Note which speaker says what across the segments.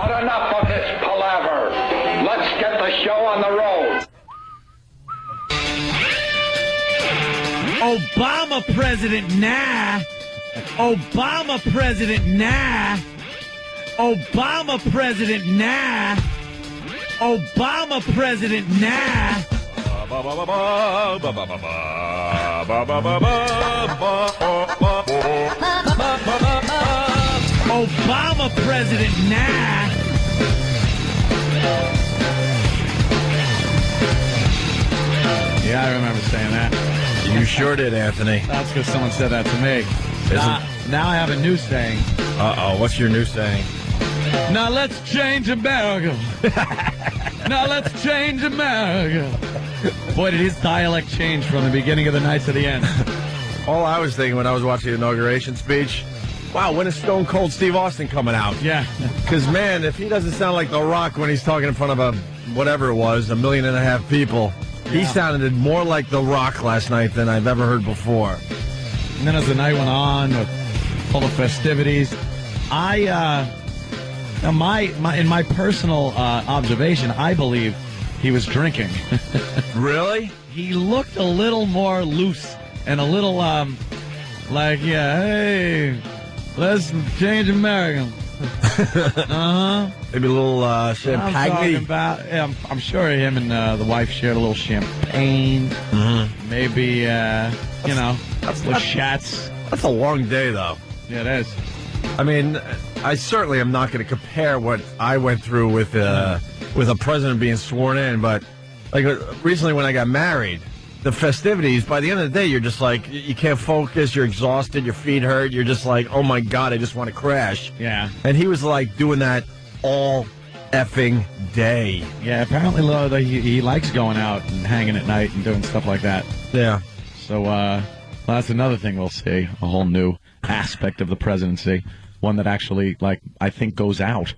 Speaker 1: But enough of this palaver. Let's get the show on the road.
Speaker 2: Obama president, nah. Obama president, nah. Obama president, nah. Obama president, nah. Obama president, nah. Yeah, I remember saying that.
Speaker 3: You sure did, Anthony.
Speaker 2: That's because someone said that to me. Now I have a new saying.
Speaker 3: Uh-oh, what's your new saying?
Speaker 2: Now let's change America. Now let's change America. Boy, did his dialect change from the beginning of the night to the end.
Speaker 3: All I was thinking when I was watching the inauguration speech, wow, when is Stone Cold Steve Austin coming out?
Speaker 2: Yeah.
Speaker 3: Because, man, if he doesn't sound like The Rock when he's talking in front of whatever it was, 1.5 million people, he sounded more like The Rock last night than I've ever heard before.
Speaker 2: And then as the night went on, with all the festivities, in my personal observation, I believe he was drinking.
Speaker 3: Really?
Speaker 2: He looked a little more loose and a little hey, let's change America.
Speaker 3: Maybe a little champagne.
Speaker 2: I'm sure him and the wife shared a little champagne.
Speaker 3: Mm-hmm.
Speaker 2: Maybe, little shots.
Speaker 3: That's a long day, though.
Speaker 2: Yeah, it is.
Speaker 3: I mean, I certainly am not going to compare what I went through with a president being sworn in, but like recently when I got married, the festivities, by the end of the day, you're just like, you can't focus, you're exhausted, your feet hurt, you're just like, oh my God, I just want to crash.
Speaker 2: Yeah.
Speaker 3: And he was like doing that all effing day.
Speaker 2: Yeah, apparently he likes going out and hanging at night and doing stuff like that.
Speaker 3: Yeah.
Speaker 2: So that's another thing we'll see, a whole new aspect of the presidency, one that actually, I think goes out.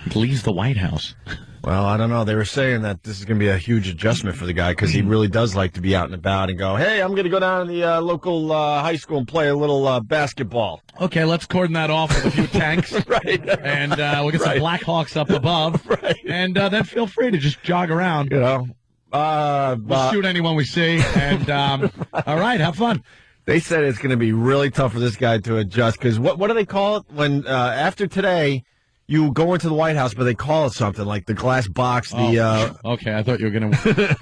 Speaker 2: It leaves the White House.
Speaker 3: Well, I don't know. They were saying that this is going to be a huge adjustment for the guy because he really does like to be out and about and go, hey, I'm going to go down to the local high school and play a little basketball.
Speaker 2: Okay, let's cordon that off with a few tanks.
Speaker 3: Right.
Speaker 2: And we'll get some Blackhawks up above.
Speaker 3: Right.
Speaker 2: And then feel free to just jog around.
Speaker 3: You know.
Speaker 2: We'll shoot anyone we see. And all right, have fun.
Speaker 3: They said it's going to be really tough for this guy to adjust because what do they call it when after today you go into the White House, but they call it something like the glass box. Okay,
Speaker 2: I thought you were going to.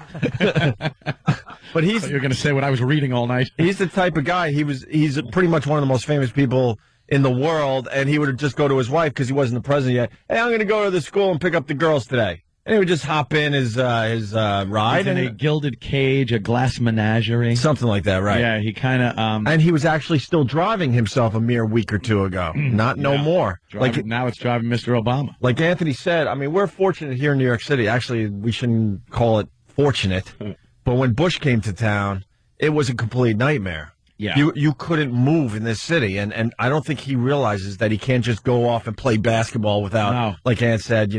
Speaker 3: But you're
Speaker 2: going to say what I was reading all night.
Speaker 3: He's the type of guy. He's pretty much one of the most famous people in the world, and he would just go to his wife because he wasn't the president yet. Hey, I'm going to go to the school and pick up the girls today. And he would just hop in his ride.
Speaker 2: In a gilded cage, a glass menagerie.
Speaker 3: Something like that, right?
Speaker 2: Yeah, he kind of...
Speaker 3: and he was actually still driving himself a mere week or two ago. No more.
Speaker 2: Now it's driving Mr. Obama.
Speaker 3: Like Anthony said, I mean, we're fortunate here in New York City. Actually, we shouldn't call it fortunate. But when Bush came to town, it was a complete nightmare.
Speaker 2: Yeah.
Speaker 3: You couldn't move in this city. And I don't think he realizes that he can't just go off and play basketball without, like Ant said,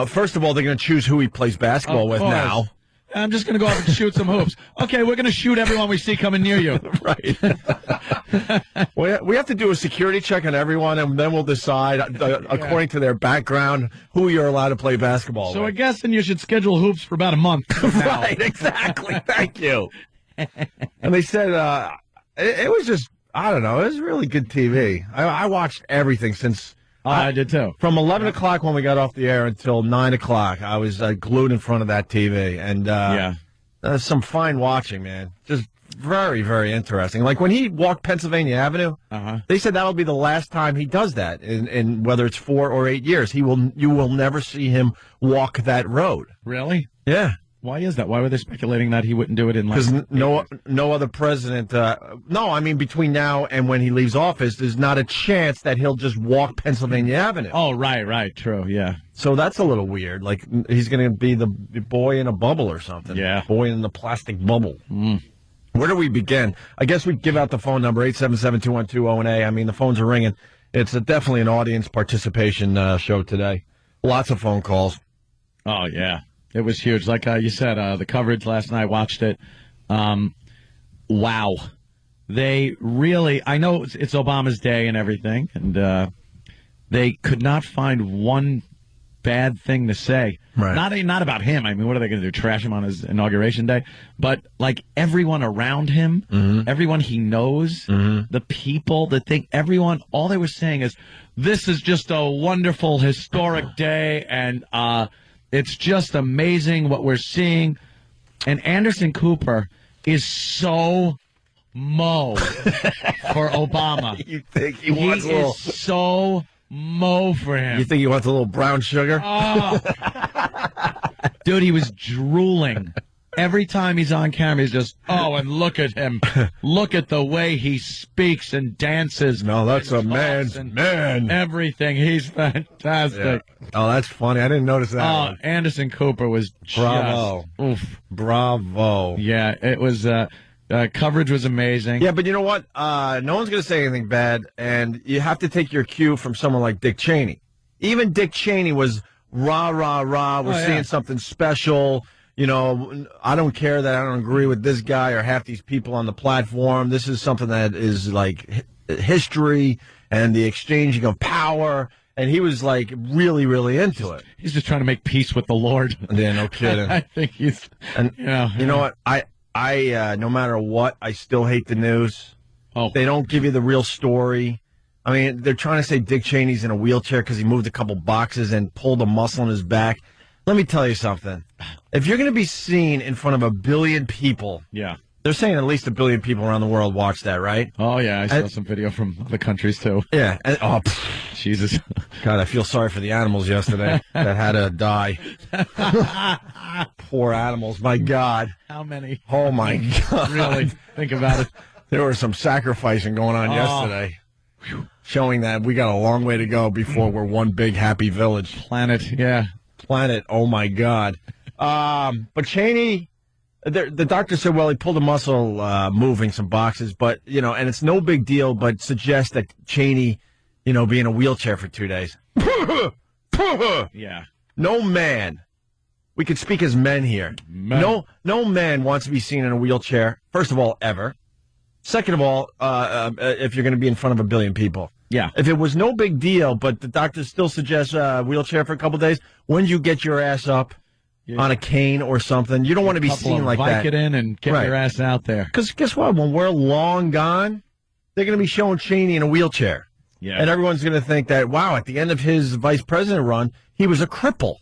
Speaker 3: first of all, they're going to choose who he plays basketball with now.
Speaker 2: I'm just going to go out and shoot some hoops. Okay, we're going to shoot everyone we see coming near you.
Speaker 3: Right. We have to do a security check on everyone, and then we'll decide, according to their background, who you're allowed to play basketball with.
Speaker 2: So I guess then you should schedule hoops for about a month from now.
Speaker 3: Right, exactly. Thank you. And they said it was just, I don't know, it was really good TV. I watched everything since...
Speaker 2: I did too.
Speaker 3: From 11 o'clock when we got off the air until 9 o'clock, I was glued in front of that TV. And some fine watching, man. Just very, very interesting. Like when he walked Pennsylvania Avenue, they said that'll be the last time he does that in whether it's 4 or 8 years. You will never see him walk that road.
Speaker 2: Really?
Speaker 3: Yeah.
Speaker 2: Why is that? Why were they speculating that he wouldn't do it in
Speaker 3: because no other president. Between now and when he leaves office, there's not a chance that he'll just walk Pennsylvania Avenue.
Speaker 2: Oh, right, true, yeah.
Speaker 3: So that's a little weird. Like he's going to be the boy in a bubble or something.
Speaker 2: Yeah,
Speaker 3: boy in the plastic bubble. Where do we begin? I guess we give out the phone number 877-212-0A. I mean, the phones are ringing. It's definitely an audience participation show today. Lots of phone calls.
Speaker 2: Oh yeah. It was huge. Like you said, the coverage last night, watched it. Wow. They really, I know it's Obama's day and everything, and they could not find one bad thing to say.
Speaker 3: Right.
Speaker 2: Not about him. I mean, what are they going to do? Trash him on his inauguration day? But like everyone around him, everyone he knows, the people, the thing, everyone, all they were saying is, this is just a wonderful, historic day, and it's just amazing what we're seeing. And Anderson Cooper is so mo for Obama.
Speaker 3: You think he wants a little...
Speaker 2: is so mo for him.
Speaker 3: You think he wants a little brown sugar?
Speaker 2: Oh. Dude, he was drooling. Every time he's on camera, he's just, and look at him. Look at the way he speaks and dances.
Speaker 3: No, that's a man's man.
Speaker 2: Everything. He's fantastic.
Speaker 3: Yeah. Oh, that's funny. I didn't notice that.
Speaker 2: Oh, Anderson Cooper was
Speaker 3: Bravo.
Speaker 2: Oof.
Speaker 3: Bravo.
Speaker 2: Yeah, it was, coverage was amazing.
Speaker 3: Yeah, but you know what? No one's going to say anything bad, and you have to take your cue from someone like Dick Cheney. Even Dick Cheney was rah, rah, rah. We're seeing something special. You know, I don't care that I don't agree with this guy or half these people on the platform. This is something that is like history and the exchanging of power. And he was like really, really into it.
Speaker 2: He's just trying to make peace with the Lord.
Speaker 3: Yeah, no kidding.
Speaker 2: I think he's.
Speaker 3: And you know what? I no matter what, I still hate the news.
Speaker 2: Oh,
Speaker 3: they don't give you the real story. I mean, they're trying to say Dick Cheney's in a wheelchair because he moved a couple boxes and pulled a muscle in his back. Let me tell you something. If you're going to be seen in front of 1 billion people, they're saying at least 1 billion people around the world watch that, right?
Speaker 2: Oh, yeah. I saw some video from other countries, too.
Speaker 3: Yeah. And,
Speaker 2: Jesus.
Speaker 3: God, I feel sorry for the animals yesterday that had to die. Poor animals. My God.
Speaker 2: How many?
Speaker 3: Oh, my God.
Speaker 2: Really? Think about it.
Speaker 3: There was some sacrificing going on yesterday. Showing that we got a long way to go before we're one big happy village.
Speaker 2: Planet,
Speaker 3: oh my God. But Cheney, the doctor said, well, he pulled a muscle moving some boxes, but, you know, and it's no big deal, but suggests that Cheney, you know, be in a wheelchair for 2 days.
Speaker 2: Yeah.
Speaker 3: No man. We could speak as men here. No man wants to be seen in a wheelchair, first of all, ever. Second of all, if you're going to be in front of 1 billion people.
Speaker 2: Yeah.
Speaker 3: If it was no big deal, but the doctor still suggests a wheelchair for a couple of days, when you get your ass up on a cane or something, you don't want to be seen like that.
Speaker 2: Vicodin and get your ass out there.
Speaker 3: Because guess what? When we're long gone, they're going to be showing Cheney in a wheelchair.
Speaker 2: Yeah.
Speaker 3: And everyone's going to think that, wow, at the end of his vice president run, he was a cripple.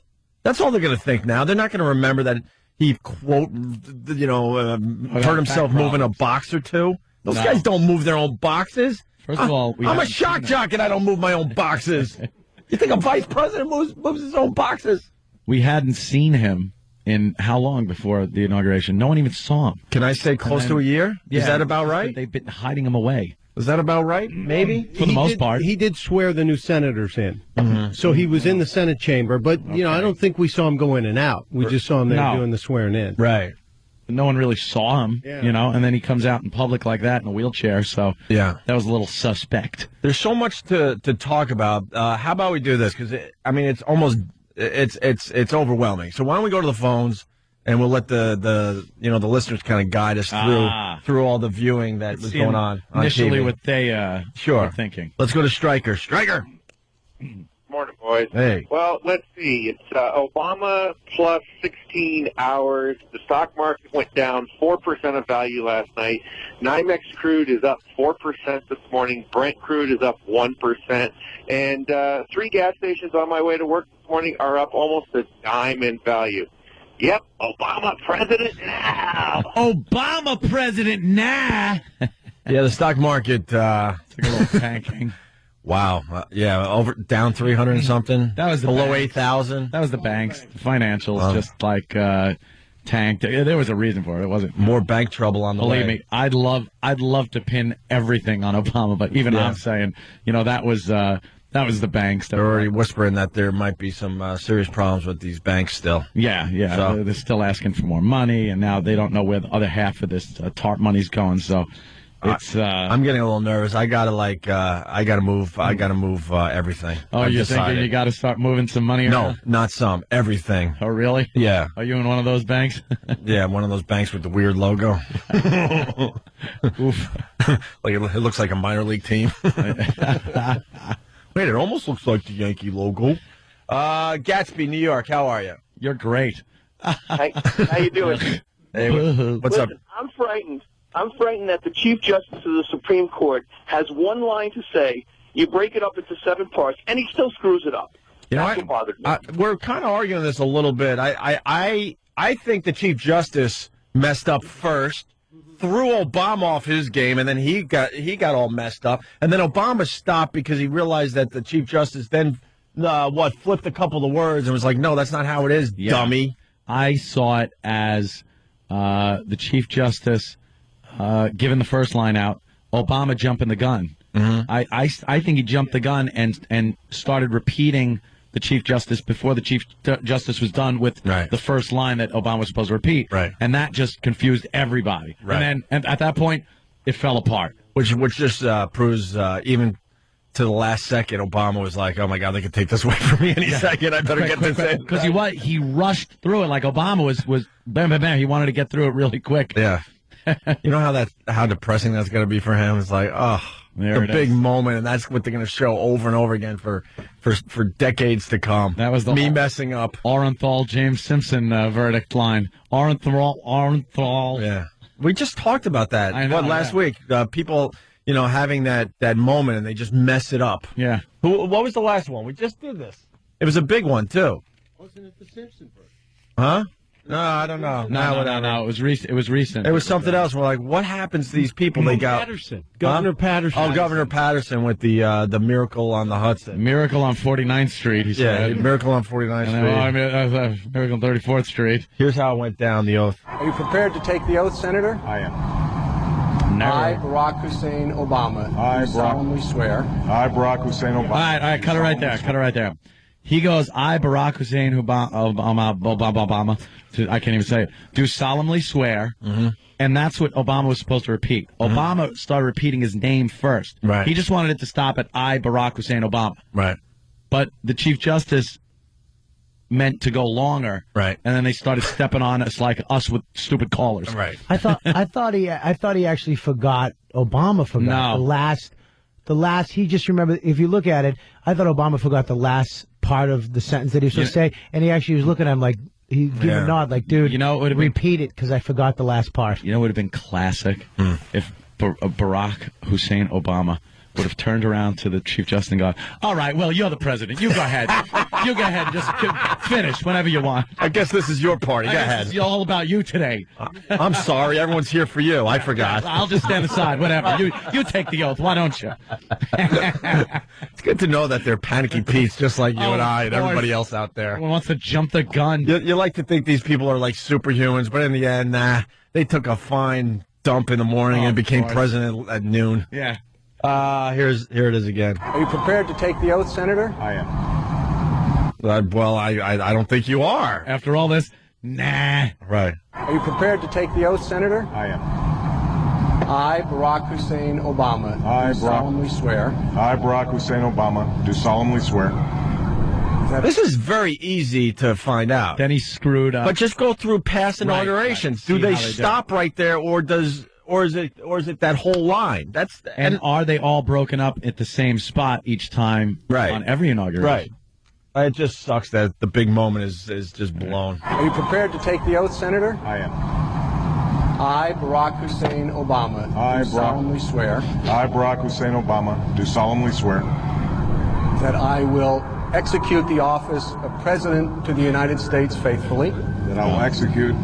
Speaker 3: That's all they're going to think now. They're not going to remember that he, quote, hurt himself moving a box or two. Those guys don't move their own boxes.
Speaker 2: First of all,
Speaker 3: I'm a shock jock and I don't move my own boxes. You think a vice president moves his own boxes?
Speaker 2: We hadn't seen him in how long before the inauguration? No one even saw him.
Speaker 3: Can I say close to a year? Yeah, is that about right?
Speaker 2: They've been hiding him away.
Speaker 3: Is that about right? Maybe?
Speaker 2: For the most part.
Speaker 4: He did swear the new senators in. Mm-hmm. So he was in the Senate chamber, but, you know, I don't think we saw him go in and out. We just saw him there doing the swearing in.
Speaker 3: Right.
Speaker 2: No one really saw him, you know, and then he comes out in public like that in a wheelchair, so that was a little suspect.
Speaker 3: There's so much to talk about. How about we do this? Because, I mean, it's almost, it's overwhelming. So why don't we go to the phones, and we'll let the listeners kind of guide us through all the viewing that was going on
Speaker 2: initially
Speaker 3: TV.
Speaker 2: What they were thinking.
Speaker 3: Let's go to Stryker. Stryker!
Speaker 5: Morning, boys.
Speaker 3: Hey.
Speaker 5: Well, let's see. It's Obama plus 16 hours. The stock market went down 4% of value last night. NYMEX crude is up 4% this morning. Brent crude is up 1%. And 3 gas stations on my way to work this morning are up almost a dime in value. Yep, Obama president now.
Speaker 2: Obama president now.
Speaker 3: Yeah, the stock market took
Speaker 2: a little tanking.
Speaker 3: Wow. Down 300 and something.
Speaker 2: That was
Speaker 3: below 8,000.
Speaker 2: That was the banks. The financials just like tanked. There was a reason for it. It wasn't
Speaker 3: more bank trouble on the way.
Speaker 2: Believe me, I'd love to pin everything on Obama, but even I'm saying, you know, that was the banks.
Speaker 3: They're already whispering that there might be some serious problems with these banks still.
Speaker 2: Yeah. So, they're still asking for more money, and now they don't know where the other half of this TARP money's going. So. It's.
Speaker 3: I'm getting a little nervous. I gotta move. I gotta move everything.
Speaker 2: Oh, you're thinking you got to start moving some money around?
Speaker 3: No, not some. Everything.
Speaker 2: Oh, really?
Speaker 3: Yeah.
Speaker 2: Are you in one of those banks?
Speaker 3: Yeah, one of those banks with the weird logo.
Speaker 2: Oof.
Speaker 3: Like it looks like a minor league team. Wait, it almost looks like the Yankee logo. Gatsby, New York, how are you?
Speaker 2: You're great.
Speaker 6: How you doing?
Speaker 3: Hey, what's up?
Speaker 6: I'm frightened. I'm frightened that the Chief Justice of the Supreme Court has one line to say. You break it up into 7 parts, and he still screws it up.
Speaker 3: You know
Speaker 6: That's what bothered me.
Speaker 3: We're kind of arguing this a little bit. I think the Chief Justice messed up first, threw Obama off his game, and then he got all messed up. And then Obama stopped because he realized that the Chief Justice then flipped a couple of words and was like, "No, that's not how it is, dummy."
Speaker 2: I saw it as the Chief Justice giving the first line out, Obama jumping the gun. Mm-hmm. I think he jumped the gun and started repeating the Chief Justice before the Chief Justice was done with the first line that Obama was supposed to repeat.
Speaker 3: Right.
Speaker 2: And that just confused everybody.
Speaker 3: Right.
Speaker 2: And at that point, it fell apart.
Speaker 3: Which just proves even to the last second, Obama was like, "Oh my God, they could take this away from me any second. I better get this in."
Speaker 2: Because he rushed through it like Obama was bam, bam, bam. He wanted to get through it really quick.
Speaker 3: Yeah. You know how depressing that's going to be for him? It's like, the big moment, and that's what they're going to show over and over again for decades to come.
Speaker 2: That was
Speaker 3: me messing up.
Speaker 2: Orenthal, James Simpson verdict line. Orenthal.
Speaker 3: Yeah. We just talked about that.
Speaker 2: I know,
Speaker 3: last week? People, having that moment, and they just mess it up.
Speaker 2: Yeah.
Speaker 3: What was the last one? We just did this. It was a big one, too.
Speaker 4: Wasn't it the Simpson version?
Speaker 3: Huh? No, I don't know.
Speaker 2: No. It was recent. It was recent.
Speaker 3: It was something else. We're like, what happens to these people? They got
Speaker 4: Patterson. Governor Patterson.
Speaker 3: Oh, Governor Patterson with the Miracle on the Hudson.
Speaker 2: Miracle on 49th Street, he said.
Speaker 3: Miracle on 49th Street.
Speaker 2: Miracle on 34th Street.
Speaker 3: Here's how it went down, the oath.
Speaker 7: Are you prepared to take the oath, Senator?
Speaker 1: I am.
Speaker 2: Never.
Speaker 7: I, Barack Hussein Obama,
Speaker 1: I,
Speaker 7: do solemnly swear.
Speaker 1: I, Barack Hussein Obama.
Speaker 2: All right, cut it right there. He goes, I, Barack Hussein Obama, I can't even say it, do solemnly swear, and that's what Obama was supposed to repeat. Obama started repeating his name first.
Speaker 3: Right.
Speaker 2: He just wanted it to stop at I, Barack Hussein Obama.
Speaker 3: Right.
Speaker 2: But the Chief Justice meant to go longer. Right. And then they started stepping on us like us with stupid callers.
Speaker 3: Right.
Speaker 8: I thought he actually forgot. Obama forgot the last. He just remembered. If you look at it, I thought Obama forgot the last part of the sentence that he was supposed to say, and he actually was looking at him like he gave a nod, like, dude, repeat it because I forgot the last part.
Speaker 2: You know, it would have been classic if Barack Hussein Obama would have turned around to the Chief Justice and gone, all right, well, you're the president. You go ahead. You go ahead and just finish whenever you want.
Speaker 3: I guess this is your party. Go ahead.
Speaker 2: It's all about you today.
Speaker 3: I'm sorry. Everyone's here for you. I forgot.
Speaker 2: I'll just stand aside. Whatever. You take the oath. Why don't you?
Speaker 3: It's good to know that they're panicky Pete's just like you and I and everybody else out there.
Speaker 2: Everyone wants to jump the gun.
Speaker 3: You like to think these people are like superhumans, but in the end, nah. They took a fine dump in the morning and became president at noon.
Speaker 2: Yeah.
Speaker 3: Here it is again.
Speaker 7: Are you prepared to take the oath, Senator?
Speaker 1: I am.
Speaker 3: Well, I don't think you are.
Speaker 2: After all this, nah.
Speaker 3: Right.
Speaker 7: Are you prepared to take the oath, Senator?
Speaker 1: I am.
Speaker 7: I, Barack Hussein Obama, do solemnly swear.
Speaker 1: I, Barack Hussein Obama, do solemnly swear.
Speaker 3: This is very easy to find out.
Speaker 2: Then he screwed up.
Speaker 3: But just go through past inaugurations.
Speaker 2: Right.
Speaker 3: Do they stop right there, or is it that whole line?
Speaker 2: And are they all broken up at the same spot each time on every inauguration?
Speaker 3: Right. It just sucks that the big moment is just blown.
Speaker 7: Are you prepared to take the oath, Senator?
Speaker 1: I am.
Speaker 7: I, Barack Hussein Obama, do solemnly swear.
Speaker 1: I, Barack Hussein Obama, do solemnly swear.
Speaker 7: That I will execute the office of President to the United States faithfully.
Speaker 1: That I will execute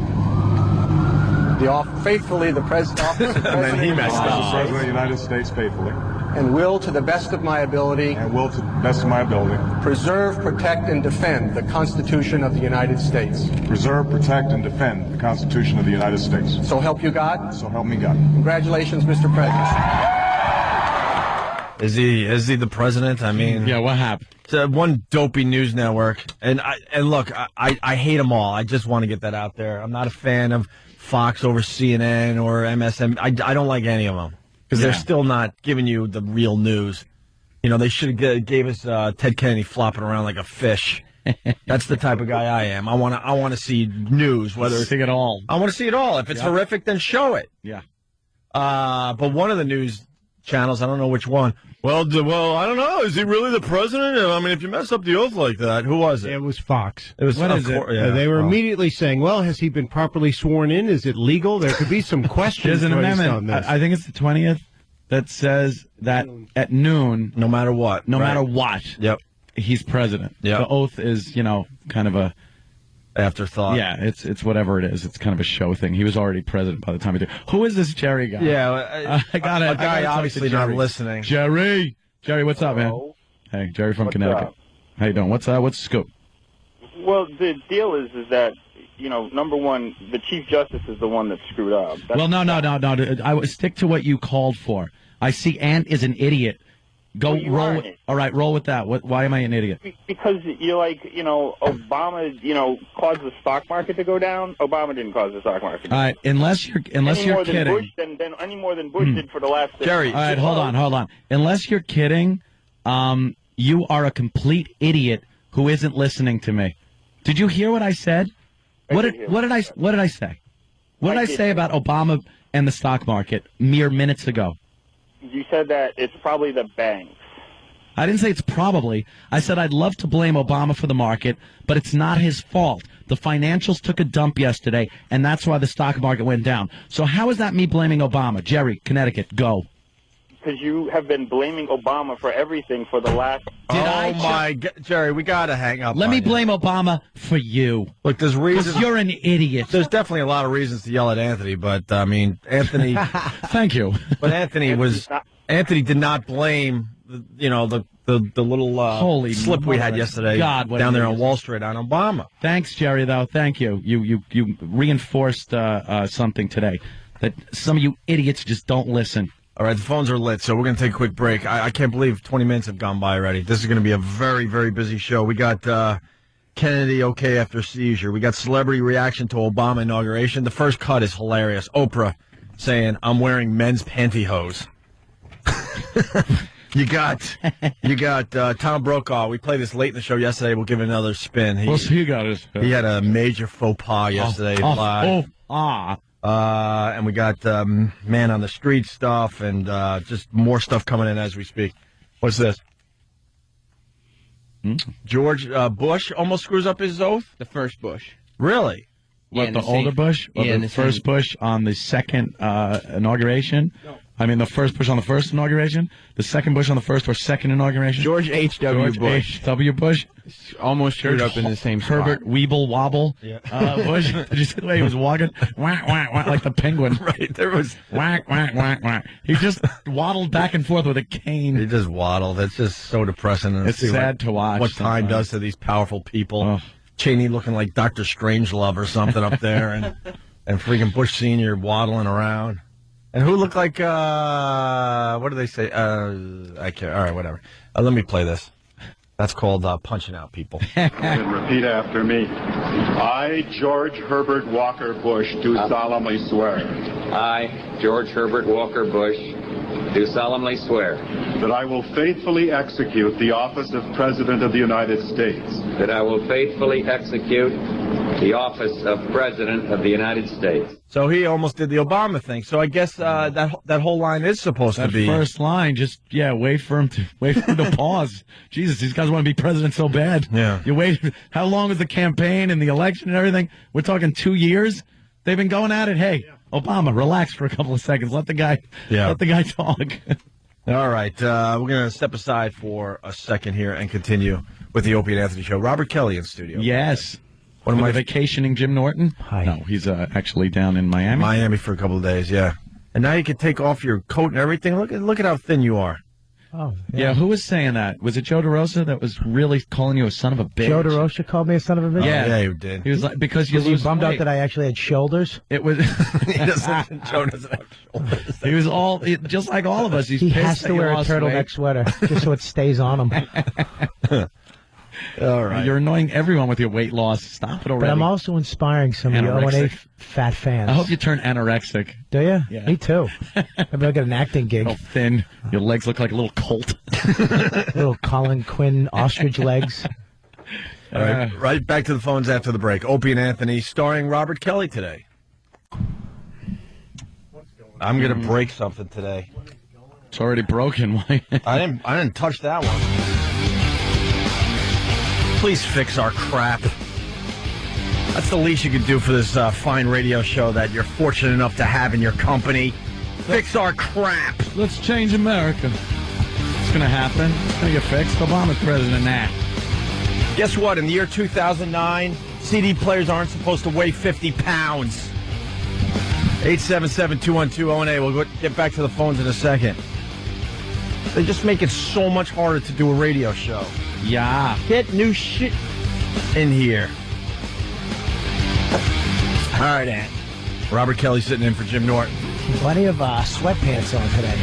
Speaker 7: faithfully the office of President
Speaker 3: And then he messed up.
Speaker 1: President of the United States faithfully.
Speaker 7: And will, to the best of my ability, preserve, protect, and defend the Constitution of the United States.
Speaker 1: Preserve, protect, and defend the Constitution of the United States.
Speaker 7: So help you God.
Speaker 1: So help me God.
Speaker 7: Congratulations, Mr. President.
Speaker 3: Is he the president? I mean,
Speaker 2: yeah. What happened?
Speaker 3: It's one dopey news network, and look, I hate them all. I just want to get that out there. I'm not a fan of Fox over CNN or MSN. I don't like any of them because they're still not giving you the real news. You know, they should have gave us Ted Kennedy flopping around like a fish. That's the type of guy I am. I want to see news.
Speaker 2: See it all.
Speaker 3: I want to see it all. If it's horrific, then show it.
Speaker 2: Yeah.
Speaker 3: But one of the news channels, I don't know which one, Well, I don't know. Is he really the president? I mean, if you mess up the oath like that, who was it?
Speaker 4: It was Fox.
Speaker 3: It was.
Speaker 2: What is it?
Speaker 3: Yeah.
Speaker 4: They were immediately saying, "Well, has he been properly sworn in? Is it legal?" There could be some questions.
Speaker 2: There's an
Speaker 4: raised
Speaker 2: amendment.
Speaker 4: on this.
Speaker 2: I think it's the 20th that says that at noon,
Speaker 3: No matter what.
Speaker 2: no
Speaker 3: right.
Speaker 2: matter what,
Speaker 3: Yep.
Speaker 2: he's president.
Speaker 3: Yep.
Speaker 2: The oath is, kind of a
Speaker 3: Afterthought.
Speaker 2: yeah. It's whatever it is. It's kind of a show thing. He was already president by the time he did. Who is this Jerry guy?
Speaker 3: Yeah.
Speaker 2: I got it.
Speaker 3: A guy obviously not listening.
Speaker 2: Jerry, what's up, man? Hey, Jerry from Connecticut.
Speaker 9: up?
Speaker 2: How you doing? What's the scoop?
Speaker 9: Well, the deal is that, number one, the Chief Justice is the one that screwed up.
Speaker 2: Well, no. I would stick to what you called for. I see Ant is an idiot. Go
Speaker 9: Well, you
Speaker 2: roll.
Speaker 9: are
Speaker 2: With,
Speaker 9: an idiot.
Speaker 2: all right, roll with that. Why am I an idiot?
Speaker 9: Because you're like, Obama, caused the stock market to go down. Obama didn't cause the stock market.
Speaker 2: All right, unless you're
Speaker 9: more
Speaker 2: kidding.
Speaker 9: than Bush, than any more than Bush did for the last.
Speaker 3: Jerry.
Speaker 2: All right, hold on. Unless you're kidding, you are a complete idiot who isn't listening to me. Did you hear what I said? What did I say? What did I say about Obama and the stock market mere minutes ago?
Speaker 9: You said that it's probably the banks.
Speaker 2: I didn't say it's probably. I said I'd love to blame Obama for the market, but it's not his fault. The financials took a dump yesterday, and that's why the stock market went down. So how is that me blaming Obama? Jerry, Connecticut, go.
Speaker 9: Because you have been blaming Obama for everything for the last...
Speaker 3: my God. Jerry, we got to hang up.
Speaker 2: Let me
Speaker 3: on you.
Speaker 2: blame Obama for you.
Speaker 3: Look, there's reasons.
Speaker 2: Because you're an idiot.
Speaker 3: There's definitely a lot of reasons to yell at Anthony, but, I mean, Anthony...
Speaker 2: Thank you.
Speaker 3: But Anthony did not blame, the little
Speaker 2: Holy
Speaker 3: slip we had
Speaker 2: mother
Speaker 3: yesterday
Speaker 2: God, what
Speaker 3: down there
Speaker 2: an
Speaker 3: on
Speaker 2: idiot.
Speaker 3: Wall Street on Obama.
Speaker 2: Thanks, Jerry, though. Thank you. You reinforced something today, that some of you idiots just don't listen.
Speaker 3: All right, the phones are lit, so we're going to take a quick break. I can't believe 20 minutes have gone by already. This is going to be a very, very busy show. We got Kennedy okay after seizure. We got celebrity reaction to Obama inauguration. The first cut is hilarious. Oprah saying, "I'm wearing men's pantyhose." You got Tom Brokaw. We played this late in the show yesterday. We'll give it another spin.
Speaker 2: He got his.
Speaker 3: He had a major faux pas yesterday live. And we got man on the street stuff and just more stuff coming in as we speak. What's this? George Bush almost screws up his oath?
Speaker 10: The first Bush.
Speaker 3: Really?
Speaker 2: What, the older Bush? Or the first Bush on the second inauguration? No. I mean, the first Bush on the first inauguration? The second Bush on the first or second inauguration?
Speaker 10: George H.W. Bush.
Speaker 2: George H.W. Bush?
Speaker 10: Almost screwed up in the same spot.
Speaker 2: Herbert Weeble Wobble Bush. Did you see the way he was walking? Whack, whack, whack, like the penguin.
Speaker 3: Right. There was...
Speaker 2: Whack, whack, whack, whack. He just waddled back and forth with a cane.
Speaker 3: He just waddled. That's just so depressing.
Speaker 2: It's sad to watch.
Speaker 3: What time does to these powerful people.
Speaker 2: Oh.
Speaker 3: Cheney looking like Dr. Strangelove or something up there, and freaking Bush Sr. waddling around. And who looked like, what do they say? I can't. All right, whatever. Let me play this. That's called punching out people.
Speaker 1: And repeat after me. I, George Herbert Walker Bush, do solemnly swear.
Speaker 11: I, George Herbert Walker Bush, do solemnly swear.
Speaker 1: That I will faithfully execute the office of President of the United States.
Speaker 11: That I will faithfully execute the office of President of the United States.
Speaker 3: So he almost did the Obama thing. So I guess that whole line is supposed to be...
Speaker 2: That first line, just, wait for him to pause. Jesus, these guys want to be president so bad.
Speaker 3: Yeah.
Speaker 2: You wait. How long was the campaign and the election and everything? We're talking 2 years? They've been going at it. Hey, Obama, relax for a couple of seconds. Let the guy talk.
Speaker 3: All right. We're going to step aside for a second here and continue with the Opie and Anthony show. Robert Kelly in studio.
Speaker 2: Yes.
Speaker 3: One of my
Speaker 2: vacationing Jim Norton?
Speaker 8: Hi.
Speaker 2: No, he's actually down in Miami.
Speaker 3: Miami for a couple of days, yeah. And now you can take off your coat and everything. Look at how thin you are.
Speaker 8: Oh,
Speaker 2: yeah. Who was saying that? Was it Joe DeRosa that was really calling you a son of a bitch?
Speaker 8: Joe DeRosa called me a son of a bitch?
Speaker 3: Yeah, he did.
Speaker 2: He was like, because you
Speaker 8: was
Speaker 2: lose
Speaker 8: he bummed
Speaker 2: weight.
Speaker 8: out that I actually had shoulders?
Speaker 2: It was.
Speaker 3: Joe doesn't have shoulders.
Speaker 2: He was just like all of us.
Speaker 8: He has to wear a turtleneck sweater just so it stays on him.
Speaker 3: All right.
Speaker 2: You're annoying everyone with your weight loss. Stop it already.
Speaker 8: But I'm also inspiring some of the O&A fat fans.
Speaker 2: I hope you turn anorexic.
Speaker 8: Do you?
Speaker 2: Yeah.
Speaker 8: Me too. Maybe I'll get an acting gig.
Speaker 2: Oh, thin. Your legs look like a little colt.
Speaker 8: Little Colin Quinn ostrich legs.
Speaker 3: All right. Right back to the phones after the break. Opie and Anthony starring Robert Kelly today. I'm going to break something today.
Speaker 2: It's already broken. Why?
Speaker 3: I didn't touch that one. Please fix our crap. That's the least you could do for this fine radio show that you're fortunate enough to have in your company. Fix our crap.
Speaker 2: Let's change America. It's going to happen. It's going to get fixed. Obama's president now.
Speaker 3: Guess what? In the year 2009, CD players aren't supposed to weigh 50 pounds. 877-212-018. We'll get back to the phones in a second. They just make it so much harder to do a radio show.
Speaker 2: Yeah.
Speaker 3: Get new shit in here. All right, Ant. Robert Kelly sitting in for Jim Norton.
Speaker 8: Plenty of sweatpants on today.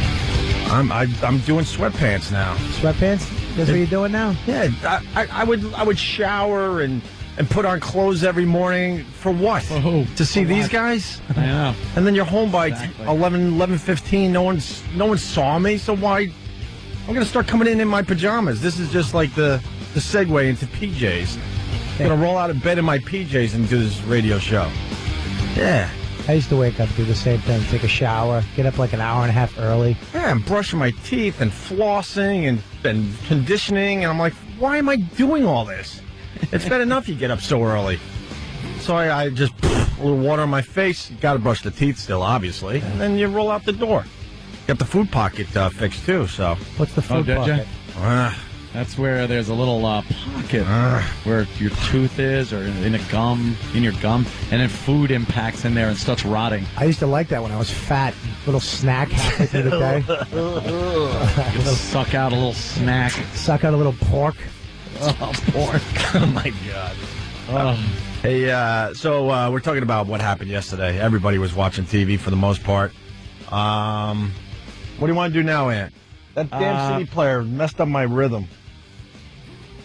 Speaker 3: I'm doing sweatpants now.
Speaker 8: Sweatpants? That's what you're doing now?
Speaker 3: Yeah, I would shower and put on clothes every morning for what? To see these guys?
Speaker 2: I know.
Speaker 3: And then you're home by 11:15. No one saw me, so why? I'm going to start coming in my pajamas. This is just like the segue into PJs. I'm going to roll out of bed in my PJs and do this radio show. Yeah.
Speaker 8: I used to wake up, do the same thing, take a shower, get up like an hour and a half early.
Speaker 3: Yeah, I'm brushing my teeth and flossing and conditioning, and I'm like, why am I doing all this? It's bad enough you get up so early. So I just a little water on my face. You got to brush the teeth still, obviously, and then you roll out the door. Got the food pocket fixed too. So
Speaker 8: what's the food pocket?
Speaker 2: That's where there's a little pocket where your tooth is, or in your gum, and then food impacts in there and starts rotting.
Speaker 8: I used to like that when I was fat. Little snack halfway through the day.
Speaker 2: Suck out a little snack.
Speaker 8: Suck out a little pork.
Speaker 2: Oh, pork!
Speaker 3: Oh my God. Oh. Hey, so we're talking about what happened yesterday. Everybody was watching TV for the most part. What do you want to do now, Ant? That damn CD player messed up my rhythm.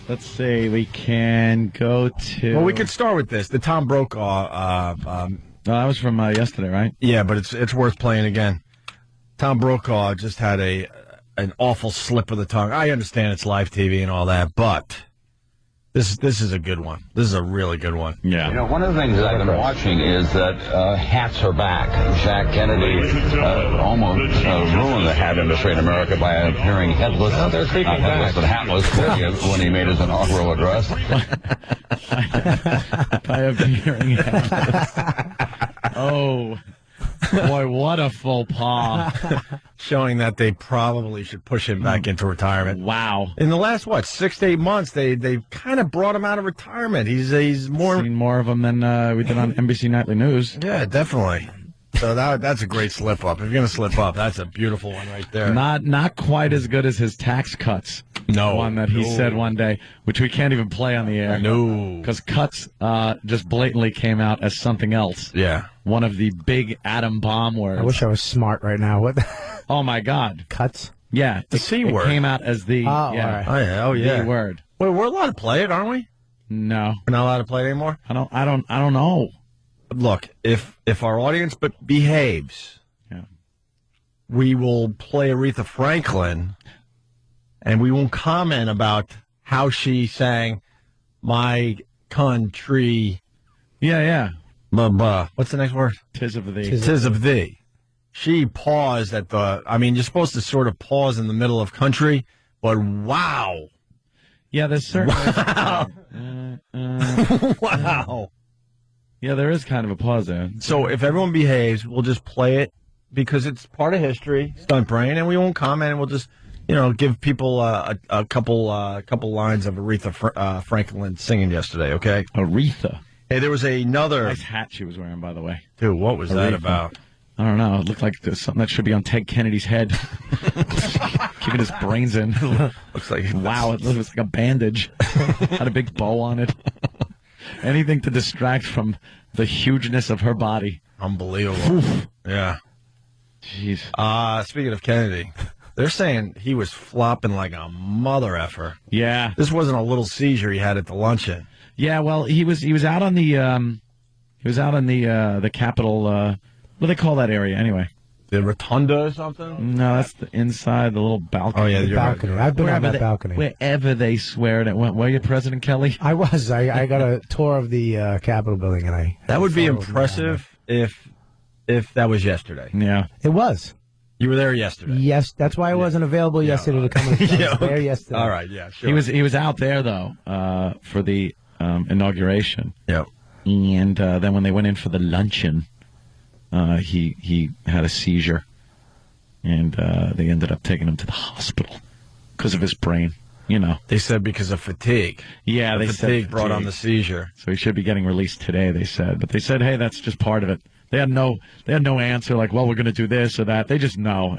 Speaker 2: Let's see. We can go to.
Speaker 3: Well, we could start with this. The Tom Brokaw.
Speaker 2: That was from yesterday, right?
Speaker 3: Yeah, but it's worth playing again. Tom Brokaw just had an awful slip of the tongue. I understand it's live TV and all that, but this is a good one. This is a really good one.
Speaker 2: Yeah.
Speaker 12: You know, one of the things that I've been watching is that hats are back. Jack Kennedy almost ruined the hat industry in America by appearing headless. Oh, they're creeping headless, but hatless when he made his inaugural address.
Speaker 2: By appearing headless. Oh. Boy, what a faux pas.
Speaker 3: Showing that they probably should push him back into retirement.
Speaker 2: Wow.
Speaker 3: In the last, 6 to 8 months, they kind of brought him out of retirement. He's more...
Speaker 2: Seen more of him than we did on NBC Nightly News.
Speaker 3: Yeah, definitely. So that's a great slip-up. If you're going to slip up, that's a beautiful one right there.
Speaker 2: Not quite as good as his tax cuts.
Speaker 3: No.
Speaker 2: One that he said one day, which we can't even play on the air.
Speaker 3: No.
Speaker 2: Because cuts just blatantly came out as something else.
Speaker 3: Yeah.
Speaker 2: One of the big atom bomb words.
Speaker 8: I wish I was smart right now. What?
Speaker 2: Oh, my God.
Speaker 8: Cuts?
Speaker 2: Yeah.
Speaker 3: The C word.
Speaker 2: It came out as the...
Speaker 8: Oh,
Speaker 2: yeah.
Speaker 8: all right.
Speaker 3: Oh, yeah.
Speaker 2: The word.
Speaker 3: Wait, we're allowed to play it, aren't we?
Speaker 2: No.
Speaker 3: We're not allowed to play it anymore?
Speaker 2: I don't know.
Speaker 3: Look, if our audience behaves, we will play Aretha Franklin, and we won't comment about how she sang "My Country."
Speaker 2: Yeah.
Speaker 3: What's the next word?
Speaker 2: Tis of thee.
Speaker 3: Tis of thee. She paused at the. I mean, you're supposed to sort of pause in the middle of country, but wow.
Speaker 2: Yeah, there's certain.
Speaker 3: Wow.
Speaker 2: Yeah, there is kind of a pause there.
Speaker 3: So if everyone behaves, we'll just play it because it's part of history, stunt brain, and we won't comment, and we'll just, give people a couple lines of Aretha Franklin singing yesterday, okay?
Speaker 2: Aretha.
Speaker 3: Hey, there was another...
Speaker 2: Nice hat she was wearing, by the way.
Speaker 3: Dude, what was that about?
Speaker 2: I don't know. It looked like something that should be on Ted Kennedy's head. Keeping his brains in.
Speaker 3: Looks like...
Speaker 2: Wow, it looks like a bandage. Had a big bow on it. Anything to distract from the hugeness of her body.
Speaker 3: Unbelievable. Oof. Yeah.
Speaker 2: Jeez.
Speaker 3: Speaking of Kennedy, they're saying he was flopping like a mother effer.
Speaker 2: Yeah.
Speaker 3: This wasn't a little seizure he had at the luncheon.
Speaker 2: Yeah, well, he was out on the the Capitol. What do they call that area anyway?
Speaker 3: The rotunda or something?
Speaker 2: No, that's the inside, the little balcony.
Speaker 3: Oh, yeah,
Speaker 8: the balcony. Right. I've been on that balcony.
Speaker 2: Wherever they swear it. Were you President Kelly?
Speaker 8: I was. I got a tour of the Capitol building, and
Speaker 3: that would be impressive if that was yesterday.
Speaker 2: Yeah.
Speaker 8: It was.
Speaker 3: You were there yesterday.
Speaker 8: Yes, that's why I wasn't available yesterday to come on the show. I was there yesterday.
Speaker 3: All right, yeah, sure.
Speaker 2: He was out there though for the inauguration.
Speaker 3: Yep.
Speaker 2: And then when they went in for the luncheon, he had a seizure, and they ended up taking him to the hospital because of his brain. You know,
Speaker 3: they said because of fatigue.
Speaker 2: Yeah,
Speaker 3: the
Speaker 2: they
Speaker 3: fatigue
Speaker 2: said
Speaker 3: brought on the seizure.
Speaker 2: So he should be getting released today. They said, but they said, hey, that's just part of it. They had no answer. Like, well, we're going to do this or that. They just know.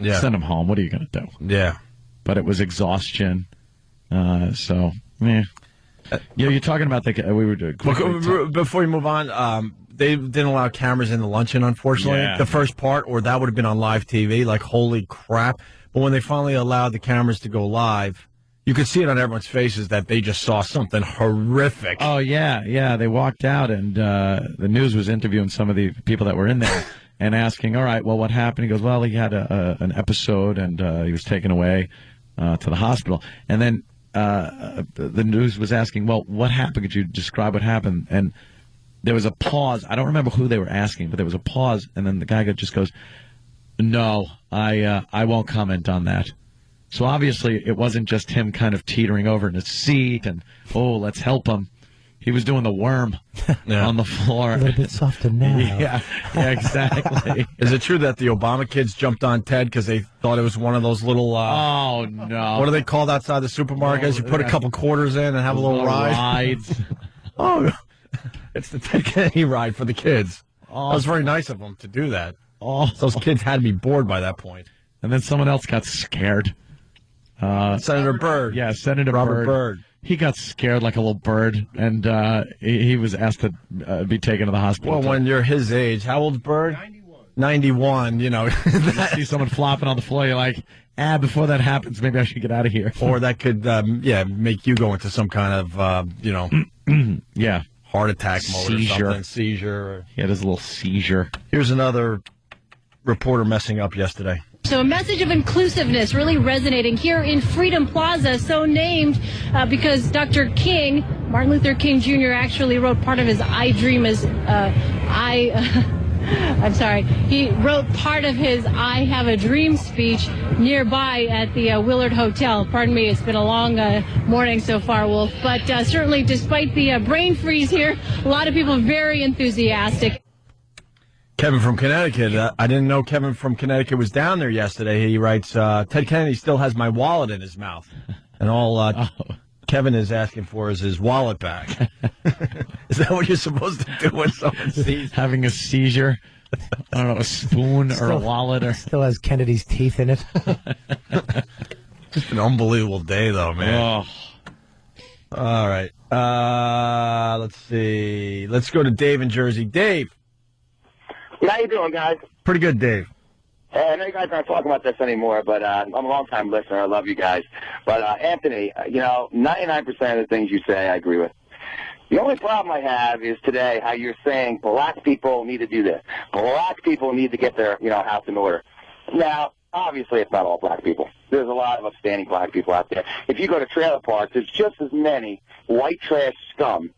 Speaker 2: Send him home. What are you going to do?
Speaker 3: Yeah.
Speaker 2: But it was exhaustion. So, you're talking about we were doing.
Speaker 3: Before you move on, they didn't allow cameras in the luncheon, unfortunately.
Speaker 2: Yeah.
Speaker 3: The first part, or that would have been on live TV. Like, holy crap! But when they finally allowed the cameras to go live, you could see it on everyone's faces that they just saw something horrific.
Speaker 2: Oh, yeah. They walked out, and the news was interviewing some of the people that were in there and asking, all right, well, what happened? He goes, well, he had an episode, and he was taken away to the hospital. And then the news was asking, well, what happened? Could you describe what happened? And there was a pause. I don't remember who they were asking, but there was a pause, and then the guy just goes, no, I won't comment on that. So obviously it wasn't just him kind of teetering over in his seat and, let's help him. He was doing the worm on the floor.
Speaker 8: A little bit softer now.
Speaker 2: Yeah, exactly.
Speaker 3: Is it true that the Obama kids jumped on Ted because they thought it was one of those little...
Speaker 2: oh, no.
Speaker 3: What are they called outside the supermarkets? You put a couple quarters in and have a little ride?
Speaker 2: Rides.
Speaker 3: It's the Ted Kennedy ride for the kids. That was very nice of them to do that. Those kids had to be bored by that point.
Speaker 2: And then someone else got scared.
Speaker 3: Senator Byrd.
Speaker 2: Yeah, Senator
Speaker 3: Robert Byrd.
Speaker 2: He got scared like a little bird, and he was asked to be taken to the hospital.
Speaker 3: Well, when you're his age, how old's Byrd? 91, you know.
Speaker 2: You see someone flopping on the floor, you're like, before that happens, maybe I should get out of here.
Speaker 3: Or that could, make you go into some kind of, heart attack mode or something. Seizure.
Speaker 2: He had his little seizure.
Speaker 3: Here's another reporter messing up yesterday.
Speaker 13: So a message of inclusiveness really resonating here in Freedom Plaza, so named because Dr. King, Martin Luther King Jr., actually wrote part of his I Dream as he wrote part of his I Have a Dream speech nearby at the Willard Hotel. Pardon me, it's been a long morning so far, Wolf. But certainly, despite the brain freeze here, a lot of people very enthusiastic.
Speaker 3: Kevin from Connecticut. I didn't know Kevin from Connecticut was down there yesterday. He writes, Ted Kennedy still has my wallet in his mouth. And all Kevin is asking for is his wallet back. Is that what you're supposed to do when someone sees?
Speaker 2: Having a seizure? I don't know, a spoon or a wallet? Or
Speaker 8: still has Kennedy's teeth in it.
Speaker 3: Just an unbelievable day, though, man. All right. Let's see. Let's go to Dave in Jersey. Dave.
Speaker 14: How you doing, guys?
Speaker 3: Pretty good, Dave.
Speaker 14: Hey, I know you guys aren't talking about this anymore, but I'm a long-time listener. I love you guys. But, Anthony, 99% of the things you say I agree with. The only problem I have is today how you're saying black people need to do this. Black people need to get their, house in order. Now, obviously it's not all black people. There's a lot of upstanding black people out there. If you go to trailer parks, there's just as many white trash scum,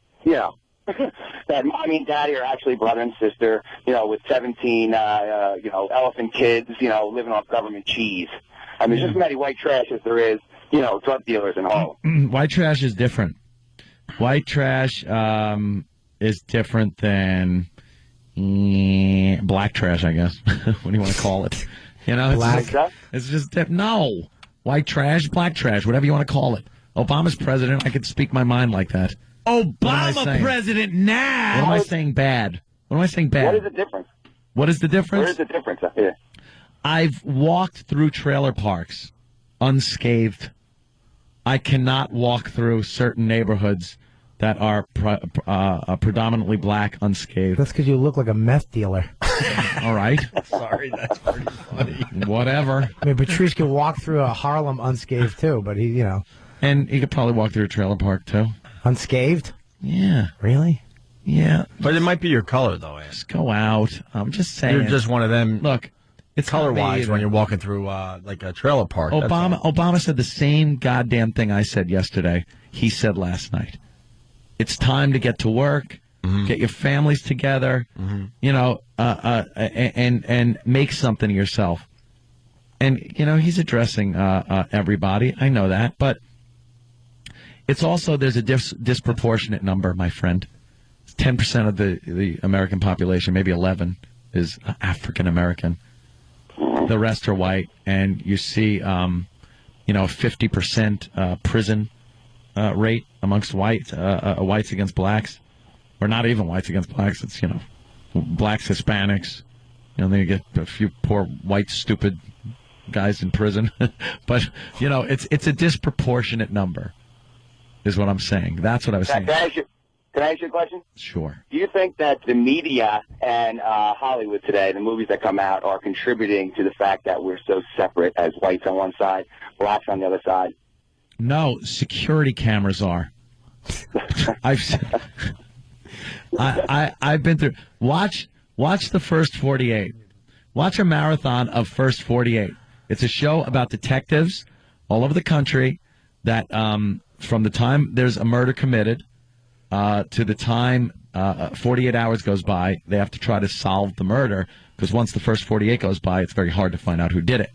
Speaker 14: that mommy and daddy are actually brother and sister, with 17, elephant kids, living off government cheese. I mean, there's just as many white trash as there is, drug dealers and all.
Speaker 2: White trash is different. White trash is different than black trash, I guess. What do you want to call it? It's just no. White trash, black trash, whatever you want to call it. Obama's president. I could speak my mind like that.
Speaker 8: Obama president now.
Speaker 2: What am I saying bad?
Speaker 14: What is the difference?
Speaker 2: What is the difference?
Speaker 14: Where is the difference up here?
Speaker 2: I've walked through trailer parks unscathed. I cannot walk through certain neighborhoods that are predominantly black unscathed.
Speaker 8: That's because you look like a meth dealer.
Speaker 2: All right.
Speaker 3: Sorry, that's pretty funny.
Speaker 2: Whatever.
Speaker 8: I mean, Patrice could walk through a Harlem unscathed, too, but he.
Speaker 2: And he could probably walk through a trailer park, too.
Speaker 8: Unscathed?
Speaker 2: Yeah.
Speaker 8: Really?
Speaker 2: Yeah.
Speaker 3: But it might be your color, though, Ann.
Speaker 2: Just go out. I'm just saying.
Speaker 3: You're just one of them.
Speaker 2: Look, it's
Speaker 3: color-wise when you're walking through, like a trailer park.
Speaker 2: Obama said the same goddamn thing I said yesterday. He said last night. It's time to get to work, get your families together, and make something of yourself. And, he's addressing everybody. I know that. But it's also, there's a disproportionate number, my friend. 10% of the American population, maybe 11, is African American. The rest are white. And you see, 50% prison rate amongst whites against blacks. Or not even whites against blacks. It's, blacks, Hispanics. Then you get a few poor white stupid guys in prison. But, it's a disproportionate number, is what I'm saying. That's what I was saying.
Speaker 14: Can I ask you a question?
Speaker 2: Sure.
Speaker 14: Do you think that the media and Hollywood today, the movies that come out, are contributing to the fact that we're so separate as whites on one side, blacks on the other side?
Speaker 2: No, security cameras are. I've been through. Watch the First 48. Watch a marathon of First 48. It's a show about detectives all over the country that from the time there's a murder committed to the time 48 hours goes by, they have to try to solve the murder, because once the first 48 goes by, it's very hard to find out who did it.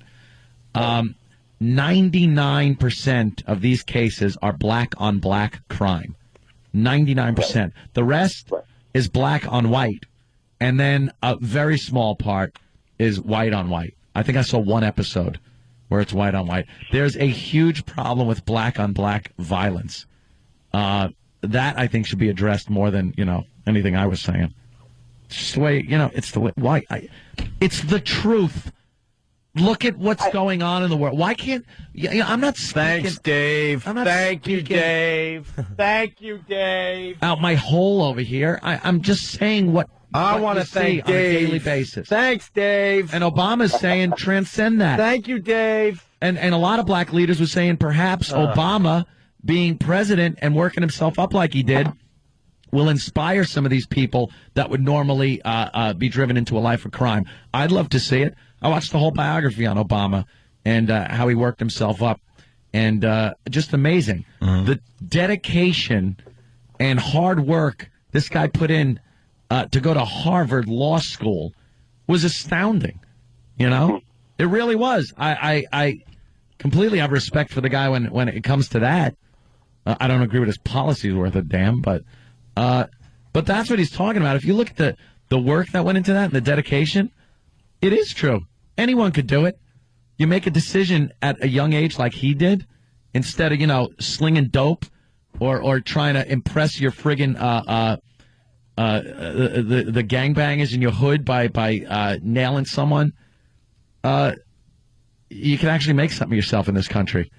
Speaker 2: 99% of these cases are black-on-black crime. 99%. The rest is black on white. And then a very small part is white on white. I think I saw one episode where it's white on white. There's a huge problem with black on black violence. That, I think, should be addressed more than, anything I was saying. It's just the way, it's the way. Why? It's the truth. Look at what's going on in the world. Why can't... I'm not speaking...
Speaker 3: Thanks, Dave. Thank you, Dave. Thank you, Dave.
Speaker 2: Out my hole over here. I'm just saying what
Speaker 3: I want to thank Dave
Speaker 2: on a daily basis.
Speaker 3: Thanks, Dave.
Speaker 2: And Obama's saying transcend that.
Speaker 3: Thank you, Dave.
Speaker 2: And a lot of black leaders were saying perhaps Obama being president and working himself up like he did will inspire some of these people that would normally be driven into a life of crime. I'd love to see it. I watched the whole biography on Obama and how he worked himself up. And just amazing. The dedication and hard work this guy put in to go to Harvard Law School was astounding. It really was. I completely have respect for the guy when it comes to that. I don't agree with his policies worth a damn, but that's what he's talking about. If you look at the work that went into that and the dedication, it is true. Anyone could do it. You make a decision at a young age like he did, instead of, slinging dope or trying to impress your friggin' the gangbangers in your hood by nailing someone. You can actually make something of yourself in this country.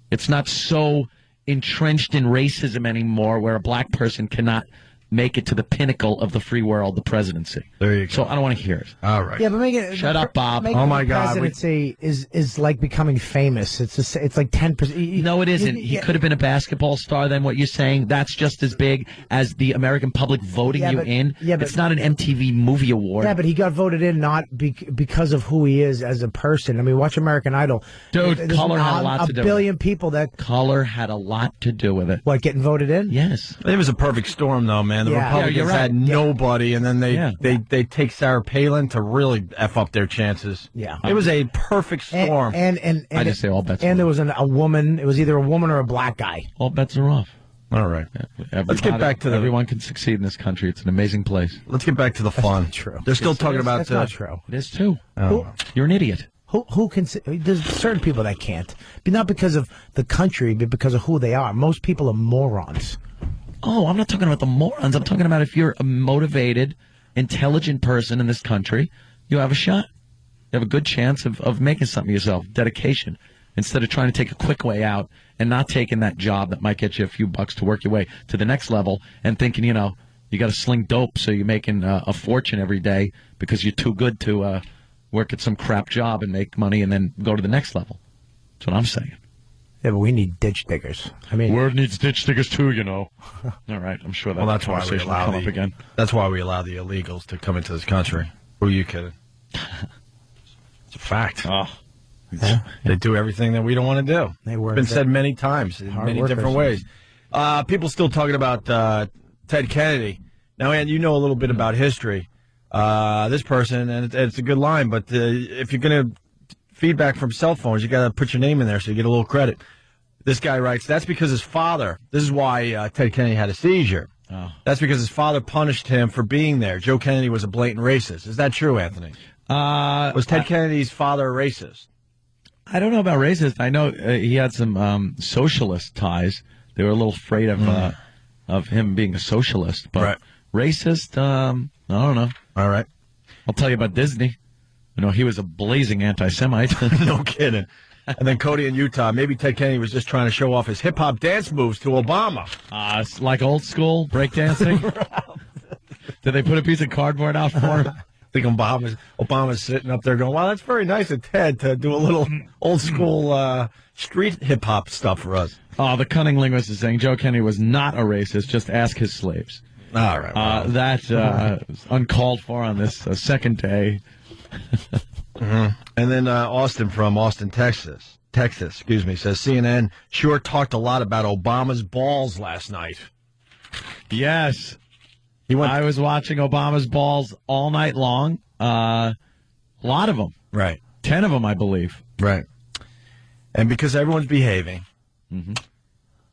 Speaker 2: It's not so entrenched in racism anymore where a black person cannot make it to the pinnacle of the free world, the presidency.
Speaker 3: There you go.
Speaker 2: So I don't want to hear it.
Speaker 3: All right.
Speaker 8: Yeah, but make it.
Speaker 2: Shut up, Bob.
Speaker 8: Oh my God. Presidency is like becoming famous. It's like 10%.
Speaker 2: No, it isn't. He could have been a basketball star. Then what you're saying, that's just as big as the American public voting you in. Yeah, but it's not an MTV Movie Award.
Speaker 8: Yeah, but he got voted in not because of who he is as a person. I mean, watch American Idol.
Speaker 2: Dude, color had a lot to do with it.
Speaker 8: A billion people that
Speaker 2: color had a lot to do with it.
Speaker 8: What, getting voted in?
Speaker 2: Yes.
Speaker 3: It was a perfect storm, though, man. The Republicans had nobody, and then they take Sarah Palin to really F up their chances.
Speaker 8: Yeah.
Speaker 3: It was a perfect storm.
Speaker 8: And
Speaker 2: I just say all bets
Speaker 8: and
Speaker 2: are
Speaker 8: there
Speaker 2: off.
Speaker 8: was a woman. It was either a woman or a black guy.
Speaker 2: All bets are off.
Speaker 3: All right. Let's get back to
Speaker 2: everyone can succeed in this country. It's an amazing place.
Speaker 3: Let's get back to the fun.
Speaker 8: That's true.
Speaker 3: They're still talking about
Speaker 8: that's not true.
Speaker 2: It is too.
Speaker 3: Oh.
Speaker 2: You're an idiot.
Speaker 8: Who can? There's certain people that can't, but not because of the country, but because of who they are. Most people are morons.
Speaker 2: Oh, I'm not talking about the morons. I'm talking about if you're a motivated, intelligent person in this country, you have a shot. You have a good chance of making something of yourself. Dedication. Instead of trying to take a quick way out and not taking that job that might get you a few bucks to work your way to the next level and thinking, you got to sling dope so you're making a fortune every day because you're too good to work at some crap job and make money and then go to the next level. That's what I'm saying.
Speaker 8: Yeah, but we need ditch diggers. I mean,
Speaker 2: world needs ditch diggers too, All right, I'm sure
Speaker 3: that's why we
Speaker 2: will come up again.
Speaker 3: That's why we allow the illegals to come into this country. Who are you kidding? It's a fact.
Speaker 2: Oh.
Speaker 3: Yeah. They do everything that we don't want to do.
Speaker 8: They work.
Speaker 3: It's been said many times in many different ways. People still talking about Ted Kennedy. Now, Ann, you know a little bit about history. This person, and it's a good line, but if you're going to feedback from cell phones, you got to put your name in there so you get a little credit. This guy writes, that's because his father, this is why Ted Kennedy had a seizure.
Speaker 2: Oh.
Speaker 3: That's because his father punished him for being there. Joe Kennedy was a blatant racist. Is that true, Anthony? Was Ted Kennedy's father a racist?
Speaker 2: I don't know about racist. I know he had some socialist ties. They were a little afraid of him being a socialist. But racist, I don't know.
Speaker 3: All right.
Speaker 2: I'll tell you about Disney. You know, he was a blazing anti-Semite.
Speaker 3: No kidding. And then Cody in Utah, maybe Ted Kennedy was just trying to show off his hip-hop dance moves to Obama.
Speaker 2: It's like old school breakdancing. Did they put a piece of cardboard out for him?
Speaker 3: I think Obama's sitting up there going, wow, that's very nice of Ted to do a little old school street hip-hop stuff for us.
Speaker 2: Oh, the cunning linguist is saying Joe Kennedy was not a racist. Just ask his slaves.
Speaker 3: All right. Well.
Speaker 2: That was uncalled for on this second day.
Speaker 3: And then Austin from Austin, Texas, says CNN sure talked a lot about Obama's balls last night.
Speaker 2: Yes. I was watching Obama's balls all night long. A lot of them.
Speaker 3: Right.
Speaker 2: 10 of them, I believe.
Speaker 3: Right. And because everyone's behaving,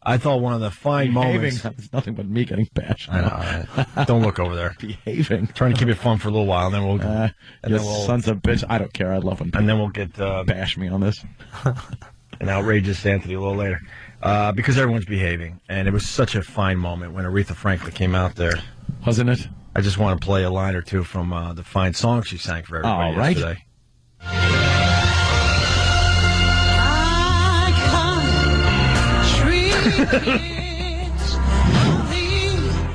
Speaker 3: I thought one of the fine moments...
Speaker 2: It's nothing but me getting bashed.
Speaker 3: I know. Don't look over there.
Speaker 2: Behaving.
Speaker 3: Trying to keep it fun for a little while, and then we'll...
Speaker 2: sons of bitch. I don't care. I love them.
Speaker 3: And then we'll get...
Speaker 2: bash me on this.
Speaker 3: An outrageous Anthony a little later. Because everyone's behaving. And it was such a fine moment when Aretha Franklin came out there.
Speaker 2: Wasn't it?
Speaker 3: I just want to play a line or two from the fine song she sang for everybody yesterday.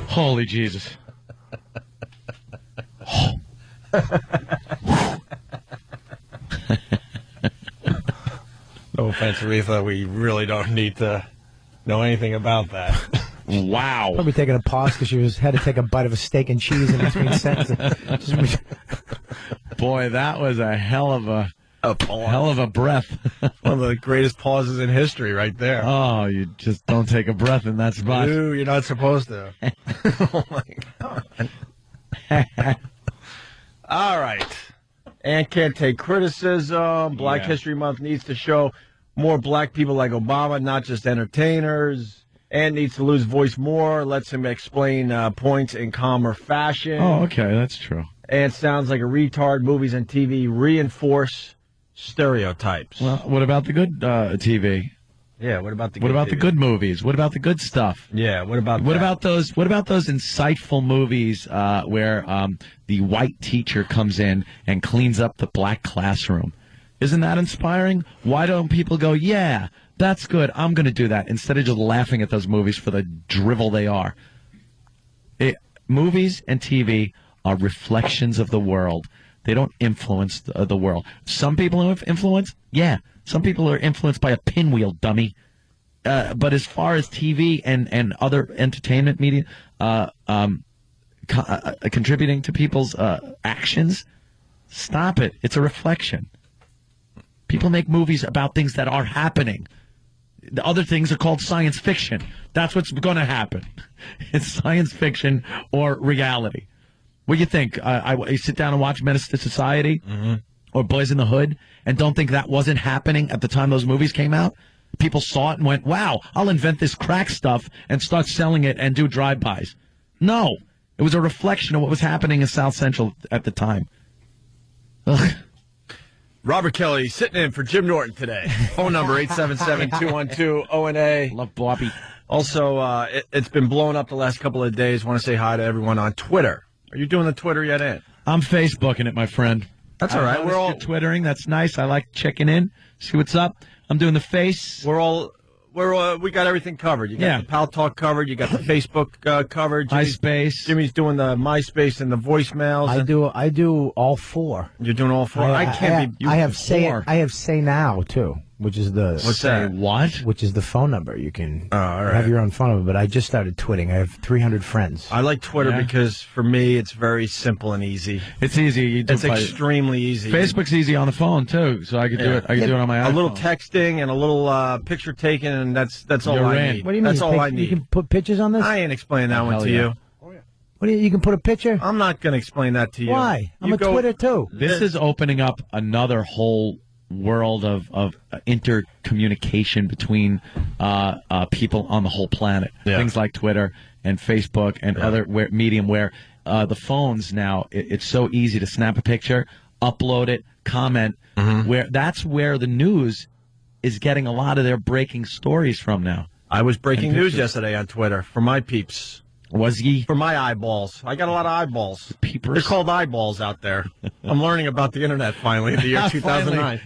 Speaker 2: Holy Jesus.
Speaker 3: No offense, Aretha. We really don't need to know anything about that.
Speaker 2: Wow.
Speaker 8: Probably taking a pause because she had to take a bite of a steak and cheese in between sentences.
Speaker 2: Boy, that was a hell of a breath.
Speaker 3: One of the greatest pauses in history right there.
Speaker 2: Oh, you just don't take a breath in that spot.
Speaker 3: Ooh, you're not supposed to. Oh, my God. All right. And can't take criticism. Black History Month needs to show more black people like Obama, not just entertainers. And needs to lose voice more. Lets him explain points in calmer fashion.
Speaker 2: Oh, okay. That's true.
Speaker 3: And sounds like a retard. Movies and TV reinforce stereotypes.
Speaker 2: Well, what about the good TV?
Speaker 3: Yeah, what about the
Speaker 2: good movies? What about the good stuff?
Speaker 3: Yeah, what about
Speaker 2: those insightful movies where the white teacher comes in and cleans up the black classroom? Isn't that inspiring? Why don't people go, yeah, that's good, I'm going to do that, instead of just laughing at those movies for the drivel they are? Movies and TV are reflections of the world. They don't influence the world. Some people have influence. Yeah, some people are influenced by a pinwheel, dummy. But as far as TV and other entertainment media contributing to people's actions, stop it. It's a reflection. People make movies about things that are happening. The other things are called science fiction. That's what's going to happen. It's science fiction or reality. What do you think? I sit down and watch Menace to Society or Boys in the Hood and don't think that wasn't happening at the time those movies came out? People saw it and went, wow, I'll invent this crack stuff and start selling it and do drive-bys. No. It was a reflection of what was happening in South Central at the time. Ugh.
Speaker 3: Robert Kelly sitting in for Jim Norton today. Phone number 877-212-ONA.
Speaker 2: Love Bobby.
Speaker 3: Also, it's been blowing up the last couple of days. Want to say hi to everyone on Twitter. Are you doing the Twitter yet, Ant?
Speaker 2: I'm Facebooking it, my friend.
Speaker 3: That's all right.
Speaker 2: We're all Twittering. That's nice. I like checking in. See what's up. I'm doing the face.
Speaker 3: We got everything covered. You got the Pal Talk covered. You got the Facebook covered.
Speaker 2: MySpace.
Speaker 3: Jimmy's doing the MySpace and the voicemails.
Speaker 8: I do all four.
Speaker 3: You're doing all four. I
Speaker 8: have Say Now too, which is the
Speaker 3: what's that?
Speaker 2: What?
Speaker 8: Which is the phone number. You can
Speaker 3: all right.
Speaker 8: have your own phone number. But I just started twitting. I have 300 friends.
Speaker 3: I like Twitter because for me it's very simple and easy.
Speaker 2: It's easy.
Speaker 3: It's extremely easy.
Speaker 2: Facebook's easy on the phone too, so I could do it. I could do it on my iPhone.
Speaker 3: A little texting and a little picture taken, and that's all
Speaker 2: You're
Speaker 3: I
Speaker 2: in.
Speaker 3: need.
Speaker 8: What do you mean?
Speaker 3: That's all I need.
Speaker 8: You can put pictures on this?
Speaker 3: I ain't explaining that one to you.
Speaker 8: What do you can put a picture?
Speaker 3: I'm not going to explain that to you.
Speaker 8: Why? I'm
Speaker 3: You
Speaker 8: a Twitter too.
Speaker 2: This is opening up another whole world of intercommunication between people on the whole planet.
Speaker 3: Yeah.
Speaker 2: Things like Twitter and Facebook and other medium where the phones now, it's so easy to snap a picture, upload it, comment. Where that's where the news is getting a lot of their breaking stories from now.
Speaker 3: I was breaking news yesterday on Twitter for my peeps.
Speaker 2: Was he?
Speaker 3: For my eyeballs. I got a lot of eyeballs.
Speaker 2: Peepers.
Speaker 3: They're called eyeballs out there. I'm learning about the internet finally in the year 2009.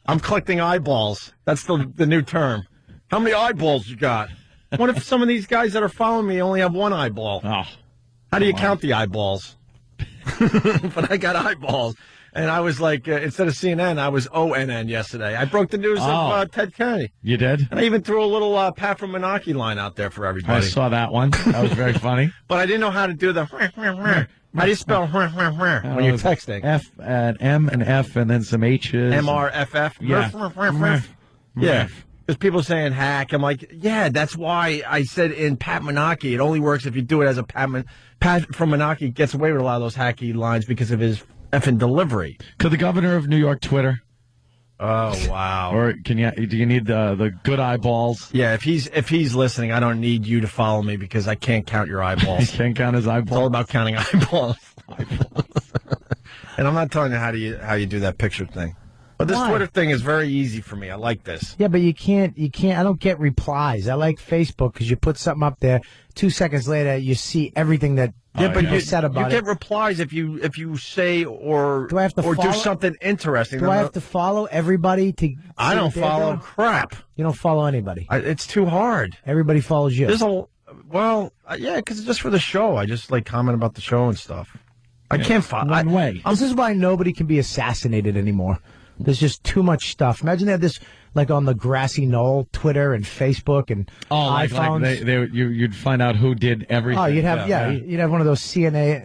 Speaker 3: I'm collecting eyeballs. That's the new term. How many eyeballs you got? What if some of these guys that are following me only have one eyeball?
Speaker 2: Oh,
Speaker 3: how do you count the eyeballs? But I got eyeballs. And I was like, instead of CNN, I was ONN yesterday. I broke the news of Ted Kennedy.
Speaker 2: You did?
Speaker 3: And I even threw a little Pat from Menachie line out there for everybody.
Speaker 2: I saw that one. That was very funny.
Speaker 3: But I didn't know how to do the How do you spell when you're texting?
Speaker 2: F and M and F and then some H's.
Speaker 3: MRFF?
Speaker 2: Yeah.
Speaker 3: Yeah. Because people saying hack. I'm like, yeah, that's why I said in Pat Menachie, it only works if you do it as a Pat from Menachie gets away with a lot of those hacky lines because of his effing delivery.
Speaker 2: Could the governor of New York Twitter?
Speaker 3: Oh, wow.
Speaker 2: Or do you need the good eyeballs?
Speaker 3: Yeah, if he's listening, I don't need you to follow me because I can't count your eyeballs.
Speaker 2: You can't count his eyeballs?
Speaker 3: It's all about counting eyeballs. And I'm not telling you how you do that picture thing. But this Twitter thing is very easy for me. I like this.
Speaker 8: Yeah, but you can't, I don't get replies. I like Facebook because you put something up there, 2 seconds later, you see everything that you said about
Speaker 3: it. You get replies if you say or
Speaker 8: do
Speaker 3: something interesting.
Speaker 8: Do I have to follow everybody to?
Speaker 3: I don't follow crap.
Speaker 8: You don't follow anybody.
Speaker 3: It's too hard.
Speaker 8: Everybody follows you.
Speaker 3: Yeah, because it's just for the show. I just like comment about the show and stuff. I can't follow.
Speaker 2: One way.
Speaker 8: This is why nobody can be assassinated anymore. There's just too much stuff. Imagine they had this like on the grassy knoll, Twitter and Facebook and iPhones.
Speaker 2: You'd find out who did everything.
Speaker 8: Oh, you'd have one of those CNN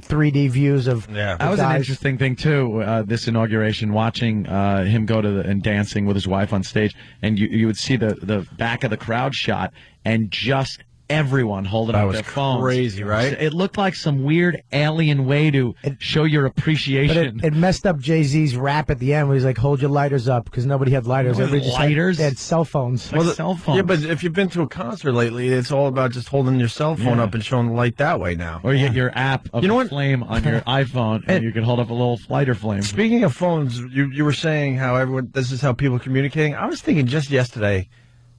Speaker 8: 3D views of.
Speaker 2: Yeah, that was an interesting thing too. This inauguration, watching him go to and dancing with his wife on stage, and you would see the back of the crowd shot, and just everyone holding up their phones.
Speaker 3: Crazy, right?
Speaker 2: It looked like some weird alien way to show your appreciation.
Speaker 8: But it messed up Jay-Z's rap at the end where he's like, hold your lighters up, because nobody had lighters. Everybody just had cell phones.
Speaker 2: Cell phones.
Speaker 3: Yeah, but if you've been to a concert lately, it's all about just holding your cell phone up and showing the light that way now.
Speaker 2: Or you get your app of a flame on your iPhone, and you can hold up a little lighter flame.
Speaker 3: Speaking of phones, you were saying how this is how people are communicating. I was thinking just yesterday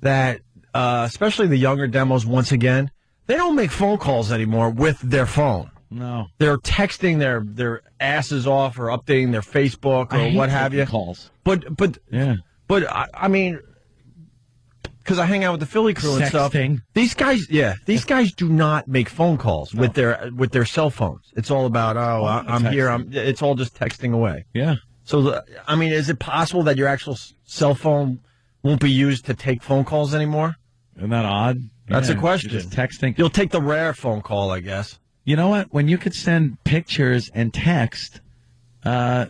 Speaker 3: that especially the younger demos, once again, they don't make phone calls anymore with their phone.
Speaker 2: No.
Speaker 3: They're texting their asses off or updating their Facebook or what have you.
Speaker 2: Calls.
Speaker 3: But I mean, because I hang out with the Philly crew and stuff. These guys do not make phone calls with their cell phones. It's all about I'm here. It's all just texting away.
Speaker 2: Yeah.
Speaker 3: So I mean, is it possible that your actual cell phone won't be used to take phone calls anymore?
Speaker 2: Isn't that odd?
Speaker 3: That's a question.
Speaker 2: Just texting.
Speaker 3: You'll take the rare phone call, I guess.
Speaker 2: You know what? When you could send pictures and text, why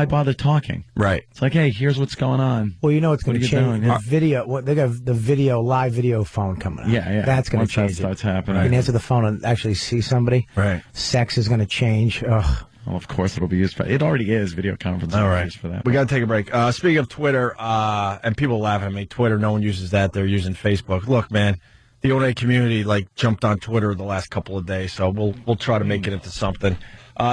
Speaker 2: bother talking?
Speaker 3: Right.
Speaker 2: It's like, hey, here's what's going on.
Speaker 8: Well, you know it's going to change.
Speaker 2: Yeah.
Speaker 8: Video. They got the live video phone coming out.
Speaker 2: Yeah.
Speaker 8: That's going to change.
Speaker 2: Once that starts happening,
Speaker 8: you can answer the phone and actually see somebody.
Speaker 3: Right.
Speaker 8: Sex is going to change. Ugh.
Speaker 2: Well, of course it'll be used for. It already is video conferencing.
Speaker 3: All right.
Speaker 2: Used for that.
Speaker 3: We got to take a break. Speaking of Twitter, and people laugh at me. Twitter, no one uses that. They're using Facebook. Look, man, the ONA community jumped on Twitter the last couple of days, so we'll try to make it into something.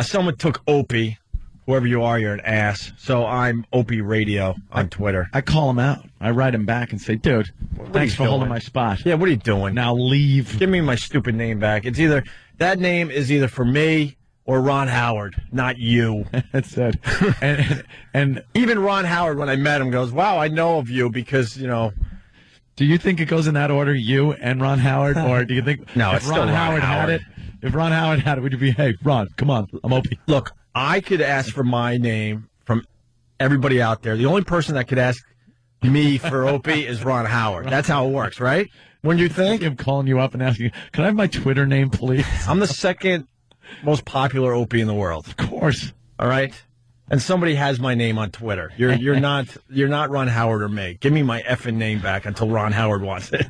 Speaker 3: Someone took Opie. Whoever you are, you're an ass. So I'm Opie Radio on Twitter.
Speaker 2: I call him out. I write him back and say, dude, thanks for holding my spot.
Speaker 3: Yeah, what are you doing?
Speaker 2: Now leave.
Speaker 3: Give me my stupid name back. That name is either for me or Ron Howard, not you.
Speaker 2: That's it. And
Speaker 3: even Ron Howard, when I met him, goes, wow, I know of you because,
Speaker 2: Do you think it goes in that order, you and Ron Howard? Or do you think
Speaker 3: no,
Speaker 2: if Ron Howard had it, if Ron Howard had it, would you be, hey, Ron, come on, I'm Opie?
Speaker 3: Look, I could ask for my name from everybody out there. The only person that could ask me for Opie is Ron Howard. That's how it works, right? When you think?
Speaker 2: I'm calling you up and asking, can I have my Twitter name, please?
Speaker 3: I'm the second most popular Opie in the world.
Speaker 2: Of course.
Speaker 3: All right? And somebody has my name on Twitter. You're not Ron Howard or me. Give me my effing name back until Ron Howard wants it.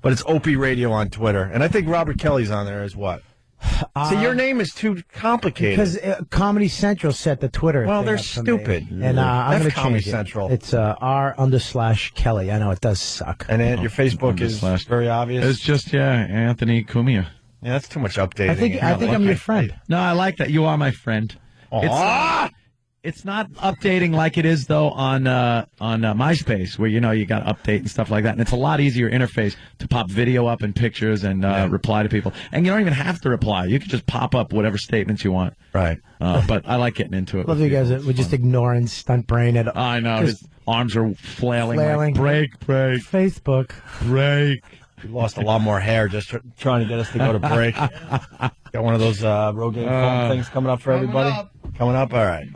Speaker 3: But it's Opie Radio on Twitter. And I think Robert Kelly's on there as what? See, your name is too complicated.
Speaker 8: Because Comedy Central set the Twitter.
Speaker 3: Well,
Speaker 8: thing
Speaker 3: they're
Speaker 8: up for me.
Speaker 3: stupid.
Speaker 8: And I'm going to
Speaker 3: Comedy
Speaker 8: change it.
Speaker 3: Central.
Speaker 8: It's R_Kelly. I know it does suck.
Speaker 3: And then your Facebook is very obvious.
Speaker 2: It's just Anthony Cumia.
Speaker 3: Yeah, that's too much updating.
Speaker 8: I think I'm your friend.
Speaker 2: No, I like that. You are my friend. It's not updating like it is though on MySpace, where you got to update and stuff like that, and it's a lot easier interface to pop video up and pictures and reply to people, and you don't even have to reply. You can just pop up whatever statements you want.
Speaker 3: Right.
Speaker 2: But I like getting into it.
Speaker 8: Love you guys. We're just ignoring Stunt Brain.
Speaker 2: I know his arms are flailing.
Speaker 8: Flailing.
Speaker 2: Like, break.
Speaker 8: Facebook.
Speaker 2: Break.
Speaker 3: We lost a lot more hair just trying to get us to go to break. Got one of those Rogaine phone things coming up for everybody. Coming up. All right.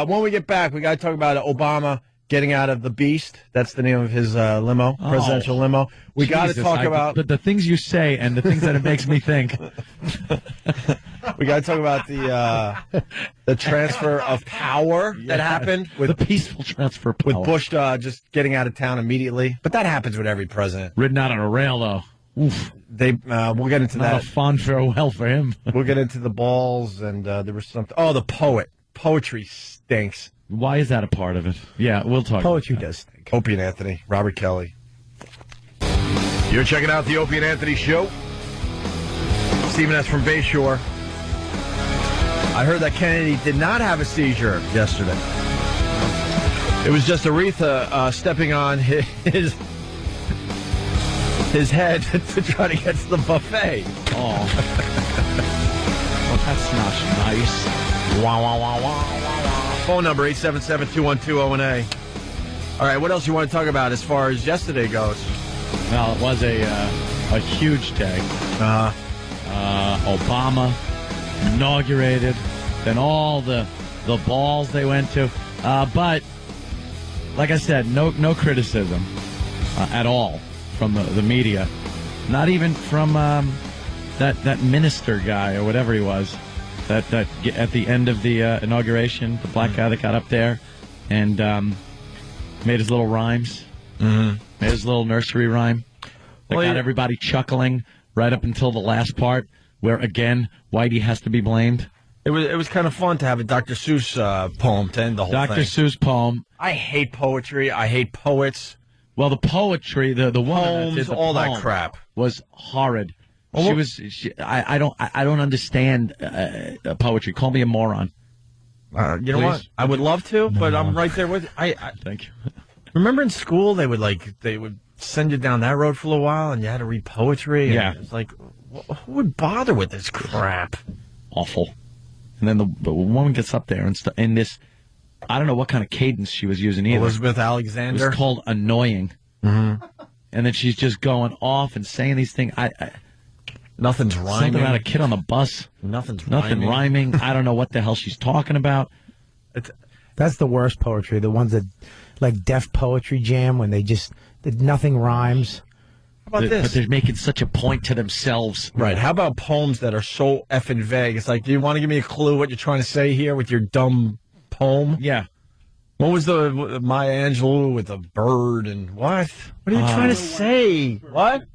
Speaker 3: When we get back, we got to talk about Obama getting out of the Beast. That's the name of his limo, presidential limo. We got to talk about
Speaker 2: the things you say and the things that it makes me think.
Speaker 3: We got to talk about the transfer of power that happened with
Speaker 2: the peaceful transfer of power.
Speaker 3: with Bush just getting out of town immediately. But that happens with every president.
Speaker 2: Ridden out on a rail, though. Oof.
Speaker 3: We'll get into
Speaker 2: Not
Speaker 3: that.
Speaker 2: a fond farewell for him.
Speaker 3: We'll get into the balls and there was something. Oh, the poet. Poetry stinks.
Speaker 2: Why is that a part of it? Yeah, we'll talk.
Speaker 8: Poetry does stink.
Speaker 3: Opie and Anthony, Robert Kelly. You're checking out the Opie and Anthony show. Stephen S. from Bayshore. I heard that Kennedy did not have a seizure yesterday. It was just Aretha stepping on his head to try to get to the buffet.
Speaker 2: Oh. Well, that's not nice.
Speaker 3: Wah, wah, wah, wah, wah, wah. Phone number 877-212-018. All right, what else you want to talk about as far as yesterday goes?
Speaker 2: Well, it was a huge day. Obama inaugurated, then all the balls they went to. But like I said, no criticism at all from the media. Not even from that minister guy or whatever he was. That at the end of the inauguration, the black guy that got up there and made his little rhymes, made his little nursery rhyme that got everybody chuckling right up until the last part, where again Whitey has to be blamed.
Speaker 3: It was kind of fun to have a Dr. Seuss poem to end the whole thing.
Speaker 2: Dr. Seuss poem.
Speaker 3: I hate poetry. I hate poets.
Speaker 2: Well, the poetry, the woman that did the
Speaker 3: all
Speaker 2: poem
Speaker 3: that crap
Speaker 2: was horrid. I don't understand poetry. Call me a moron.
Speaker 3: You know what? I would love to, but I'm right there with you.
Speaker 2: Thank you.
Speaker 3: Remember in school they would send you down that road for a while, and you had to read poetry.
Speaker 2: Yeah,
Speaker 3: it's like who would bother with this crap?
Speaker 2: Awful. And then the woman gets up there and in this, I don't know what kind of cadence she was using either.
Speaker 3: Elizabeth Alexander.
Speaker 2: It was called annoying. Mm-hmm. And then she's just going off and saying these things.
Speaker 3: Nothing's rhyming.
Speaker 2: Something about a kid on the bus.
Speaker 3: Nothing
Speaker 2: rhyming. I don't know what the hell she's talking about.
Speaker 8: That's the worst poetry. The ones that, like Def Poetry Jam, when nothing rhymes.
Speaker 3: How about this?
Speaker 2: But they're making such a point to themselves.
Speaker 3: Right. How about poems that are so effing vague? It's like, do you want to give me a clue what you're trying to say here with your dumb poem?
Speaker 2: Yeah.
Speaker 3: What was the Maya Angelou with a bird and what? What are you trying to say? What?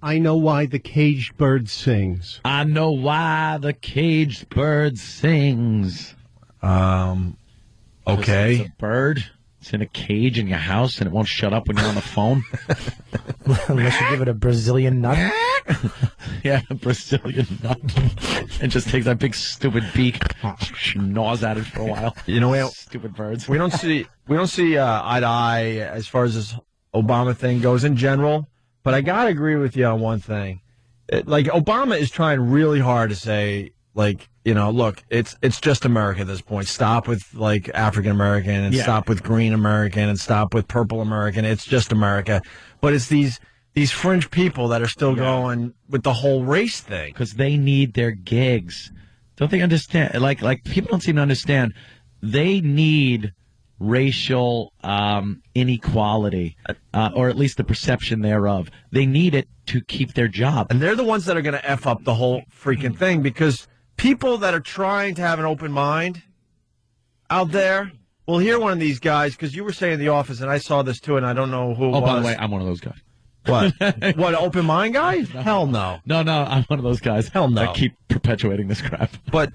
Speaker 4: I know why the caged bird sings.
Speaker 2: I know why the caged bird sings.
Speaker 3: Okay.
Speaker 2: It's a bird. It's in a cage in your house and it won't shut up when you're on the phone.
Speaker 8: Unless you give it a Brazilian nut.
Speaker 3: Yeah,
Speaker 2: a Brazilian nut. And just takes that big stupid beak, gnaws at it for a while.
Speaker 3: You know,
Speaker 2: stupid birds.
Speaker 3: We don't see eye to eye as far as this Obama thing goes in general. But I gotta agree with you on one thing. Obama is trying really hard to say, look, it's just America at this point. Stop with African American and stop with green American and stop with purple American. It's just America. But it's these fringe people that are still going with the whole race thing
Speaker 2: because they need their gigs. Don't they understand? Like people don't seem to understand. They need racial inequality, or at least the perception thereof. They need it to keep their job.
Speaker 3: And they're the ones that are going to F up the whole freaking thing because people that are trying to have an open mind out there will hear one of these guys, because you were saying in the office, and I saw this too, and I don't know who it was.
Speaker 2: Oh, by the way, I'm one of those guys.
Speaker 3: What? What, open mind guy? Hell no.
Speaker 2: No, I'm one of those guys.
Speaker 3: Hell no.
Speaker 2: That keep perpetuating this crap.
Speaker 3: But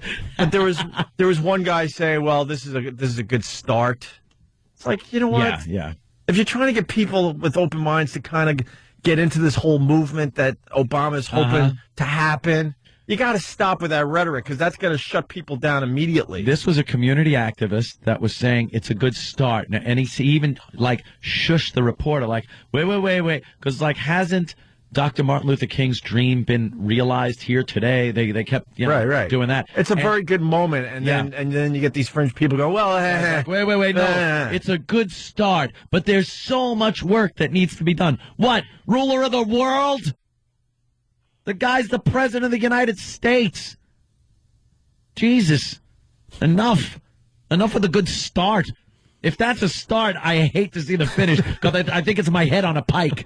Speaker 3: there was one guy saying, "Well, this is a good start." It's like, you know what?
Speaker 2: Yeah.
Speaker 3: If you're trying to get people with open minds to kind of get into this whole movement that Obama's hoping to happen, you got to stop with that rhetoric because that's going to shut people down immediately.
Speaker 2: This was a community activist that was saying it's a good start. And he even, like, shushed the reporter, like, wait. Because, like, hasn't Dr. Martin Luther King's dream been realized here today? They kept doing that.
Speaker 3: It's a very good moment. And then you get these fringe people go, well,
Speaker 2: like, wait, no. It's a good start. But there's so much work that needs to be done. What? Ruler of the world? The guy's the president of the United States. Jesus. Enough with a good start. If that's a start, I hate to see the finish because I think it's my head on a pike.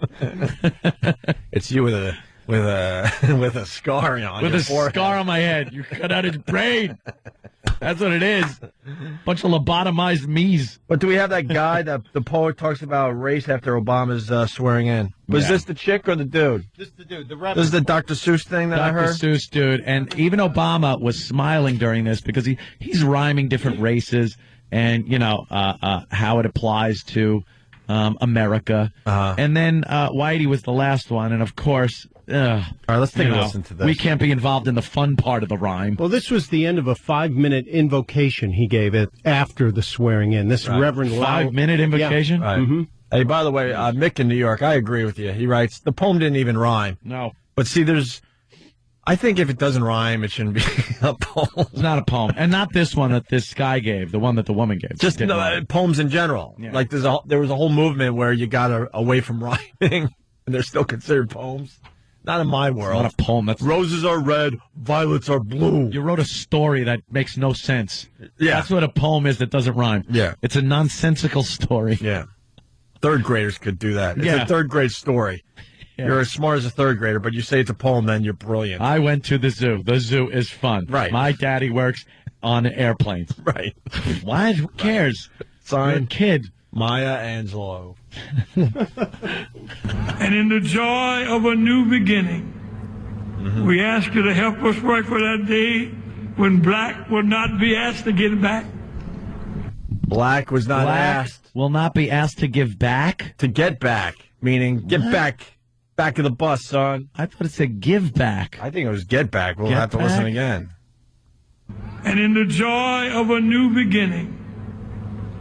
Speaker 3: It's you with a scar on
Speaker 2: with
Speaker 3: your
Speaker 2: a
Speaker 3: forehead.
Speaker 2: Scar on my head. You cut out his brain. That's what it is. Bunch of lobotomized me's.
Speaker 3: But do we have that guy that the poet talks about race after Obama's swearing in? Was this the chick or the dude?
Speaker 4: This is the dude.
Speaker 3: This is the Dr. Seuss thing that I heard?
Speaker 2: Dr. Seuss dude. And even Obama was smiling during this because he's rhyming different races and, how it applies to America. And then Whitey was the last one. And, of course,
Speaker 3: all right, let's take a listen to this.
Speaker 2: We can't be involved in the fun part of the rhyme.
Speaker 4: Well, this was the end of a 5-minute invocation he gave it after the swearing in. This Reverend Lau.
Speaker 2: 5-minute invocation?
Speaker 4: Yeah.
Speaker 3: Right.
Speaker 4: Mm-hmm.
Speaker 3: Hey, by the way, Mick in New York, I agree with you. He writes, the poem didn't even rhyme.
Speaker 2: No.
Speaker 3: But see, I think if it doesn't rhyme, it shouldn't be a poem.
Speaker 2: It's not a poem. And not this one that this guy gave, the one that the woman gave.
Speaker 3: Just poems in general.
Speaker 2: Yeah.
Speaker 3: Like there was a whole movement where you got away from rhyming, and they're still considered poems. Not in my world.
Speaker 2: It's not a poem. That's
Speaker 3: roses are red, violets are blue.
Speaker 2: You wrote a story that makes no sense.
Speaker 3: Yeah.
Speaker 2: That's what a poem is that doesn't rhyme.
Speaker 3: Yeah.
Speaker 2: It's a nonsensical story.
Speaker 3: Yeah. Third graders could do that. It's a third grade story. Yeah. You're as smart as a third grader, but you say it's a poem, then you're brilliant.
Speaker 2: I went to the zoo. The zoo is fun.
Speaker 3: Right.
Speaker 2: My daddy works on airplanes.
Speaker 3: Right.
Speaker 2: Why? Who cares?
Speaker 3: Signed,
Speaker 2: you're a kid.
Speaker 3: Maya Angelou.
Speaker 15: And in the joy of a new beginning, we ask you to help us work for that day when black will not be asked to get back.
Speaker 3: Black was not asked.
Speaker 2: Will not be asked to give back?
Speaker 3: To get back. Meaning, get back of the bus, son.
Speaker 2: I thought it said give back.
Speaker 3: I think it was get back. We'll have to listen again.
Speaker 15: And in the joy of a new beginning,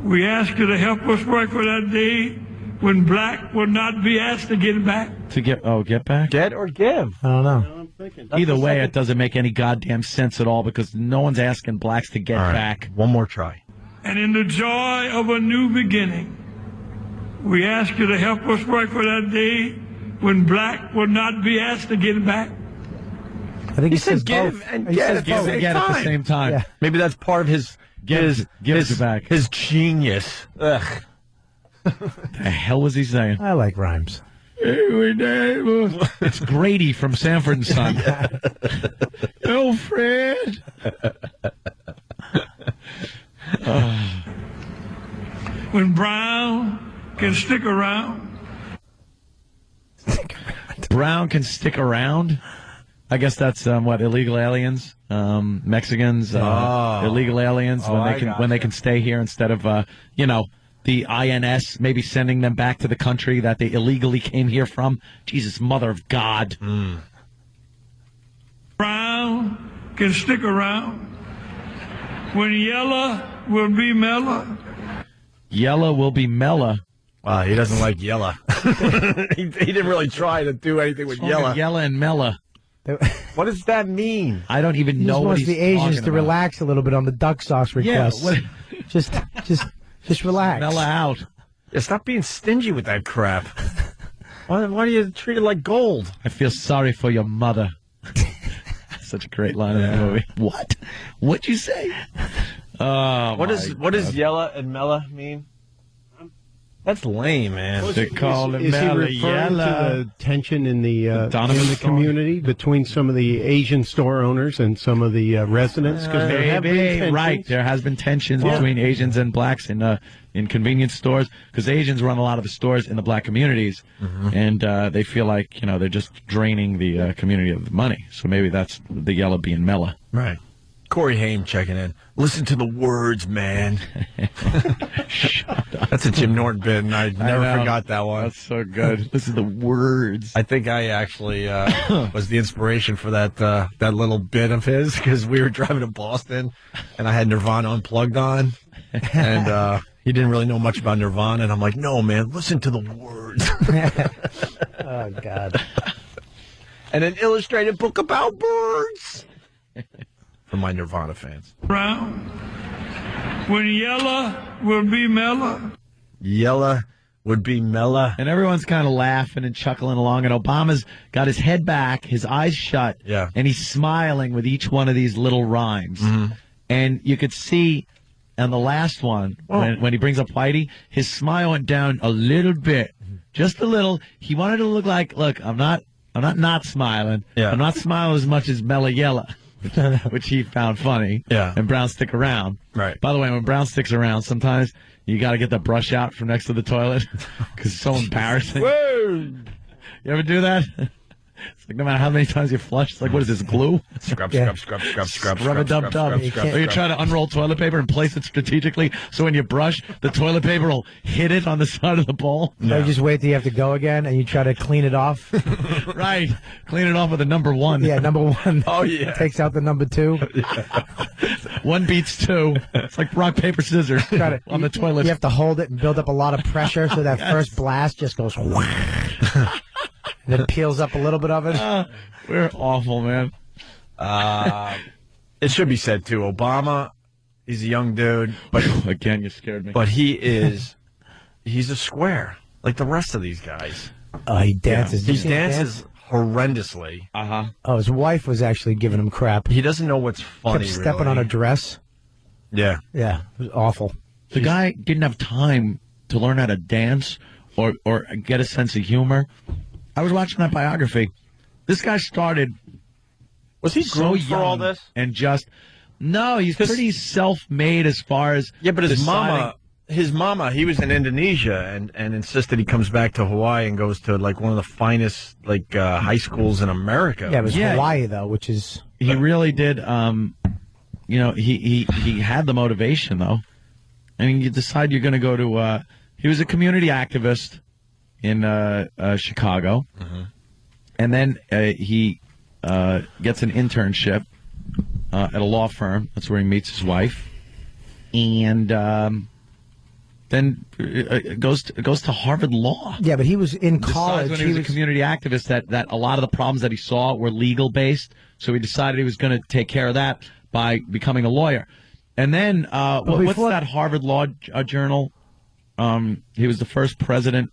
Speaker 15: we ask you to help us work for that day when black will not be asked to get back.
Speaker 2: To get back?
Speaker 3: Get or give?
Speaker 8: I don't know.
Speaker 2: Either way, it doesn't make any goddamn sense at all because no one's asking blacks to get back.
Speaker 3: One more try.
Speaker 15: And in the joy of a new beginning, we ask you to help us work for that day when black will not be asked to get back.
Speaker 8: I think he says
Speaker 3: give
Speaker 8: both.
Speaker 3: and
Speaker 8: He
Speaker 3: get
Speaker 8: says
Speaker 3: at the
Speaker 8: both.
Speaker 3: same
Speaker 2: Get
Speaker 3: time.
Speaker 2: at the same time.
Speaker 8: Yeah.
Speaker 3: Maybe that's part of his
Speaker 2: back.
Speaker 3: His genius. Ugh.
Speaker 2: The hell was he saying?
Speaker 8: I like rhymes.
Speaker 2: It's Grady from Sanford and Son. Oh, Fred.
Speaker 15: When brown can stick around.
Speaker 2: Brown can stick around. I guess that's illegal aliens, Mexicans, illegal aliens when they can stay here instead of the INS maybe sending them back to the country that they illegally came here from. Jesus, mother of God.
Speaker 15: Brown can stick around. When yellow will be mellow.
Speaker 2: Yellow will be mellow.
Speaker 3: Wow, he doesn't like yellow. he didn't really try to do anything with yellow.
Speaker 2: Yellow and mellow.
Speaker 3: What does that mean?
Speaker 2: I don't even know
Speaker 8: what
Speaker 2: what
Speaker 8: he's
Speaker 2: he's
Speaker 8: the Asians
Speaker 2: talking
Speaker 8: to
Speaker 2: about.
Speaker 8: relax a little bit on the duck sauce requests.
Speaker 2: Yeah,
Speaker 8: just relax.
Speaker 2: Mellow out.
Speaker 3: Yeah, stop being stingy with that crap. Why do you treat it like gold?
Speaker 2: I feel sorry for your mother. Such a great line in the movie. What? What'd you say? Oh,
Speaker 3: what does yellow and mellow mean? That's lame, man.
Speaker 2: They call it
Speaker 4: Is he
Speaker 2: Mela
Speaker 4: referring to
Speaker 2: Yella.
Speaker 4: the tension in the
Speaker 2: Donovan
Speaker 4: community between some of the Asian store owners and some of the residents? Because there have been tensions.
Speaker 2: Right, there has been tensions between Asians and blacks in convenience stores because Asians run a lot of the stores in the black communities, and they feel like they're just draining the community of the money. So maybe that's the Yella being Mela.
Speaker 3: Right. Corey Haim checking in. Listen to the words, man. That's a Jim Norton bit, and I never forgot that one.
Speaker 2: That's so good. Listen to the words.
Speaker 3: I think I actually was the inspiration for that little bit of his because we were driving to Boston, and I had Nirvana Unplugged on, and he didn't really know much about Nirvana, and I'm like, no, man, listen to the words.
Speaker 8: Oh, God.
Speaker 3: And an illustrated book about birds. For my Nirvana fans.
Speaker 15: Brown. When Yella will be Mela.
Speaker 3: Yella would be Mela.
Speaker 2: And everyone's kind of laughing and chuckling along, and Obama's got his head back, his eyes shut, and he's smiling with each one of these little rhymes. And you could see on the last one, when he brings up Whitey, his smile went down a little bit. Just a little. He wanted to look like, look, I'm not smiling. I'm not smiling as much as Mela Yella. Which he found funny. And Brown stick around.
Speaker 3: Right.
Speaker 2: By the way, when Brown sticks around, sometimes you got to get the brush out from next to the toilet because it's so embarrassing.
Speaker 3: Whoa.
Speaker 2: You ever do that? It's like no matter how many times you flush, it's like, what is this, glue?
Speaker 3: Scrub.
Speaker 2: Rub a dub. Or you try to unroll toilet paper and place it strategically so when you brush, the toilet paper will hit it on the side of the bowl.
Speaker 8: No, you just wait till you have to go again and you try to clean it off.
Speaker 2: Right. Clean it off with a number one.
Speaker 8: Yeah, number one.
Speaker 3: Oh, yeah.
Speaker 8: Takes out the number two.
Speaker 2: One beats two. It's like rock, paper, scissors on the toilet.
Speaker 8: You have to hold it and build up a lot of pressure so that first blast just goes and it peels up a little bit of it.
Speaker 2: We're awful, man.
Speaker 3: It should be said, too. Obama, he's a young dude. But
Speaker 2: again, you scared me.
Speaker 3: But he's a square, like the rest of these guys.
Speaker 8: Oh, he dances.
Speaker 3: He dances horrendously.
Speaker 8: Oh, his wife was actually giving him crap.
Speaker 3: He doesn't know what's funny,
Speaker 8: Kept stepping on a dress.
Speaker 3: Yeah.
Speaker 8: Yeah, it was awful.
Speaker 2: The guy didn't have time to learn how to dance or get a sense of humor. I was watching that biography. This guy started.
Speaker 3: Was he
Speaker 2: so
Speaker 3: groomed for all this?
Speaker 2: And no, he's pretty self-made as far as
Speaker 3: but his
Speaker 2: deciding.
Speaker 3: mama, he was in Indonesia and insisted he comes back to Hawaii and goes to like one of the finest high schools in America.
Speaker 8: Yeah, it was Hawaii though, which is
Speaker 2: he really did. He had the motivation though. I mean, you decide you're going to go to. He was a community activist in Chicago, and then he gets an internship at a law firm. That's where he meets his wife, and then goes to Harvard Law.
Speaker 8: Yeah, but he was in college.
Speaker 2: When he was a community activist, that a lot of the problems that he saw were legal based, so he decided he was going to take care of that by becoming a lawyer. And then what's that Harvard Law Journal? He was the first president.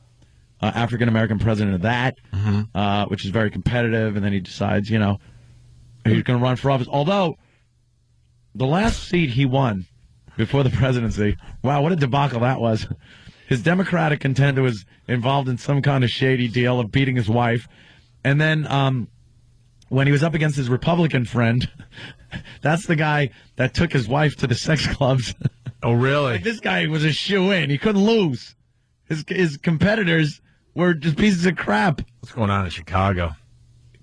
Speaker 2: African-American president of that, which is very competitive, and then he decides, he's going to run for office. Although, the last seat he won before the presidency, wow, what a debacle that was. His Democratic contender was involved in some kind of shady deal of beating his wife, and then when he was up against his Republican friend, that's the guy that took his wife to the sex clubs.
Speaker 3: Oh, really?
Speaker 2: Like, this guy was a shoo-in. He couldn't lose. His competitors were just pieces of crap.
Speaker 3: What's going on in Chicago?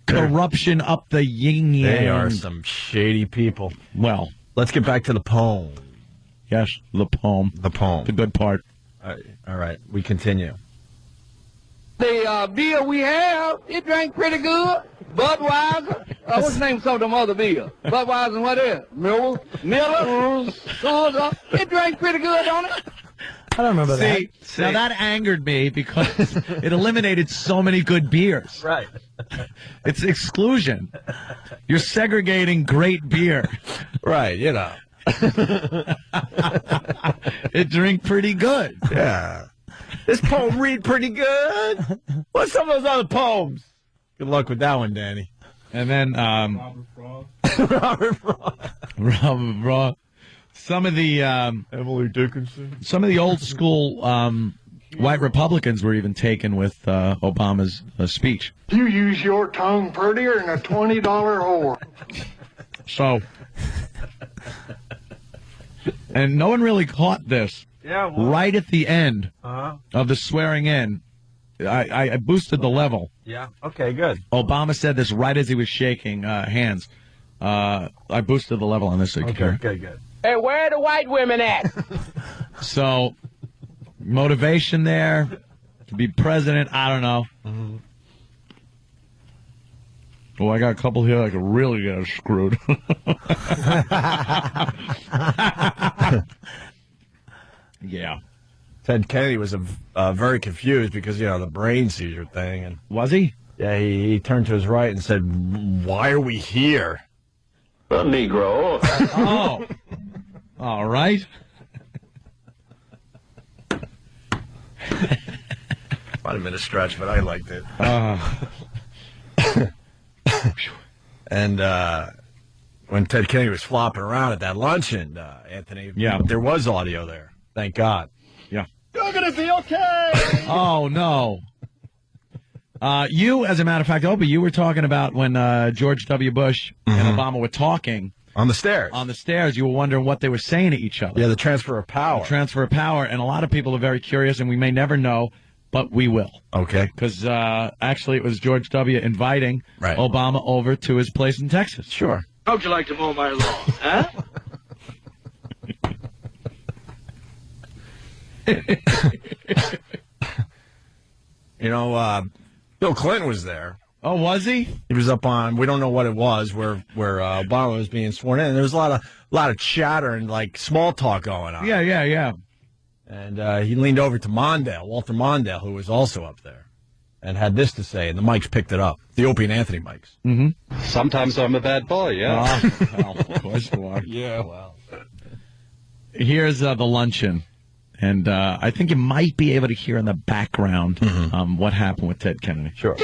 Speaker 2: Corruption up the yin-yang.
Speaker 3: They are some shady people.
Speaker 2: Well,
Speaker 3: let's get back to the poem.
Speaker 2: Yes, the poem.
Speaker 3: The poem.
Speaker 2: The good part.
Speaker 3: All right, we continue.
Speaker 16: The beer we have, it drank pretty good. Budweiser. What's the name of some of them other beers? Budweiser and what else? Miller, Suza. It drank pretty good, don't it?
Speaker 8: I don't remember that.
Speaker 2: Now that angered me because it eliminated so many good beers.
Speaker 3: Right.
Speaker 2: It's exclusion. You're segregating great beer.
Speaker 3: Right,
Speaker 2: It drank pretty good.
Speaker 3: Yeah. This poem read pretty good. What's some of those other poems? Good luck with that one, Danny.
Speaker 2: And then Robert Frost. Some of the
Speaker 3: Emily Dickinson.
Speaker 2: Some of the old school White Republicans were even taken with Obama's speech.
Speaker 17: You use your tongue prettier than a $20 whore.
Speaker 2: So, and no one really caught this.
Speaker 3: Yeah. Well,
Speaker 2: right at the end of the swearing in, I boosted the level.
Speaker 3: Yeah. Okay, good.
Speaker 2: Obama said this right as he was shaking hands. I boosted the level on this.
Speaker 3: Okay, good.
Speaker 16: Hey, where are the white women at?
Speaker 2: So, motivation there to be president, I don't know.
Speaker 3: Mm-hmm.
Speaker 2: Well, I got a couple here that could really get us screwed. Yeah.
Speaker 3: Ted Kennedy was very confused because, the brain seizure thing. And
Speaker 2: was he?
Speaker 3: Yeah, he turned to his right and said, "Why are we here?"
Speaker 12: A Negro.
Speaker 2: Oh. All right.
Speaker 3: Might have been a stretch, but I liked it. And when Ted Kennedy was flopping around at that luncheon, Anthony, there was audio there. Thank God.
Speaker 2: Yeah.
Speaker 17: You're going to be okay.
Speaker 2: Oh, no. You, as a matter of fact, Opie, you were talking about when George W. Bush and Obama were talking.
Speaker 3: On the stairs.
Speaker 2: On the stairs. You were wondering what they were saying to each other.
Speaker 3: Yeah, the transfer of power.
Speaker 2: The transfer of power. And a lot of people are very curious, and we may never know, but we will.
Speaker 3: Okay.
Speaker 2: Because actually it was George W. inviting Obama over to his place in Texas.
Speaker 3: Sure.
Speaker 16: How would you like to mow my lawn, huh?
Speaker 3: Bill Clinton was there.
Speaker 2: Oh, was he?
Speaker 3: He was up on, we don't know what it was, where Obama was being sworn in. And there was a lot of chatter and small talk going on.
Speaker 2: Yeah.
Speaker 3: And he leaned over to Walter Mondale, who was also up there, and had this to say, and the mics picked it up. The Opie and Anthony mics.
Speaker 2: Mm-hmm.
Speaker 12: Sometimes I'm a bad boy, yeah.
Speaker 2: Well, of course you are.
Speaker 3: Yeah, well.
Speaker 2: Here's the luncheon. And I think you might be able to hear in the background what happened with Ted Kennedy.
Speaker 3: Sure.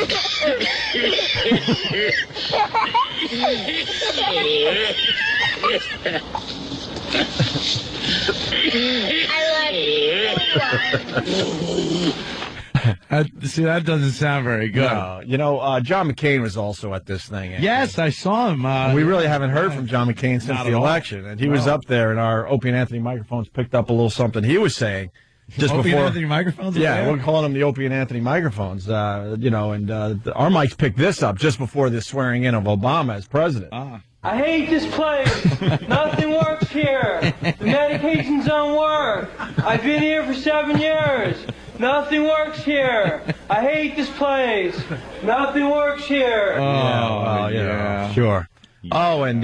Speaker 2: See, that doesn't sound very good.
Speaker 3: No. John McCain was also at this thing.
Speaker 2: Yes, I saw him.
Speaker 3: We really haven't heard from John McCain since the election. And he was up there, and our Opie and Anthony microphones picked up a little something he was saying. Just
Speaker 2: Opie
Speaker 3: before,
Speaker 2: and Anthony microphones?
Speaker 3: Yeah, we're calling them the Opie and Anthony microphones. Our mics picked this up just before the swearing in of Obama as president.
Speaker 18: I hate this place. Nothing works here. The medications don't work. I've been here for 7 years. Nothing works here. I hate this place. Nothing works here.
Speaker 3: Yeah. Sure. Oh, and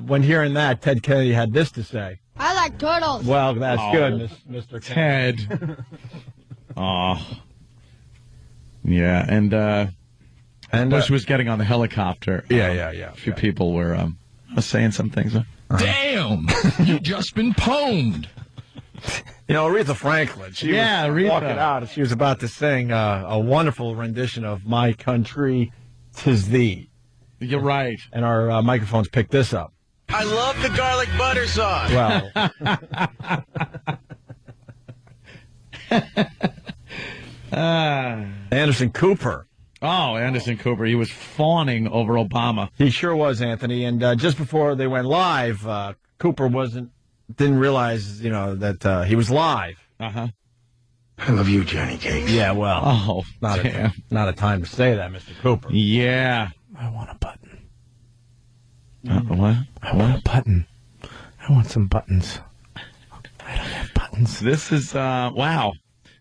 Speaker 3: when hearing that, Ted Kennedy had this to say.
Speaker 19: I like turtles.
Speaker 3: Well, that's good, Mr.
Speaker 2: Ted. Yeah, and Bush was getting on the helicopter.
Speaker 3: Yeah.
Speaker 2: A few people were saying some things.
Speaker 20: Damn! You've just been pwned.
Speaker 3: Aretha Franklin. She was walking out, and she was about to sing a wonderful rendition of "My Country 'Tis Thee."
Speaker 2: You're right.
Speaker 3: And our microphones picked this up.
Speaker 21: I love the garlic butter sauce.
Speaker 3: Well, Anderson Cooper.
Speaker 2: Oh, Anderson Cooper. He was fawning over Obama.
Speaker 3: He sure was, Anthony. And just before they went live, Cooper didn't realize, that he was live.
Speaker 2: Uh-huh.
Speaker 21: I love you, Johnny Cakes.
Speaker 3: Yeah, well.
Speaker 2: Oh,
Speaker 3: not a time to say that, Mr. Cooper.
Speaker 2: Yeah.
Speaker 8: I want a button.
Speaker 2: What?
Speaker 8: I want a button. I want some buttons. I don't have buttons.
Speaker 2: This is, wow.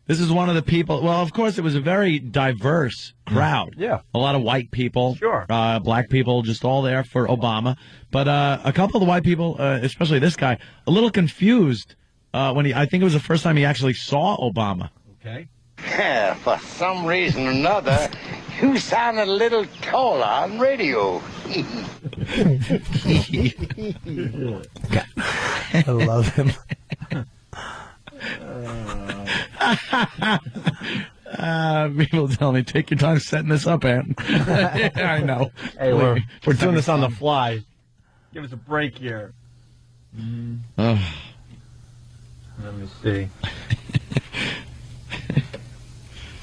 Speaker 2: This is one of the people. Well, of course, it was a very diverse crowd.
Speaker 3: Yeah.
Speaker 2: A lot of white people.
Speaker 3: Sure.
Speaker 2: Black people, just all there for Obama. But a couple of the white people, especially this guy, a little confused when I think it was the first time he actually saw Obama.
Speaker 3: Okay.
Speaker 21: Yeah, for some reason or another, you sound a little taller on radio.
Speaker 8: I love him.
Speaker 2: People tell me, take your time setting this up, Ant. Yeah, I know.
Speaker 3: Hey, we're doing this on the fly. Give us a break here. Let me see.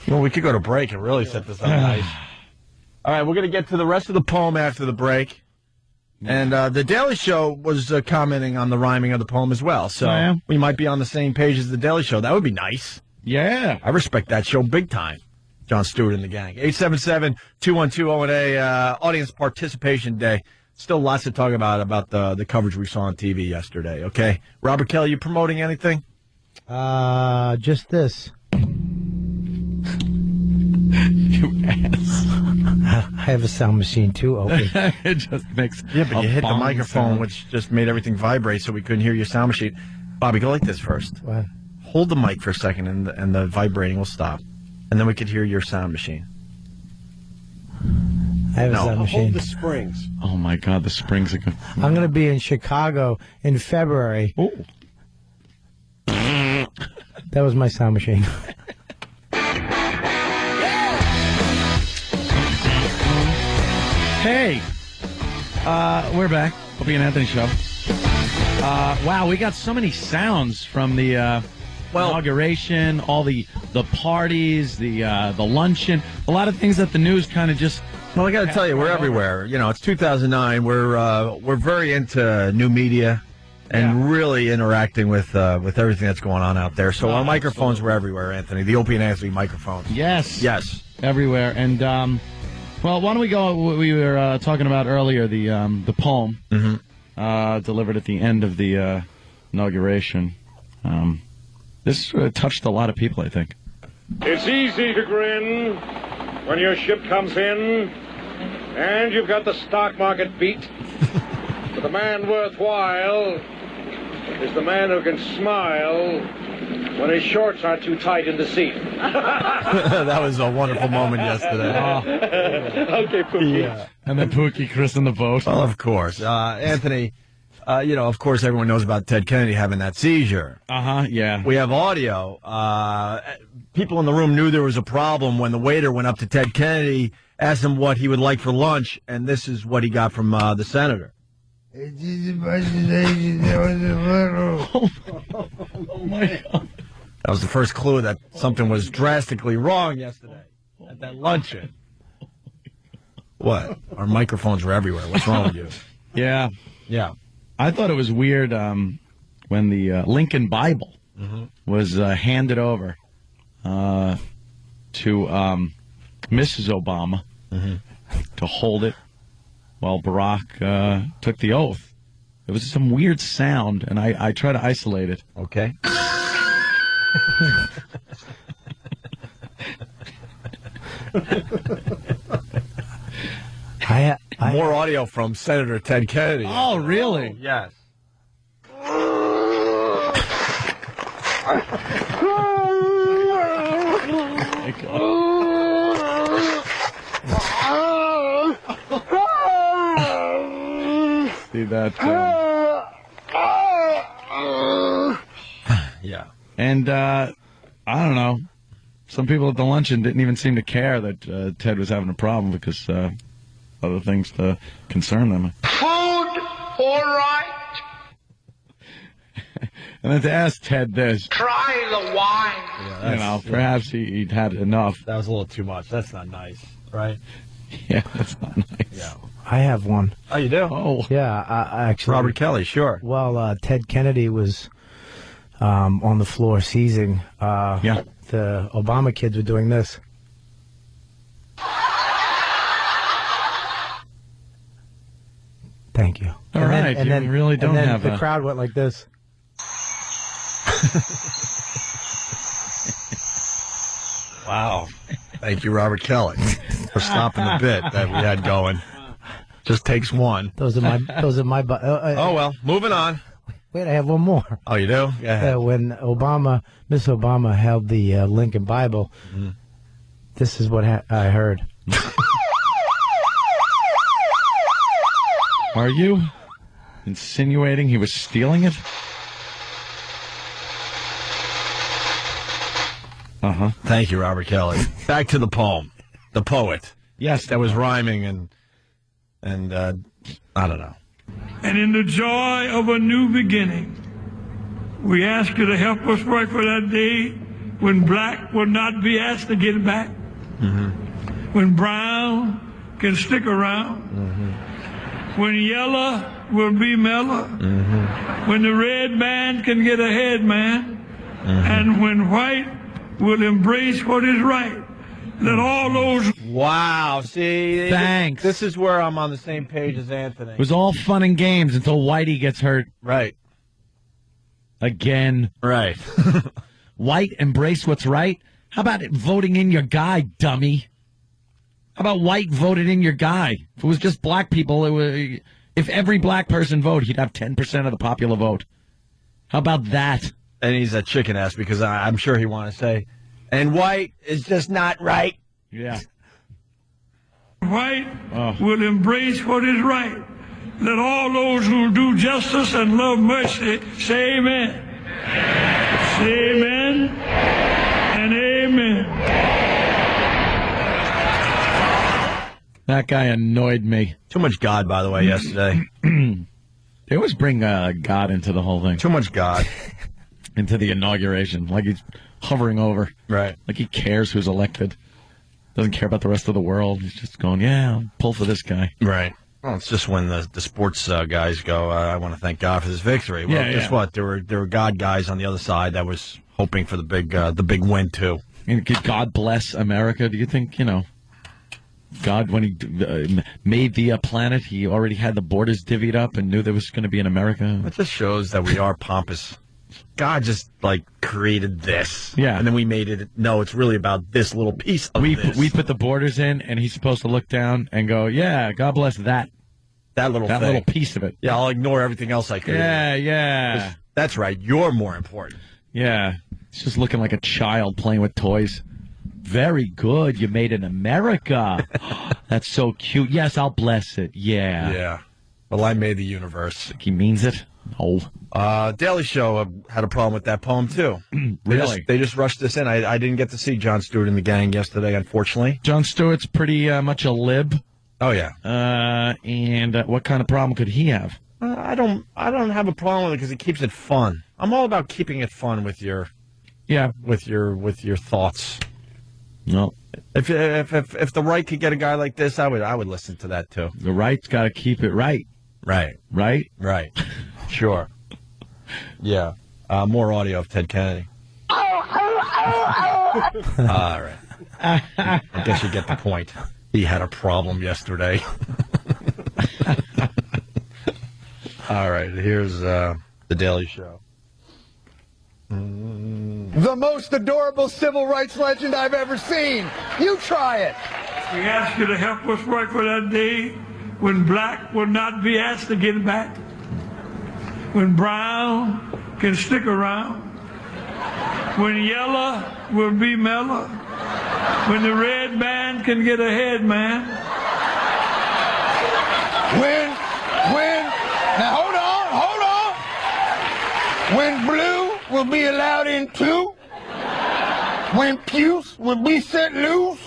Speaker 3: Well, we could go to break and really set this up nice. All right, we're going to get to the rest of the poem after the break. And the Daily Show was commenting on the rhyming of the poem as well. So we might be on the same page as the Daily Show. That would be nice.
Speaker 2: Yeah.
Speaker 3: I respect that show big time. Jon Stewart and the gang. 877-212-018, Audience Participation Day. Still lots to talk about the coverage we saw on TV yesterday, okay? Robert Kelly, you promoting anything?
Speaker 8: Just this.
Speaker 2: You ass.
Speaker 8: I have a sound machine, too, open.
Speaker 2: It just makes
Speaker 3: but you hit the microphone,
Speaker 2: sound.
Speaker 3: which just made everything vibrate so we couldn't hear your sound machine. Bobby, go like this first.
Speaker 8: What?
Speaker 3: Hold the mic for a second, and the vibrating will stop. And then we could hear your sound machine.
Speaker 8: I have a sound machine.
Speaker 4: Hold the springs.
Speaker 2: Oh, my God, the springs are good.
Speaker 8: I'm going to be in Chicago in February.
Speaker 2: Oh.
Speaker 8: That was my sound machine.
Speaker 2: Hey, we're back. Opie and Anthony Show. Wow, we got so many sounds from the inauguration, all the parties, the luncheon, a lot of things that the news kind of just.
Speaker 3: Well, I got to tell you, we're everywhere. You know, it's 2009. We're very into new media and really interacting with everything that's going on out there. So our microphones were everywhere, Anthony. The Opie and Anthony microphones.
Speaker 2: Yes, everywhere. And well, why don't we go? We were talking about earlier the poem delivered at the end of the inauguration. This touched a lot of people, I think.
Speaker 19: It's easy to grin when your ship comes in and you've got the stock market beat. But the man worthwhile is the man who can smile when his shorts aren't too tight in the seat.
Speaker 3: That was a wonderful moment yesterday.
Speaker 19: Okay, Pookie.
Speaker 3: Yeah.
Speaker 2: And then Pookie christened the boat.
Speaker 3: Well, of course. Anthony, of course everyone knows about Ted Kennedy having that seizure.
Speaker 2: Yeah.
Speaker 3: We have audio. People in the room knew there was a problem when the waiter went up to Ted Kennedy, asked him what he would like for lunch, and this is what he got from the senator.
Speaker 2: Oh, my God.
Speaker 3: That was the first clue that something was drastically wrong yesterday at that luncheon. What? Our microphones were everywhere. What's wrong with you?
Speaker 2: Yeah. I thought it was weird when the Lincoln Bible was handed over to Mrs. Obama to hold it while Barack took the oath. It was some weird sound, and I try to isolate it.
Speaker 3: Okay. More audio from Senator Ted Kennedy.
Speaker 2: Oh, really?
Speaker 3: Yes.
Speaker 2: See that?
Speaker 3: Yeah.
Speaker 2: And I don't know. Some people at the luncheon didn't even seem to care that Ted was having a problem because other things to concern them.
Speaker 21: Food, all right.
Speaker 2: And then to ask Ted this.
Speaker 21: Try the wine.
Speaker 3: Yeah,
Speaker 2: perhaps he'd had enough.
Speaker 3: That was a little too much. That's not nice, right?
Speaker 2: Yeah, that's not nice.
Speaker 3: Yeah.
Speaker 8: I have one.
Speaker 3: Oh, you do?
Speaker 2: Oh.
Speaker 8: Yeah, actually.
Speaker 3: Robert Kelly, sure.
Speaker 8: Well, Ted Kennedy was on the floor seizing. The Obama kids were doing this. Thank you.
Speaker 2: All right,
Speaker 8: and then
Speaker 2: really don't
Speaker 8: and then
Speaker 2: have
Speaker 8: the crowd went like this.
Speaker 3: Wow. Thank you, Robert Kelly, for stopping the bit that we had going. Just takes one.
Speaker 8: Those are my.
Speaker 3: Oh, well, moving on.
Speaker 8: Wait, I have one more.
Speaker 3: Oh, you do? Yeah.
Speaker 8: When Miss Obama held the Lincoln Bible, this is what I heard.
Speaker 2: Are you insinuating he was stealing it?
Speaker 3: Thank you, Robert Kelly. Back to the poem. The poet.
Speaker 2: Yes.
Speaker 3: That was rhyming and I don't know.
Speaker 15: And in the joy of a new beginning, we ask you to help us pray for that day when black will not be asked to get back. When brown can stick around. When yellow will be mellow. When the red man can get ahead, man. And when white will embrace what is right. Let all those...
Speaker 3: Wow, see?
Speaker 2: Thanks.
Speaker 3: This is where I'm on the same page as Anthony.
Speaker 2: It was all fun and games until Whitey gets hurt.
Speaker 3: Right.
Speaker 2: Again.
Speaker 3: Right.
Speaker 2: White, embrace what's right? How about it voting in your guy, dummy? How about white voted in your guy? If it was just black people, if every black person voted, he'd have 10% of the popular vote. How about that?
Speaker 3: And he's a chicken ass because I'm sure he want to say, and white is just not right.
Speaker 2: Yeah.
Speaker 15: White will embrace what is right. Let all those who do justice and love mercy say amen. Say amen and amen.
Speaker 2: That guy annoyed me.
Speaker 3: Too much God, by the way, yesterday.
Speaker 2: They always bring God into the whole thing.
Speaker 3: Too much God.
Speaker 2: Into the inauguration. Like he's hovering over.
Speaker 3: Right.
Speaker 2: Like he cares who's elected. Doesn't care about the rest of the world. He's just going, yeah, I'll pull for this guy.
Speaker 3: Right. Well, it's just when the sports guys go, I want to thank God for this victory. Well, guess what? There were God guys on the other side that was hoping for the big win, too.
Speaker 2: And God bless America. Do you think, God, when he made the planet, he already had the borders divvied up and knew there was going to be an America?
Speaker 3: It just shows that we are pompous. God just, created this.
Speaker 2: Yeah.
Speaker 3: And then we made it, no, it's really about this little piece of this.
Speaker 2: We put the borders in, and he's supposed to look down and go, yeah, God bless that.
Speaker 3: That little
Speaker 2: piece of it.
Speaker 3: Yeah, I'll ignore everything else I created.
Speaker 2: Yeah.
Speaker 3: That's right. You're more important.
Speaker 2: Yeah. It's just looking like a child playing with toys. Very good. You made in America. That's so cute. Yes, I'll bless it. Yeah.
Speaker 3: Yeah. Well, I made the universe.
Speaker 2: He means it? No.
Speaker 3: Daily Show had a problem with that poem, too.
Speaker 2: Really?
Speaker 3: They just rushed this in. I didn't get to see Jon Stewart and the gang yesterday, unfortunately.
Speaker 2: Jon Stewart's pretty much a lib.
Speaker 3: Oh, yeah.
Speaker 2: And what kind of problem could he have?
Speaker 3: I don't have a problem with it because he keeps it fun. I'm all about keeping it fun with your thoughts.
Speaker 2: No.
Speaker 3: If the right could get a guy like this, I would listen to that too.
Speaker 2: The right's got to keep it right.
Speaker 3: Right.
Speaker 2: Right?
Speaker 3: Right. Sure. Yeah. More audio of Ted Kennedy. All right. I guess you get the point. He had a problem yesterday. All right. Here's The Daily Show.
Speaker 17: The most adorable civil rights legend I've ever seen. You try it.
Speaker 15: We ask you to help us work for that day when black will not be asked to get back. When brown can stick around. When yellow will be mellow. When the red man can get ahead, man.
Speaker 17: Now hold on. When blue will be allowed in too. When puce will be set loose.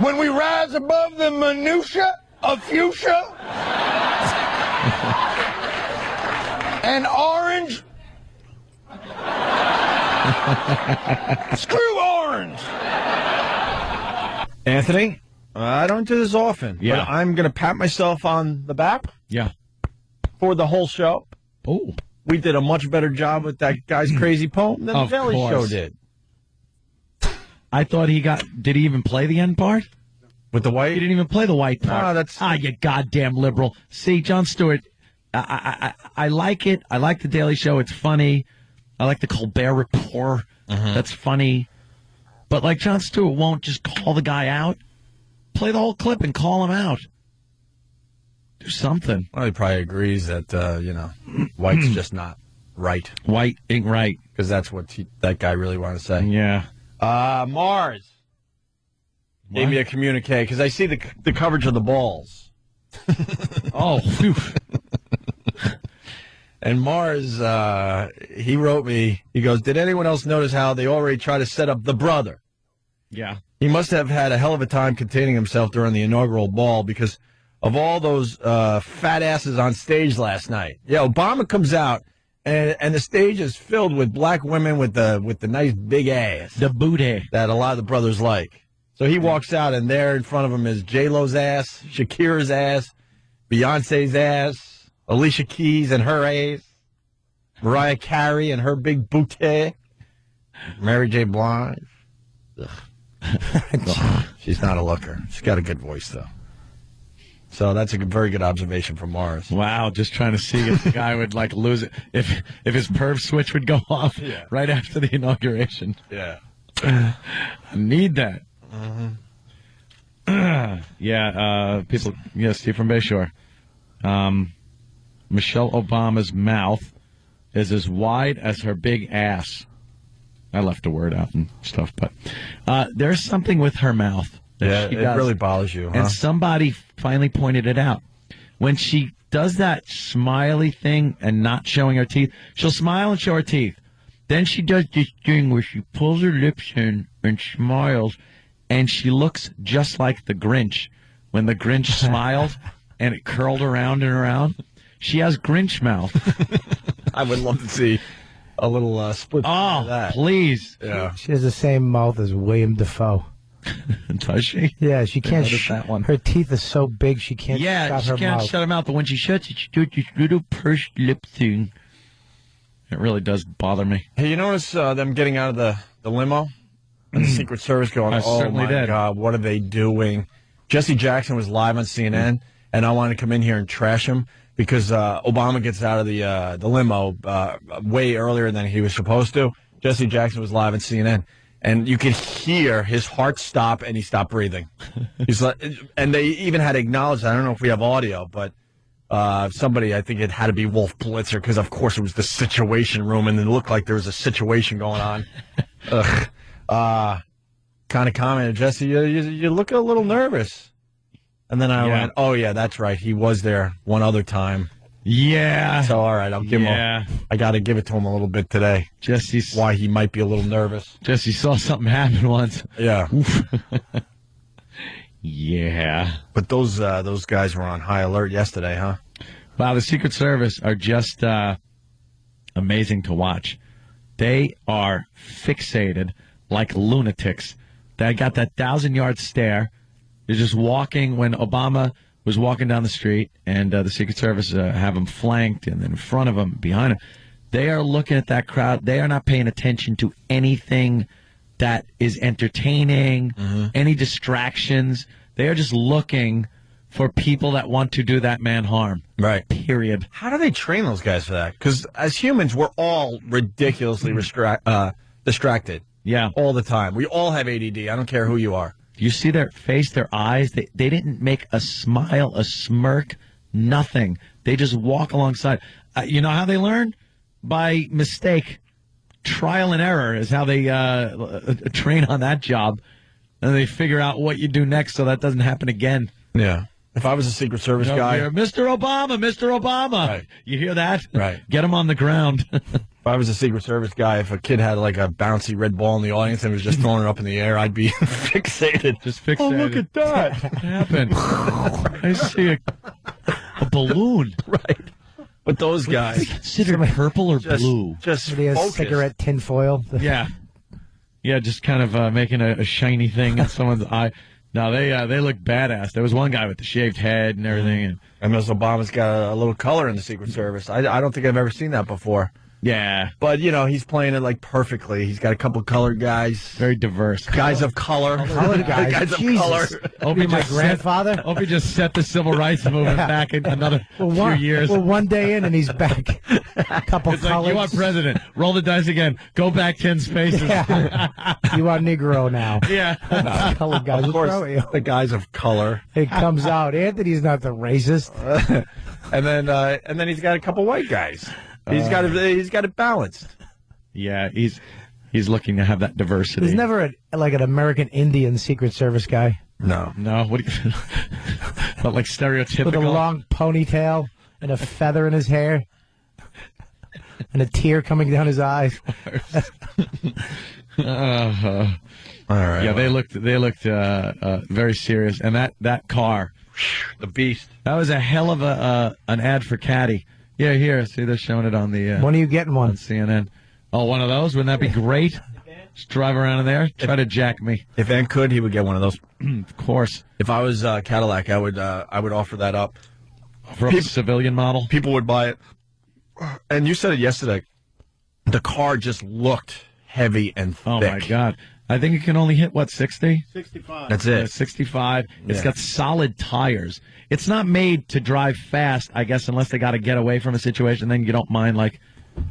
Speaker 17: When we rise above the minutia of fuchsia. And orange. Screw orange.
Speaker 3: Anthony, I don't do this often.
Speaker 2: Yeah.
Speaker 3: But I'm going to pat myself on the back.
Speaker 2: Yeah.
Speaker 3: For the whole show.
Speaker 2: Oh.
Speaker 3: We did a much better job with that guy's crazy poem than the Daily Show did.
Speaker 2: I thought did he even play the end part?
Speaker 3: With the white?
Speaker 2: He didn't even play the white part.
Speaker 3: No,
Speaker 2: you goddamn liberal. See, Jon Stewart, I like it. I like the Daily Show. It's funny. I like the Colbert Report. That's funny. But Jon Stewart won't just call the guy out. Play the whole clip and call him out. Do something.
Speaker 3: Well, he probably agrees that, white's just not right.
Speaker 2: White ain't right.
Speaker 3: Because that's what that guy really wanted to say.
Speaker 2: Yeah.
Speaker 3: Mars gave me a communique because I see the coverage of the balls.
Speaker 2: Oh, phew.
Speaker 3: And Mars, he wrote me, he goes, did anyone else notice how they already try to set up the brother?
Speaker 2: Yeah.
Speaker 3: He must have had a hell of a time containing himself during the inaugural ball because of all those fat asses on stage last night. Yeah, Obama comes out And the stage is filled with black women with the nice big ass.
Speaker 2: The booty.
Speaker 3: That a lot of the brothers like. So he walks out, and there in front of him is J-Lo's ass, Shakira's ass, Beyonce's ass, Alicia Keys and her ass, Mariah Carey and her big booty, Mary J. Blige. She's not a looker. She's got a good voice, though. So that's a very good observation from Morris.
Speaker 2: Wow, just trying to see if the guy would like lose it, if his perv switch would go off right after the inauguration.
Speaker 3: Yeah,
Speaker 2: I need that.
Speaker 3: Mm-hmm.
Speaker 2: People. Yeah, Steve from Bayshore. Michelle Obama's mouth is as wide as her big ass. I left a word out and stuff, but there's something with her mouth.
Speaker 3: Yeah, it really bothers you, huh?
Speaker 2: And somebody finally pointed it out. When she does that smiley thing and not showing her teeth, she'll smile and show her teeth. Then she does this thing where she pulls her lips in and smiles, and she looks just like the Grinch. When the Grinch smiled and it curled around and around, she has Grinch mouth.
Speaker 3: I would love to see a little split.
Speaker 2: Oh,
Speaker 3: that.
Speaker 2: Please.
Speaker 3: Yeah.
Speaker 8: She has the same mouth as William Dafoe.
Speaker 2: Does she?
Speaker 8: Yeah, she can't.
Speaker 2: That one.
Speaker 8: Her teeth are so big she can't.
Speaker 2: Yeah,
Speaker 8: shut
Speaker 2: she
Speaker 8: her
Speaker 2: can't
Speaker 8: mouth.
Speaker 2: shut her mouth. But when she shuts it, she does this little pursed lip thing. It really does bother me.
Speaker 3: Hey, you notice them getting out of the limo and the Secret Service going,
Speaker 2: I
Speaker 3: oh
Speaker 2: certainly
Speaker 3: my
Speaker 2: did.
Speaker 3: God, what are they doing? Jesse Jackson was live on CNN, and I wanted to come in here and trash him because Obama gets out of the limo way earlier than he was supposed to. Jesse Jackson was live on CNN, and you could hear his heart stop, and he stopped breathing. He's like, and they even had acknowledged, I don't know if we have audio, but somebody, I think it had to be Wolf Blitzer, because of course it was the Situation Room, and it looked like there was a situation going on. Kind of commented, Jesse, you look a little nervous. And then I went, oh yeah, that's right, he was there one other time.
Speaker 2: Yeah.
Speaker 3: So all right, I'll give him. I got to give it to him a little bit today.
Speaker 2: Jesse's
Speaker 3: why he might be a little nervous.
Speaker 2: Jesse saw something happen once.
Speaker 3: Yeah.
Speaker 2: Yeah.
Speaker 3: But those guys were on high alert yesterday, huh?
Speaker 2: Wow, the Secret Service are just amazing to watch. They are fixated like lunatics. They got that 1,000-yard stare. They're just walking when Obama was walking down the street, and the Secret Service have him flanked, and then in front of him, behind him. They are looking at that crowd. They are not paying attention to anything that is entertaining, any distractions. They are just looking for people that want to do that man harm.
Speaker 3: Right.
Speaker 2: Period.
Speaker 3: How do they train those guys for that? Because as humans, we're all ridiculously distracted.
Speaker 2: Yeah.
Speaker 3: All the time. We all have ADD. I don't care who you are.
Speaker 2: You see their face, their eyes. They didn't make a smile, a smirk, nothing. They just walk alongside. You know how they learn? By mistake. Trial and error is how they train on that job. And they figure out what you do next so that doesn't happen again.
Speaker 3: Yeah. If I was a Secret Service guy.
Speaker 2: Mr. Obama, Mr. Obama.
Speaker 3: Right.
Speaker 2: You hear that?
Speaker 3: Right.
Speaker 2: Get him on the ground.
Speaker 3: If I was a Secret Service guy, if a kid had like a bouncy red ball in the audience and was just throwing it up in the air, I'd be fixated.
Speaker 2: Just fixated.
Speaker 3: Oh, look at that.
Speaker 2: What happened? I see a balloon.
Speaker 3: Right. But those guys.
Speaker 2: Considered purple or blue?
Speaker 3: Just
Speaker 8: Somebody has
Speaker 3: focused.
Speaker 8: cigarette tinfoil.
Speaker 2: Yeah. Yeah, just kind of making a shiny thing in someone's eye. No, they look badass. There was one guy with the shaved head and everything.
Speaker 3: And Mr. Obama's got a little color in the Secret Service. I don't think I've ever seen that before.
Speaker 2: Yeah.
Speaker 3: But, you know, he's playing it like perfectly. He's got a couple colored guys.
Speaker 2: Very diverse.
Speaker 3: Guys of color.
Speaker 8: Colored guys.
Speaker 3: Guys of
Speaker 8: Jesus.
Speaker 3: color.
Speaker 8: Hope my grandfather.
Speaker 2: Hope he just set the civil rights movement back in another few years.
Speaker 8: Well, one day in and he's back. A couple
Speaker 2: It's
Speaker 8: colors.
Speaker 2: like, you are president. Roll the dice again. Go back 10 spaces.
Speaker 8: Yeah. You are Negro now.
Speaker 2: Yeah.
Speaker 8: Colored guys.
Speaker 3: Of course,
Speaker 8: Throw you.
Speaker 3: the guys of color.
Speaker 8: It comes out. Anthony's not the racist.
Speaker 3: And then he's got a couple white guys. He's got it balanced.
Speaker 2: Yeah, he's looking to have that diversity.
Speaker 8: There's never an American Indian Secret Service guy
Speaker 3: No.
Speaker 2: What do you but like stereotypical?
Speaker 8: with a long ponytail and a feather in his hair and a tear coming down his eyes.
Speaker 3: All right.
Speaker 2: Yeah, they looked very serious, and that car,
Speaker 3: the beast.
Speaker 2: that was a hell of an ad for Caddy. Yeah, here. See, they're showing it on the.
Speaker 8: When are you getting one?
Speaker 2: On CNN. Oh, one of those? Wouldn't that be great? Just drive around in there. Try to jack me.
Speaker 3: If Ant could, he would get one of those.
Speaker 2: Of course.
Speaker 3: If I was Cadillac, I would offer that up.
Speaker 2: For a civilian model?
Speaker 3: People would buy it. And you said it yesterday. The car just looked heavy and thick.
Speaker 2: Oh, my God. I think it can only hit, 60?
Speaker 4: 65.
Speaker 3: That's it.
Speaker 2: 65. It's got solid tires. It's not made to drive fast, I guess, unless they got to get away from a situation. Then you don't mind,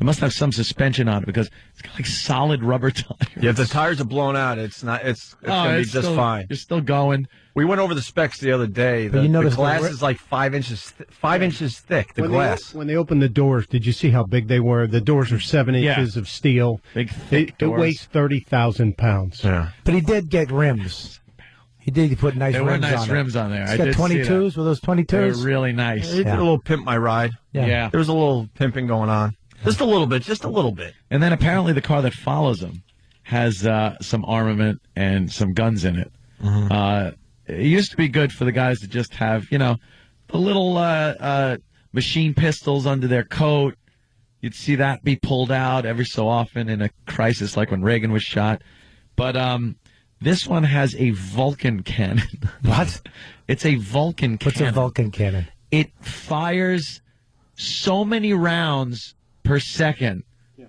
Speaker 2: it must have some suspension on it because it's got solid rubber tires.
Speaker 3: Yeah, if the tires are blown out, it's going to be just fine.
Speaker 2: You're still going.
Speaker 3: We went over the specs the other day. The glass is 5 inches, 5 inches thick. The glass.
Speaker 4: When they opened the doors, did you see how big they were? The doors are 7 inches of steel.
Speaker 2: Big, thick
Speaker 4: It weighs 30,000 pounds.
Speaker 3: Yeah.
Speaker 8: But he did get rims. He put nice rims on it.
Speaker 2: There were nice rims on there.
Speaker 8: He's got 22s. Were those 22s?
Speaker 2: They were really nice.
Speaker 3: He did a little pimp my ride.
Speaker 2: Yeah.
Speaker 3: There was a little pimping going on. Just a little bit.
Speaker 2: And then apparently the car that follows him has some armament and some guns in it.
Speaker 3: Mm-hmm.
Speaker 2: It used to be good for the guys to just have, the little machine pistols under their coat. You'd see that be pulled out every so often in a crisis like when Reagan was shot. But this one has a Vulcan cannon.
Speaker 8: What?
Speaker 2: It's a Vulcan cannon.
Speaker 8: What's a Vulcan cannon?
Speaker 2: It fires so many rounds per second.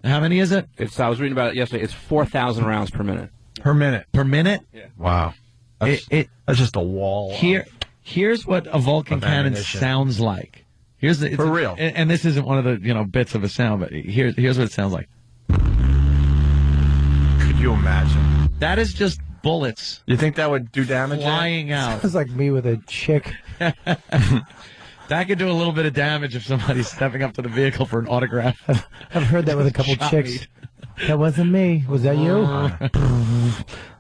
Speaker 2: How many is it?
Speaker 10: I was reading about it yesterday. It's 4,000 rounds per minute.
Speaker 3: Per minute?
Speaker 2: Per minute?
Speaker 10: Yeah.
Speaker 3: Wow. That's just a wall.
Speaker 2: Here's what a Vulcan cannon sounds like. For
Speaker 3: real.
Speaker 2: And this isn't one of the bits of a sound, but here's what it sounds like.
Speaker 3: Could you imagine?
Speaker 2: That is just bullets.
Speaker 3: You think that would do damage?
Speaker 2: Flying out.
Speaker 8: Sounds like me with a chick.
Speaker 2: That could do a little bit of damage if somebody's stepping up to the vehicle for an autograph.
Speaker 8: I've heard that with a couple chicks. That wasn't me. Was that you?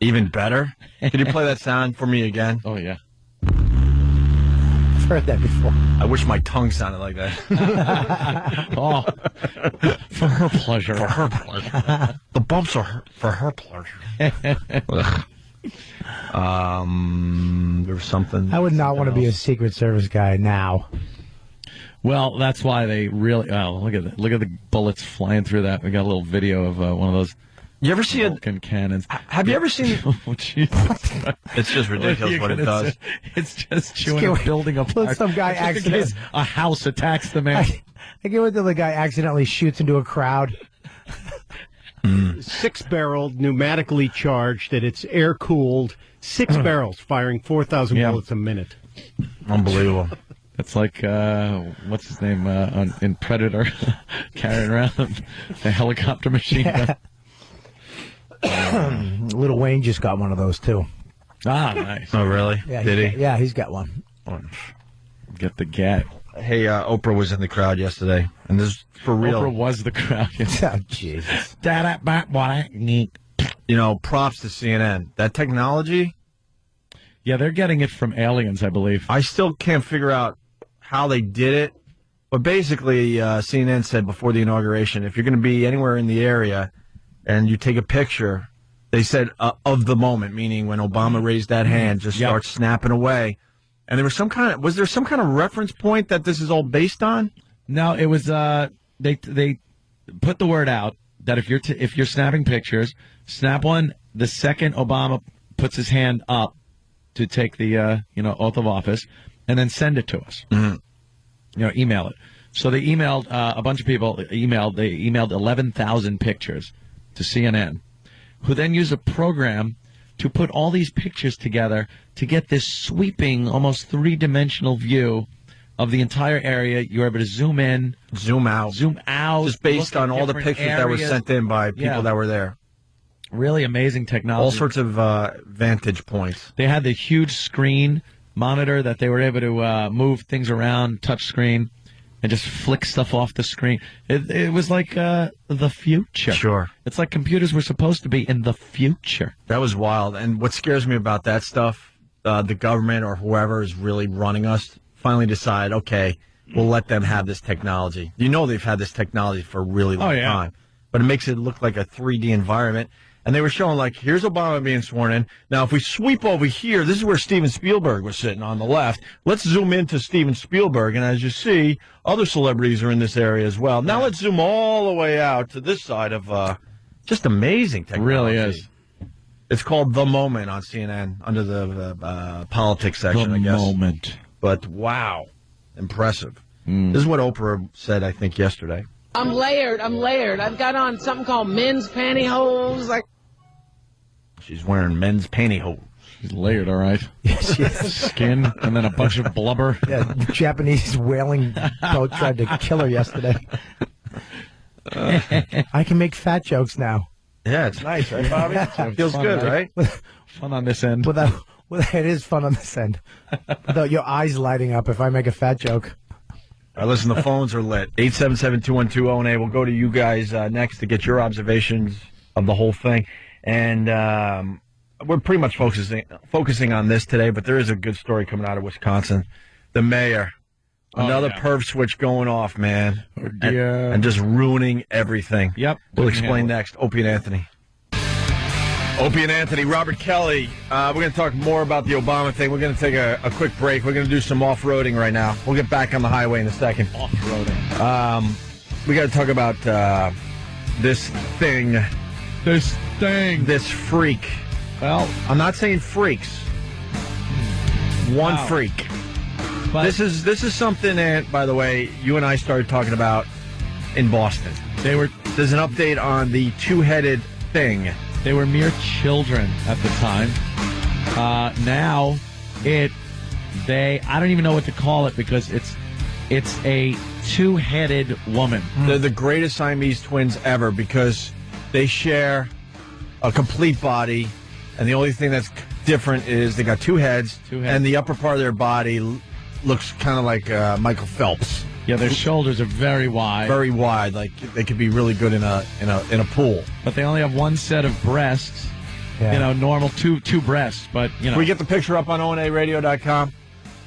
Speaker 3: Even better. Can you play that sound for me again?
Speaker 2: Oh, yeah.
Speaker 8: I've heard that before.
Speaker 3: I wish my tongue sounded like that.
Speaker 2: Oh, for her pleasure.
Speaker 3: For her pleasure. The bumps are for her pleasure. There was something.
Speaker 8: I would not want to be a Secret Service guy now.
Speaker 2: Well, that's why they really. Oh, look at that! Look at the bullets flying through that. We got a little video of one of those.
Speaker 3: You ever see
Speaker 2: Vulcan cannons?
Speaker 3: Have you ever seen?
Speaker 2: Oh, Jesus!
Speaker 3: It's just ridiculous what it does.
Speaker 2: It's just chewing a building apart.
Speaker 8: Some guy accidentally
Speaker 2: a house attacks the man.
Speaker 8: I get what the guy accidentally shoots into a crowd.
Speaker 4: 6-barreled, pneumatically charged, and it's air cooled. 6 barrels firing 4,000 bullets a minute.
Speaker 3: Unbelievable.
Speaker 2: It's like what's his name in Predator, carrying around the helicopter machine gun.
Speaker 8: Little Wayne just got one of those too.
Speaker 2: Ah, nice.
Speaker 3: Oh, really?
Speaker 8: Yeah,
Speaker 3: Did he?
Speaker 8: Yeah, he's got one.
Speaker 2: Get the gat.
Speaker 3: Hey, Oprah was in the crowd yesterday, and this is for real.
Speaker 2: Oprah was the crowd.
Speaker 8: Oh, Jesus.
Speaker 3: Props to CNN. That technology.
Speaker 2: Yeah, they're getting it from aliens, I believe.
Speaker 3: I still can't figure out how they did it, but basically, CNN said before the inauguration, if you're going to be anywhere in the area and you take a picture, they said of the moment, meaning when Obama raised that hand, just start snapping away. And there was some kind of reference point that this is all based on?
Speaker 2: No, it was they put the word out that if you're snapping pictures, snap one the second Obama puts his hand up to take the oath of office, and then send it to us. Mm-hmm. Email it. So they emailed a bunch of people. They emailed 11,000 pictures to CNN, who then used a program to put all these pictures together to get this sweeping, almost 3-dimensional view of the entire area. You're able to zoom in,
Speaker 3: zoom out,
Speaker 2: just
Speaker 3: based on all the pictures that were sent in by people that were there.
Speaker 2: Really amazing technology.
Speaker 3: All sorts of vantage points.
Speaker 2: They had the huge screen monitor that they were able to move things around, touch screen, and just flick stuff off the screen. It was like the future.
Speaker 3: Sure.
Speaker 2: It's like computers were supposed to be in the future.
Speaker 3: That was wild. And what scares me about that stuff, the government or whoever is really running us finally decide, okay, we'll let them have this technology. They've had this technology for a really long time. But it makes it look like a 3D environment. And they were showing, like, here's Obama being sworn in. Now, if we sweep over here, this is where Steven Spielberg was sitting on the left. Let's zoom into Steven Spielberg. And as you see, other celebrities are in this area as well. Now let's zoom all the way out to this side of just amazing technology.
Speaker 2: It really is.
Speaker 3: It's called The Moment on CNN under the politics section, I guess.
Speaker 2: The Moment.
Speaker 3: But, wow, impressive. This is what Oprah said, I think, yesterday.
Speaker 5: I'm layered. I've got on something called men's pantyhose.
Speaker 3: She's wearing men's pantyhose.
Speaker 2: She's layered, all right.
Speaker 8: Yes, she is.
Speaker 2: Skin and then a bunch of blubber.
Speaker 8: Yeah, the Japanese whaling boat tried to kill her yesterday. I can make fat jokes now.
Speaker 3: Yeah, it's nice, right, Bobby? It feels
Speaker 2: fun,
Speaker 3: good, right?
Speaker 2: Fun on this end.
Speaker 8: It is fun on this end. Without your eyes lighting up if I make a fat joke.
Speaker 3: All right, listen, the phones are lit. 877-212-0-A. We'll go to you guys next to get your observations of the whole thing. And we're pretty much focusing on this today, but there is a good story coming out of Wisconsin. The mayor, another perv switch going off, man. And just ruining everything.
Speaker 2: Yep.
Speaker 3: We'll explain next. Opie and Anthony. Opie and Anthony, Robert Kelly. We're going to talk more about the Obama thing. We're going to take a quick break. We're going to do some off-roading right now. We'll get back on the highway in a second.
Speaker 2: Off-roading.
Speaker 3: We got to talk about this thing. This freak. Well, I'm not saying freaks. One freak. But this is something that, by the way, you and I started talking about in Boston. There's an update on the two-headed thing.
Speaker 2: They were mere children at the time. Now, I don't even know what to call it because it's a two-headed woman.
Speaker 3: They're the greatest Siamese twins ever because they share a complete body, and the only thing that's different is they got two heads. And the upper part of their body looks kind of like Michael Phelps.
Speaker 2: Yeah, their shoulders are very wide.
Speaker 3: Very wide, like they could be really good in a pool.
Speaker 2: But they only have one set of breasts. Yeah. You know, normal two breasts. But you know,
Speaker 3: can we get the picture up on onaradio.com?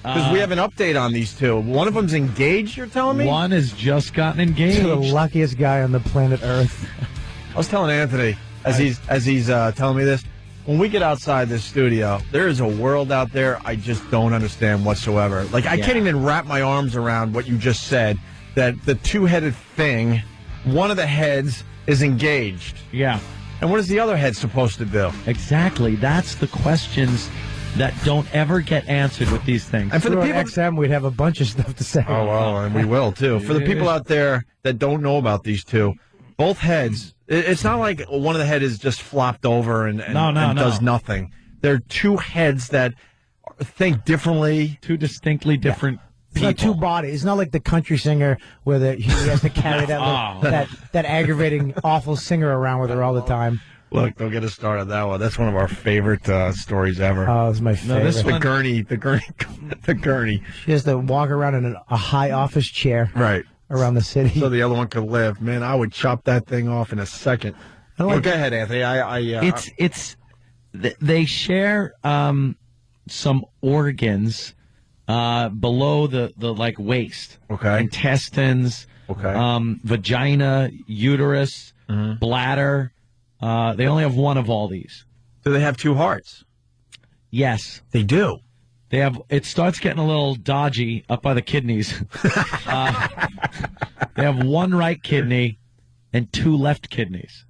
Speaker 3: Because we have an update on these two. One of them's engaged. You're telling me?
Speaker 2: One has just gotten engaged.
Speaker 8: To the luckiest guy on the planet Earth.
Speaker 3: I was telling Anthony as he's telling me this. When we get outside this studio, there is a world out there I just don't understand whatsoever. Like, I can't even wrap my arms around what you just said, that the two-headed thing, one of the heads is engaged.
Speaker 2: Yeah.
Speaker 3: And what is the other head supposed to do?
Speaker 2: Exactly. That's the questions that don't ever get answered with these things.
Speaker 8: And for the people XM, we'd have a bunch of stuff to say.
Speaker 3: Oh, well, and we will, too. For the people out there that don't know about these two, both heads... It's not like one of the head is just flopped over and does nothing. They're two heads that think differently.
Speaker 2: Two distinctly different
Speaker 8: people. It's not two bodies. It's not like the country singer where he has to carry that aggravating, awful singer around with her all the time.
Speaker 3: Look, don't get us started on that one. That's one of our favorite stories ever.
Speaker 8: Oh, it's my favorite.
Speaker 3: The gurney.
Speaker 8: She has to walk around in a high office chair.
Speaker 3: Right.
Speaker 8: Around the city.
Speaker 3: So the other one could live. Man, I would chop that thing off in a second. Go ahead, Anthony.
Speaker 2: They share some organs below the like waist.
Speaker 3: Okay.
Speaker 2: Intestines.
Speaker 3: Okay.
Speaker 2: Vagina, uterus, bladder. They only have one of all these.
Speaker 3: Do they have two hearts?
Speaker 2: Yes.
Speaker 3: They do.
Speaker 2: They have. It starts getting a little dodgy up by the kidneys. They have one right kidney and two left kidneys.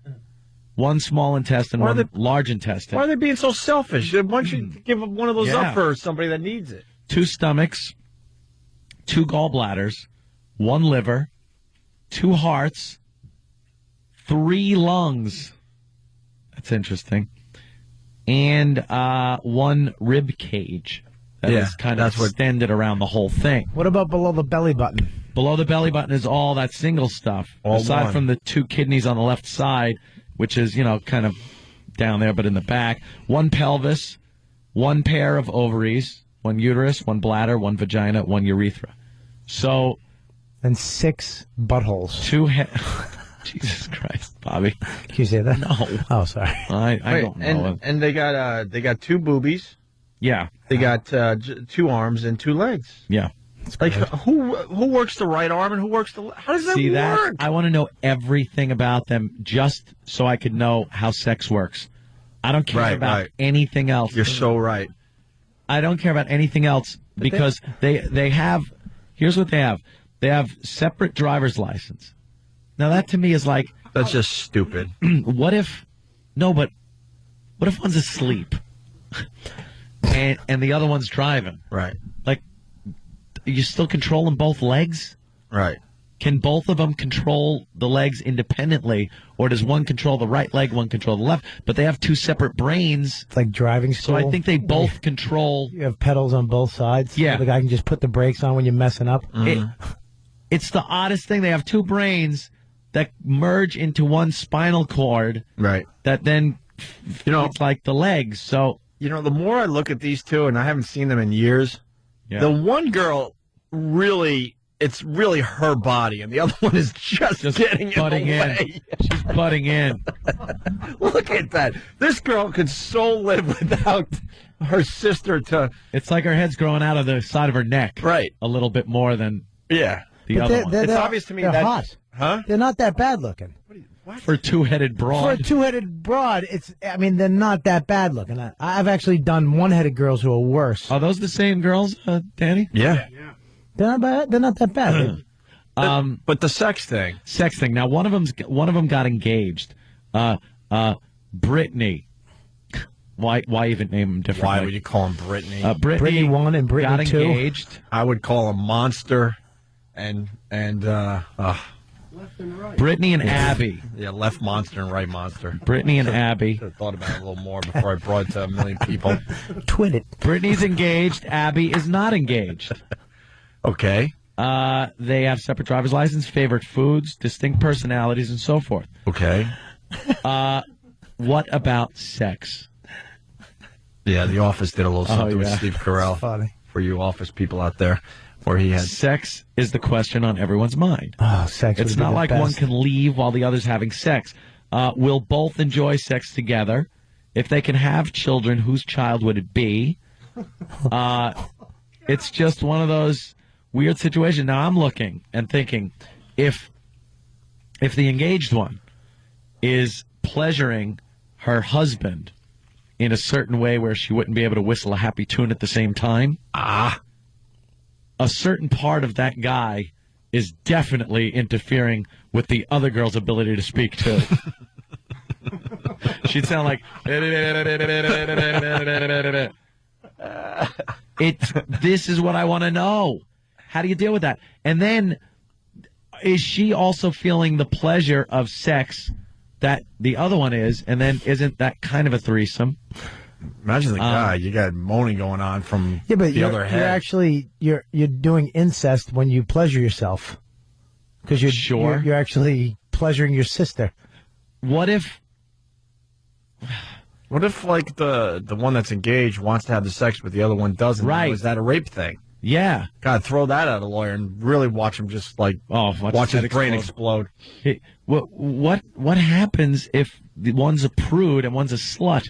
Speaker 2: One small intestine, one large intestine.
Speaker 3: Why are they being so selfish? Why don't you give one of those up for somebody that needs it?
Speaker 2: Two stomachs, two gallbladders, one liver, two hearts, three lungs. That's interesting. And one rib cage. That is kind of extended around the whole thing.
Speaker 8: What about below the belly button?
Speaker 2: Below the belly button is all that single stuff. Aside from the two kidneys on the left side, which is, kind of down there but in the back. One pelvis, one pair of ovaries, one uterus, one bladder, one vagina, one urethra. So...
Speaker 8: And 6 buttholes.
Speaker 2: Jesus Christ, Bobby.
Speaker 8: Can you say that?
Speaker 2: No.
Speaker 8: Oh, sorry.
Speaker 2: I don't know.
Speaker 3: And they got 2 boobies.
Speaker 2: Yeah.
Speaker 3: They got 2 arms and 2 legs.
Speaker 2: Yeah.
Speaker 3: Like, who works the right arm and who works the left? How does that
Speaker 2: See
Speaker 3: work?
Speaker 2: I want to know everything about them just so I could know how sex works. I don't care about anything else.
Speaker 3: You're so right.
Speaker 2: I don't care about anything else because they have. Here's what they have. They have separate driver's license. Now that to me is like
Speaker 3: that's just stupid.
Speaker 2: What if one's asleep and the other one's driving?
Speaker 3: Right.
Speaker 2: Like, are you still controlling both legs?
Speaker 3: Right.
Speaker 2: Can both of them control the legs independently, or does one control the right leg, one control the left? But they have two separate brains.
Speaker 8: It's like driving school.
Speaker 2: So I think they both control.
Speaker 8: You have pedals on both sides.
Speaker 2: Yeah.
Speaker 8: So the guy can just put the brakes on when you're messing up.
Speaker 2: It's the oddest thing. They have two brains that merge into one spinal cord.
Speaker 3: Right.
Speaker 2: That then, it's like the legs. So,
Speaker 3: the more I look at these two, and I haven't seen them in years, the one girl really... It's really her body, and the other one is just getting
Speaker 2: butting
Speaker 3: in the way.
Speaker 2: in. She's butting in.
Speaker 3: Look at that. This girl could so live without her sister to...
Speaker 2: It's like her head's growing out of the side of her neck.
Speaker 3: Right.
Speaker 2: A little bit more than the other one.
Speaker 8: It's
Speaker 3: obvious to me
Speaker 8: they're
Speaker 3: that...
Speaker 8: hot.
Speaker 3: Huh?
Speaker 8: They're not that bad looking.
Speaker 2: For a two-headed broad.
Speaker 8: For a two-headed broad, they're not that bad looking. I've actually done one-headed girls who are worse.
Speaker 2: Are those the same girls, Danny?
Speaker 3: Yeah.
Speaker 8: They're not bad. They're not that bad.
Speaker 3: But the sex thing.
Speaker 2: Now, one of them got engaged. Brittany. Why even name them differently?
Speaker 3: Why would you call him Brittany?
Speaker 2: Brittany
Speaker 8: 1 and Brittany
Speaker 2: got
Speaker 8: 2.
Speaker 2: engaged.
Speaker 3: I would call him Monster and
Speaker 2: Brittany and Abby.
Speaker 3: Yeah, left monster and right monster.
Speaker 2: Brittany and Abby.
Speaker 3: Should have thought about it a little more before I brought it to a million people.
Speaker 8: Twin it.
Speaker 2: Brittany's engaged. Abby is not engaged.
Speaker 3: Okay.
Speaker 2: They have separate driver's license, favorite foods, distinct personalities, and so forth.
Speaker 3: Okay.
Speaker 2: What about sex?
Speaker 3: Yeah, The Office did a little something with Steve Carell.
Speaker 8: Funny.
Speaker 3: For you Office people out there, where he had...
Speaker 2: Sex is the question on everyone's mind.
Speaker 8: Oh, sex.
Speaker 2: It's not like one can leave while the other's having sex. Will both enjoy sex together? If they can have children, whose child would it be? It's just one of those weird situations. Now I'm looking and thinking, if the engaged one is pleasuring her husband in a certain way where she wouldn't be able to whistle a happy tune at the same time, a certain part of that guy is definitely interfering with the other girl's ability to speak too. She'd sound like this is what I want to know. How do you deal with that? And then is she also feeling the pleasure of sex that the other one is, and then isn't that kind of a threesome?
Speaker 3: Imagine the guy, you got moaning going on from the other head.
Speaker 8: You're actually you're doing incest when you pleasure yourself, because you're actually pleasuring your sister.
Speaker 2: What if
Speaker 3: like the one that's engaged wants to have the sex but the other one doesn't?
Speaker 2: Right.
Speaker 3: Is that a rape thing?
Speaker 2: Yeah.
Speaker 3: God, throw that at a lawyer and really watch him just like watch his brain explode.
Speaker 2: Hey, what happens if the one's a prude and one's a slut?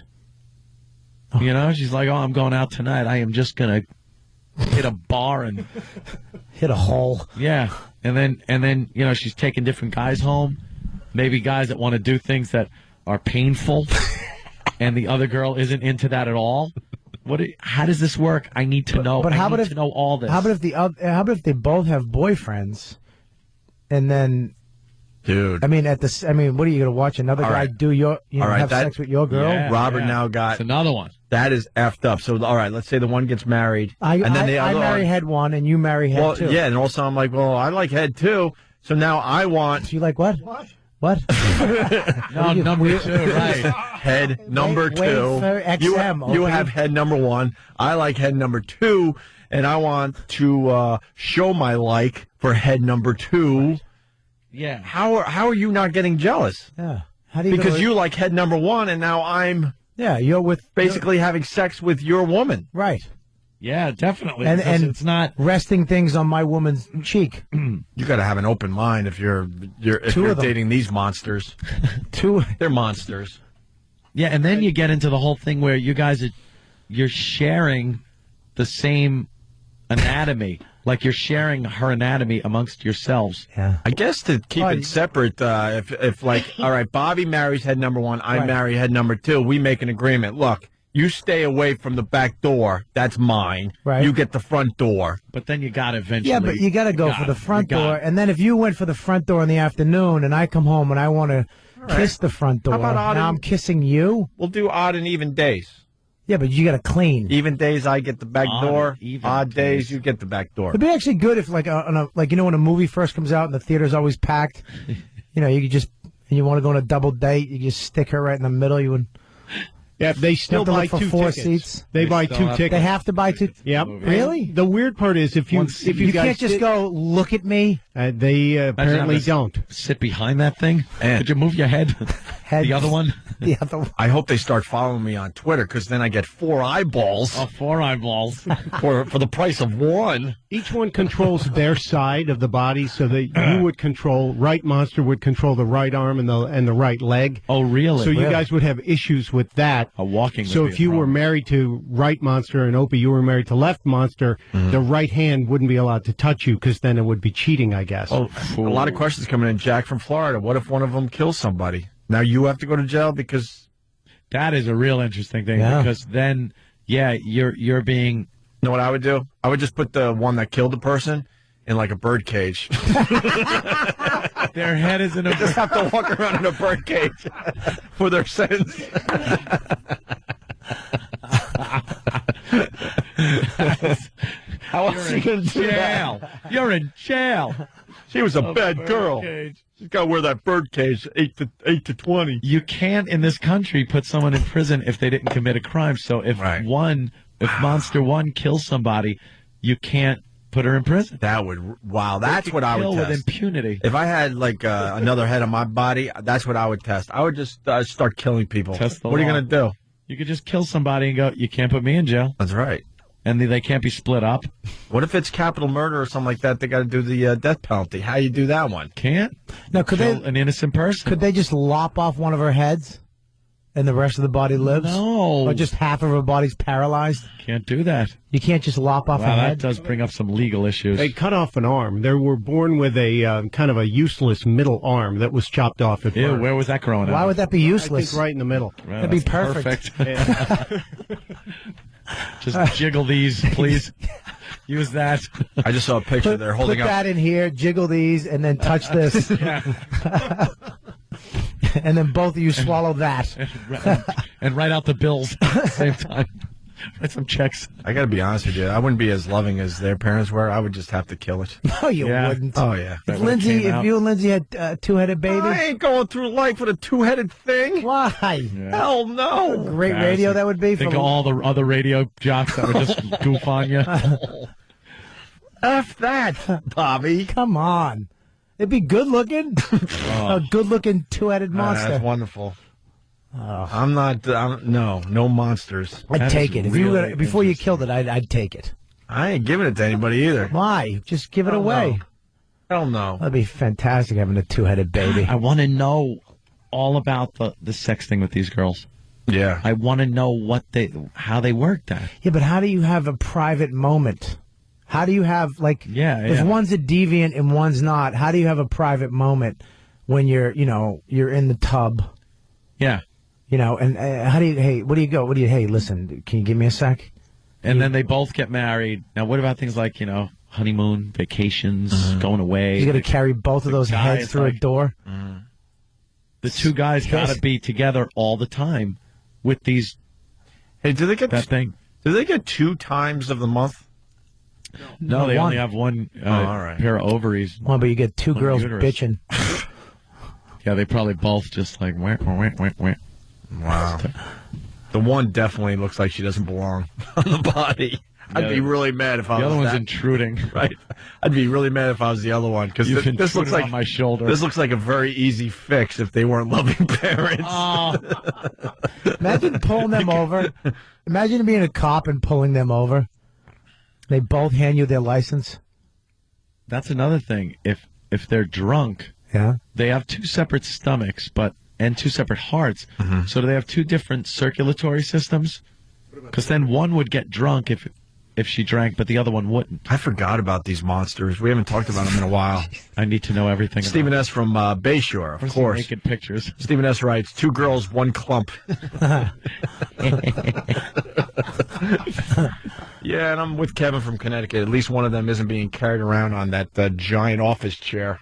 Speaker 2: You know, she's like, "Oh, I'm going out tonight. I am just gonna hit a bar and
Speaker 8: hit a hole."
Speaker 2: Yeah, and then she's taking different guys home, maybe guys that want to do things that are painful, and the other girl isn't into that at all. How does this work? I need to know.
Speaker 8: But how about
Speaker 2: to know all this?
Speaker 8: How about if they both have boyfriends, and then,
Speaker 3: dude?
Speaker 8: what are you going to watch another guy do have sex with your girl?
Speaker 3: Yeah, Robert now got
Speaker 2: it's another one.
Speaker 3: That is effed up. So all right, let's say the one gets married,
Speaker 8: I marry head one, and you marry head two.
Speaker 3: Yeah, and also I'm like, well, I like head two, so now I want.
Speaker 8: So you like what? What?
Speaker 2: No, number two, right?
Speaker 3: Head number two.
Speaker 8: For XM,
Speaker 3: you have head number one. I like head number two, and I want to show my like for head number two.
Speaker 2: Yeah.
Speaker 3: How are you not getting jealous?
Speaker 8: Yeah. How do you?
Speaker 3: Because you like head number one, and now I'm.
Speaker 8: Yeah, you're
Speaker 3: basically having sex with your woman.
Speaker 8: Right.
Speaker 2: Yeah, definitely.
Speaker 8: And
Speaker 2: it's not
Speaker 8: resting things on my woman's cheek.
Speaker 3: You got to have an open mind if you're dating these monsters. They're monsters.
Speaker 2: Yeah, and then you get into the whole thing where you guys you're sharing the same anatomy. Like you're sharing her anatomy amongst yourselves.
Speaker 8: Yeah.
Speaker 3: I guess to keep it separate, if like, all right, Bobby marries head number one, I marry head number two, we make an agreement. Look, you stay away from the back door. That's mine.
Speaker 8: Right.
Speaker 3: You get the front door.
Speaker 2: But then you got to eventually.
Speaker 8: Yeah, but you got to go for the front door. And then if you went for the front door in the afternoon and I come home and I want to kiss the front door,
Speaker 3: How about odd
Speaker 8: now I'm kissing you?
Speaker 3: We'll do odd and even days.
Speaker 8: Yeah, but you got to clean.
Speaker 3: Even days I get the back door. Odd days you get the back door.
Speaker 8: It'd be actually good if, like, when a movie first comes out and the theater's always packed, you could just, and you want to go on a double date, you just stick her right in the middle. You would.
Speaker 4: Yeah, they still buy
Speaker 8: for
Speaker 4: 2
Speaker 8: 4
Speaker 4: tickets.
Speaker 8: seats.
Speaker 4: They buy 2 tickets.
Speaker 8: They have to buy 2.
Speaker 4: Yep.
Speaker 8: Really?
Speaker 4: The weird part is if you
Speaker 8: you
Speaker 4: guys
Speaker 8: can't just go look at me.
Speaker 4: They apparently don't.
Speaker 2: Sit behind that thing. Could you move your head? The other one.
Speaker 8: The other one.
Speaker 3: I hope they start following me on Twitter because then I get 4 eyeballs.
Speaker 2: Oh, 4 eyeballs
Speaker 3: for the price of 1.
Speaker 4: Each one controls their side of the body, so that you would control. Right Monster would control the right arm and the right leg.
Speaker 2: Oh, really?
Speaker 4: So you
Speaker 2: Really?
Speaker 4: guys would have issues with that.
Speaker 2: Walking.
Speaker 4: So if you were married to Right Monster and Opie, you were married to Left Monster, the right hand wouldn't be allowed to touch you because then it would be cheating, I guess.
Speaker 3: Oh, a lot of questions coming in. Jack from Florida. What if one of them kills somebody? Now you have to go to jail because
Speaker 2: that is a real interesting thing.
Speaker 3: Yeah.
Speaker 2: Because then, you're being.
Speaker 3: You know what I would do? I would just put the one that killed the person in like a bird cage.
Speaker 2: Their head is in a.
Speaker 3: They just have to walk around in a bird cage for their sentence. How else are you going to do that?
Speaker 2: You're in jail.
Speaker 3: She was a bad girl. She's got to wear that bird cage 8 to 20.
Speaker 2: You can't in this country put someone in prison if they didn't commit a crime. So if Monster 1 kills somebody, you can't put her in prison.
Speaker 3: That would that's what I would
Speaker 2: kill
Speaker 3: test.
Speaker 2: with impunity.
Speaker 3: If I had like another head on my body, that's what I would test. I would just start killing people.
Speaker 2: Test the
Speaker 3: what are you
Speaker 2: law.
Speaker 3: going to do?
Speaker 2: You could just kill somebody and go, you can't put me in jail.
Speaker 3: That's right.
Speaker 2: And they can't be split up.
Speaker 3: What if it's capital murder or something like that? They got to do the death penalty. How you do that one?
Speaker 2: Can't.
Speaker 8: Now, could
Speaker 2: Kill
Speaker 8: they
Speaker 2: an innocent person?
Speaker 8: Could they just lop off one of her heads, and the rest of the body lives?
Speaker 2: No.
Speaker 8: Or just half of her body's paralyzed?
Speaker 2: Can't do that.
Speaker 8: You can't just lop off a
Speaker 2: Wow,
Speaker 8: head.
Speaker 2: that does bring up some legal issues.
Speaker 4: They cut off an arm. They were born with a kind of a useless middle arm that was chopped off at
Speaker 2: Ew,
Speaker 4: birth.
Speaker 2: where was that growing up?
Speaker 8: Why would that be
Speaker 4: I
Speaker 8: useless?
Speaker 4: think right in the middle.
Speaker 2: Well,
Speaker 8: That'd be
Speaker 2: that's
Speaker 8: perfect.
Speaker 2: Just jiggle these, please. Use that.
Speaker 3: I just saw a picture there holding
Speaker 8: Put
Speaker 3: up.
Speaker 8: that in here, jiggle these, and then touch this. And then both of you swallow that.
Speaker 2: And write out the bills at the same time. Write some checks.
Speaker 3: I got to be honest with you. I wouldn't be as loving as their parents were. I would just have to kill it.
Speaker 8: No, you wouldn't.
Speaker 3: Oh, yeah.
Speaker 8: If you and Lindsay had a two-headed baby.
Speaker 3: I ain't going through life with a two-headed thing.
Speaker 8: Why?
Speaker 3: Hell no.
Speaker 8: Great radio that would be.
Speaker 2: Think of all the other radio jocks that would just goof on you.
Speaker 3: F that, Bobby.
Speaker 8: Come on. It'd be good looking. A good looking two-headed monster.
Speaker 3: That's wonderful. I'm not. No monsters.
Speaker 8: I'd take it. If you were, before you killed it, I'd take it.
Speaker 3: I ain't giving it to anybody either.
Speaker 8: Why? Just give it away.
Speaker 3: Hell no.
Speaker 8: That'd be fantastic having a two-headed baby.
Speaker 2: I want to know all about the sex thing with these girls.
Speaker 3: Yeah.
Speaker 2: I want to know how they work that.
Speaker 8: Yeah, but how do you have a private moment? How do you have, like, if one's a deviant and one's not, how do you have a private moment when you're in the tub?
Speaker 2: Yeah.
Speaker 8: And how do you, hey, listen, can you give me a sec?
Speaker 2: And then they both get married. Now, what about things like, honeymoon, vacations, going away?
Speaker 8: You got to carry both of those
Speaker 2: guy
Speaker 8: heads
Speaker 2: is
Speaker 8: through a
Speaker 2: like-
Speaker 8: door?
Speaker 2: The two guys got to be together all the time with these.
Speaker 3: Hey, do they get
Speaker 2: that thing?
Speaker 3: Do they get 2 times of the month?
Speaker 2: No, they
Speaker 8: one.
Speaker 2: only have one
Speaker 3: all right.
Speaker 2: pair of ovaries.
Speaker 8: Well, but you get two
Speaker 2: One
Speaker 8: girls
Speaker 2: uterus.
Speaker 8: bitching.
Speaker 2: Yeah, they probably both just like wah, wah, wah, wah.
Speaker 3: Wow. The one definitely looks like she doesn't belong on the body. I'd be really mad if I was
Speaker 2: The other one's
Speaker 3: that.
Speaker 2: intruding.
Speaker 3: Right. I'd be really mad if I was the other one because
Speaker 2: You've
Speaker 3: this looks
Speaker 2: intruded
Speaker 3: like
Speaker 2: on my shoulder.
Speaker 3: This looks like a very easy fix if they weren't loving parents.
Speaker 2: Oh.
Speaker 8: Imagine pulling them over. Imagine being a cop and pulling them over. They both hand you their license.
Speaker 2: That's another thing. If they're drunk, they have 2 separate stomachs, and 2 separate hearts. So do they have 2 different circulatory systems? Because then one would get drunk if if she drank, but the other one wouldn't.
Speaker 3: I forgot about these monsters. We haven't talked about them in a while.
Speaker 2: I need to know everything.
Speaker 3: Stephen S. from Bayshore, of course.
Speaker 2: Naked pictures.
Speaker 3: Stephen S. writes, 2 girls, 1 clump. Yeah, and I'm with Kevin from Connecticut. At least one of them isn't being carried around on that giant office chair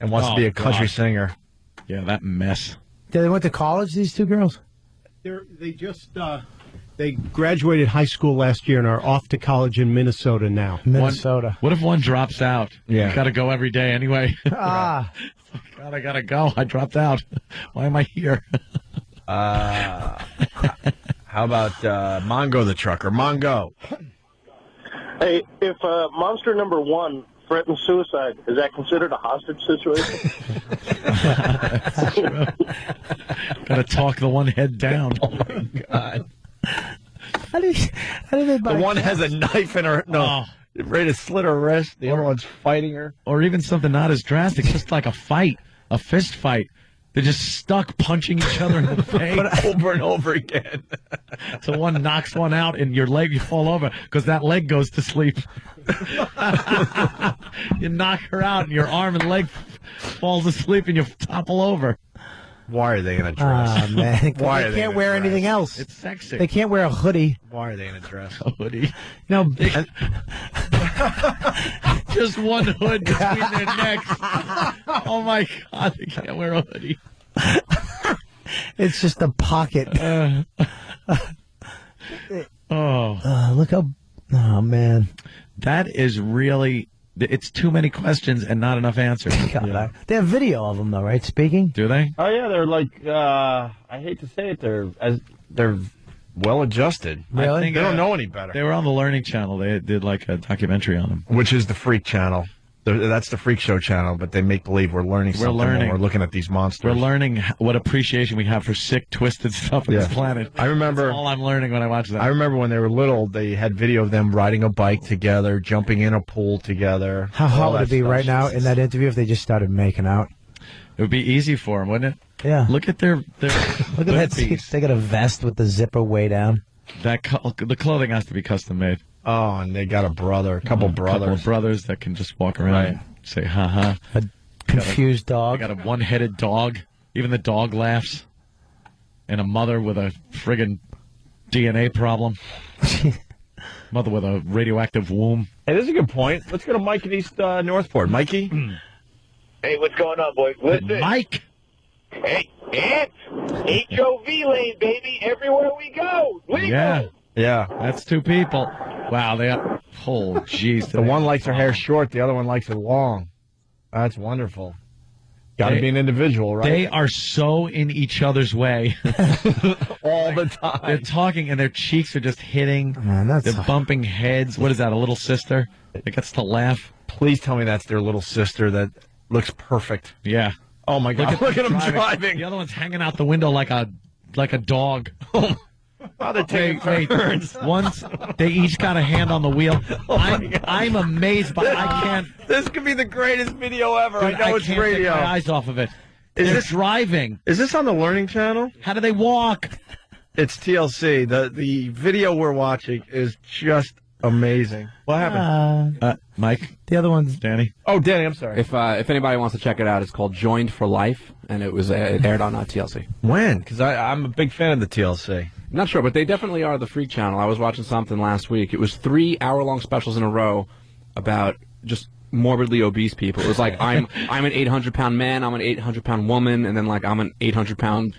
Speaker 3: and wants to be a country singer.
Speaker 2: Yeah, that mess.
Speaker 8: They went to college, these 2 girls?
Speaker 4: They just they graduated high school last year and are off to college in Minnesota now.
Speaker 8: Minnesota.
Speaker 2: What if one drops out?
Speaker 3: Yeah.
Speaker 2: You got to go every day anyway.
Speaker 8: Ah.
Speaker 2: God, I got to go. I dropped out. Why am I here?
Speaker 3: How about Mongo the trucker? Mongo.
Speaker 6: Hey, if monster number 1 threatens suicide, is that considered a hostage situation?
Speaker 2: Got to talk the one head down.
Speaker 3: Oh, my God.
Speaker 8: How do they buy
Speaker 3: The one has a knife in her. No. Ready to slit her wrist. The other one's fighting her.
Speaker 2: Or even something not as drastic, just like a fight, a fist fight. They're just stuck punching each other in the face
Speaker 3: over and over again.
Speaker 2: So one knocks one out and your leg, you fall over because that leg goes to sleep. You knock her out and your arm and leg falls asleep and you topple over.
Speaker 3: Why are they in a dress?
Speaker 8: Ah, man.
Speaker 3: Why
Speaker 8: they
Speaker 3: are they
Speaker 8: can't
Speaker 3: in a
Speaker 8: wear
Speaker 3: dress?
Speaker 8: anything else.
Speaker 2: It's sexy.
Speaker 8: They can't wear a hoodie.
Speaker 3: Why are they in a dress?
Speaker 2: A hoodie.
Speaker 8: No,
Speaker 2: just one hood between their necks. Oh my God, they can't wear a hoodie.
Speaker 8: It's just a pocket. Look how. Oh man,
Speaker 2: that is really. It's too many questions and not enough answers.
Speaker 8: God, they have video of them though, right? Speaking.
Speaker 2: Do they?
Speaker 3: Oh yeah, they're like. I hate to say it, they're well adjusted.
Speaker 8: Really?
Speaker 3: I think they don't know any better.
Speaker 2: They were on the Learning Channel. They did like a documentary on them,
Speaker 3: which is the Freak Channel. That's the Freak Show channel, but they make believe we're learning something when we're looking at these monsters.
Speaker 2: We're learning what appreciation we have for sick, twisted stuff on this planet.
Speaker 3: I remember.
Speaker 2: That's all I'm learning when I watch that.
Speaker 3: I remember when they were little, they had video of them riding a bike together, jumping in a pool together.
Speaker 8: How hot would it be right now in that interview if they just started making out?
Speaker 2: It would be easy for them, wouldn't it?
Speaker 8: Yeah.
Speaker 2: Look at their
Speaker 8: Look at that. They got a vest with the zipper way down.
Speaker 2: The clothing has to be custom made.
Speaker 3: Oh, and they got a brother, a couple brothers.
Speaker 2: Couple of brothers that can just walk around and say, ha-ha.
Speaker 8: A confused dog.
Speaker 2: They got a one-headed dog. Even the dog laughs. And a mother with a friggin' DNA problem. Mother with a radioactive womb.
Speaker 3: Hey, this is a good point. Let's go to Mike in East Northport. Mikey?
Speaker 6: Hey, what's going on, boys? Listen.
Speaker 2: Mike!
Speaker 6: Hey, Ant! HOV lane, baby. Everywhere we go. Legal.
Speaker 2: Yeah.
Speaker 3: Yeah.
Speaker 2: That's 2 people. Wow, they are. Oh, jeez.
Speaker 3: The one likes her hair short, the other one likes it long. That's wonderful. Got to be an individual, right?
Speaker 2: They are so in each other's way.
Speaker 3: All the time.
Speaker 2: They're talking and their cheeks are just hitting.
Speaker 8: Man,
Speaker 2: they're bumping heads. What is that, a little sister that gets to laugh?
Speaker 3: Please tell me that's their little sister that looks perfect.
Speaker 2: Yeah.
Speaker 3: Oh, my God. Look at them driving.
Speaker 2: The other one's hanging out the window like a dog.
Speaker 3: Oh, they're taking turns.
Speaker 2: Once they each got a hand on the wheel. I'm amazed by I can't.
Speaker 3: This could be the greatest video ever.
Speaker 2: Dude,
Speaker 3: I know it's
Speaker 2: can't
Speaker 3: radio.
Speaker 2: Take my eyes off of it.
Speaker 3: Is
Speaker 2: They're
Speaker 3: this
Speaker 2: driving?
Speaker 3: Is this on the Learning Channel?
Speaker 2: How do they walk?
Speaker 3: It's TLC. The video we're watching is just amazing. What happened?
Speaker 2: Mike?
Speaker 8: The other one's
Speaker 2: Danny.
Speaker 3: Oh, Danny, I'm sorry.
Speaker 10: If anybody wants to check it out, it's called Joined for Life, and it aired on TLC.
Speaker 3: When? Because I'm a big fan of the TLC.
Speaker 10: I'm not sure, but they definitely are the Freak Channel. I was watching something last week. It was 3 hour-long specials in a row about just morbidly obese people. It was like I'm an 800-pound man, I'm an 800-pound woman, and then like I'm an 800-pound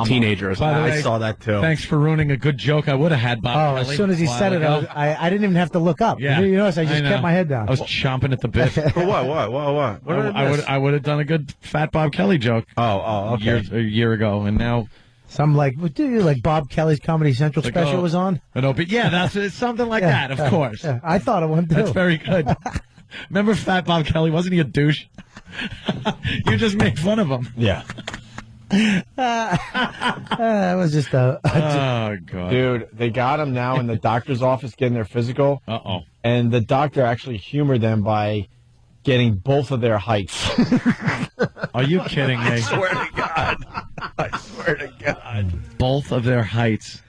Speaker 10: teenager.
Speaker 2: By the way,
Speaker 3: I saw that too.
Speaker 2: Thanks for ruining a good joke I would have had, Bob.
Speaker 8: Oh,
Speaker 2: Kelly,
Speaker 8: as soon as he said it, I didn't even have to look up.
Speaker 2: Yeah.
Speaker 8: You notice I just
Speaker 2: know.
Speaker 8: kept my head down.
Speaker 2: I was chomping at the bit.
Speaker 3: For what?
Speaker 2: I would have done a good Fat Bob Kelly joke.
Speaker 3: Oh, okay.
Speaker 2: A year ago, and now.
Speaker 8: Some like Bob Kelly's Comedy Central special was on.
Speaker 2: But yeah, it's something like that. Of course,
Speaker 8: yeah. I thought it went too.
Speaker 2: That's very good. Remember Fat Bob Kelly? Wasn't he a douche? You just made fun of him.
Speaker 3: Yeah.
Speaker 8: That was just
Speaker 2: oh god,
Speaker 3: dude! They got him now in the doctor's office getting their physical. And the doctor actually humored them by getting both of their heights.
Speaker 2: Are you kidding me?
Speaker 3: I swear to God. I swear to God.
Speaker 2: Both of their heights.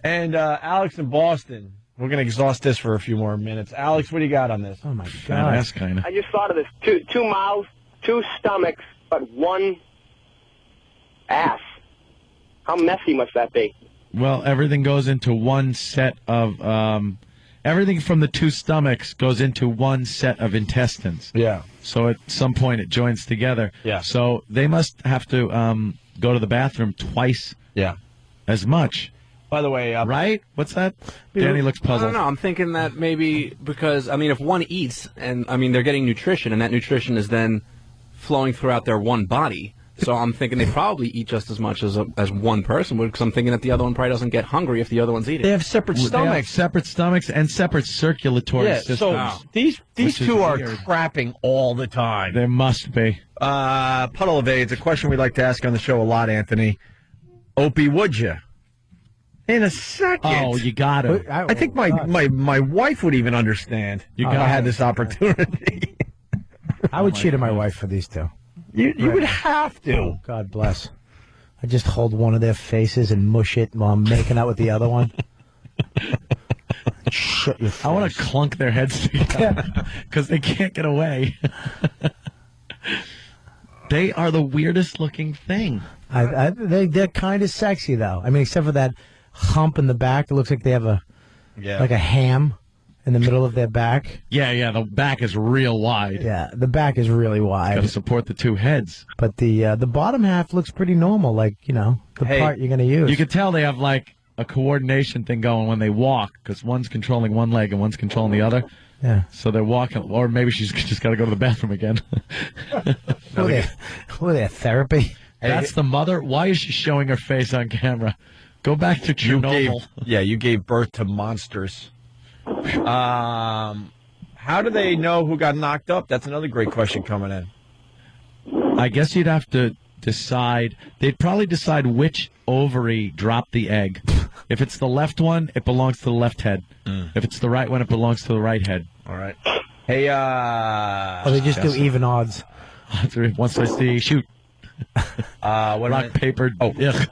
Speaker 3: And Alex in Boston, We're going to exhaust this for a few more minutes. Alex, what do you got on this?
Speaker 8: Oh, my
Speaker 2: Fat ass kind of.
Speaker 7: I just thought of this. Two mouths, two stomachs, but one ass. How messy must that be?
Speaker 2: Well, everything goes into one set of... everything from the two stomachs goes into one set of intestines.
Speaker 3: Yeah.
Speaker 2: So at some point it joins together.
Speaker 3: Yeah.
Speaker 2: So they must have to go to the bathroom twice as much.
Speaker 3: By the way...
Speaker 2: right? What's that? Danny looks
Speaker 10: I
Speaker 2: puzzled.
Speaker 10: don't know. I'm thinking that maybe because, I mean, if one eats, and, I mean, they're getting nutrition, and that nutrition is then flowing throughout their one body. So I'm thinking they probably eat just as much as one person would, because I'm thinking that the other one probably doesn't get hungry if the other one's eating.
Speaker 3: They have separate
Speaker 2: They have
Speaker 3: stomachs.
Speaker 2: separate stomachs and separate circulatory systems.
Speaker 3: So these
Speaker 2: Which is
Speaker 3: two are
Speaker 2: weird.
Speaker 3: crapping all the time.
Speaker 2: There must be.
Speaker 3: Puddle of AIDS, a question we like to ask on the show a lot, Anthony. Opie, would you? In a second.
Speaker 2: Oh, you got it.
Speaker 3: I think my wife would even understand if I had this opportunity.
Speaker 8: I would cheat on my wife for these two.
Speaker 3: You would have to.
Speaker 8: Oh, God bless. I just hold one of their faces and mush it while I'm making out with the other one. Shut your face.
Speaker 2: I want to clunk their heads together because they can't get away. They are the weirdest looking thing.
Speaker 8: They're kind of sexy, though. I mean, except for that hump in the back. It looks like they have like a ham in the middle of their back.
Speaker 2: Yeah, the back is real wide.
Speaker 8: Yeah, the back is really wide.
Speaker 2: Got to support the two heads.
Speaker 8: But the bottom half looks pretty normal, like, you know, the part you're going to use.
Speaker 2: You can tell they have, like, a coordination thing going when they walk, because one's controlling one leg and one's controlling the other.
Speaker 8: Yeah.
Speaker 2: So they're walking, or maybe she's just got to go to the bathroom again.
Speaker 8: What are they, therapy?
Speaker 2: That's the mother? Why is she showing her face on camera? Go back to Chernobyl.
Speaker 3: You gave birth to monsters. How do they know who got knocked up? That's another great question coming in.
Speaker 2: I guess you'd have to decide. They'd probably decide which ovary dropped the egg. If it's the left one, it belongs to the left head. If it's the right one, it belongs to the right head.
Speaker 3: All right. Hey,
Speaker 8: they just do even odds.
Speaker 2: Once I see, shoot. Rock, paper. Oh, yeah.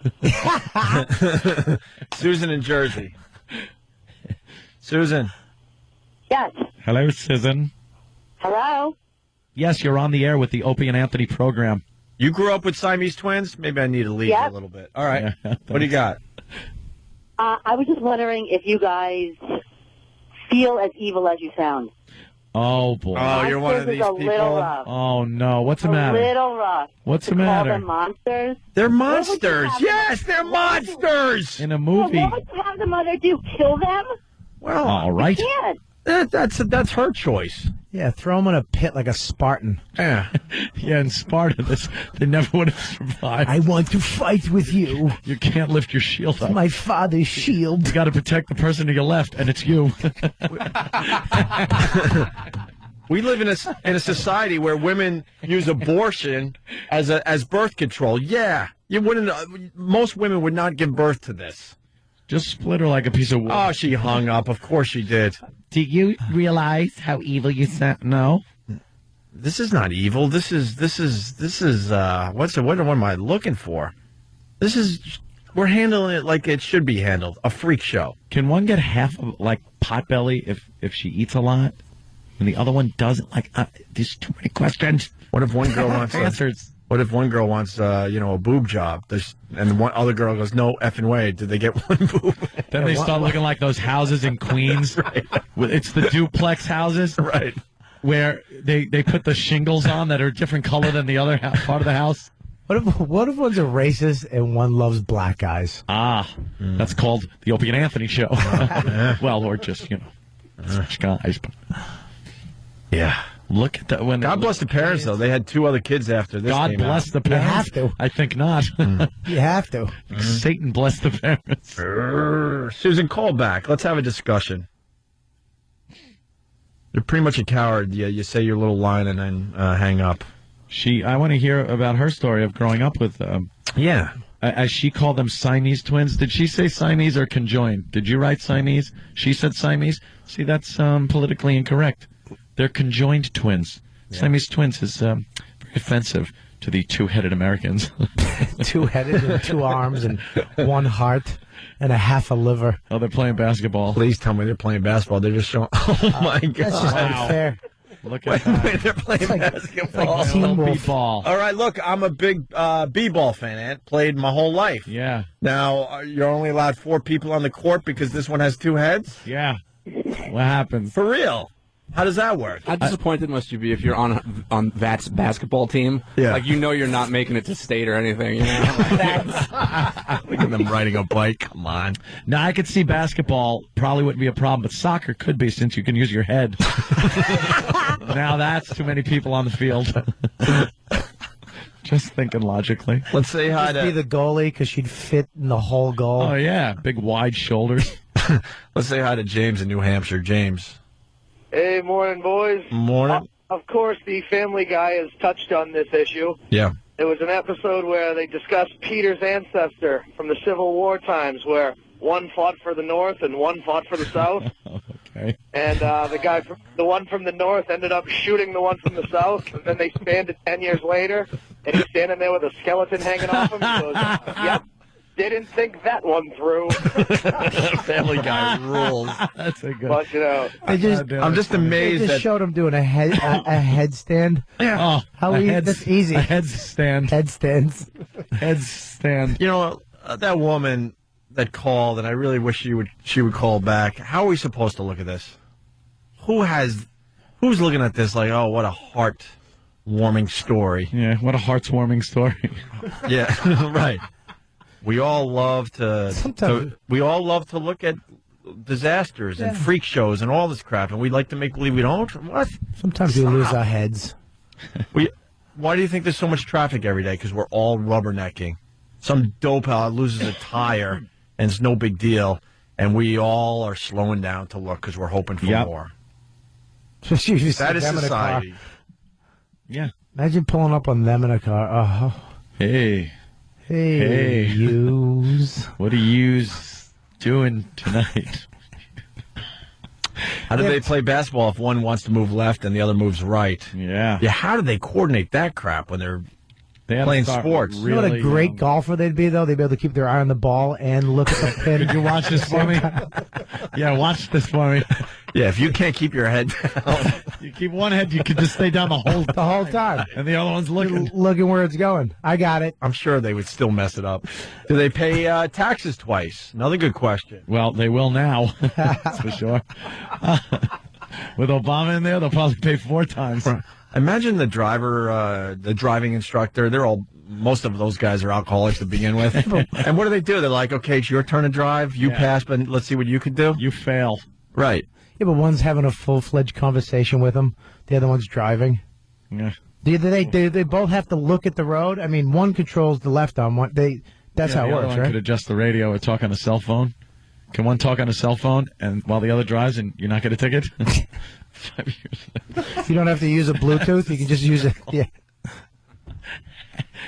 Speaker 3: Susan in Jersey. Susan.
Speaker 22: Yes.
Speaker 2: Hello, Susan.
Speaker 22: Hello?
Speaker 2: Yes, you're on the air with the Opie and Anthony program.
Speaker 3: You grew up with Siamese twins? Maybe I need to leave
Speaker 22: Yep.
Speaker 3: a little bit. All right. What do you got?
Speaker 22: I was just wondering if you guys feel as evil as you sound.
Speaker 2: Oh, boy.
Speaker 3: Oh, you're one of these
Speaker 22: Monsters is a little
Speaker 3: people.
Speaker 22: rough.
Speaker 2: Oh, no. What's the matter?
Speaker 22: A little rough.
Speaker 2: What's the
Speaker 22: To call
Speaker 2: matter?
Speaker 22: them monsters.
Speaker 3: They're
Speaker 22: What would you
Speaker 3: monsters.
Speaker 22: have
Speaker 3: Yes, they're monsters.
Speaker 2: In a
Speaker 22: Well,
Speaker 2: movie.
Speaker 22: what would you have the mother do? Kill them?
Speaker 3: Well,
Speaker 2: all right.
Speaker 22: You can't.
Speaker 3: That's her choice.
Speaker 8: Yeah, throw them in a pit like a Spartan.
Speaker 3: Yeah.
Speaker 2: Yeah, in Sparta, they never would have survived.
Speaker 8: I want to fight with you.
Speaker 2: You can't lift your shield up.
Speaker 8: My father's shield.
Speaker 2: You got to protect the person to your left, and it's you.
Speaker 3: We live in a society where women use abortion as birth control. Yeah, you wouldn't. Most women would not give birth to this.
Speaker 2: Just split her like a piece of wood.
Speaker 3: Oh, she hung up. Of course she did.
Speaker 2: Do you realize how evil you sound? No.
Speaker 3: This is not evil. This is what am I looking for? We're handling it like it should be handled. A freak show.
Speaker 2: Can one get half of like Potbelly if she eats a lot, and the other one doesn't? Like, there's too many questions.
Speaker 3: What if one girl wants
Speaker 2: answers?
Speaker 3: What if one girl wants a boob job? And one other girl goes, no effing way. Did they get one boob?
Speaker 2: Then they start looking like those houses in Queens.
Speaker 3: Right.
Speaker 2: It's the duplex houses.
Speaker 3: Right.
Speaker 2: Where they put the shingles on that are a different color than the other part of the house.
Speaker 8: What if one's a racist and one loves black guys?
Speaker 2: That's called the Opie and Anthony show. Well, or just, such guys. But
Speaker 3: yeah.
Speaker 2: Look at that.
Speaker 3: God bless the parents, though. They had two other kids after this.
Speaker 2: God bless the parents.
Speaker 8: You have to.
Speaker 2: I think not.
Speaker 8: You have to.
Speaker 2: Satan bless the parents.
Speaker 3: Susan, call back. Let's have a discussion. You're pretty much a coward. You say your little line and then hang up.
Speaker 2: I want to hear about her story of growing up with.
Speaker 3: Yeah.
Speaker 2: As she called them Siamese twins. Did she say Siamese or conjoined? Did you write Siamese? She said Siamese. See, that's politically incorrect. They're conjoined twins. Yeah. Siamese twins is very offensive to the two-headed Americans.
Speaker 8: Two-headed and two arms and one heart. and a half a liver.
Speaker 2: Oh, they're playing basketball.
Speaker 3: Please tell me they're playing basketball. They're just showing. Oh my God!
Speaker 8: That's just unfair.
Speaker 2: Look at that.
Speaker 3: They're playing basketball.
Speaker 8: Like Teen Wolf.
Speaker 2: Ball.
Speaker 3: All right, look, I'm a big b-ball fan, Ant. Played my whole life.
Speaker 2: Yeah.
Speaker 3: Now, you're only allowed 4 people on the court because this one has 2 heads?
Speaker 2: Yeah. What happens?
Speaker 3: For real? How does that work?
Speaker 10: How disappointed must you be if you're on That's basketball team?
Speaker 3: Yeah.
Speaker 10: Like, you know you're not making it to state or anything, you know?
Speaker 3: Look at them riding a bike. Come on.
Speaker 2: Now, I could see basketball probably wouldn't be a problem, but soccer could be since you can use your head. Now that's too many people on the field. Just thinking logically.
Speaker 3: Let's say hi
Speaker 8: Just be the goalie because she'd fit in the whole goal.
Speaker 2: Oh, yeah. Big, wide shoulders.
Speaker 3: Let's say hi to James in New Hampshire. James.
Speaker 1: Hey, morning, boys.
Speaker 3: Morning.
Speaker 1: Of course, the Family Guy has touched on this issue.
Speaker 3: Yeah.
Speaker 1: There was an episode where they discussed Peter's ancestor from the Civil War times, where one fought for the North and one fought for the South.
Speaker 2: Okay.
Speaker 1: And the one from the North ended up shooting the one from the South, and then they spanned it 10 years later, and he's standing there with a skeleton hanging off him. He goes, yep. Didn't think that one through.
Speaker 3: Family Guy rules.
Speaker 2: That's a good.
Speaker 1: But, you know,
Speaker 3: I'm just amazed
Speaker 8: They just
Speaker 3: that
Speaker 8: showed him doing a headstand.
Speaker 2: Yeah. Oh,
Speaker 8: How easy? That's easy.
Speaker 2: A headstand.
Speaker 8: Headstands.
Speaker 2: Headstand.
Speaker 3: You know, that woman that called, and I really wish she would call back. How are we supposed to look at this? Who's looking at this like, oh, what a heart-warming story?
Speaker 2: Yeah, what a heart-warming story.
Speaker 3: Yeah, right. We all love to look at disasters and freak shows and all this crap, and we like to make believe we don't. What?
Speaker 8: Sometimes we lose our heads.
Speaker 3: Why do you think there's so much traffic every day? Because we're all rubbernecking. Some dope out loses a tire, and it's no big deal, and we all are slowing down to look because we're hoping for more.
Speaker 8: That is
Speaker 3: society.
Speaker 2: Yeah.
Speaker 8: Imagine pulling up on them in a car. Oh. Hey, yous.
Speaker 2: What are yous doing tonight?
Speaker 3: How do they play basketball if one wants to move left and the other moves right?
Speaker 2: Yeah.
Speaker 3: Yeah, how do they coordinate that crap when they're playing sports?
Speaker 8: You know what a great golfer they'd be, though? They'd be able to keep their eye on the ball and look at the pin.
Speaker 2: Could you watch this for me? Yeah, watch this for me.
Speaker 3: Yeah, if you can't keep your head down.
Speaker 2: You keep one head, you can just stay down the whole
Speaker 8: time.
Speaker 2: And the other one's looking
Speaker 8: where it's going. I got it.
Speaker 3: I'm sure they would still mess it up. Do they pay taxes twice? Another good question.
Speaker 2: Well, they will now. That's for sure. With Obama in there, they'll probably pay 4 times.
Speaker 3: Imagine the driver, the driving instructor. Most of those guys are alcoholics to begin with. And what do? They're like, okay, it's your turn to drive. You pass, but let's see what you can do.
Speaker 2: You fail.
Speaker 3: Right.
Speaker 8: Yeah, but one's having a full-fledged conversation with him. The other one's driving.
Speaker 2: Yeah.
Speaker 8: Do they both have to look at the road? I mean, one controls the left arm. That's how it works,
Speaker 2: one
Speaker 8: right?
Speaker 2: Could adjust the radio or talk on a cell phone. Can one talk on a cell phone and while the other drives and you're not get a ticket?
Speaker 8: You don't have to use a Bluetooth. You can just use it. Yeah.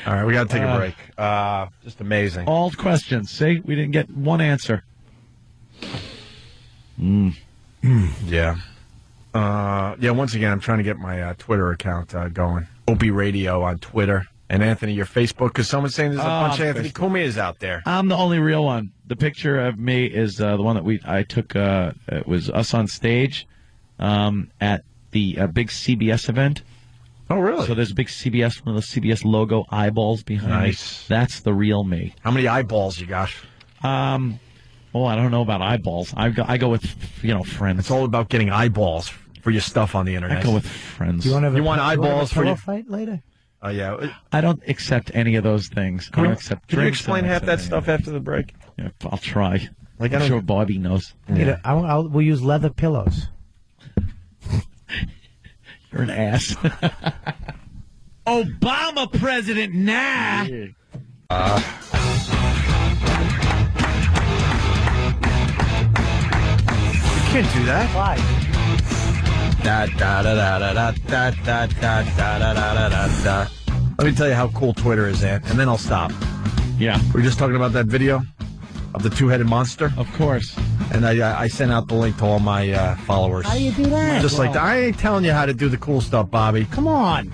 Speaker 3: All right, we got to take a break. Just amazing.
Speaker 2: All questions. See, we didn't get one answer.
Speaker 3: Yeah. Once again, I'm trying to get my Twitter account going. Opie Radio on Twitter. And Anthony, your Facebook, because someone's saying there's a bunch of Anthony Cumias out there.
Speaker 2: I'm the only real one. The picture of me is the one that I took. It was us on stage at the big CBS event.
Speaker 3: Oh, really?
Speaker 2: So there's a big CBS, one of the CBS logo eyeballs behind me. That's the real me.
Speaker 3: How many eyeballs you got?
Speaker 2: I don't know about eyeballs. I go with, friends.
Speaker 3: It's all about getting eyeballs for your stuff on the internet.
Speaker 2: I go with friends.
Speaker 8: Do you want to have
Speaker 3: eyeballs for your
Speaker 8: fight later?
Speaker 3: Oh, yeah.
Speaker 2: I don't accept any of those things. I don't accept
Speaker 3: Can you
Speaker 2: drinks.
Speaker 3: explain half that stuff after the break?
Speaker 2: Yeah, I'll try.
Speaker 3: I'm
Speaker 2: sure Bobby knows.
Speaker 8: Yeah. We'll use leather pillows.
Speaker 2: You're an ass. Obama president now.
Speaker 3: You can't do that.
Speaker 8: Why?
Speaker 3: Let me tell you how cool Twitter is, Ant, and then I'll stop.
Speaker 2: Yeah.
Speaker 3: We're just talking about that video of the two-headed monster.
Speaker 2: Of course.
Speaker 3: And I sent out the link to all my followers.
Speaker 8: How do you do that?
Speaker 3: Just like that. I ain't telling you how to do the cool stuff, Bobby.
Speaker 8: Come on.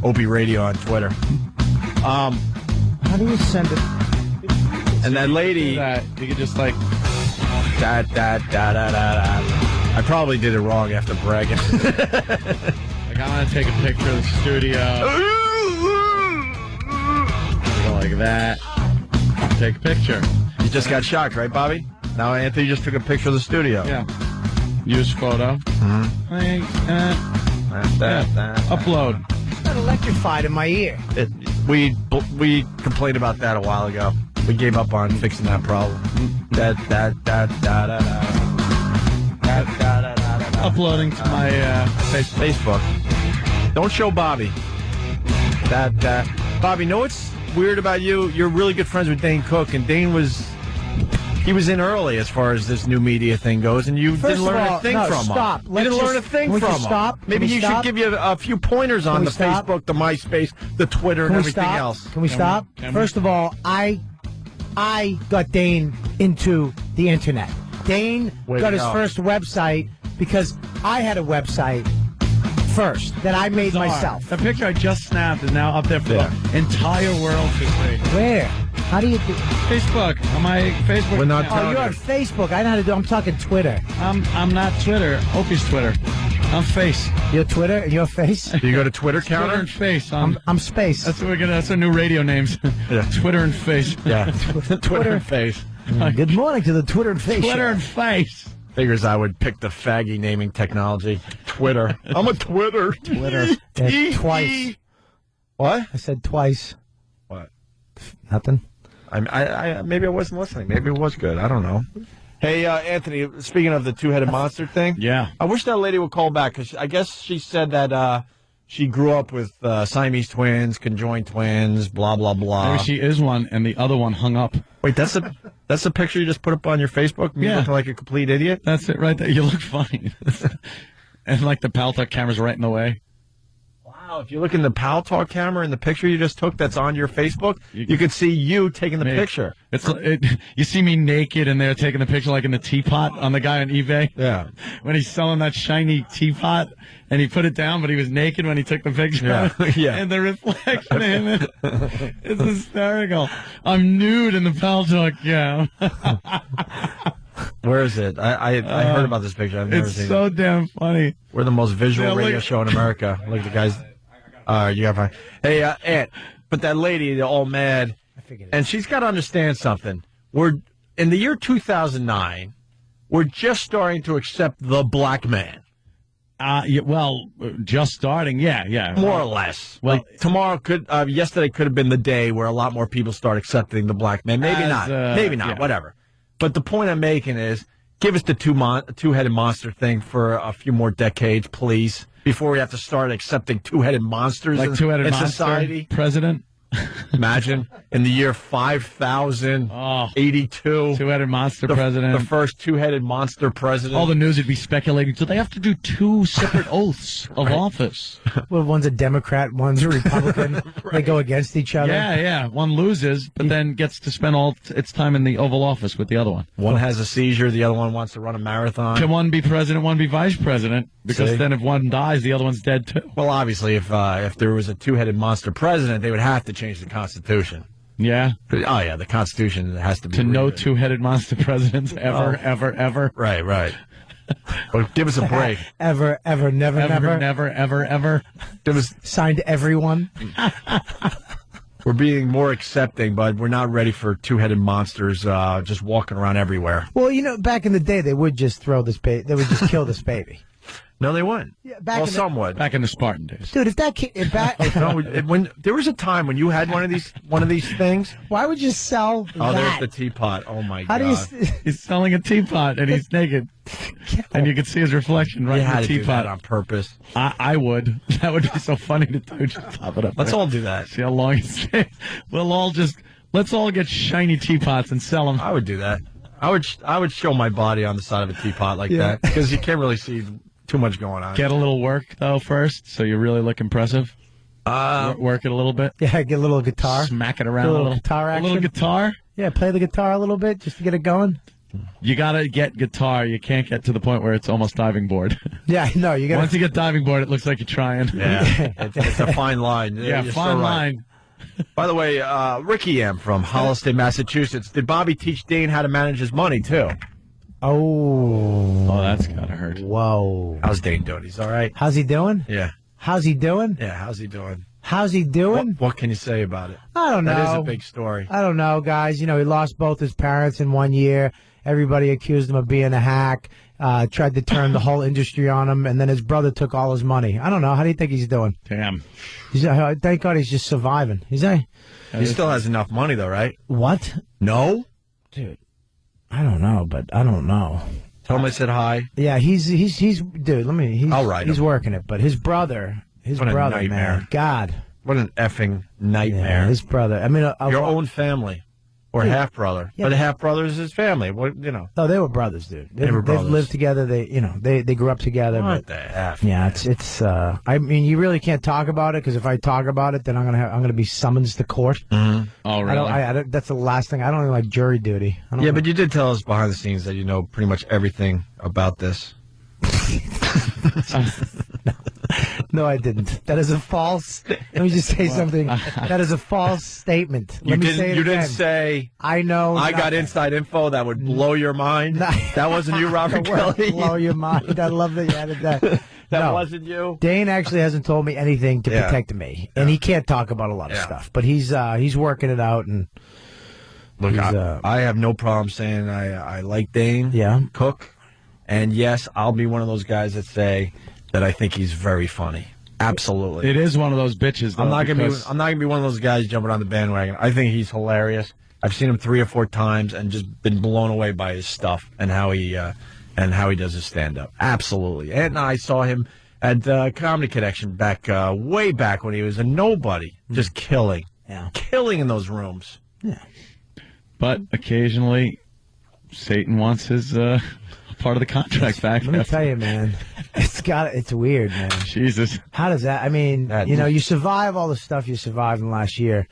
Speaker 3: Opie Radio on Twitter.
Speaker 8: How do you send it?
Speaker 3: And that lady,
Speaker 2: you could just like
Speaker 3: da da da da da. I probably did it wrong after bragging.
Speaker 2: Like I want to take a picture of the studio. Go like that. Take a picture.
Speaker 3: You just got shocked, right, Bobby? Now Anthony just took a picture of the studio.
Speaker 2: Yeah. Use photo. Upload.
Speaker 8: Got electrified in my ear.
Speaker 3: We complained about that a while ago. We gave up on fixing that problem.
Speaker 2: Uploading to my
Speaker 3: Facebook. Don't show Bobby. Bobby, know what's weird about you? You're really good friends with Dane Cook, and Dane was in early as far as this new media thing goes, and you didn't learn a thing from him. You didn't learn a thing from him.
Speaker 8: Stop.
Speaker 3: Maybe you should give you a few pointers on the Facebook, the MySpace, the Twitter, and everything else.
Speaker 8: Can we stop? First of all, I got Dane into the internet. Dane got his first website because I had a website first that I made myself.
Speaker 2: The picture I just snapped is now up there for the entire world to see.
Speaker 8: Where? How do you do?
Speaker 2: Facebook. On my Facebook.
Speaker 3: We're not
Speaker 8: you're on Facebook. I know how to do. I'm talking Twitter.
Speaker 2: I'm not Twitter. Opie's Twitter. I'm Face.
Speaker 8: You're Twitter and you're Face?
Speaker 3: Do you go to Twitter counter?
Speaker 2: Twitter and Face.
Speaker 8: I'm Space.
Speaker 2: That's what that's our new radio names.
Speaker 3: Yeah.
Speaker 2: Twitter and Face.
Speaker 3: Yeah. Twitter and Face.
Speaker 8: Good morning to the Twitter and Face.
Speaker 2: Twitter
Speaker 8: show.
Speaker 2: and Face.
Speaker 3: Figures I would pick the faggy naming technology. Twitter. I'm a Twitter.
Speaker 8: Twitter. Twice.
Speaker 3: What?
Speaker 8: I said twice.
Speaker 3: What?
Speaker 8: Nothing.
Speaker 3: I maybe I wasn't listening. Maybe it was good. I don't know. Hey, Anthony, speaking of the two-headed monster thing.
Speaker 2: Yeah.
Speaker 3: I wish that lady would call back, because I guess she said that she grew up with Siamese twins, conjoined twins, blah, blah, blah.
Speaker 2: Maybe she is one, and the other one hung up.
Speaker 3: Wait, that's the picture you just put up on your Facebook? Me looking like a complete idiot?
Speaker 2: That's it right there. You look funny. And like the Paltalk camera's right in the way.
Speaker 3: Wow, if you look in the Paltalk camera in the picture you just took that's on your Facebook, you could see you taking the picture.
Speaker 2: You see me naked and they're taking the picture like in the teapot on the guy on eBay.
Speaker 3: Yeah.
Speaker 2: When he's selling that shiny teapot and he put it down, but he was naked when he took the picture.
Speaker 3: Yeah. Yeah.
Speaker 2: And the reflection of him, it's hysterical. I'm nude in the Paltalk gown.
Speaker 3: Where is it? I heard about this picture. I've never seen it.
Speaker 2: It's so damn funny.
Speaker 3: We're the most visual radio show in America. Look at the guys. You got fine. Hey, Aunt, but that lady, they're all mad. And she's got to understand something. We're in the year 2009. We're just starting to accept the black man.
Speaker 2: Just starting. Yeah.
Speaker 3: More or less. Well, tomorrow yesterday could have been the day where a lot more people start accepting the black man. Maybe not.
Speaker 2: Yeah.
Speaker 3: Whatever. But the point I'm making is, give us the two-headed monster thing for a few more decades, please, before we have to start accepting two-headed monsters
Speaker 2: like two-headed
Speaker 3: in
Speaker 2: monster
Speaker 3: society.
Speaker 2: President.
Speaker 3: Imagine in the year 5082,
Speaker 2: two-headed monster president.
Speaker 3: The first two-headed monster president.
Speaker 2: All the news would be speculating. So they have to do two separate oaths of office.
Speaker 8: Well, one's a Democrat, one's a Republican. Right. They go against each other.
Speaker 2: Yeah. One loses, but then gets to spend all its time in the Oval Office with the other one.
Speaker 3: One has a seizure. The other one wants to run a marathon.
Speaker 2: Can one be president, one be vice president? Because then if one dies, the other one's dead too.
Speaker 3: Well, obviously, if there was a two-headed monster president, they would have to change the Constitution.
Speaker 2: Yeah?
Speaker 3: Oh, yeah, the Constitution has to be
Speaker 2: to no two-headed monster presidents ever.
Speaker 3: Right. Well, give us a break.
Speaker 8: Ever, never.
Speaker 3: Give us
Speaker 8: signed to everyone.
Speaker 3: We're being more accepting, but we're not ready for two-headed monsters just walking around everywhere.
Speaker 8: Well, back in the day, they would just throw this baby. They would just kill this baby.
Speaker 3: No, they wouldn't.
Speaker 8: Yeah,
Speaker 3: some would.
Speaker 2: Back in the Spartan days,
Speaker 8: dude. If that kid,
Speaker 3: when there was a time when you had one of these things.
Speaker 8: Why would you sell that?
Speaker 3: Oh, there's the teapot. Oh my God!
Speaker 2: He's selling a teapot and he's naked, and you can see his reflection right in the teapot.
Speaker 3: Do that on purpose.
Speaker 2: I would. That would be so funny to do. Just pop it up.
Speaker 3: Let's all do that.
Speaker 2: See how long it stays. Let's all get shiny teapots and sell them.
Speaker 3: I would do that. I would show my body on the side of a teapot like that because you can't really see too much going on.
Speaker 2: Get a little work though first, so you really look impressive. Work it a little bit.
Speaker 8: Yeah, get a little guitar.
Speaker 2: Smack it around
Speaker 8: a little guitar action.
Speaker 2: A little guitar.
Speaker 8: Yeah, play the guitar a little bit just to get it going.
Speaker 2: You gotta get guitar. You can't get to the point where it's almost diving board.
Speaker 8: Yeah, no, you gotta.
Speaker 2: Once you get diving board, it looks like you're trying.
Speaker 3: Yeah, it's a fine line.
Speaker 2: Yeah, fine line.
Speaker 3: By the way, Ricky M. from Holliston, Massachusetts. Did Bobby teach Dane how to manage his money, too?
Speaker 2: Oh, that's gotta hurt.
Speaker 8: Whoa.
Speaker 3: How's Dane doing? He's all right?
Speaker 8: How's he doing?
Speaker 3: Yeah.
Speaker 8: How's he doing?
Speaker 3: Yeah, how's he doing?
Speaker 8: How's he doing?
Speaker 3: What can you say about it?
Speaker 8: I don't know.
Speaker 3: That is a big story.
Speaker 8: I don't know, guys. You know, he lost both his parents in 1 year. Everybody accused him of being a hack, tried to turn the whole industry on him, and then his brother took all his money. I don't know. How do you think he's doing?
Speaker 2: Damn.
Speaker 8: Thank God he's just surviving. He
Speaker 3: still has enough money, though, right?
Speaker 8: What?
Speaker 3: No?
Speaker 8: Dude, I don't know, but I don't know.
Speaker 3: Tell him I said hi.
Speaker 8: Yeah, he's dude,
Speaker 3: I'll write
Speaker 8: he's
Speaker 3: him.
Speaker 8: working it, but his brother,
Speaker 3: What a nightmare.
Speaker 8: man, God.
Speaker 3: What an effing nightmare.
Speaker 8: Yeah, his brother. I mean,
Speaker 3: your own family. Or
Speaker 8: Dude.
Speaker 3: half brother.
Speaker 8: Yeah.
Speaker 3: But the half brother is his family. What, you know.
Speaker 8: Oh, they were brothers, dude.
Speaker 3: They were brothers.
Speaker 8: They've lived together. They grew up together.
Speaker 3: What
Speaker 8: but,
Speaker 3: the F?
Speaker 8: Yeah, it's. I mean, you really can't talk about it because if I talk about it, then I'm gonna be summoned to court.
Speaker 3: Mm-hmm.
Speaker 2: Oh, really?
Speaker 8: I don't, that's the last thing. I don't even like jury duty.
Speaker 3: Yeah, but you did tell us behind the scenes that you know pretty much everything about this.
Speaker 8: No, I didn't. That is a false. Let me just say something. That is a false statement.
Speaker 3: You
Speaker 8: Let me
Speaker 3: didn't.
Speaker 8: say it
Speaker 3: You
Speaker 8: again.
Speaker 3: didn't say.
Speaker 8: I know.
Speaker 3: I got inside info that would blow your mind. That wasn't you, Robert Kelly.
Speaker 8: Blow your mind. I love that you added that.
Speaker 3: That wasn't you.
Speaker 8: Dane actually hasn't told me anything to
Speaker 3: Yeah.
Speaker 8: protect me, and he can't talk about a lot of stuff. But he's working it out, and
Speaker 3: Look,
Speaker 8: he's,
Speaker 3: I have no problem saying I like Dane.
Speaker 8: Yeah.
Speaker 3: Cook, and yes, I'll be one of those guys that say that I think he's very funny. Absolutely.
Speaker 2: It is one of those bitches, though.
Speaker 3: I'm not
Speaker 2: because-
Speaker 3: gonna be one of those guys jumping on the bandwagon. I think he's hilarious. I've seen him 3 or 4 times and just been blown away by his stuff and how he does his stand up. Absolutely. And I saw him at Comedy Connection way back when he was a nobody, just killing in those rooms.
Speaker 8: Yeah.
Speaker 2: But occasionally, Satan wants his part of the contract back.
Speaker 8: Let me tell you, man, it's weird, man.
Speaker 2: Jesus.
Speaker 8: How does that? I mean, you survive all the stuff you survived in the last year,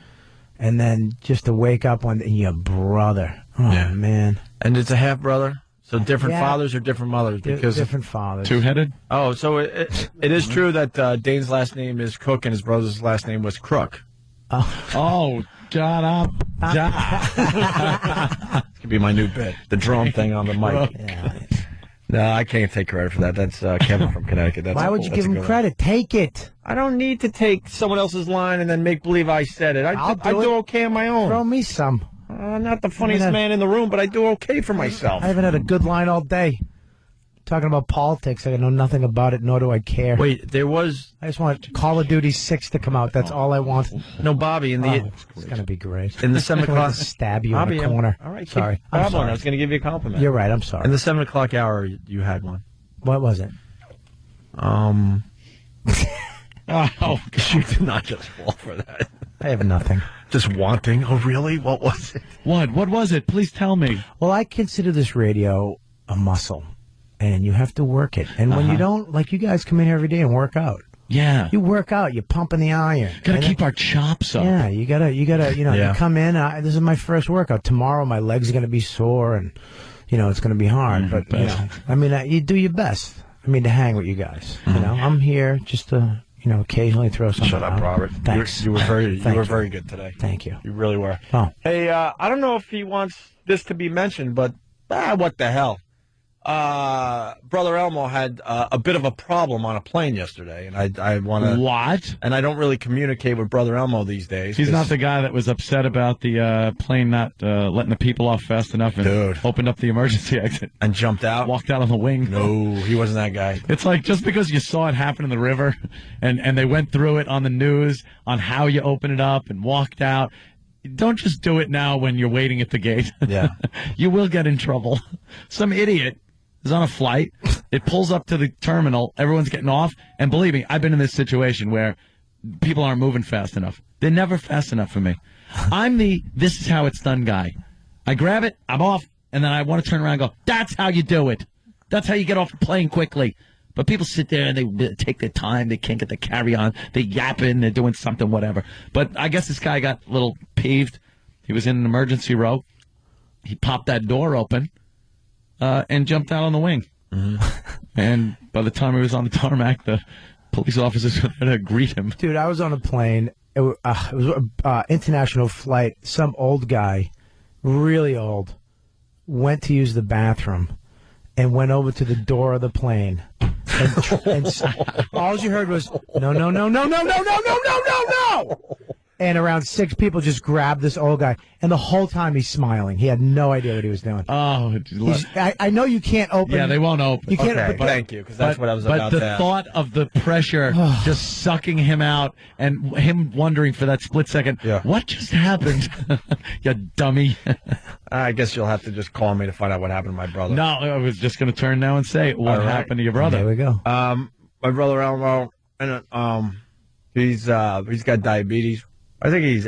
Speaker 8: and then just to wake up and your brother. Oh man.
Speaker 3: And it's a half brother. So different
Speaker 8: Yeah.
Speaker 3: fathers or different mothers because
Speaker 8: different fathers.
Speaker 2: Two-headed?
Speaker 3: Oh, so it is true that Dane's last name is Cook and his brother's last name was Crook.
Speaker 2: Oh, shut up.
Speaker 3: This could be my new bit. The drone thing on the mic. No, I can't take credit for that. That's Kevin from Connecticut.
Speaker 8: Why would you give him credit? Take it.
Speaker 3: I don't need to take someone else's line and then make believe I said it. I do okay on my own.
Speaker 8: Throw me some.
Speaker 3: I'm not the funniest man in the room, but I do okay for myself.
Speaker 8: I haven't had a good line all day. Talking about politics, I know nothing about it, nor do I care.
Speaker 3: Wait, there was...
Speaker 8: I just want Call of Duty 6 to come out. That's all I want.
Speaker 3: No, Bobby, in the...
Speaker 8: it's going to be great.
Speaker 3: In the 7 o'clock...
Speaker 8: stab you
Speaker 3: Bobby,
Speaker 8: in the corner.
Speaker 3: All right,
Speaker 8: sorry.
Speaker 3: I'm
Speaker 8: I'm sorry.
Speaker 3: I was going to give you a compliment.
Speaker 8: You're right. I'm sorry.
Speaker 3: In the 7 o'clock hour, you had one.
Speaker 8: What was it?
Speaker 2: Oh,
Speaker 3: you did not just fall for that.
Speaker 8: I have nothing.
Speaker 3: Just wanting? Oh, really? What was it?
Speaker 2: What was it? Please tell me.
Speaker 8: Well, I consider this radio a muscle, and you have to work it. And when you don't, like you guys come in here every day and work out.
Speaker 2: Yeah.
Speaker 8: You work out. You're pumping the iron.
Speaker 2: Gotta keep our chops up.
Speaker 8: Yeah, you gotta,
Speaker 3: Yeah.
Speaker 8: you come in. This is my first workout. Tomorrow, my legs are gonna be sore, and it's gonna be hard. But I mean, you do your best. I mean, to hang with you guys. I'm here just to, occasionally throw something.
Speaker 3: Shut up,
Speaker 8: out.
Speaker 3: Robert.
Speaker 8: Thanks.
Speaker 3: You were very
Speaker 8: Thank you.
Speaker 3: very good today.
Speaker 8: Thank you.
Speaker 3: You really were.
Speaker 8: Oh.
Speaker 3: Hey, I don't know if he wants this to be mentioned, but what the hell? Brother Elmo had a bit of a problem on a plane yesterday, and I want to...
Speaker 2: What?
Speaker 3: And I don't really communicate with Brother Elmo these days.
Speaker 2: He's not the guy that was upset about the plane not letting the people off fast enough and opened up the emergency exit.
Speaker 3: And jumped out?
Speaker 2: Walked out on the wing.
Speaker 3: No, he wasn't that guy.
Speaker 2: It's like just because you saw it happen in the river and they went through it on the news on how you open it up and walked out, don't just do it now when you're waiting at the gate.
Speaker 3: Yeah.
Speaker 2: You will get in trouble. Some idiot is on a flight. It pulls up to the terminal. Everyone's getting off. And believe me, I've been in this situation where people aren't moving fast enough. They're never fast enough for me. I'm the this is how it's done guy. I grab it, I'm off, and then I want to turn around and go, that's how you do it. That's how you get off the plane quickly. But people sit there and they take their time. They can't get the carry-on. They yapping. They're doing something, whatever. But I guess this guy got a little peeved. He was in an emergency row. He popped that door open. And jumped out on the wing. And by the time he was on the tarmac, the police officers were there to greet him.
Speaker 8: Dude, I was on a plane It was an international flight. Some old guy, really old, went to use the bathroom and went over to the door of the plane. And all you heard was, no, no, no, no, no, no, no, no, no, no, no. And around 6 people just grabbed this old guy. And the whole time he's smiling. He had no idea what he was doing.
Speaker 2: Oh,
Speaker 8: I know you can't open.
Speaker 2: Yeah, they won't open.
Speaker 8: You can't,
Speaker 3: Okay, thank you, because that's what I was about
Speaker 2: But
Speaker 3: to
Speaker 2: the
Speaker 3: ask.
Speaker 2: thought of the pressure just sucking him out and him wondering for that split second, what just happened? You dummy.
Speaker 3: I guess you'll have to just call me to find out what happened to my brother.
Speaker 2: No, I was just going to turn now and say, what
Speaker 3: All right.
Speaker 2: happened to your brother?
Speaker 8: There we go.
Speaker 3: My brother Elmo, and he's got diabetes. I think he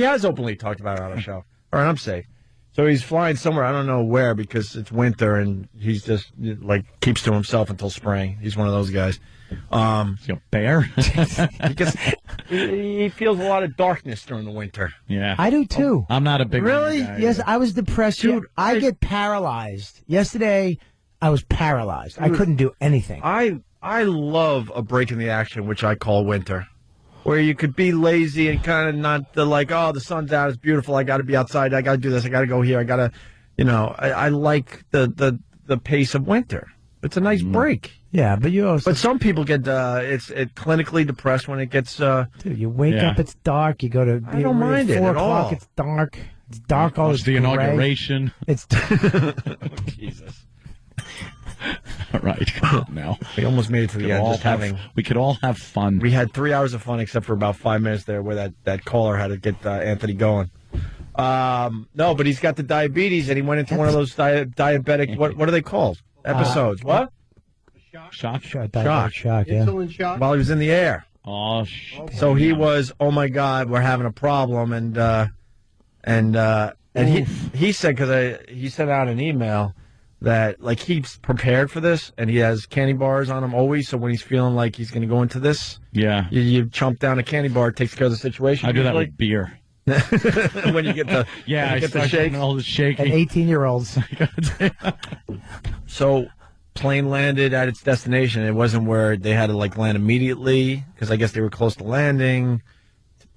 Speaker 3: has openly talked about it on a show. All right, I'm safe. So he's flying somewhere, I don't know where, because it's winter, and he's just, like, keeps to himself until spring. He's one of those guys.
Speaker 2: Is he a bear?
Speaker 3: He feels a lot of darkness during the winter.
Speaker 2: Yeah.
Speaker 8: I do, too.
Speaker 2: I'm not a big
Speaker 8: Really?
Speaker 2: guy.
Speaker 8: Yes, I was depressed.
Speaker 3: Dude,
Speaker 8: I get paralyzed. Yesterday, I was paralyzed. I couldn't do anything.
Speaker 3: I love a break in the action, which I call winter, where you could be lazy and kind of not the sun's out, it's beautiful, I got to be outside, I got to do this, I got to go here, I got to, I like the pace of winter. It's a nice break.
Speaker 8: Yeah, but you also.
Speaker 3: But some people get it's clinically depressed when it gets.
Speaker 8: Dude, you wake up, it's dark. You go to.
Speaker 3: I don't mind it
Speaker 8: 4
Speaker 3: at
Speaker 8: o'clock,
Speaker 3: all.
Speaker 8: it's dark. It's dark all
Speaker 2: Watch the
Speaker 8: gray.
Speaker 2: inauguration.
Speaker 8: It's.
Speaker 3: Jesus.
Speaker 2: All right, come on now.
Speaker 3: We almost made it to the end.
Speaker 2: We could all have fun.
Speaker 3: We had 3 hours of fun, except for about 5 minutes there, where that caller had to get Anthony going. No, but he's got the diabetes, and he went into one of those diabetic. What are they called? Episodes. What?
Speaker 2: Shock.
Speaker 8: Shock.
Speaker 3: Yeah.
Speaker 4: Insulin shock.
Speaker 3: While he was in the air.
Speaker 2: Oh,
Speaker 3: so he was. Oh my God, we're having a problem, and he said, because he sent out an email that, like, he's prepared for this, and he has candy bars on him always. So when he's feeling like he's going to go into this, you chomp down a candy bar, it takes care of the situation.
Speaker 2: I do that with beer.
Speaker 3: When you get the
Speaker 2: I
Speaker 3: get the
Speaker 2: start
Speaker 3: shake.
Speaker 2: getting all the shaking.
Speaker 8: And 18-year-olds.
Speaker 3: So plane landed at its destination. It wasn't where they had to land immediately, because I guess they were close to landing.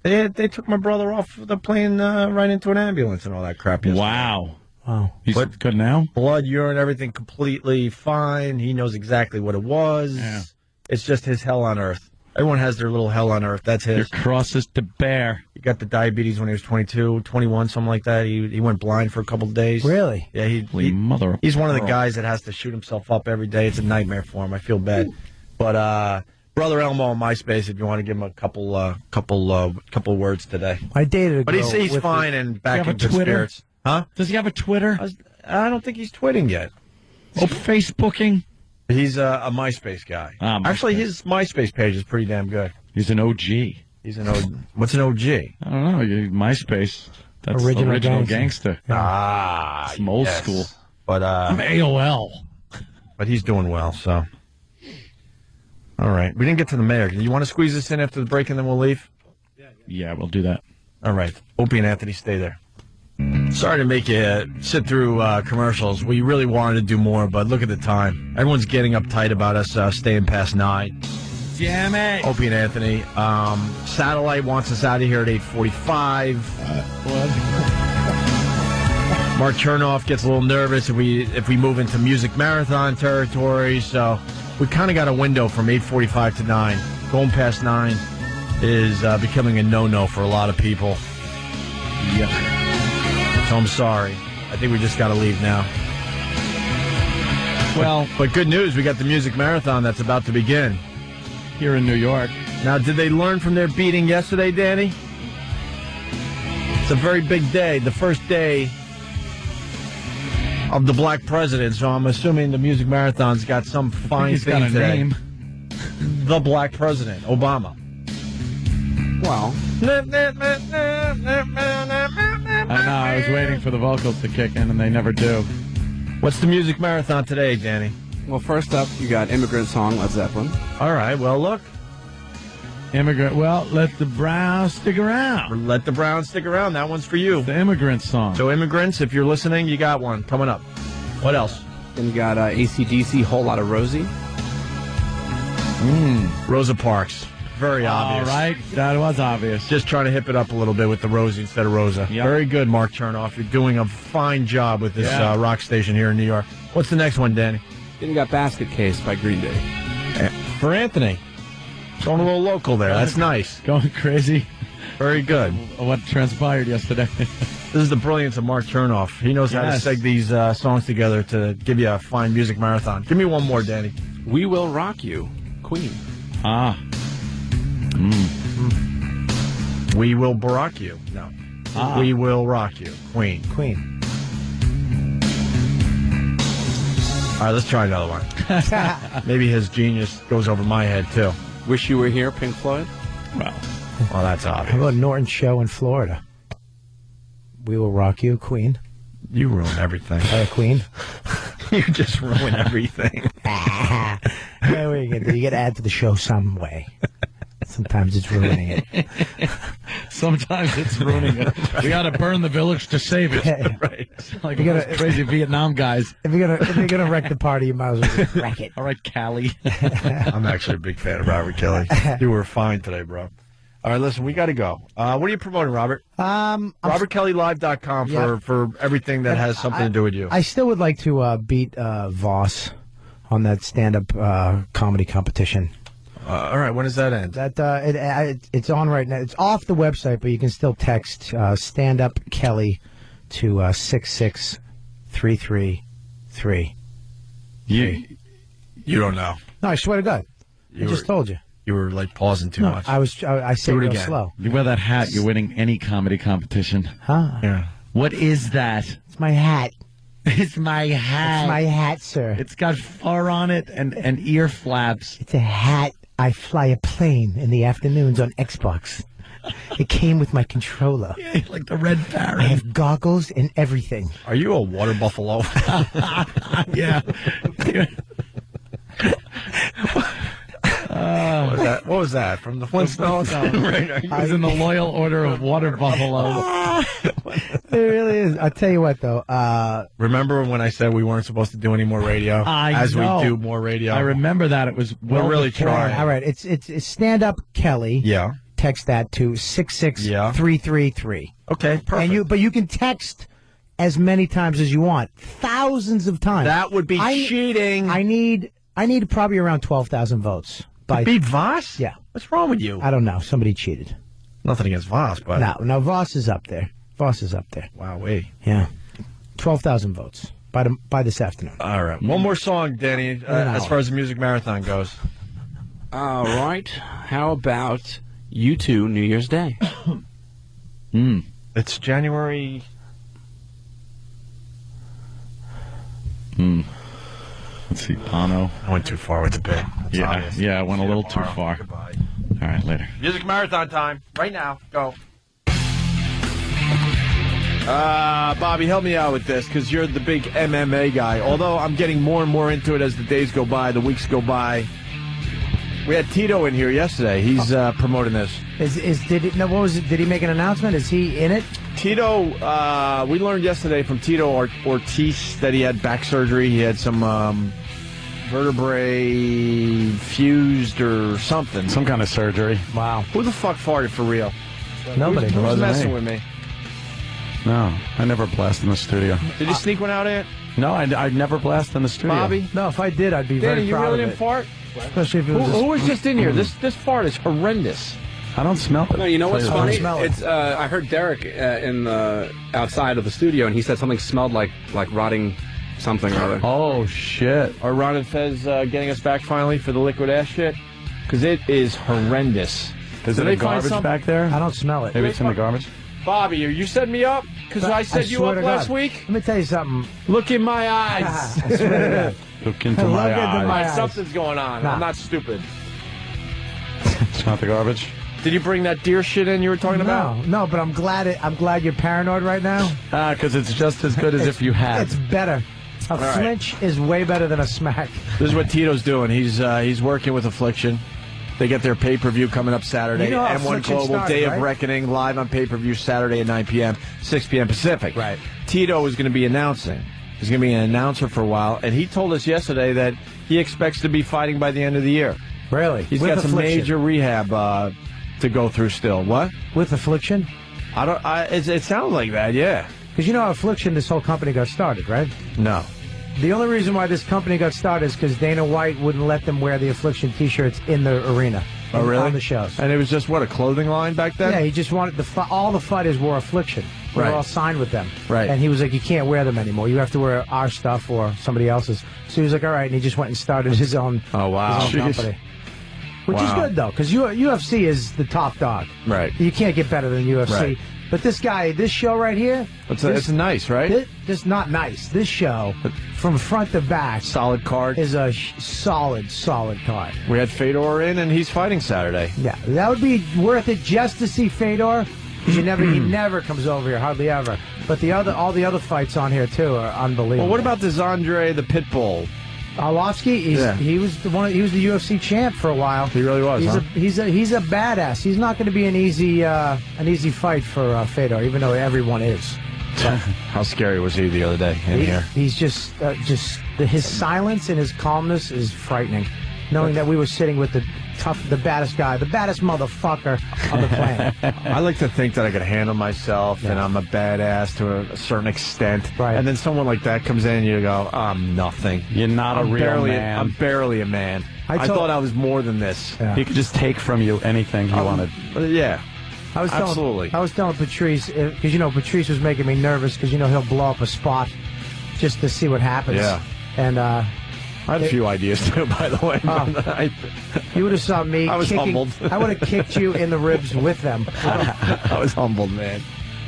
Speaker 3: They took my brother off the plane right into an ambulance and all that crap. Yesterday.
Speaker 2: Wow. He's
Speaker 3: But
Speaker 2: good now?
Speaker 3: Blood, urine, everything completely fine. He knows exactly what it was.
Speaker 2: Yeah.
Speaker 3: It's just his hell on earth. Everyone has their little hell on earth. That's his.
Speaker 2: Your crosses to bear.
Speaker 3: He got the diabetes when he was 22, 21, something like that. He went blind for a couple of days.
Speaker 8: Really?
Speaker 3: Yeah, he's one of the guys that has to shoot himself up every day. It's a nightmare for him. I feel bad. But Brother Elmo on MySpace, if you want to give him a couple words today.
Speaker 8: I dated a girl.
Speaker 3: But he's fine and back in good
Speaker 2: Twitter?
Speaker 3: spirits. Huh?
Speaker 2: Does he have a Twitter?
Speaker 3: I don't think he's twitting yet.
Speaker 2: Oh, Facebooking?
Speaker 3: He's a MySpace guy.
Speaker 2: MySpace.
Speaker 3: Actually, his MySpace page is pretty damn good.
Speaker 2: He's an OG.
Speaker 3: He's an OG. What's an OG?
Speaker 2: I don't know. MySpace. That's original gangster. Some old school.
Speaker 3: But
Speaker 2: I'm AOL.
Speaker 3: But he's doing well, so. All right. We didn't get to the mayor. You want to squeeze this in after the break and then we'll leave?
Speaker 2: Yeah, we'll do that.
Speaker 3: All right. Opie and Anthony, stay there. Sorry to make you sit through commercials. We really wanted to do more, but look at the time. Everyone's getting uptight about us staying past 9.
Speaker 2: Damn it.
Speaker 3: Opie and Anthony. Satellite wants us out of here at 8:45. Mark Chernoff gets a little nervous if we move into music marathon territory. So we kind of got a window from 8:45 to 9. Going past 9 is becoming a no-no for a lot of people.
Speaker 2: Yep.
Speaker 3: So I'm sorry. I think we just got to leave now.
Speaker 2: Well,
Speaker 3: but good news, we got the music marathon that's about to begin
Speaker 2: here in New York.
Speaker 3: Now, did they learn from their beating yesterday, Danny? It's a very big day, the first day of the Black President. So I'm assuming the music marathon's got some fine thing
Speaker 2: got a
Speaker 3: today.
Speaker 2: name.
Speaker 3: The Black President, Obama.
Speaker 10: Well,
Speaker 2: I know. I was waiting for the vocals to kick in, and they never do.
Speaker 3: What's the music marathon today, Danny?
Speaker 10: Well, first up, you got Immigrant Song, Led Zeppelin.
Speaker 3: All right, well, look.
Speaker 2: Immigrant. Well, let the Browns stick around.
Speaker 3: Let the Browns stick around. That one's for you.
Speaker 2: The Immigrant Song.
Speaker 3: So, immigrants, if you're listening, you got one coming up. What else?
Speaker 10: Then you got AC/DC, Whole Lot of Rosie.
Speaker 3: Rosa Parks. Very obvious.
Speaker 2: All right, that was obvious.
Speaker 3: Just trying to hip it up a little bit with the Rosie instead of Rosa.
Speaker 2: Yep.
Speaker 3: Very good, Mark Chernoff. You're doing a fine job with this rock station here in New York. What's the next one, Danny?
Speaker 10: Then you got Basket Case by Green Day.
Speaker 3: For Anthony. Going a little local there. That's nice.
Speaker 2: Going crazy.
Speaker 3: Very good.
Speaker 2: What transpired yesterday.
Speaker 3: This is the brilliance of Mark Chernoff. He knows how to seg these songs together to give you a fine music marathon. Give me one more, Danny.
Speaker 10: We Will Rock You, Queen.
Speaker 2: Ah.
Speaker 3: We Will Barack You. No.
Speaker 2: Ah.
Speaker 3: We Will Rock You, Queen.
Speaker 8: Queen.
Speaker 3: All right, let's try another one. Maybe his genius goes over my head, too.
Speaker 10: Wish You Were Here, Pink Floyd.
Speaker 2: Well,
Speaker 3: that's obvious.
Speaker 8: How about Norton's show in Florida? We Will Rock You, Queen.
Speaker 3: You ruin everything.
Speaker 8: Queen.
Speaker 3: You just ruin everything.
Speaker 8: Yeah, what are you gonna do? You got to add to the show some way. Sometimes it's ruining it.
Speaker 2: Sometimes it's ruining it. We got to burn the village to save it.
Speaker 3: Right.
Speaker 2: Like those crazy Vietnam guys.
Speaker 8: If you're gonna wreck the party, you might as well just wreck it.
Speaker 2: All right, Callie.
Speaker 3: I'm actually a big fan of Robert Kelly. You were fine today, bro. All right, listen, we got to go. What are you promoting, Robert? RobertKellyLive.com for everything that has something to do with you.
Speaker 8: I still would like to beat Voss on that stand-up comedy competition.
Speaker 3: All right, when does that end?
Speaker 8: It's on right now. It's off the website, but you can still text Stand Up Kelly to 66333.
Speaker 3: You don't know.
Speaker 8: No, I swear to God. I just told you.
Speaker 3: You were like pausing too much.
Speaker 8: I said
Speaker 3: Do
Speaker 8: it
Speaker 3: it
Speaker 8: real
Speaker 3: again.
Speaker 8: slow.
Speaker 2: You wear that hat, you're winning any comedy competition.
Speaker 8: Huh?
Speaker 3: Yeah.
Speaker 2: What is that?
Speaker 8: It's my hat.
Speaker 2: It's my hat.
Speaker 8: It's my hat, sir.
Speaker 2: It's got fur on it and ear flaps.
Speaker 8: It's a hat. I fly a plane in the afternoons on Xbox. It came with my controller.
Speaker 2: Yeah, like the Red Baron.
Speaker 8: I have goggles and everything.
Speaker 3: Are you a water buffalo?
Speaker 2: Yeah.
Speaker 3: What was that? From the Flintstones?
Speaker 2: He was in the Loyal Order of Water Buffalo.
Speaker 8: It really is. I'll tell you what, though.
Speaker 3: Remember when I said we weren't supposed to do any more radio?
Speaker 2: I know.
Speaker 3: We do more radio.
Speaker 2: I remember that. It was
Speaker 3: We're really
Speaker 2: before.
Speaker 3: trying.
Speaker 8: All right. It's Stand Up Kelly.
Speaker 3: Yeah.
Speaker 8: Text that to 66333.
Speaker 3: Okay, perfect.
Speaker 8: But you can text as many times as you want. Thousands of times.
Speaker 3: That would be cheating.
Speaker 8: I need probably around 12,000 votes.
Speaker 3: Beat Voss?
Speaker 8: Yeah.
Speaker 3: What's wrong with you?
Speaker 8: I don't know. Somebody cheated.
Speaker 3: Nothing against Voss, but...
Speaker 8: No, Voss is up there.
Speaker 3: Wow, wait.
Speaker 8: Yeah. 12,000 votes by this afternoon.
Speaker 3: All right. One more song, Danny, as far as the music marathon goes.
Speaker 10: All right. How about U2 New Year's Day?
Speaker 3: It's January...
Speaker 2: Let's see, Bono.
Speaker 3: I went too far with the bit.
Speaker 2: I went a little too far.
Speaker 3: Goodbye.
Speaker 2: All right, later.
Speaker 3: Music marathon time. Right now. Go. Bobby, help me out with this, because you're the big MMA guy. Although I'm getting more and more into it as the days go by, the weeks go by. We had Tito in here yesterday. He's promoting this.
Speaker 8: Did he make an announcement? Is he in it?
Speaker 3: Tito, we learned yesterday from Tito Ortiz that he had back surgery. He had some vertebrae fused or something.
Speaker 2: Some kind of surgery.
Speaker 8: Wow.
Speaker 3: Who the fuck farted for real?
Speaker 8: Nobody.
Speaker 3: Who's messing with me?
Speaker 2: No, I never blast in the studio.
Speaker 3: Did you sneak one out, Ant?
Speaker 2: No, I never blast in the studio.
Speaker 3: Bobby?
Speaker 8: No, if I did, I'd be
Speaker 3: Danny,
Speaker 8: very proud of
Speaker 3: you really
Speaker 8: it.
Speaker 3: didn't fart?
Speaker 8: Especially if it was
Speaker 3: Who was just in here? This fart is horrendous.
Speaker 2: I don't smell it.
Speaker 10: No, you know what's
Speaker 2: Tell you
Speaker 10: funny? It's I heard Derek in outside of the studio, and he said something smelled like rotting something or other.
Speaker 2: Oh, shit.
Speaker 3: Are Ron and Fez getting us back finally for the liquid ass shit? Because it is horrendous.
Speaker 2: Is there garbage back there?
Speaker 8: I don't smell it.
Speaker 2: Maybe it's in the garbage?
Speaker 3: Bobby, you set me up? Because I set you up last week?
Speaker 8: Let me tell you something.
Speaker 3: Look in my eyes.
Speaker 8: I swear to God.
Speaker 2: Look into my eyes.
Speaker 3: Something's going on.
Speaker 8: Nah.
Speaker 3: I'm not stupid.
Speaker 2: It's not the garbage?
Speaker 3: Did you bring that deer shit in you were talking about?
Speaker 8: No, but I'm glad you're paranoid right now.
Speaker 2: Because it's just as good as if you had.
Speaker 8: It's better. A flinch is way better than a smack.
Speaker 3: This is what Tito's doing. He's working with Affliction. They get their pay-per-view coming up Saturday.
Speaker 8: You know how
Speaker 3: M1
Speaker 8: Affliction
Speaker 3: Global,
Speaker 8: started,
Speaker 3: Day
Speaker 8: right?
Speaker 3: of Reckoning, live on pay-per-view Saturday at 9 p.m., 6 p.m. Pacific.
Speaker 8: Right.
Speaker 3: Tito is going to be announcing. He's going to be an announcer for a while, and he told us yesterday that he expects to be fighting by the end of the year.
Speaker 8: Really?
Speaker 3: He's
Speaker 8: With
Speaker 3: got some
Speaker 8: affliction.
Speaker 3: major rehab to go through still. What?
Speaker 8: With affliction?
Speaker 3: It sounds like that, yeah.
Speaker 8: Because you know how Affliction, this whole company got started, right?
Speaker 3: No.
Speaker 8: The only reason why this company got started is because Dana White wouldn't let them wear the Affliction T-shirts in the arena.
Speaker 3: Oh, really?
Speaker 8: On the shows.
Speaker 3: And it was just, what, a clothing line back then?
Speaker 8: Yeah, he just wanted all the fighters wore Affliction. They were
Speaker 3: Right.
Speaker 8: all signed with them.
Speaker 3: Right.
Speaker 8: And he was like, you can't wear them anymore. You have to wear our stuff or somebody else's. So he was like, all right, and he just went and started his own,
Speaker 3: Oh, wow.
Speaker 8: his own company. Which is good, though, because UFC is the top dog.
Speaker 3: Right.
Speaker 8: You can't get better than UFC.
Speaker 3: Right.
Speaker 8: But this guy, this show right here...
Speaker 3: It's nice, right?
Speaker 8: This not nice. This show, from front to back...
Speaker 3: Solid card.
Speaker 8: ...is a solid card.
Speaker 3: We had Fedor in, and he's fighting Saturday.
Speaker 8: Yeah, that would be worth it just to see Fedor. Because he never comes over here, hardly ever. But all the other fights on here, too, are unbelievable.
Speaker 3: Well, what about this Andre the Pitbull?
Speaker 8: Arlovsky, he was the UFC champ for a while.
Speaker 3: He really was.
Speaker 8: He's a badass. He's not going to be an easy fight for Fedor, even though everyone is.
Speaker 3: How scary was he the other day in here?
Speaker 8: He's just his silence and his calmness is frightening. Knowing that we were sitting with the baddest guy, the baddest motherfucker on the planet.
Speaker 3: I like to think that I could handle myself and I'm a badass to a certain extent.
Speaker 8: Right.
Speaker 3: And then someone like that comes in and you go, I'm nothing.
Speaker 2: You're not a real man.
Speaker 3: I'm barely a man. I thought I was more than this.
Speaker 2: Yeah. He could just take from you anything he wanted.
Speaker 3: Yeah.
Speaker 8: Absolutely. I was telling Patrice, because, Patrice was making me nervous because, he'll blow up a spot just to see what happens.
Speaker 3: Yeah.
Speaker 8: And,
Speaker 3: I had a few ideas, too, by the way.
Speaker 8: You would have saw me
Speaker 3: I was humbled.
Speaker 8: I would have kicked you in the ribs with them.
Speaker 3: I was humbled, man.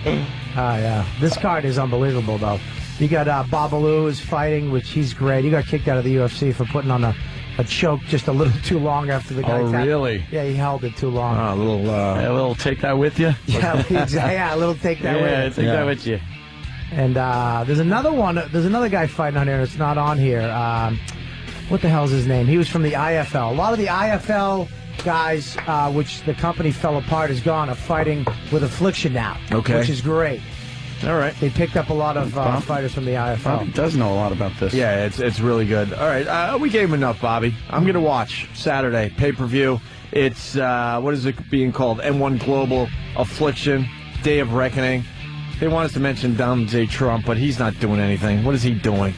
Speaker 8: Yeah. This card is unbelievable, though. You got Babalu is fighting, which he's great. He got kicked out of the UFC for putting on a choke just a little too long after the guy tapped.
Speaker 2: Really?
Speaker 8: Yeah, he held it too long.
Speaker 3: A
Speaker 2: little take that with you?
Speaker 8: Yeah, a little take that with you.
Speaker 2: Yeah, take that with you.
Speaker 8: And there's another one. There's another guy fighting on here. It's not on here. What the hell's his name? He was from the IFL. A lot of the IFL guys, which the company fell apart, is gone, are fighting with Affliction now.
Speaker 3: Okay.
Speaker 8: Which is great.
Speaker 3: All right.
Speaker 8: They picked up a lot of fighters from the IFL.
Speaker 2: Bobby does know a lot about this.
Speaker 3: Yeah, it's really good. All right, we gave him enough, Bobby. I'm going to watch Saturday, pay-per-view. It's, what is it being called? M1 Global Affliction, Day of Reckoning. They want us to mention Donald J. Trump, but he's not doing anything. What is he doing?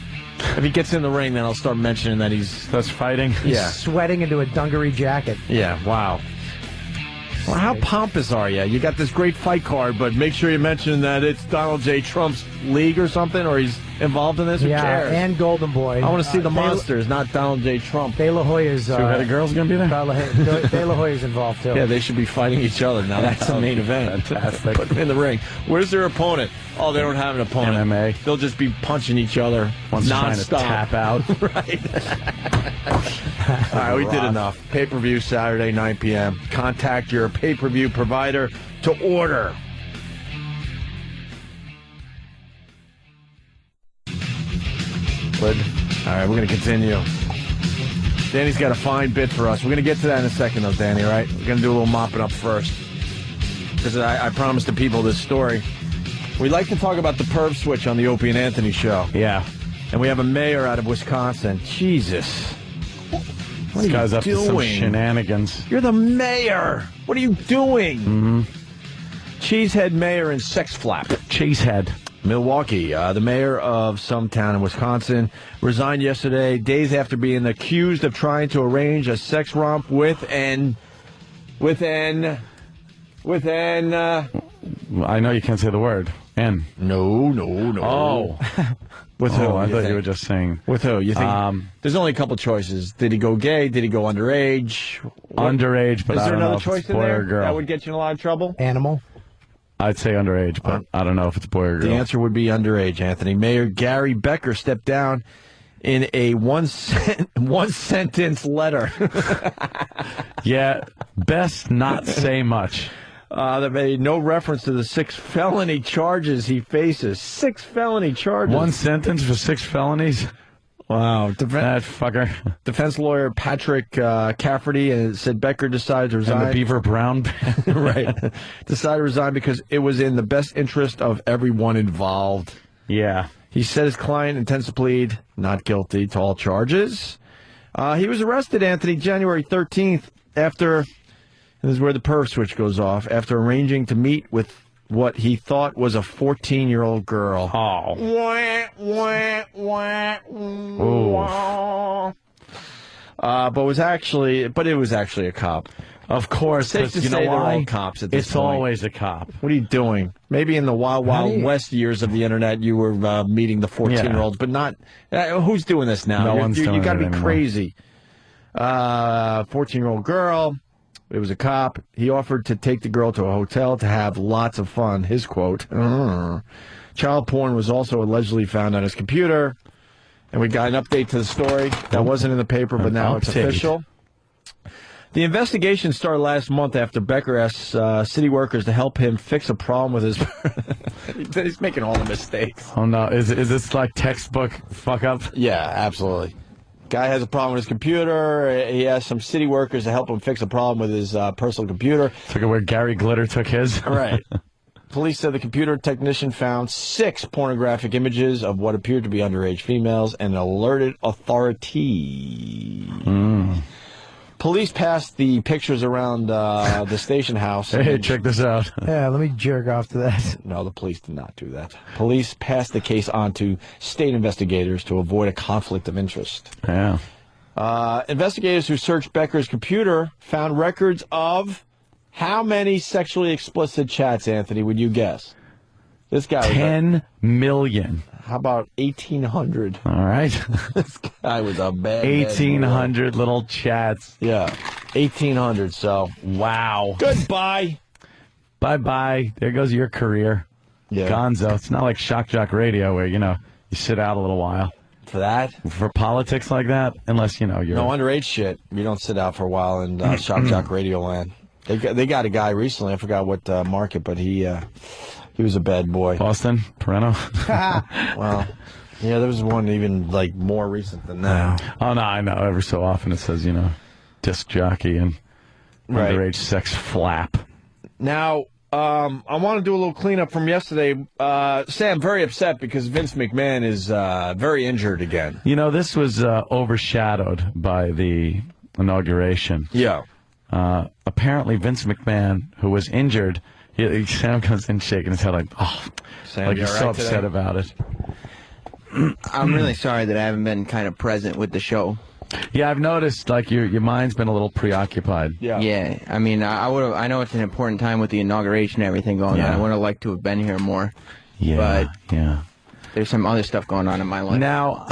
Speaker 3: If he gets in the ring, then I'll start mentioning that he's
Speaker 2: fighting.
Speaker 8: He's sweating into a dungaree jacket.
Speaker 3: Yeah, wow. Well, how pompous are you? You got this great fight card, but make sure you mention that it's Donald J. Trump's league or something, or he's involved in this. Who cares?
Speaker 8: And Golden Boy.
Speaker 3: I want to see the monsters, not Donald J. Trump.
Speaker 8: De La Hoya's...
Speaker 2: Two-headed girl's going to be there?
Speaker 8: De La Hoya's involved, too.
Speaker 3: Yeah, they should be fighting each other now. That's the main event.
Speaker 2: Fantastic.
Speaker 3: Put them in the ring. Where's their opponent? Oh, they don't have an opponent.
Speaker 2: MMA.
Speaker 3: They'll just be punching each other
Speaker 2: One's trying to
Speaker 3: nonstop.
Speaker 2: tap out.
Speaker 3: Right. All right, we did enough. Pay-per-view Saturday, 9 p.m. Contact your pay-per-view provider to order. Good. All right, we're going to continue. Danny's got a fine bit for us. We're going to get to that in a second, though, Danny, all right? We're going to do a little mopping up first. Because I promised the people this story. We like to talk about the perv switch on the Opie and Anthony show.
Speaker 2: Yeah.
Speaker 3: And we have a mayor out of Wisconsin. Jesus. What
Speaker 2: This guy's
Speaker 3: are
Speaker 2: up
Speaker 3: you
Speaker 2: to some
Speaker 3: doing?
Speaker 2: shenanigans.
Speaker 3: You're the mayor. What are you doing?
Speaker 2: Mm-hmm.
Speaker 3: Cheesehead mayor and sex flap.
Speaker 2: Cheesehead.
Speaker 3: Milwaukee, the mayor of some town in Wisconsin, resigned yesterday, days after being accused of trying to arrange a sex romp with an.
Speaker 2: I know you can't say the word. N.
Speaker 3: No.
Speaker 2: Oh.
Speaker 3: With who?
Speaker 2: I
Speaker 3: you
Speaker 2: thought
Speaker 3: think?
Speaker 2: you were just saying.
Speaker 3: With who? You think? There's only a couple choices. Did he go gay? Did he go underage?
Speaker 2: Underage, but
Speaker 3: Is
Speaker 2: I
Speaker 3: there
Speaker 2: don't know
Speaker 3: another
Speaker 2: if
Speaker 3: choice
Speaker 2: it's
Speaker 3: in
Speaker 2: boy
Speaker 3: there
Speaker 2: or girl.
Speaker 3: that would get you in a lot of trouble?
Speaker 8: Animal?
Speaker 2: I'd say underage, but I don't know if it's boy or girl.
Speaker 3: The answer would be underage, Anthony. Mayor Gary Becker stepped down in a one sentence letter.
Speaker 2: Yeah, best not say much.
Speaker 3: That made no reference to the 6 felony charges he faces. 6 felony charges.
Speaker 2: One sentence for 6 felonies?
Speaker 3: Wow.
Speaker 2: That fucker.
Speaker 3: Defense lawyer Patrick Cafferty said Becker decided to resign.
Speaker 2: And the Beaver Brown.
Speaker 3: Right. Decided to resign because it was in the best interest of everyone involved.
Speaker 2: Yeah.
Speaker 3: He said his client intends to plead not guilty to all charges. He was arrested, Anthony, January 13th after, this is where the perv switch goes off, after arranging to meet with what he thought was a 14-year-old girl.
Speaker 2: Oh.
Speaker 3: But it was actually a cop.
Speaker 2: Of course,
Speaker 3: Safe to
Speaker 2: you
Speaker 3: say
Speaker 2: know
Speaker 3: they're
Speaker 2: why?
Speaker 3: all cops at this
Speaker 2: It's
Speaker 3: point.
Speaker 2: always a cop.
Speaker 3: What are you doing? Maybe in the Wild Wild West years of the internet, you were meeting the 14-year-olds, but not. Who's doing this now?
Speaker 2: No one's doing
Speaker 3: You got to
Speaker 2: it
Speaker 3: be
Speaker 2: anymore.
Speaker 3: crazy. 14-year-old girl. It was a cop. He offered to take the girl to a hotel to have lots of fun. His quote. Child porn was also allegedly found on his computer. And we got an update to the story. That wasn't in the paper, but now it's official. The investigation started last month after Becker asked city workers to help him fix a problem with his... He's making all the mistakes.
Speaker 2: Oh, no. Is this like textbook fuck up?
Speaker 3: Yeah, absolutely. Guy has a problem with his computer. He asked some city workers to help him fix a problem with his personal computer.
Speaker 2: Took it where Gary Glitter took his?
Speaker 3: Right. Police said the computer technician found 6 pornographic images of what appeared to be underage females and alerted authorities. Police passed the pictures around the station house.
Speaker 2: Hey, check this out.
Speaker 8: Yeah, let me jerk off to that.
Speaker 3: No, the police did not do that. Police passed the case on to state investigators to avoid a conflict of interest.
Speaker 2: Yeah.
Speaker 3: Investigators who searched Becker's computer found records of how many sexually explicit chats, Anthony, would you guess? This guy was
Speaker 2: 10 million.
Speaker 3: How about 1,800?
Speaker 2: All right.
Speaker 3: This guy was a bad
Speaker 2: 1,800 little chats.
Speaker 3: Yeah. 1,800, so.
Speaker 2: Wow.
Speaker 3: Goodbye.
Speaker 2: Bye-bye. There goes your career.
Speaker 3: Yeah.
Speaker 2: Gonzo. It's not like Shock Jock Radio where, you sit out a little while.
Speaker 3: For that?
Speaker 2: For politics like that? Unless, you're...
Speaker 3: No, underage shit. You don't sit out for a while in Shock Jock Radio land. They got a guy recently, I forgot what market, but he was a bad boy.
Speaker 2: Boston? Parental?
Speaker 3: Well, yeah, there was one even, more recent than that.
Speaker 2: Oh, no, I know. Every so often it says, disc jockey and underage sex flap.
Speaker 3: Now, I want to do a little cleanup from yesterday. Sam, very upset because Vince McMahon is very injured again.
Speaker 2: This was overshadowed by the inauguration.
Speaker 3: Yeah.
Speaker 2: Apparently, Vince McMahon, who was injured, Sam comes in shaking his head like,
Speaker 3: Sam,
Speaker 2: like he's so upset about it.
Speaker 9: I'm really sorry that I haven't been kind of present with the show.
Speaker 2: Yeah, I've noticed your mind's been a little preoccupied.
Speaker 9: Yeah. I mean, I know it's an important time with the inauguration and everything going on. I would have liked to have been here more.
Speaker 2: Yeah.
Speaker 9: But
Speaker 2: yeah.
Speaker 9: There's some other stuff going on in my life.
Speaker 2: Now,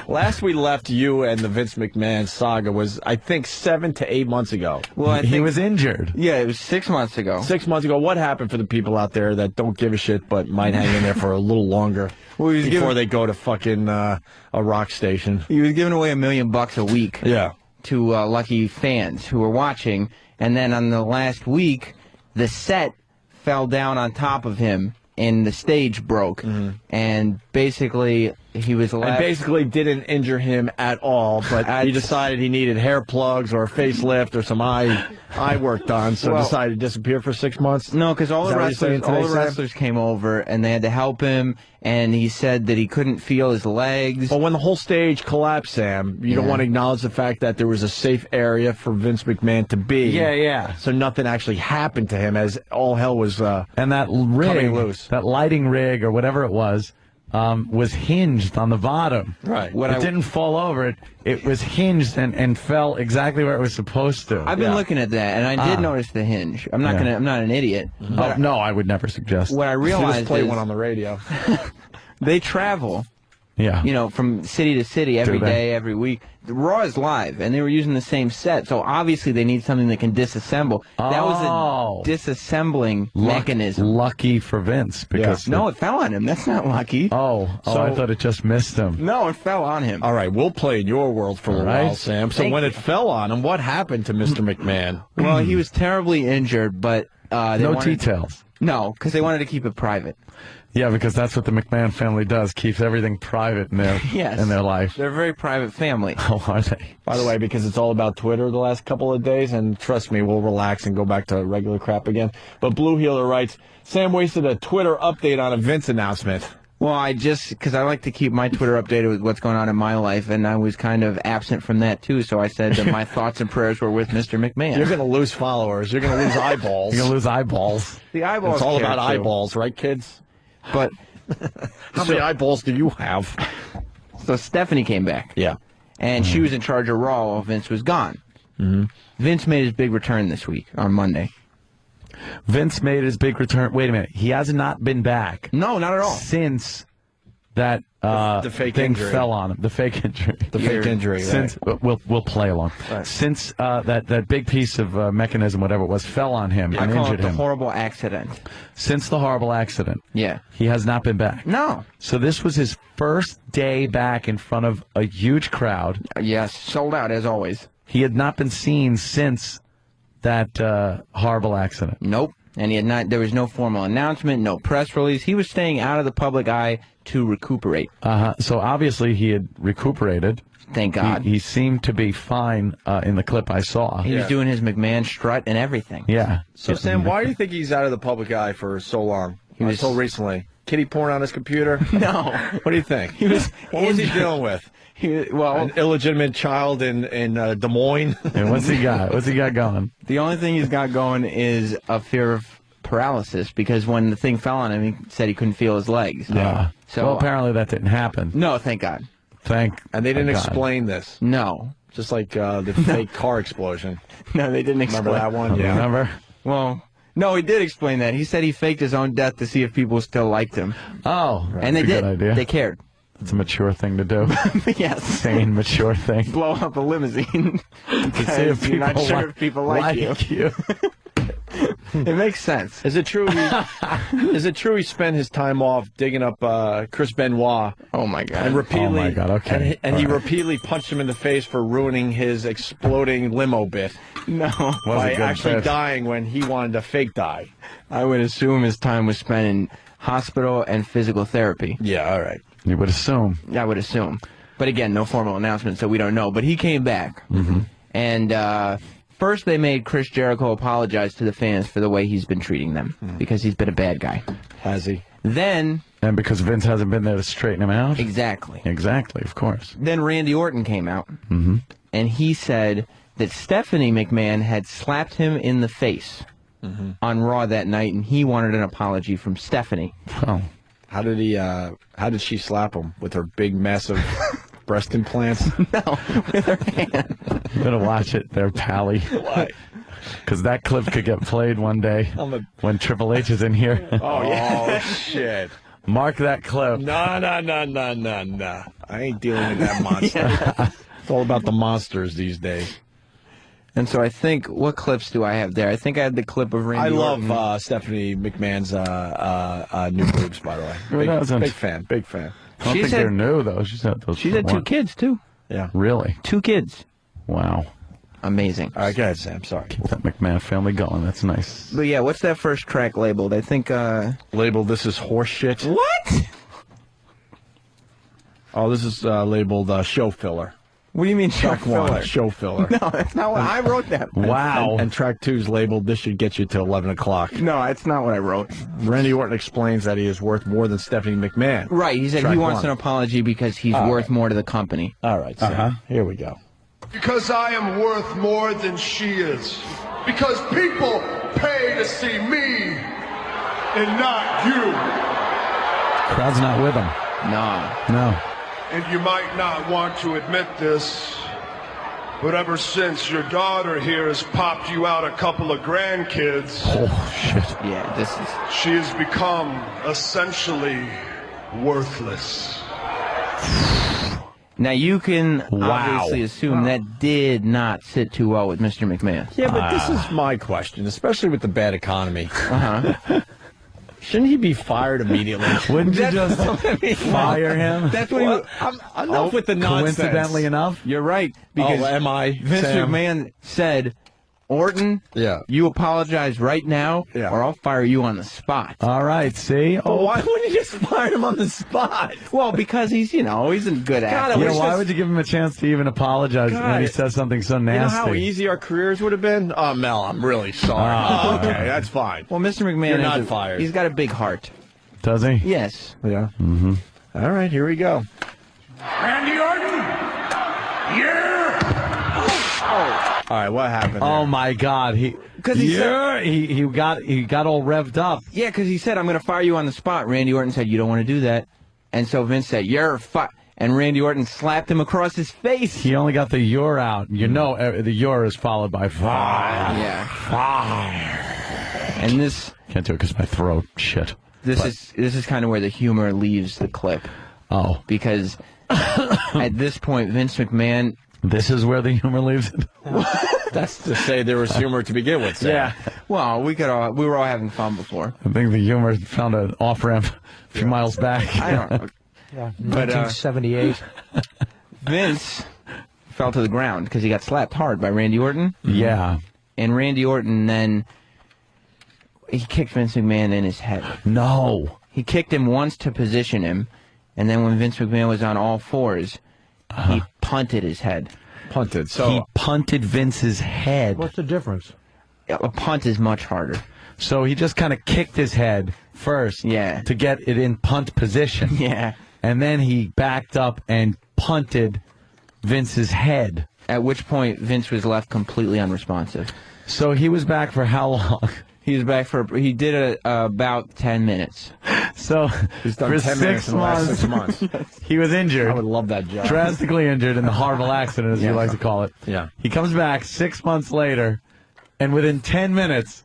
Speaker 3: last we left you and the Vince McMahon saga was, I think, 7 to 8 months ago.
Speaker 9: Well, I think
Speaker 2: he was injured.
Speaker 9: Yeah, it was 6 months ago.
Speaker 3: 6 months ago. What happened for the people out there that don't give a shit but might hang in there for a little longer before they go to fucking a rock station?
Speaker 9: He was giving away $1 million a week.
Speaker 3: Yeah.
Speaker 9: To lucky fans who were watching, and then on the last week, the set fell down on top of him. And the stage broke, and basically he was allowed.
Speaker 3: And basically didn't injure him at all, but he decided he needed hair plugs or a facelift or some eye work done, so decided to disappear for 6 months.
Speaker 9: No, because all the wrestlers came over and they had to help him, and he said that he couldn't feel his legs.
Speaker 3: But when the whole stage collapsed, Sam, you don't want to acknowledge the fact that there was a safe area for Vince McMahon to be.
Speaker 2: Yeah.
Speaker 3: So nothing actually happened to him as all hell was
Speaker 2: and that rig,
Speaker 3: coming loose.
Speaker 2: That lighting rig or whatever it was hinged on the bottom.
Speaker 3: Right.
Speaker 2: It didn't fall over. It was hinged and fell exactly where it was supposed to.
Speaker 9: I've been looking at that, and I did notice the hinge. I'm not an idiot.
Speaker 2: Oh, no, I would never suggest.
Speaker 9: What I realized
Speaker 3: just play one on the radio.
Speaker 9: They travel.
Speaker 2: Yeah.
Speaker 9: From city to city every day, every week. The Raw is live, and they were using the same set, so obviously they need something that can disassemble. That was a disassembling mechanism.
Speaker 2: Lucky for Vince, because
Speaker 9: no, it fell on him. That's not lucky.
Speaker 2: So I thought it just missed him.
Speaker 9: No, it fell on him.
Speaker 3: All right, we'll play in your world for a little while, Sam. So when it fell on him, what happened to Mr. McMahon?
Speaker 9: Well, he was terribly injured, but
Speaker 2: no details.
Speaker 9: No, because they wanted to keep it private.
Speaker 2: Yeah, because that's what the McMahon family does, keeps everything private in their in their life.
Speaker 9: They're a very private family.
Speaker 2: Oh, are they?
Speaker 3: By the way, because it's all about Twitter the last couple of days, and trust me, we'll relax and go back to regular crap again. But Blue Healer writes, Sam wasted a Twitter update on a Vince announcement.
Speaker 9: Well, because I like to keep my Twitter updated with what's going on in my life, and I was kind of absent from that, too, so I said that my thoughts and prayers were with Mr. McMahon.
Speaker 3: You're going to lose followers. You're going to lose eyeballs.
Speaker 2: You're going to lose eyeballs.
Speaker 9: The eyeballs
Speaker 3: It's all
Speaker 9: care,
Speaker 3: about
Speaker 9: too.
Speaker 3: eyeballs, right, kids?
Speaker 9: But
Speaker 3: how many eyeballs do you have?
Speaker 9: So Stephanie came back.
Speaker 3: Yeah.
Speaker 9: And she was in charge of Raw while Vince was gone.
Speaker 3: Mm-hmm.
Speaker 9: Vince made his big return this week on Monday.
Speaker 2: Vince made his big return. Wait a minute. He has not been back.
Speaker 9: No, not at all.
Speaker 2: Since that
Speaker 3: the fake
Speaker 2: thing
Speaker 3: injury.
Speaker 2: fell on him. The fake injury.
Speaker 3: The fake injury.
Speaker 2: Since we'll play along.
Speaker 3: Right.
Speaker 2: Since that big piece of mechanism, whatever it was, fell on him
Speaker 9: I
Speaker 2: and
Speaker 9: call it
Speaker 2: injured
Speaker 9: the
Speaker 2: him.
Speaker 9: horrible accident.
Speaker 2: Since the horrible accident.
Speaker 9: Yeah.
Speaker 2: He has not been back.
Speaker 9: No.
Speaker 2: So this was his first day back in front of a huge crowd.
Speaker 9: Yes, sold out as always.
Speaker 2: He had not been seen since that horrible accident.
Speaker 9: Nope. And he had not. There was no formal announcement, no press release. He was staying out of the public eye to recuperate.
Speaker 2: So obviously he had recuperated.
Speaker 9: Thank God.
Speaker 2: He seemed to be fine in the clip I saw.
Speaker 9: He was doing his McMahon strut and everything.
Speaker 2: Yeah.
Speaker 3: So, Sam, why do you think he's out of the public eye for so long? Until recently. Kitty porn on his computer?
Speaker 9: No.
Speaker 3: What do you think? What was he dealing with? An illegitimate child in Des Moines?
Speaker 2: And what's he got? What's he got going?
Speaker 9: The only thing he's got going is a fear of paralysis, because when the thing fell on him, he said he couldn't feel his legs.
Speaker 2: Yeah.
Speaker 9: So
Speaker 2: well, apparently that didn't happen.
Speaker 9: No, thank God.
Speaker 3: And they didn't
Speaker 2: God.
Speaker 3: explain this.
Speaker 9: No.
Speaker 3: Just like the fake car explosion.
Speaker 9: No, they didn't explain.
Speaker 3: Remember that one? Yeah.
Speaker 2: Remember?
Speaker 9: Well, no, he did explain that. He said he faked his own death to see if people still liked him.
Speaker 2: Oh,
Speaker 9: and they
Speaker 2: that's a
Speaker 9: did.
Speaker 2: good idea.
Speaker 9: They cared.
Speaker 2: It's a mature thing to do.
Speaker 9: Yes.
Speaker 2: Sane, mature thing.
Speaker 9: Blow up a limousine.
Speaker 2: To see if
Speaker 9: you're not
Speaker 2: people
Speaker 9: sure if people like you. It makes sense.
Speaker 3: Is it true? He spent his time off digging up Chris Benoit?
Speaker 9: Oh my God!
Speaker 3: And repeatedly,
Speaker 2: oh my God! Okay.
Speaker 3: And he repeatedly punched him in the face for ruining his exploding limo bit.
Speaker 9: No,
Speaker 3: by actually dying when he wanted to fake die.
Speaker 9: I would assume his time was spent in hospital and physical therapy.
Speaker 3: Yeah, all right.
Speaker 2: You would assume.
Speaker 9: I would assume, but again, no formal announcement, so we don't know. But he came back, and. First, they made Chris Jericho apologize to the fans for the way he's been treating them, because he's been a bad guy.
Speaker 3: Has he?
Speaker 9: Then...
Speaker 2: And because Vince hasn't been there to straighten him out?
Speaker 9: Exactly.
Speaker 2: Exactly, of course.
Speaker 9: Then Randy Orton came out, and he said that Stephanie McMahon had slapped him in the face on Raw that night, and he wanted an apology from Stephanie.
Speaker 2: Oh.
Speaker 3: How did she slap him? With her big, massive... breast implants?
Speaker 9: No, with her hand.
Speaker 2: You better watch it there, Pally.
Speaker 3: Why?
Speaker 2: Because that clip could get played one day when Triple H is in here.
Speaker 3: Oh, yeah. Oh, shit.
Speaker 2: Mark that clip.
Speaker 3: No. I ain't dealing with that monster. It's all about the monsters these days.
Speaker 9: And so I think, what clips do I have there? I think I had the clip of Randy Orton.
Speaker 3: love Stephanie McMahon's new boobs, by the way. Big fan. Big fan.
Speaker 2: I don't think they're new, though. She's had those.
Speaker 9: She's had 2 kids, too.
Speaker 3: Yeah.
Speaker 2: Really?
Speaker 9: 2 kids.
Speaker 2: Wow.
Speaker 9: Amazing.
Speaker 3: All right, go ahead, Sam. Sorry.
Speaker 2: Keep that McMahon family going. That's nice.
Speaker 9: But yeah, what's that first track labeled? I think,
Speaker 3: Labeled, this is horse shit.
Speaker 9: What?
Speaker 3: Oh, this is labeled show filler.
Speaker 9: What do you mean show
Speaker 3: Track 1,
Speaker 9: filler?
Speaker 3: show filler.
Speaker 9: No, that's not what I wrote that.
Speaker 2: Wow.
Speaker 3: And track 2 is labeled, this should get you to 11 o'clock.
Speaker 9: No, that's not what I wrote.
Speaker 3: Randy Orton explains that he is worth more than Stephanie McMahon.
Speaker 9: Right, he said
Speaker 3: Track
Speaker 9: he wants
Speaker 3: 1.
Speaker 9: an apology because he's worth more to the company.
Speaker 3: All right, Sam. Here we go.
Speaker 11: Because I am worth more than she is. Because people pay to see me and not you.
Speaker 2: Crowd's not with him. No.
Speaker 11: And you might not want to admit this, but ever since your daughter here has popped you out a couple of grandkids,
Speaker 2: oh shit!
Speaker 9: Yeah, this is.
Speaker 11: She has become essentially worthless.
Speaker 9: Now you can obviously assume that did not sit too well with Mr. McMahon.
Speaker 3: Yeah, but this is my question, especially with the bad economy. Shouldn't he be fired immediately?
Speaker 2: Wouldn't you just fire him?
Speaker 9: That's what
Speaker 3: enough with the nonsense.
Speaker 2: Coincidentally enough,
Speaker 9: you're right. Because Vince McMahon said, Orton, you apologize right now, or I'll fire you on the spot.
Speaker 2: All right, see?
Speaker 3: Oh, why wouldn't you just fire him on the spot?
Speaker 9: Well, because he's a good athlete.
Speaker 2: Yeah, why would you give him a chance to even apologize when he says something so nasty?
Speaker 3: You know how easy our careers would have been? Oh, Mel, I'm really sorry. Okay, that's fine.
Speaker 9: Well, Mr. McMahon
Speaker 3: You're not fired.
Speaker 9: He's got a big heart.
Speaker 3: Does he?
Speaker 9: Yes.
Speaker 3: Yeah. Mm-hmm. All right, here we go.
Speaker 11: Randy Orton! Yeah!
Speaker 3: All right, what happened?
Speaker 2: Oh my God! He got all revved up.
Speaker 9: Yeah, because he said, "I'm going to fire you on the spot." Randy Orton said, "You don't want to do that," and so Vince said, "You're fired." And Randy Orton slapped him across his face.
Speaker 2: He only got the "you're" out. You know, the "you're" is followed by "fire."
Speaker 9: Yeah.
Speaker 2: Fire.
Speaker 9: And this
Speaker 2: can't do it because my throat. Shit.
Speaker 9: This is kind of where the humor leaves the clip.
Speaker 2: Oh,
Speaker 9: because at this point, Vince McMahon.
Speaker 2: This is where the humor leaves it.
Speaker 3: That's to say there was humor to begin with. Sam.
Speaker 9: Yeah. Well, we were all having fun before.
Speaker 2: I think the humor found an off ramp a few miles back.
Speaker 9: I don't know.
Speaker 8: Yeah,
Speaker 9: But,
Speaker 8: 1978.
Speaker 9: Vince fell to the ground because he got slapped hard by Randy Orton.
Speaker 2: Yeah.
Speaker 9: And Randy Orton then he kicked Vince McMahon in his head.
Speaker 2: No.
Speaker 9: He kicked him once to position him, and then when Vince McMahon was on all fours, he punted his head.
Speaker 3: Punted. So
Speaker 2: he punted Vince's head.
Speaker 8: What's the difference?
Speaker 9: A punt is much harder.
Speaker 2: So he just kind of kicked his head first.
Speaker 9: Yeah.
Speaker 2: To get it in punt position.
Speaker 9: Yeah.
Speaker 2: And then he backed up and punted Vince's head.
Speaker 9: At which point, Vince was left completely unresponsive.
Speaker 2: So he was back for how long?
Speaker 9: He was back he did it about 10 minutes.
Speaker 2: So
Speaker 3: he's done
Speaker 2: for
Speaker 3: 10 minutes in the last 6 months.
Speaker 2: He was injured.
Speaker 3: I would love that job.
Speaker 2: Drastically injured in the horrible accident, as you like to call it.
Speaker 3: Yeah.
Speaker 2: He comes back 6 months later, and within 10 minutes,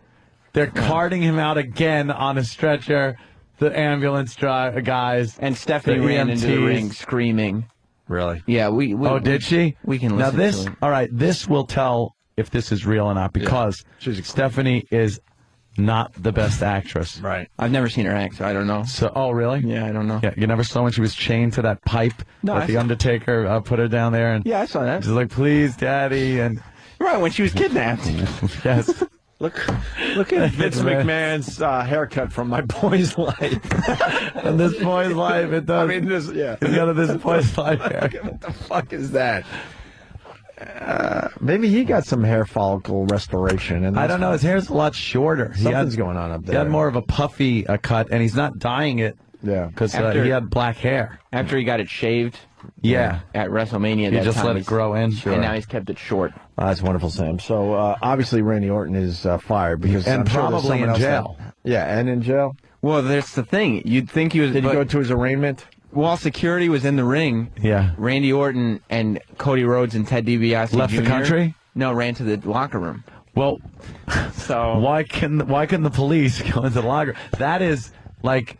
Speaker 2: they're carting him out again on a stretcher. The ambulance guys.
Speaker 9: And Stephanie ran into the ring screaming.
Speaker 3: Really?
Speaker 9: Yeah,
Speaker 2: Oh, did she?
Speaker 9: We can
Speaker 2: now
Speaker 9: listen to it.
Speaker 2: All right, this will tell if this is real or not, because Stephanie is not the best actress.
Speaker 3: Right.
Speaker 9: I've never seen her act, so I don't know.
Speaker 2: So, oh, really?
Speaker 9: Yeah, I don't know.
Speaker 2: Yeah, you never saw when she was chained to that pipe that the Undertaker put her down there, and
Speaker 9: Yeah, I saw that.
Speaker 2: she's like, "Please, Daddy," and
Speaker 9: Right, when she was kidnapped.
Speaker 2: yes.
Speaker 3: Look at Vince McMahon's haircut from My Boy's Life.
Speaker 2: And this boy's life, it does.
Speaker 3: I mean, this, yeah.
Speaker 2: He's got this boy's life hair.
Speaker 3: What the fuck is that? Maybe he got some hair follicle restoration. And
Speaker 2: I don't know. His hair's a lot shorter.
Speaker 3: Something's going on up there.
Speaker 2: He had more of a puffy cut, and he's not dyeing it.
Speaker 3: Yeah.
Speaker 2: Because he had black hair.
Speaker 9: After he got it shaved.
Speaker 2: Yeah.
Speaker 9: At WrestleMania.
Speaker 2: He just let it grow in.
Speaker 9: And now he's kept it short.
Speaker 3: That's wonderful, Sam. So obviously Randy Orton is fired because
Speaker 2: And
Speaker 3: I'm sure there's
Speaker 2: probably
Speaker 3: someone
Speaker 2: in
Speaker 3: else
Speaker 2: jail.
Speaker 3: Yeah, and in jail.
Speaker 9: Well, that's the thing. You'd think he was.
Speaker 3: Did he go to his arraignment?
Speaker 9: While security was in the ring, Randy Orton and Cody Rhodes and Ted DiBiase
Speaker 2: Left
Speaker 9: Jr.
Speaker 2: the country?
Speaker 9: No, ran to the locker room.
Speaker 2: Well,
Speaker 9: so
Speaker 2: why couldn't the police go into the locker? That is like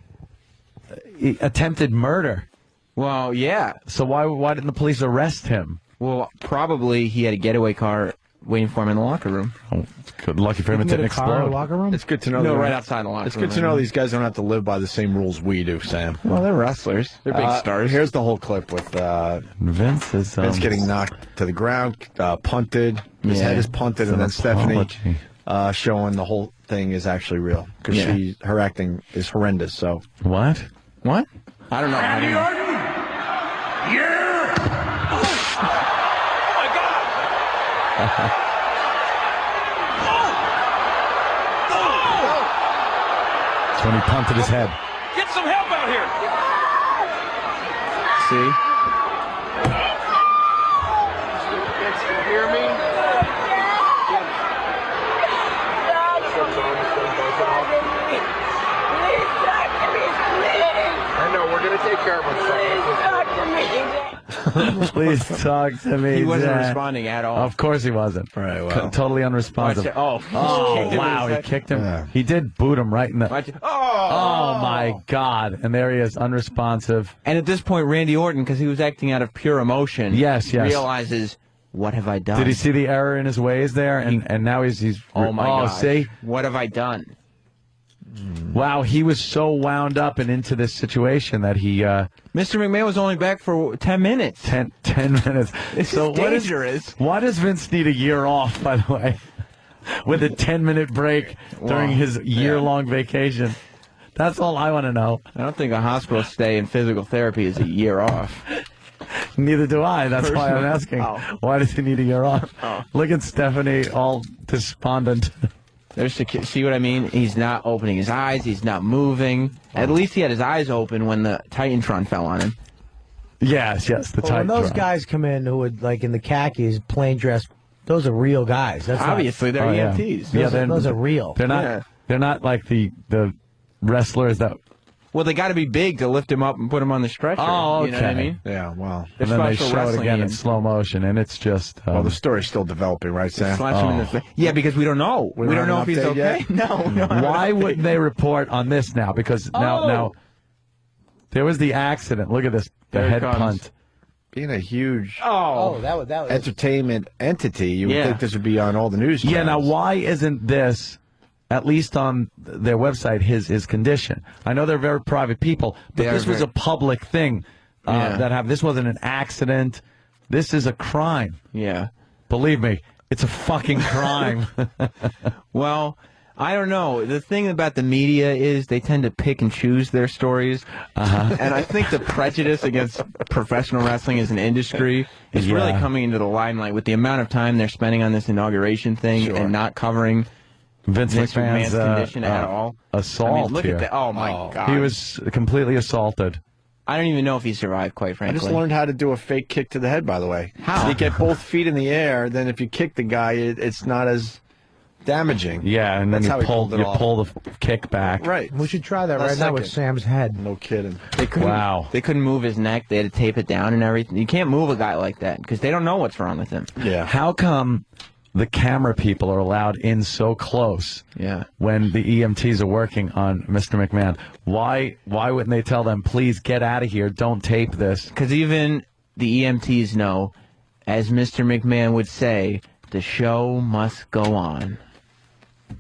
Speaker 2: attempted murder.
Speaker 9: Well, yeah.
Speaker 2: So why didn't the police arrest him?
Speaker 9: Well, probably he had a getaway car waiting for him in the locker room.
Speaker 2: Oh, good. Lucky for him it didn't explode.
Speaker 8: Locker room?
Speaker 3: It's good to know.
Speaker 9: No,
Speaker 3: that-
Speaker 9: right outside the locker
Speaker 3: It's
Speaker 9: room.
Speaker 3: good to know these guys don't have to live by the same rules we do, Sam.
Speaker 9: Well, they're wrestlers. They're big stars.
Speaker 3: Here's the whole clip with
Speaker 2: Vince is
Speaker 3: Vince getting knocked to the ground, punted. His head is punted, and then Stephanie showing the whole thing is actually real because her acting is horrendous. So
Speaker 2: what?
Speaker 9: What? I don't know.
Speaker 11: Randy Orton! Yeah! Oh, my God!
Speaker 2: That's when he punted his head.
Speaker 11: Get some help out here!
Speaker 9: See?
Speaker 7: Kids can hear me? I know, we're going to take care of ourselves.
Speaker 2: Please talk to me.
Speaker 9: He wasn't
Speaker 2: Dad.
Speaker 9: responding at all.
Speaker 2: Of course he wasn't.
Speaker 3: Right, well.
Speaker 2: Totally unresponsive.
Speaker 9: Oh,
Speaker 2: Wow, he kicked him.
Speaker 3: Yeah.
Speaker 2: He did boot him right in the...
Speaker 9: Oh!
Speaker 2: Oh, my God. And there he is, unresponsive.
Speaker 9: And at this point, Randy Orton, because he was acting out of pure emotion,
Speaker 2: Yes.
Speaker 9: realizes, what have I done?
Speaker 2: Did he see the error in his ways there? And now he's
Speaker 9: Oh, my God.
Speaker 2: see?
Speaker 9: What have I done?
Speaker 2: Wow, he was so wound up and into this situation that he...
Speaker 9: Mr. McMahon was only back for 10 minutes.
Speaker 2: 10 minutes.
Speaker 9: This
Speaker 2: So
Speaker 9: is
Speaker 2: what is-
Speaker 9: dangerous.
Speaker 2: Why does Vince need a year off, by the way? With a 10-minute break during his year-long vacation. That's all I want to know.
Speaker 9: I don't think a hospital stay in physical therapy is a year off.
Speaker 2: Neither do I. That's why I'm asking.
Speaker 9: Oh.
Speaker 2: Why does he need a year off?
Speaker 9: Oh.
Speaker 2: Look at Stephanie, all despondent.
Speaker 9: See what I mean? He's not opening his eyes. He's not moving. At least he had his eyes open when the Titantron fell on him.
Speaker 2: Yes, the
Speaker 8: Well, when those guys come in who would, like, in the khakis, plain dress, those are real guys. That's
Speaker 9: Obviously, they're EMTs.
Speaker 8: Those are real.
Speaker 2: They're not.
Speaker 9: Yeah.
Speaker 2: They're not like the wrestlers that.
Speaker 9: Well, they got to be big to lift him up and put him on the stretcher.
Speaker 2: Oh, okay.
Speaker 9: You know what I mean?
Speaker 3: Yeah, well.
Speaker 2: And then they
Speaker 9: special
Speaker 2: show it
Speaker 9: wrestling
Speaker 2: again in
Speaker 9: EMTs.
Speaker 2: slow motion, and it's just.
Speaker 3: Well, the story's still developing, right, Sam?
Speaker 9: Slash him in the face. Yeah, because we don't know. We don't know if he's okay. No.
Speaker 2: Why wouldn't they report on this now? Because now there was the accident. Look at this. The
Speaker 9: There it
Speaker 2: head
Speaker 9: comes.
Speaker 2: punt.
Speaker 3: Being a huge
Speaker 8: that was
Speaker 3: entertainment entity, you would think this would be on all the news
Speaker 2: Yeah, now
Speaker 3: channels.
Speaker 2: why isn't this, at least on their website, his condition? I know they're very private people, but
Speaker 9: They are
Speaker 2: this was
Speaker 9: very-
Speaker 2: a public thing this wasn't an accident. This is a crime.
Speaker 9: Yeah.
Speaker 2: Believe me, it's a fucking crime.
Speaker 9: Well, I don't know. The thing about the media is they tend to pick and choose their stories. And I think the prejudice against professional wrestling as an industry is really coming into the limelight with the amount of time they're spending on this inauguration thing and not covering
Speaker 2: Vince
Speaker 9: McMahon's
Speaker 2: McMahon's
Speaker 9: condition at all.
Speaker 2: assault.
Speaker 9: I mean, look
Speaker 2: here.
Speaker 9: at that. Oh, my God.
Speaker 2: He was completely assaulted.
Speaker 9: I don't even know if he survived, quite
Speaker 3: I
Speaker 9: frankly.
Speaker 3: just learned how to do a fake kick to the head, by the way.
Speaker 9: How?
Speaker 3: You get both feet in the air, then if you kick the guy, it's not as damaging.
Speaker 2: Yeah, and then
Speaker 3: That's how he pulled it off.
Speaker 2: pull the kick back.
Speaker 3: Right.
Speaker 8: We should try that
Speaker 3: Last
Speaker 8: right now with
Speaker 3: second.
Speaker 8: Sam's head.
Speaker 3: No kidding.
Speaker 9: They couldn't,
Speaker 2: Wow.
Speaker 9: They couldn't move his neck. They had to tape it down and everything. You can't move a guy like that because they don't know what's wrong with him.
Speaker 3: Yeah.
Speaker 2: How come the camera people are allowed in so close when the EMTs are working on Mr. McMahon? Why wouldn't they tell them, please get out of here, don't tape this?
Speaker 9: Because even the EMTs know, as Mr. McMahon would say, the show must go on.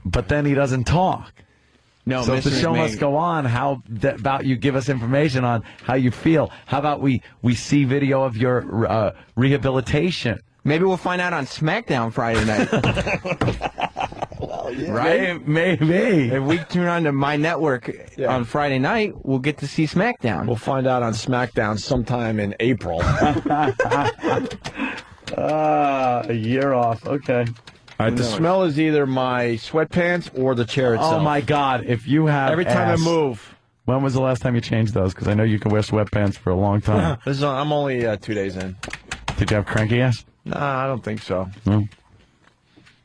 Speaker 2: But then he doesn't talk.
Speaker 9: No,
Speaker 2: so if the
Speaker 9: Mr.
Speaker 2: show
Speaker 9: McMahon-
Speaker 2: must go on, how about you give us information on how you feel? How about we see video of your rehabilitation?
Speaker 9: Maybe we'll find out on SmackDown Friday night. Right?
Speaker 2: Maybe.
Speaker 9: If we tune on to my network on Friday night, we'll get to see SmackDown.
Speaker 3: We'll find out on SmackDown sometime in April.
Speaker 2: A year off. Okay.
Speaker 3: All right, the smell is either my sweatpants or the chair itself.
Speaker 2: Oh, my God. If you have
Speaker 3: Every time
Speaker 2: ass-
Speaker 3: I move.
Speaker 2: When was the last time you changed those? Because I know you can wear sweatpants for a long time.
Speaker 3: I'm only 2 days in.
Speaker 2: Did you have cranky ass?
Speaker 3: Nah, I don't think so.
Speaker 2: No.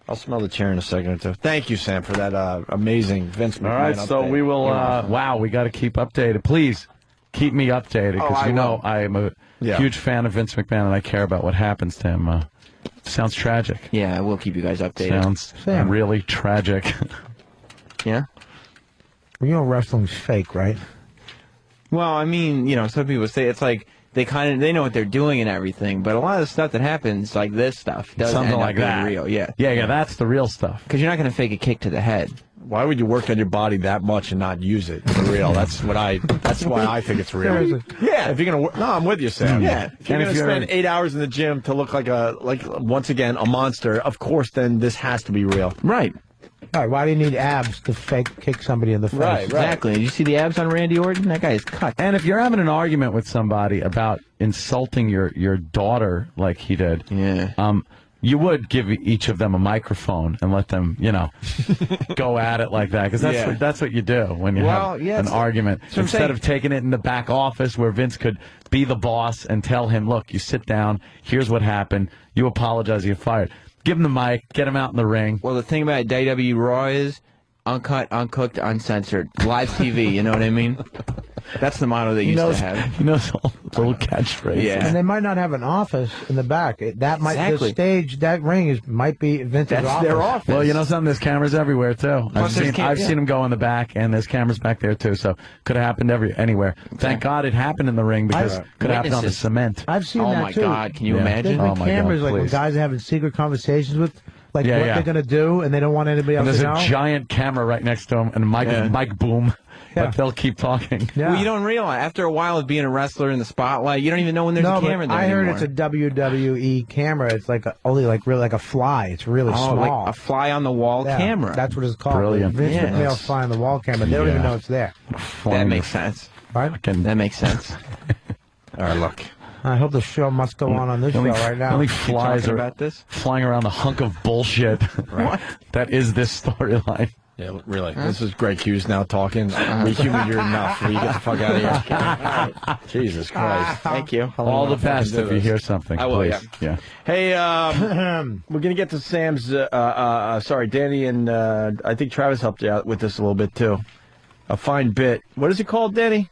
Speaker 3: I'll smell the chair in a second or two. Thank you, Sam, for that amazing Vince McMahon
Speaker 2: All right, so
Speaker 3: update.
Speaker 2: we will. Wow, we got to keep updated. Please keep me updated because
Speaker 9: I
Speaker 2: you know
Speaker 9: will.
Speaker 2: I am a huge fan of Vince McMahon and I care about what happens to him. Sounds tragic.
Speaker 9: Yeah, I will keep you guys updated.
Speaker 2: Sounds
Speaker 8: Sam.
Speaker 2: really tragic.
Speaker 9: Yeah?
Speaker 8: You know wrestling's fake, right?
Speaker 9: Well, I mean, you know, some people say it's like they know what they're doing and everything, but a lot of the stuff that happens, like this stuff, does
Speaker 2: Something
Speaker 9: end
Speaker 2: like
Speaker 9: up being
Speaker 2: that.
Speaker 9: real. Yeah.
Speaker 2: Yeah, that's the real stuff.
Speaker 9: Because you're not going to fake a kick to the head.
Speaker 3: Why would you work on your body that much and not use it for real? That's why I think it's real.
Speaker 8: Seriously.
Speaker 3: Yeah, if you're gonna, no, I'm with you, Sam.
Speaker 9: Yeah.
Speaker 3: if you're
Speaker 2: And
Speaker 3: gonna
Speaker 2: if you're-
Speaker 3: spend 8 hours in the gym to look like once again a monster, of course, then this has to be real.
Speaker 9: Right.
Speaker 8: All right, why do you need abs to fake kick somebody in the face?
Speaker 3: Right.
Speaker 9: Exactly. Did you see the abs on Randy Orton? That guy is cut.
Speaker 2: And if you're having an argument with somebody about insulting your daughter like he did, you would give each of them a microphone and let them, go at it like that because that's what you do when you have an argument.
Speaker 9: what I'm
Speaker 2: Instead
Speaker 9: saying.
Speaker 2: of taking it in the back office where Vince could be the boss and tell him, "Look, you sit down. Here's what happened. You apologize. You're fired." Give him the mic. Get him out in the ring.
Speaker 9: Well, the thing about WWE Raw is uncut, uncooked, uncensored. Live TV, you know what I mean? That's the motto they used to have.
Speaker 2: He knows all the little catchphrases.
Speaker 9: Yeah.
Speaker 8: And they might not have an office in the back. That might
Speaker 9: Exactly.
Speaker 8: the stage, that ring might be Vince's
Speaker 9: That's
Speaker 8: office.
Speaker 9: their office.
Speaker 2: Well, you know something? There's cameras everywhere too.
Speaker 9: Plus there's
Speaker 2: I've seen him go in the back, and there's cameras back there too. So could have happened anywhere. Thank God it happened in the ring because could have happened on the
Speaker 9: Witnesses.
Speaker 2: cement.
Speaker 8: I've seen
Speaker 9: Oh
Speaker 8: that
Speaker 9: my
Speaker 8: too.
Speaker 9: God! Can you
Speaker 2: Yeah.
Speaker 9: imagine?
Speaker 8: There's
Speaker 2: Oh,
Speaker 8: been
Speaker 2: my
Speaker 8: cameras
Speaker 2: God,
Speaker 8: like when
Speaker 2: please.
Speaker 8: guys are having secret conversations with, like
Speaker 2: Yeah,
Speaker 8: what
Speaker 2: yeah.
Speaker 8: they're gonna do, and they don't want anybody
Speaker 2: And
Speaker 8: else
Speaker 2: there's
Speaker 8: to know.
Speaker 2: a giant camera right next to him and a mic boom,
Speaker 8: Yeah.
Speaker 2: but they'll keep talking.
Speaker 8: Yeah.
Speaker 9: Well, you don't realize after a while of being a wrestler in the spotlight, you don't even know when there's
Speaker 8: no,
Speaker 9: a camera
Speaker 8: but
Speaker 9: there
Speaker 8: I heard
Speaker 9: anymore.
Speaker 8: it's a WWE camera. It's like only really like a fly. It's really
Speaker 9: Oh,
Speaker 8: small.
Speaker 9: like a fly on the wall
Speaker 8: Yeah,
Speaker 9: camera.
Speaker 8: That's what it's called.
Speaker 2: Brilliant.
Speaker 8: Vince
Speaker 9: Yeah.
Speaker 8: McMahon's fly on the wall camera. They don't even know it's there.
Speaker 9: That makes sense.
Speaker 8: Right?
Speaker 9: That makes sense.
Speaker 3: All right, look.
Speaker 8: I hope the show must go on this show right now.
Speaker 2: Only flies are
Speaker 10: about this?
Speaker 2: flying around the hunk of bullshit. What? That is this storyline.
Speaker 3: Yeah, really. This is Greg Hughes now talking. We humored you enough. Will you get the fuck out of here? Jesus Christ.
Speaker 9: Thank you.
Speaker 2: All the best if you hear something.
Speaker 10: I will,
Speaker 2: please. Yeah.
Speaker 3: Hey, we're going to get to Sam's, sorry, Danny and I think Travis helped you out with this a little bit, too. A fine bit. What is it called, Danny?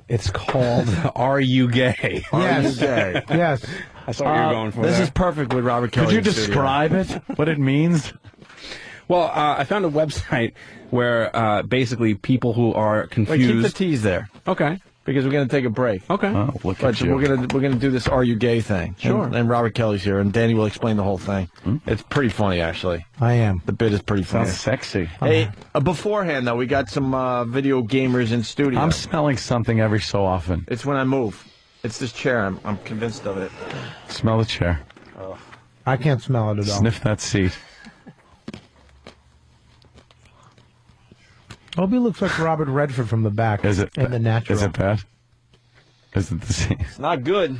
Speaker 10: It's called Are You Gay?
Speaker 3: Are You Gay?
Speaker 8: Yes.
Speaker 10: I saw what you were going for
Speaker 3: This
Speaker 10: there.
Speaker 3: is perfect with Robert Kelly.
Speaker 2: Could you
Speaker 3: in studio.
Speaker 2: describe it? What it means?
Speaker 10: Well, I found a website where basically people who are
Speaker 3: Wait,
Speaker 10: confused...
Speaker 3: keep the tease there.
Speaker 10: Okay.
Speaker 3: Because we're going to take a break.
Speaker 10: Okay.
Speaker 2: Oh, look
Speaker 3: But
Speaker 2: at you.
Speaker 3: we're gonna do this Are You Gay thing.
Speaker 10: Sure.
Speaker 3: And Robert Kelly's here, and Danny will explain the whole thing. It's pretty funny, actually.
Speaker 8: I am.
Speaker 3: The bit is pretty funny.
Speaker 2: Sounds sexy.
Speaker 3: Hey, beforehand, though, we got some video gamers in studio.
Speaker 2: I'm smelling something every so often.
Speaker 3: It's when I move. It's this chair. I'm convinced of it.
Speaker 2: Smell the chair.
Speaker 8: I can't smell it at all.
Speaker 2: Sniff that seat.
Speaker 8: Obie looks like Robert Redford from the back.
Speaker 2: Is it?
Speaker 8: In The Natural.
Speaker 2: Is it bad? Is it the seat?
Speaker 3: It's not good.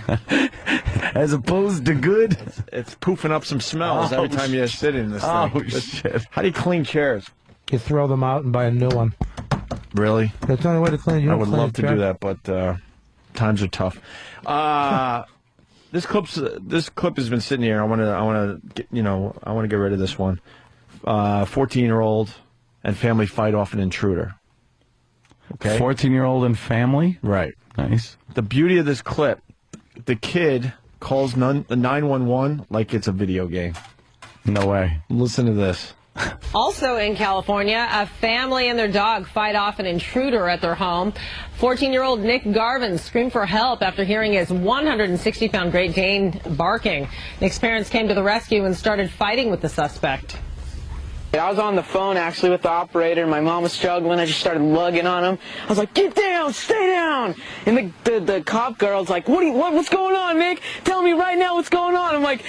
Speaker 2: As opposed to good?
Speaker 3: It's poofing up some smells every time you sit in this
Speaker 2: Oh,
Speaker 3: thing.
Speaker 2: shit.
Speaker 3: How do you clean chairs?
Speaker 8: You throw them out and buy a new one.
Speaker 3: Really?
Speaker 8: That's the only way to clean it. You
Speaker 3: I
Speaker 8: don't
Speaker 3: would
Speaker 8: clean
Speaker 3: love
Speaker 8: a
Speaker 3: to
Speaker 8: chair.
Speaker 3: do that, but times are tough. This clip has been sitting here. I want to get rid of this one. 14-year-old and family fight off an intruder. Okay.
Speaker 2: 14-year-old and family?
Speaker 3: Right.
Speaker 2: Nice.
Speaker 3: The beauty of this clip, the kid calls the 911 like it's a video game.
Speaker 2: No way.
Speaker 3: Listen to this.
Speaker 13: Also in California, a family and their dog fight off an intruder at their home. 14-year-old Nick Garvin screamed for help after hearing his 160-pound Great Dane barking. Nick's parents came to the rescue and started fighting with the suspect.
Speaker 5: I was on the phone actually with the operator. My mom was struggling. I just started lugging on him. I was like, "Get down, stay down!" And the cop girl's like, "What's going on, Nick? Tell me right now what's going on." I'm like,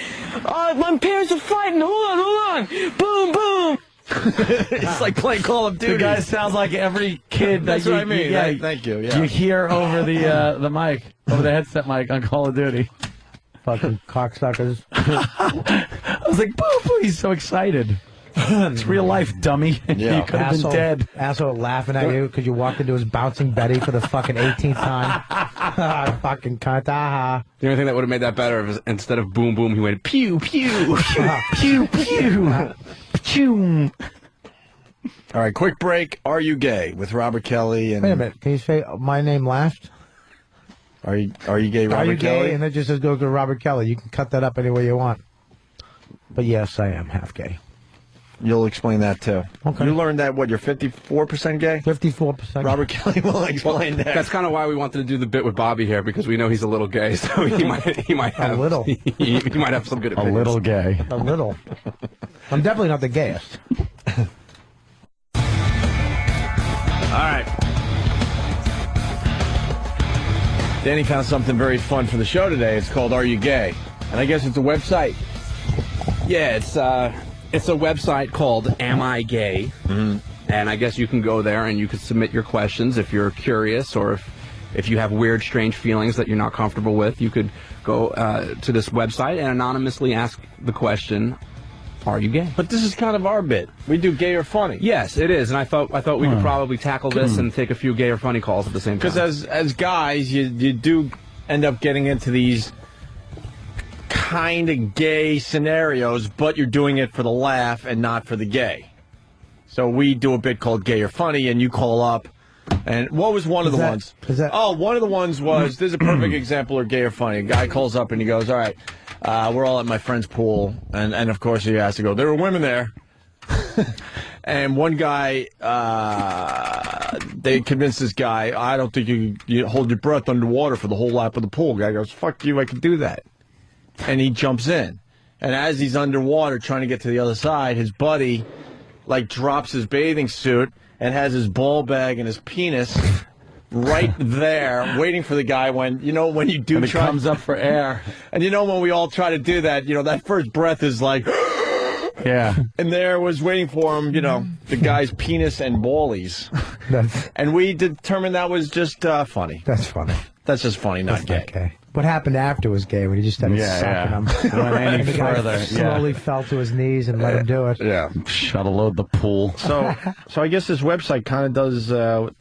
Speaker 5: "My parents are fighting. Hold on. Boom, boom."
Speaker 3: It's like playing Call of Duty.
Speaker 2: The guy sounds like every kid that
Speaker 3: That's what I mean.
Speaker 2: Yeah,
Speaker 3: Thank you. Yeah.
Speaker 2: You hear over the mic, over the headset mic on Call of Duty.
Speaker 8: Fucking cocksuckers.
Speaker 2: I was like, boo, boo. He's so excited. It's real life, dummy.
Speaker 3: Yeah.
Speaker 2: You could have been dead.
Speaker 8: Asshole laughing at you because you walked into his bouncing Betty for the fucking 18th time. Fucking cunt. Aha.
Speaker 10: The only thing that would have made that better is instead of boom, boom, he went pew, pew,
Speaker 2: Pew, pew. Pew.
Speaker 3: All right, quick break. Are You Gay with Robert Kelly and
Speaker 8: Wait a minute. Can you say my name last?
Speaker 3: Are you gay, Robert
Speaker 8: Are you
Speaker 3: Kelly?
Speaker 8: gay? And it just says go to Robert Kelly. You can cut that up any way you want. But yes, I am half gay.
Speaker 3: You'll explain that too.
Speaker 8: Okay.
Speaker 3: You learned that, what, you're 54% gay?
Speaker 8: 54%.
Speaker 3: Robert Kelly will explain that.
Speaker 10: That's kind of why we wanted to do the bit with Bobby here, because we know he's a little gay, so he might have
Speaker 8: A little.
Speaker 10: he might have some good
Speaker 2: A
Speaker 10: opinions.
Speaker 2: little gay.
Speaker 8: A little. I'm definitely not the gayest.
Speaker 3: All right. Danny found something very fun for the show today. It's called Are You Gay? And I guess it's a website.
Speaker 10: Yeah, it's a website called Am I Gay?
Speaker 3: Mm-hmm.
Speaker 10: And I guess you can go there and you can submit your questions if you're curious, or if you have weird, strange feelings that you're not comfortable with. You could go to this website and anonymously ask the question, are you gay?
Speaker 3: But this is kind of our bit. We do gay or funny.
Speaker 10: Yes, it is, and I thought we could probably tackle this and take a few gay or funny calls at the same time.
Speaker 3: Because as guys, you do end up getting into these kind of gay scenarios, but you're doing it for the laugh and not for the gay. So we do a bit called Gay or Funny, and you call up. And what was one of the ones? One of the ones was, this is a perfect example of Gay or Funny. A guy calls up and he goes, all right, we're all at my friend's pool. And of course he has to go, there were women there. And one guy, they convinced this guy, I don't think you hold your breath underwater for the whole lap of the pool. Guy goes, fuck you, I can do that. And he jumps in. And as he's underwater trying to get to the other side, his buddy, drops his bathing suit and has his ball bag and his penis right there waiting for the guy when you do
Speaker 2: and it
Speaker 3: try.
Speaker 2: comes up for air.
Speaker 3: And when we all try to do that, that first breath is like...
Speaker 2: Yeah.
Speaker 3: And there was waiting for him, the guy's penis and ballies. And we determined that was just funny.
Speaker 8: That's funny.
Speaker 3: That's just funny, not gay.
Speaker 8: Okay. What happened after was gay when he just started sucking him.
Speaker 2: Went any
Speaker 8: And the guy
Speaker 2: further.
Speaker 8: slowly fell to his knees and let him do it.
Speaker 3: Yeah.
Speaker 2: Shuttle load the pool.
Speaker 3: So I guess this website kind of does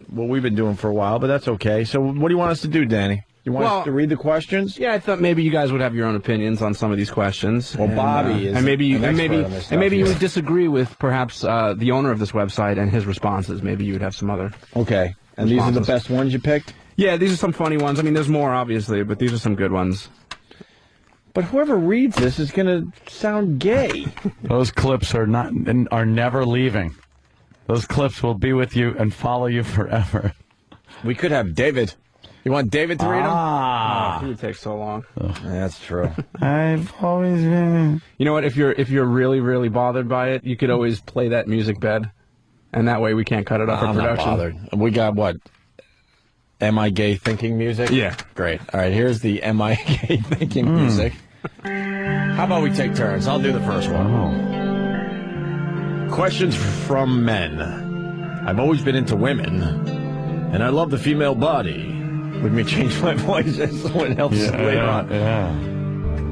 Speaker 3: what we've been doing for a while, but that's okay. So what do you want us to do, Danny? You want us to read the questions?
Speaker 10: Yeah, I thought maybe you guys would have your own opinions on some of these questions.
Speaker 3: Well, Bobby is
Speaker 10: and maybe
Speaker 3: an expert on this stuff,
Speaker 10: maybe you
Speaker 3: yeah.
Speaker 10: would disagree with perhaps the owner of this website and his responses. Maybe you would have some other.
Speaker 3: Okay. And these are the best ones you picked?
Speaker 10: Yeah, these are some funny ones. I mean, there's more obviously, but these are some good ones.
Speaker 3: But whoever reads this is going to sound gay.
Speaker 2: Those clips are never leaving. Those clips will be with you and follow you forever.
Speaker 3: We could have David. You want David to read them?
Speaker 10: Oh, it would take so long.
Speaker 3: That's true.
Speaker 2: I've always been.
Speaker 10: You know what? If you're really, really bothered by it, you could always play that music bed, and that way we can't cut it off
Speaker 3: I'm
Speaker 10: our
Speaker 3: not
Speaker 10: production.
Speaker 3: bothered. We got what? Am I gay thinking music?
Speaker 10: Yeah.
Speaker 3: Great. All right, here's the Am I gay thinking music. How about we take turns? I'll do the first one. Questions from men. I've always been into women, and I love the female body. Let me change my voice so it helps later on.
Speaker 2: Yeah.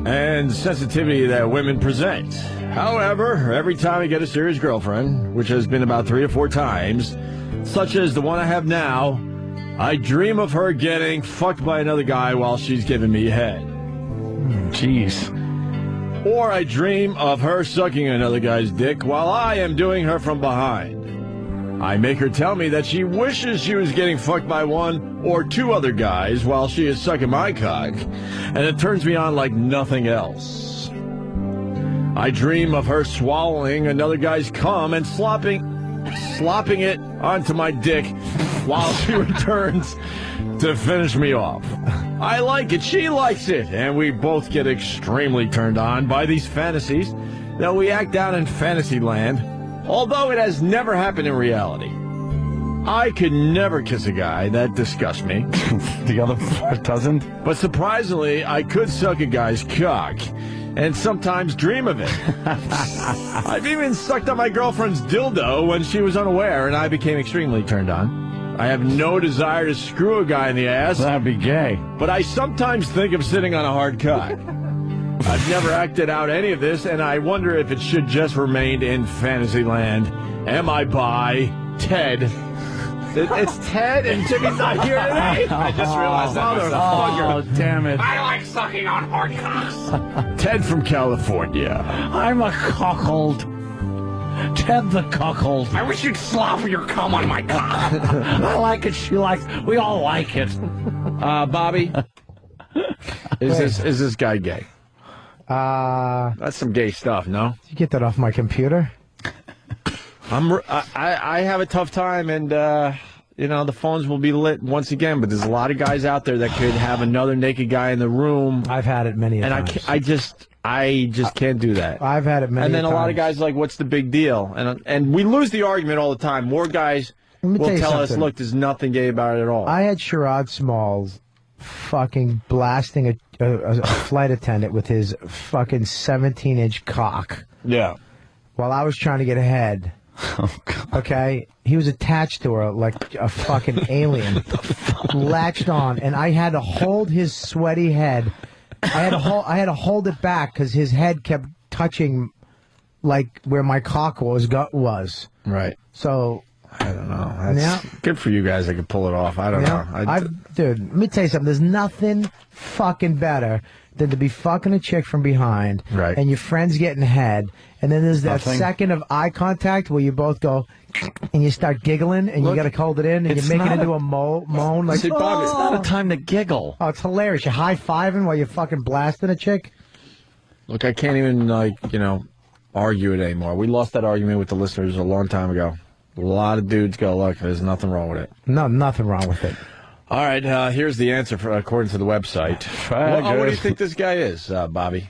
Speaker 3: And sensitivity that women present. However, every time I get a serious girlfriend, which has been about 3 or 4 times, such as the one I have now, I dream of her getting fucked by another guy while she's giving me head.
Speaker 2: Jeez.
Speaker 3: Or I dream of her sucking another guy's dick while I am doing her from behind. I make her tell me that she wishes she was getting fucked by 1 or 2 other guys while she is sucking my cock, and it turns me on like nothing else. I dream of her swallowing another guy's cum and slopping it onto my dick while she returns to finish me off. I like it, she likes it, and we both get extremely turned on by these fantasies that we act out in fantasy land, although it has never happened in reality. I could never kiss a guy. That disgusts me.
Speaker 2: The other part doesn't?
Speaker 3: But surprisingly, I could suck a guy's cock, and sometimes dream of it. I've even sucked on my girlfriend's dildo when she was unaware, and I became extremely turned on. I have no desire to screw a guy in the ass.
Speaker 2: That'd be gay.
Speaker 3: But I sometimes think of sitting on a hard cock. I've never acted out any of this, and I wonder if it should just remain in Fantasyland. Am I bi? Ted. It's Ted, and Jimmy's not here today.
Speaker 10: I just realized that myself.
Speaker 2: Oh, damn it.
Speaker 19: I like sucking on hard cocks.
Speaker 3: Ted from California.
Speaker 2: I'm a cuckold. Ted the cuckold.
Speaker 19: I wish you'd slop your cum on my cock.
Speaker 2: I like it. She likes. We all like it.
Speaker 3: Bobby, is this guy gay? That's some gay stuff, no?
Speaker 8: Did you get that off my computer?
Speaker 3: I have a tough time, and the phones will be lit once again. But there's a lot of guys out there that could have another naked guy in the room.
Speaker 8: I've had it many times.
Speaker 3: I just can't do that.
Speaker 8: I've had it many times.
Speaker 3: And then a lot of guys are like, what's the big deal? And we lose the argument all the time. More guys will tell us, look, there's nothing gay about it at all.
Speaker 8: I had Sherrod Smalls fucking blasting a flight attendant with his fucking 17-inch cock.
Speaker 3: Yeah.
Speaker 8: While I was trying to get ahead.
Speaker 2: Oh, God.
Speaker 8: Okay? He was attached to her like a fucking alien. Latched on, and I had to hold his sweaty head. I had to hold it back because his head kept touching like where my cock was.
Speaker 3: Right.
Speaker 8: So
Speaker 3: I don't know. That's good for you guys that can pull it off. I don't know.
Speaker 8: Dude, let me tell you something. There's nothing fucking better than to be fucking a chick from behind,
Speaker 3: right?
Speaker 8: And your friend's getting head, and then there's that
Speaker 2: Nothing.
Speaker 8: second of eye contact where you both go, and you start giggling, and you got to hold it in, and you make it into a moan. Like,
Speaker 2: See, Bob, it's not a time to giggle.
Speaker 8: Oh, it's hilarious. You're high-fiving while you're fucking blasting a chick.
Speaker 3: Look, I can't even, argue it anymore. We lost that argument with the listeners a long time ago. A lot of dudes go, look, there's nothing wrong with it.
Speaker 8: No, nothing wrong with it.
Speaker 3: All right, here's the answer according to the website. What do you think this guy is, Bobby?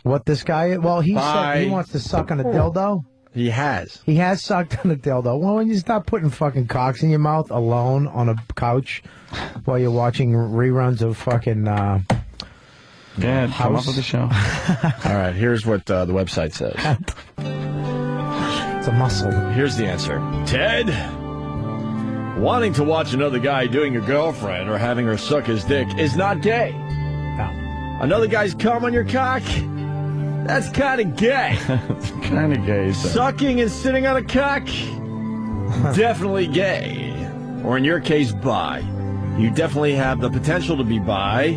Speaker 8: What this guy is? Well, he said he wants to suck on a dildo.
Speaker 3: He has.
Speaker 8: He has sucked on a dildo. Well, when you stop putting fucking cocks in your mouth alone on a couch while you're watching reruns of fucking
Speaker 2: Yeah, come up with the show.
Speaker 3: All right, here's what the website says.
Speaker 8: It's a muscle.
Speaker 3: Here's the answer. Ted, Wanting to watch another guy doing your girlfriend or having her suck his dick is not gay.
Speaker 8: No.
Speaker 3: Another guy's cum on your cock? That's kind of gay.
Speaker 2: It's kind of gay. So.
Speaker 3: Sucking and sitting on a cock? Definitely gay. Or in your case, bi. You definitely have the potential to be bi.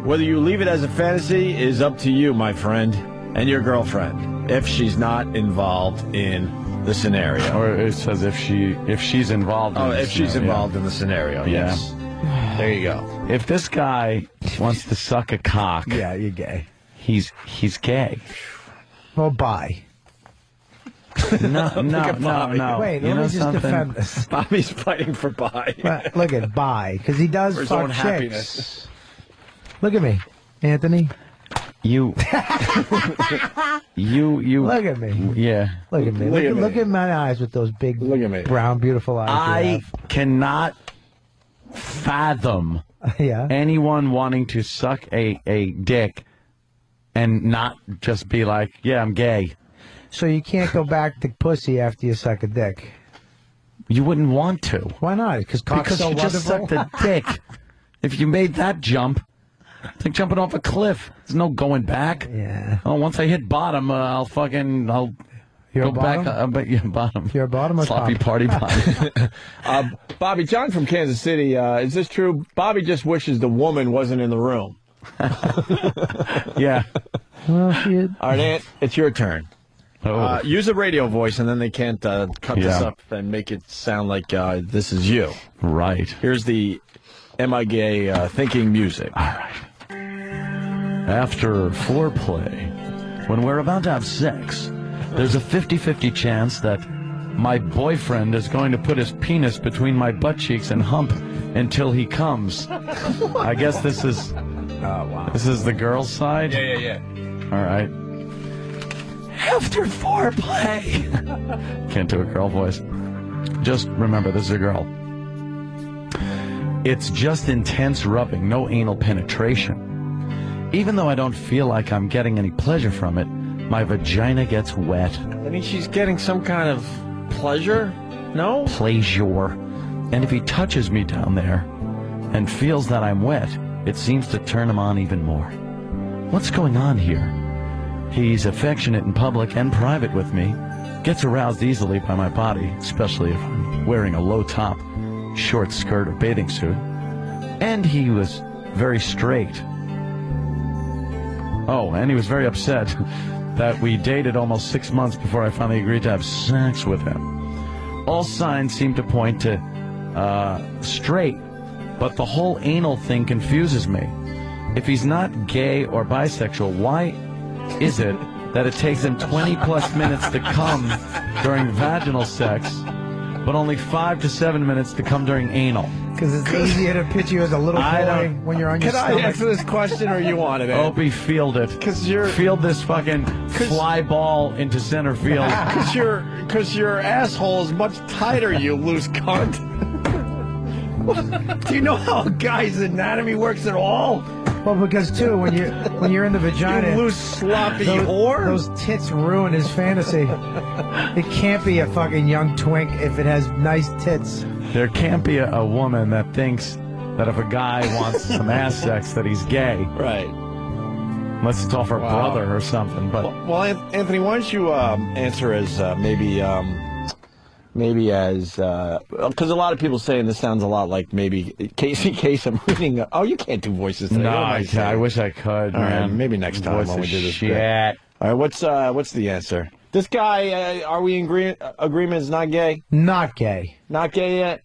Speaker 3: Whether you leave it as a fantasy is up to you, my friend, and your girlfriend, if she's not involved in the scenario.
Speaker 2: Or it says if she's involved in
Speaker 3: if she's involved in the scenario, yes. There you go.
Speaker 2: If this guy wants to suck a cock,
Speaker 8: yeah, you're gay.
Speaker 2: He's gay.
Speaker 8: Well, bi.
Speaker 2: No.
Speaker 8: Wait, let me just defend this.
Speaker 3: Bobby's fighting for bi.
Speaker 8: But look at bi, because he does
Speaker 3: for his
Speaker 8: fuck
Speaker 3: own
Speaker 8: chicks.
Speaker 3: happiness.
Speaker 8: Look at me, Anthony.
Speaker 2: You.
Speaker 8: Look at me.
Speaker 2: Yeah.
Speaker 8: Look at me. Look at my eyes with those big, brown, beautiful eyes.
Speaker 2: I cannot fathom anyone wanting to suck a dick and not just be like, yeah, I'm gay.
Speaker 8: So you can't go back to pussy after you suck a dick.
Speaker 2: You wouldn't want to.
Speaker 8: Why not? Because so
Speaker 2: you just sucked a dick. If you made that jump, it's like jumping off a cliff. There's no going back.
Speaker 8: Yeah.
Speaker 2: Oh, once I hit bottom, I'll go back. Bottom.
Speaker 8: You're a bottom or
Speaker 2: sloppy
Speaker 8: top?
Speaker 2: party bottom.
Speaker 3: Bobby, John from Kansas City, is this true? Bobby just wishes the woman wasn't in the room.
Speaker 2: Yeah.
Speaker 8: Well,
Speaker 3: all right, Ant, it's your turn. Use a radio voice, and then they can't cut this up and make it sound like this is you.
Speaker 2: Right.
Speaker 3: Here's the Am I Gay thinking music.
Speaker 2: All right. After foreplay, when we're about to have sex, there's a 50-50 chance that my boyfriend is going to put his penis between my butt cheeks and hump until he comes. I guess this is...
Speaker 3: Oh, wow.
Speaker 2: This is the girl's side?
Speaker 3: Yeah.
Speaker 2: All right. After foreplay. Can't do a girl voice. Just remember, this is a girl. It's just intense rubbing, no anal penetration. Even though I don't feel like I'm getting any pleasure from it, my vagina gets wet.
Speaker 3: I mean, she's getting some kind of pleasure? No?
Speaker 2: Pleasure. And if he touches me down there and feels that I'm wet, it seems to turn him on even more. What's going on here? He's affectionate in public and private with me, gets aroused easily by my body, especially if I'm wearing a low top, short skirt or bathing suit. And he was very straight. Oh, and he was very upset that we dated almost 6 months before I finally agreed to have sex with him. All signs seem to point to straight, but the whole anal thing confuses me. If he's not gay or bisexual, why is it that it takes him 20-plus minutes to come during vaginal sex, but only 5 to 7 minutes to come during anal?
Speaker 8: Because it's easier to picture you as a little boy when you're on your stomach.
Speaker 3: Can I answer this question, or you want it?
Speaker 2: Opie, field it. Field this fucking fly ball into center field.
Speaker 3: Because your asshole is much tighter, you loose cunt. Do you know how a guy's anatomy works at all?
Speaker 8: Well, because too, when you're in the vagina,
Speaker 3: you loose sloppy whore.
Speaker 8: Those tits ruin his fantasy. It can't be a fucking young twink if it has nice tits.
Speaker 2: There can't be a woman that thinks that if a guy wants some ass sex that he's gay.
Speaker 3: Right.
Speaker 2: Unless it's off her brother or something. But
Speaker 3: well, Anthony, why don't you answer as maybe as because a lot of people saying this sounds a lot like maybe Casey Kasem reading. Oh, you can't do voices today.
Speaker 2: No, I wish I could.
Speaker 3: All
Speaker 2: man.
Speaker 3: right, maybe next time when we do this.
Speaker 2: Shit.
Speaker 3: All right, what's the answer? This guy, are we in agreement? Is not gay?
Speaker 8: Not gay.
Speaker 3: Not gay yet?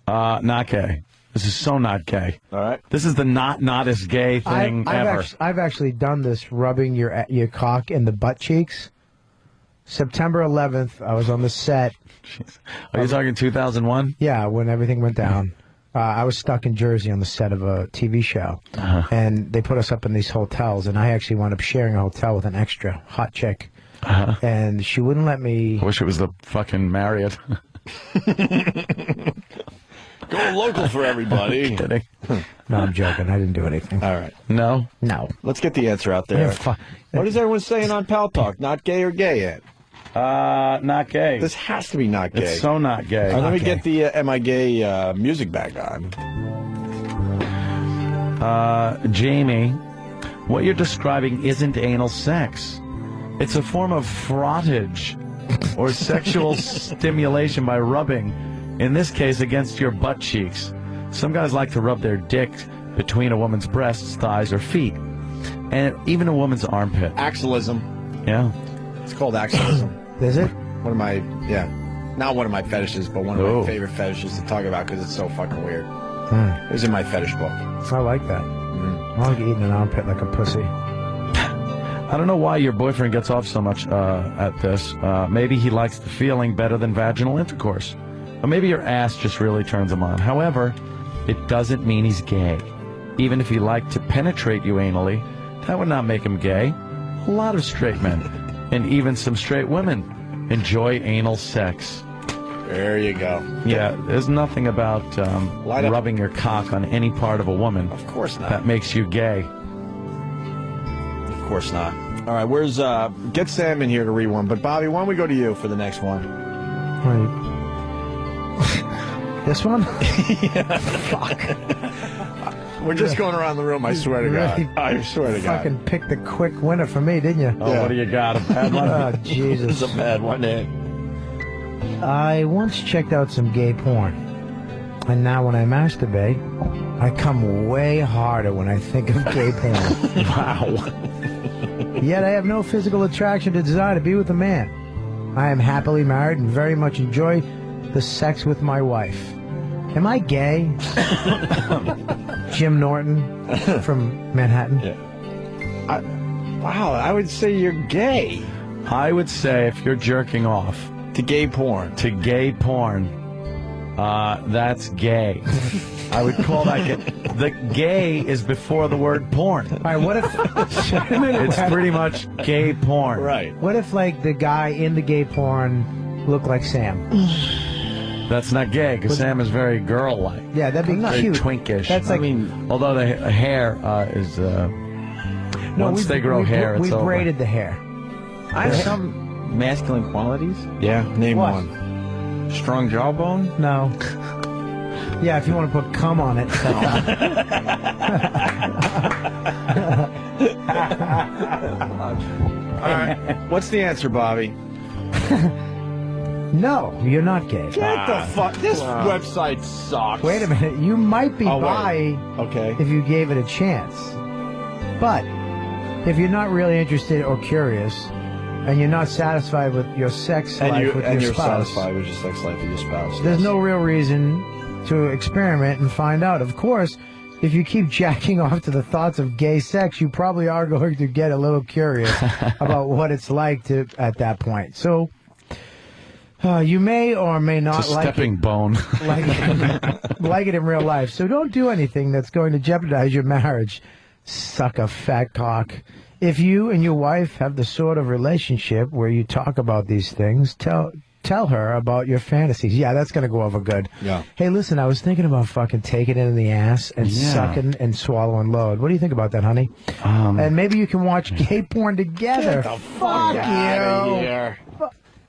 Speaker 2: Not gay. This is so not gay.
Speaker 3: All right.
Speaker 2: This is the not as gay thing ever.
Speaker 8: I've actually done this, rubbing your cock in the butt cheeks. September 11th, I was on the set.
Speaker 2: Jeez. Are you talking 2001?
Speaker 8: Yeah, when everything went down. I was stuck in Jersey on the set of a TV show, and they put us up in these hotels, and I actually wound up sharing a hotel with an extra hot chick, and she wouldn't let me...
Speaker 2: I wish it was the fucking Marriott.
Speaker 3: Go local for everybody.
Speaker 2: Kidding.
Speaker 8: No, I'm joking. I didn't do anything.
Speaker 3: All right.
Speaker 8: No.
Speaker 3: Let's get the answer out there. What is everyone saying on Pal Talk? Not gay or gay yet?
Speaker 2: Not gay.
Speaker 3: This has to be not gay.
Speaker 2: It's so not gay.
Speaker 3: Let me
Speaker 2: Not
Speaker 3: get the Am I Gay music back on.
Speaker 2: Jamie, what you're describing isn't anal sex. It's a form of frottage or sexual stimulation by rubbing, in this case against your butt cheeks. Some guys like to rub their dick between a woman's breasts, thighs, or feet, and even a woman's armpit.
Speaker 3: Axillism.
Speaker 2: Yeah.
Speaker 3: It's called axillism.
Speaker 8: Is it?
Speaker 3: One of my, not one of my fetishes, but one of my favorite fetishes to talk about because it's so fucking weird. It was in my fetish book.
Speaker 8: I like that. I like eating an armpit like a pussy.
Speaker 2: I don't know why your boyfriend gets off so much at this. Maybe he likes the feeling better than vaginal intercourse. Or maybe your ass just really turns him on. However, it doesn't mean he's gay. Even if he liked to penetrate you anally, that would not make him gay. A lot of straight men, and even some straight women, enjoy anal sex.
Speaker 3: There you go.
Speaker 2: Yeah, there's nothing about rubbing your cock on any part of a woman.
Speaker 3: Of course not.
Speaker 2: That makes you gay.
Speaker 3: Of course not. All right, where's get Sam in here to read one. But Bobby, why don't we go to you for the next one?
Speaker 8: Right. This one?
Speaker 3: Fuck. We're just going around the room, I swear to God. I swear to God.
Speaker 8: Fucking picked the quick winner for me, didn't you?
Speaker 2: Oh, what do you got? A bad one?
Speaker 8: Oh, Jesus.
Speaker 3: It's a bad one, eh?
Speaker 8: I once checked out some gay porn, and now when I masturbate, I come way harder when I think of gay porn.
Speaker 2: Wow.
Speaker 8: Yet I have no physical attraction to desire to be with a man. I am happily married and very much enjoy the sex with my wife. Am I gay? Jim Norton from Manhattan.
Speaker 3: Wow, I would say you're gay.
Speaker 2: I would say if you're jerking off
Speaker 3: to gay porn,
Speaker 2: that's gay. I would call that gay. The gay is before the word porn.
Speaker 8: All right, what if
Speaker 2: it's pretty much gay porn?
Speaker 3: Right.
Speaker 8: What if like the guy in the gay porn looked like Sam?
Speaker 2: That's not gay because Sam is very girl-like.
Speaker 8: Yeah, that'd be
Speaker 2: very
Speaker 8: cute.
Speaker 2: twinkish.
Speaker 8: That's like,
Speaker 2: I mean, although the hair is once they grow hair, it's
Speaker 8: we
Speaker 2: over.
Speaker 8: braided the hair.
Speaker 9: I have some masculine qualities.
Speaker 3: Yeah, name
Speaker 8: What?
Speaker 3: one.
Speaker 9: Strong jawbone.
Speaker 8: No. Yeah, if you want to put cum on it.
Speaker 3: All right. What's the answer, Bobby?
Speaker 8: No, you're not gay.
Speaker 3: Get the fuck. This website sucks.
Speaker 8: Wait a minute. You might be
Speaker 3: Oh, wait.
Speaker 8: bi
Speaker 3: Okay.
Speaker 8: if you gave it a chance. But if you're not really interested or curious, and you're not satisfied with your sex life with your
Speaker 3: you're
Speaker 8: spouse,
Speaker 3: satisfied with your sex life with your spouse.
Speaker 8: there's
Speaker 3: yes.
Speaker 8: no real reason to experiment and find out. Of course, if you keep jacking off to the thoughts of gay sex, you probably are going to get a little curious about what it's like to at that point. So you may or may not
Speaker 2: It's a
Speaker 8: like
Speaker 2: stepping bone.
Speaker 8: like it in real life. So don't do anything that's going to jeopardize your marriage. Suck a fat cock. If you and your wife have the sort of relationship where you talk about these things, tell her about your fantasies. Yeah, that's going to go over good.
Speaker 3: Yeah.
Speaker 8: Hey, listen, I was thinking about fucking taking it in the ass and sucking and swallowing load. What do you think about that, honey? And maybe you can watch gay porn together.
Speaker 3: Get the
Speaker 8: Fuck you.
Speaker 3: outta here.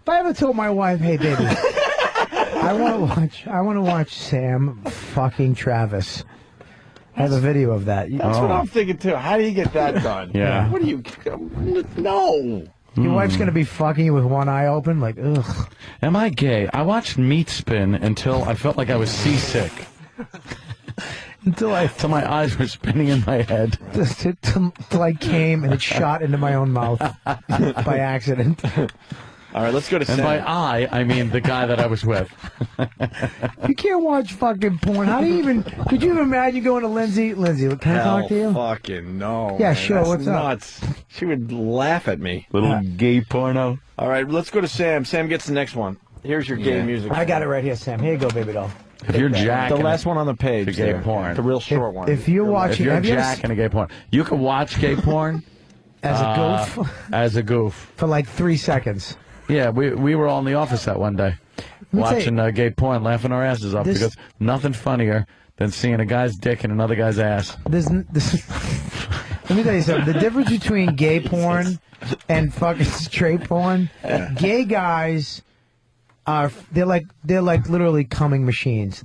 Speaker 8: If I ever told my wife, hey, baby, I want to watch Sam fucking Travis. I have a video of that.
Speaker 3: That's what I'm thinking too. How do you get that done?
Speaker 2: Yeah.
Speaker 3: What do you? No.
Speaker 8: Your wife's going to be fucking you with one eye open? Like, ugh.
Speaker 2: Am I gay? I watched Meat Spin until I felt like I was seasick.
Speaker 8: Until
Speaker 2: my eyes were spinning in my head.
Speaker 8: Till I came and it shot into my own mouth by accident.
Speaker 3: All right, let's go to
Speaker 2: And
Speaker 3: Sam.
Speaker 2: by I mean the guy that I was with.
Speaker 8: You can't watch fucking porn. How do you even? Could you imagine going to Lindsay? Lindsay, can I talk to you?
Speaker 3: Fucking no.
Speaker 8: Yeah,
Speaker 3: man.
Speaker 8: sure,
Speaker 3: That's
Speaker 8: what's up?
Speaker 3: nuts. She would laugh at me.
Speaker 2: Little gay porno.
Speaker 3: All right, let's go to Sam. Sam gets the next one. Here's your gay music.
Speaker 8: I got it right here, Sam. Here you go, baby doll.
Speaker 2: If you're jacking
Speaker 3: the last one on the page,
Speaker 2: to gay
Speaker 3: there.
Speaker 2: porn.
Speaker 3: The real short one.
Speaker 8: If you're watching,
Speaker 2: If you're
Speaker 8: have you ever
Speaker 2: jacking a gay porn, you can watch gay porn
Speaker 8: as a goof
Speaker 2: as a goof.
Speaker 8: for like 3 seconds?
Speaker 2: Yeah, we were all in the office that one day,
Speaker 8: me tell
Speaker 2: watching gay porn, laughing our asses off
Speaker 8: This-
Speaker 2: because nothing funnier than seeing a guy's dick in another guy's ass.
Speaker 8: Let me tell you something. The difference between gay porn and fucking straight porn. Gay guys they're like literally coming machines.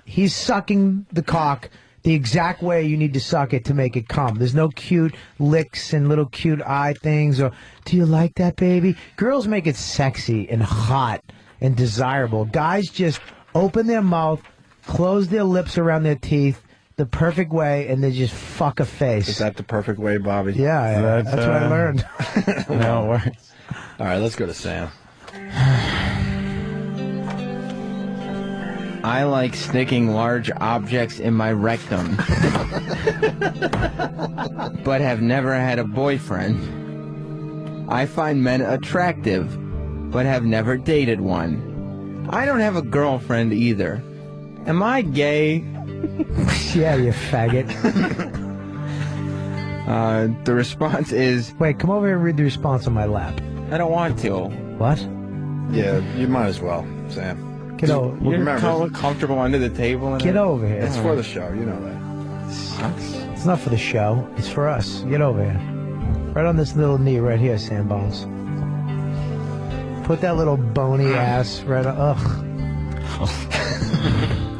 Speaker 8: He's sucking the cock the exact way you need to suck it to make it come. There's no cute licks and little cute eye things or, do you like that, baby? Girls make it sexy and hot and desirable. Guys just open their mouth, close their lips around their teeth the perfect way, and they just fuck a face.
Speaker 3: Is that the perfect way, Bobby?
Speaker 8: Yeah, that's what I learned.
Speaker 3: No, it works. All right, let's go to Sam.
Speaker 9: I like sticking large objects in my rectum, but have never had a boyfriend. I find men attractive, but have never dated one. I don't have a girlfriend either. Am I gay?
Speaker 8: Yeah, you faggot.
Speaker 9: The response is...
Speaker 8: Wait, come over here and read the response on my lap.
Speaker 9: I don't want to.
Speaker 8: What?
Speaker 3: Yeah, you might as well, Sam.
Speaker 8: Get over.
Speaker 9: You're comfortable under the table. And
Speaker 8: Get over here.
Speaker 3: It's for the show, you know that.
Speaker 9: Sucks.
Speaker 8: It's not for the show. It's for us. Get over here. Right on this little knee right here, Sam Bones. Put that little bony ass right on. Ugh.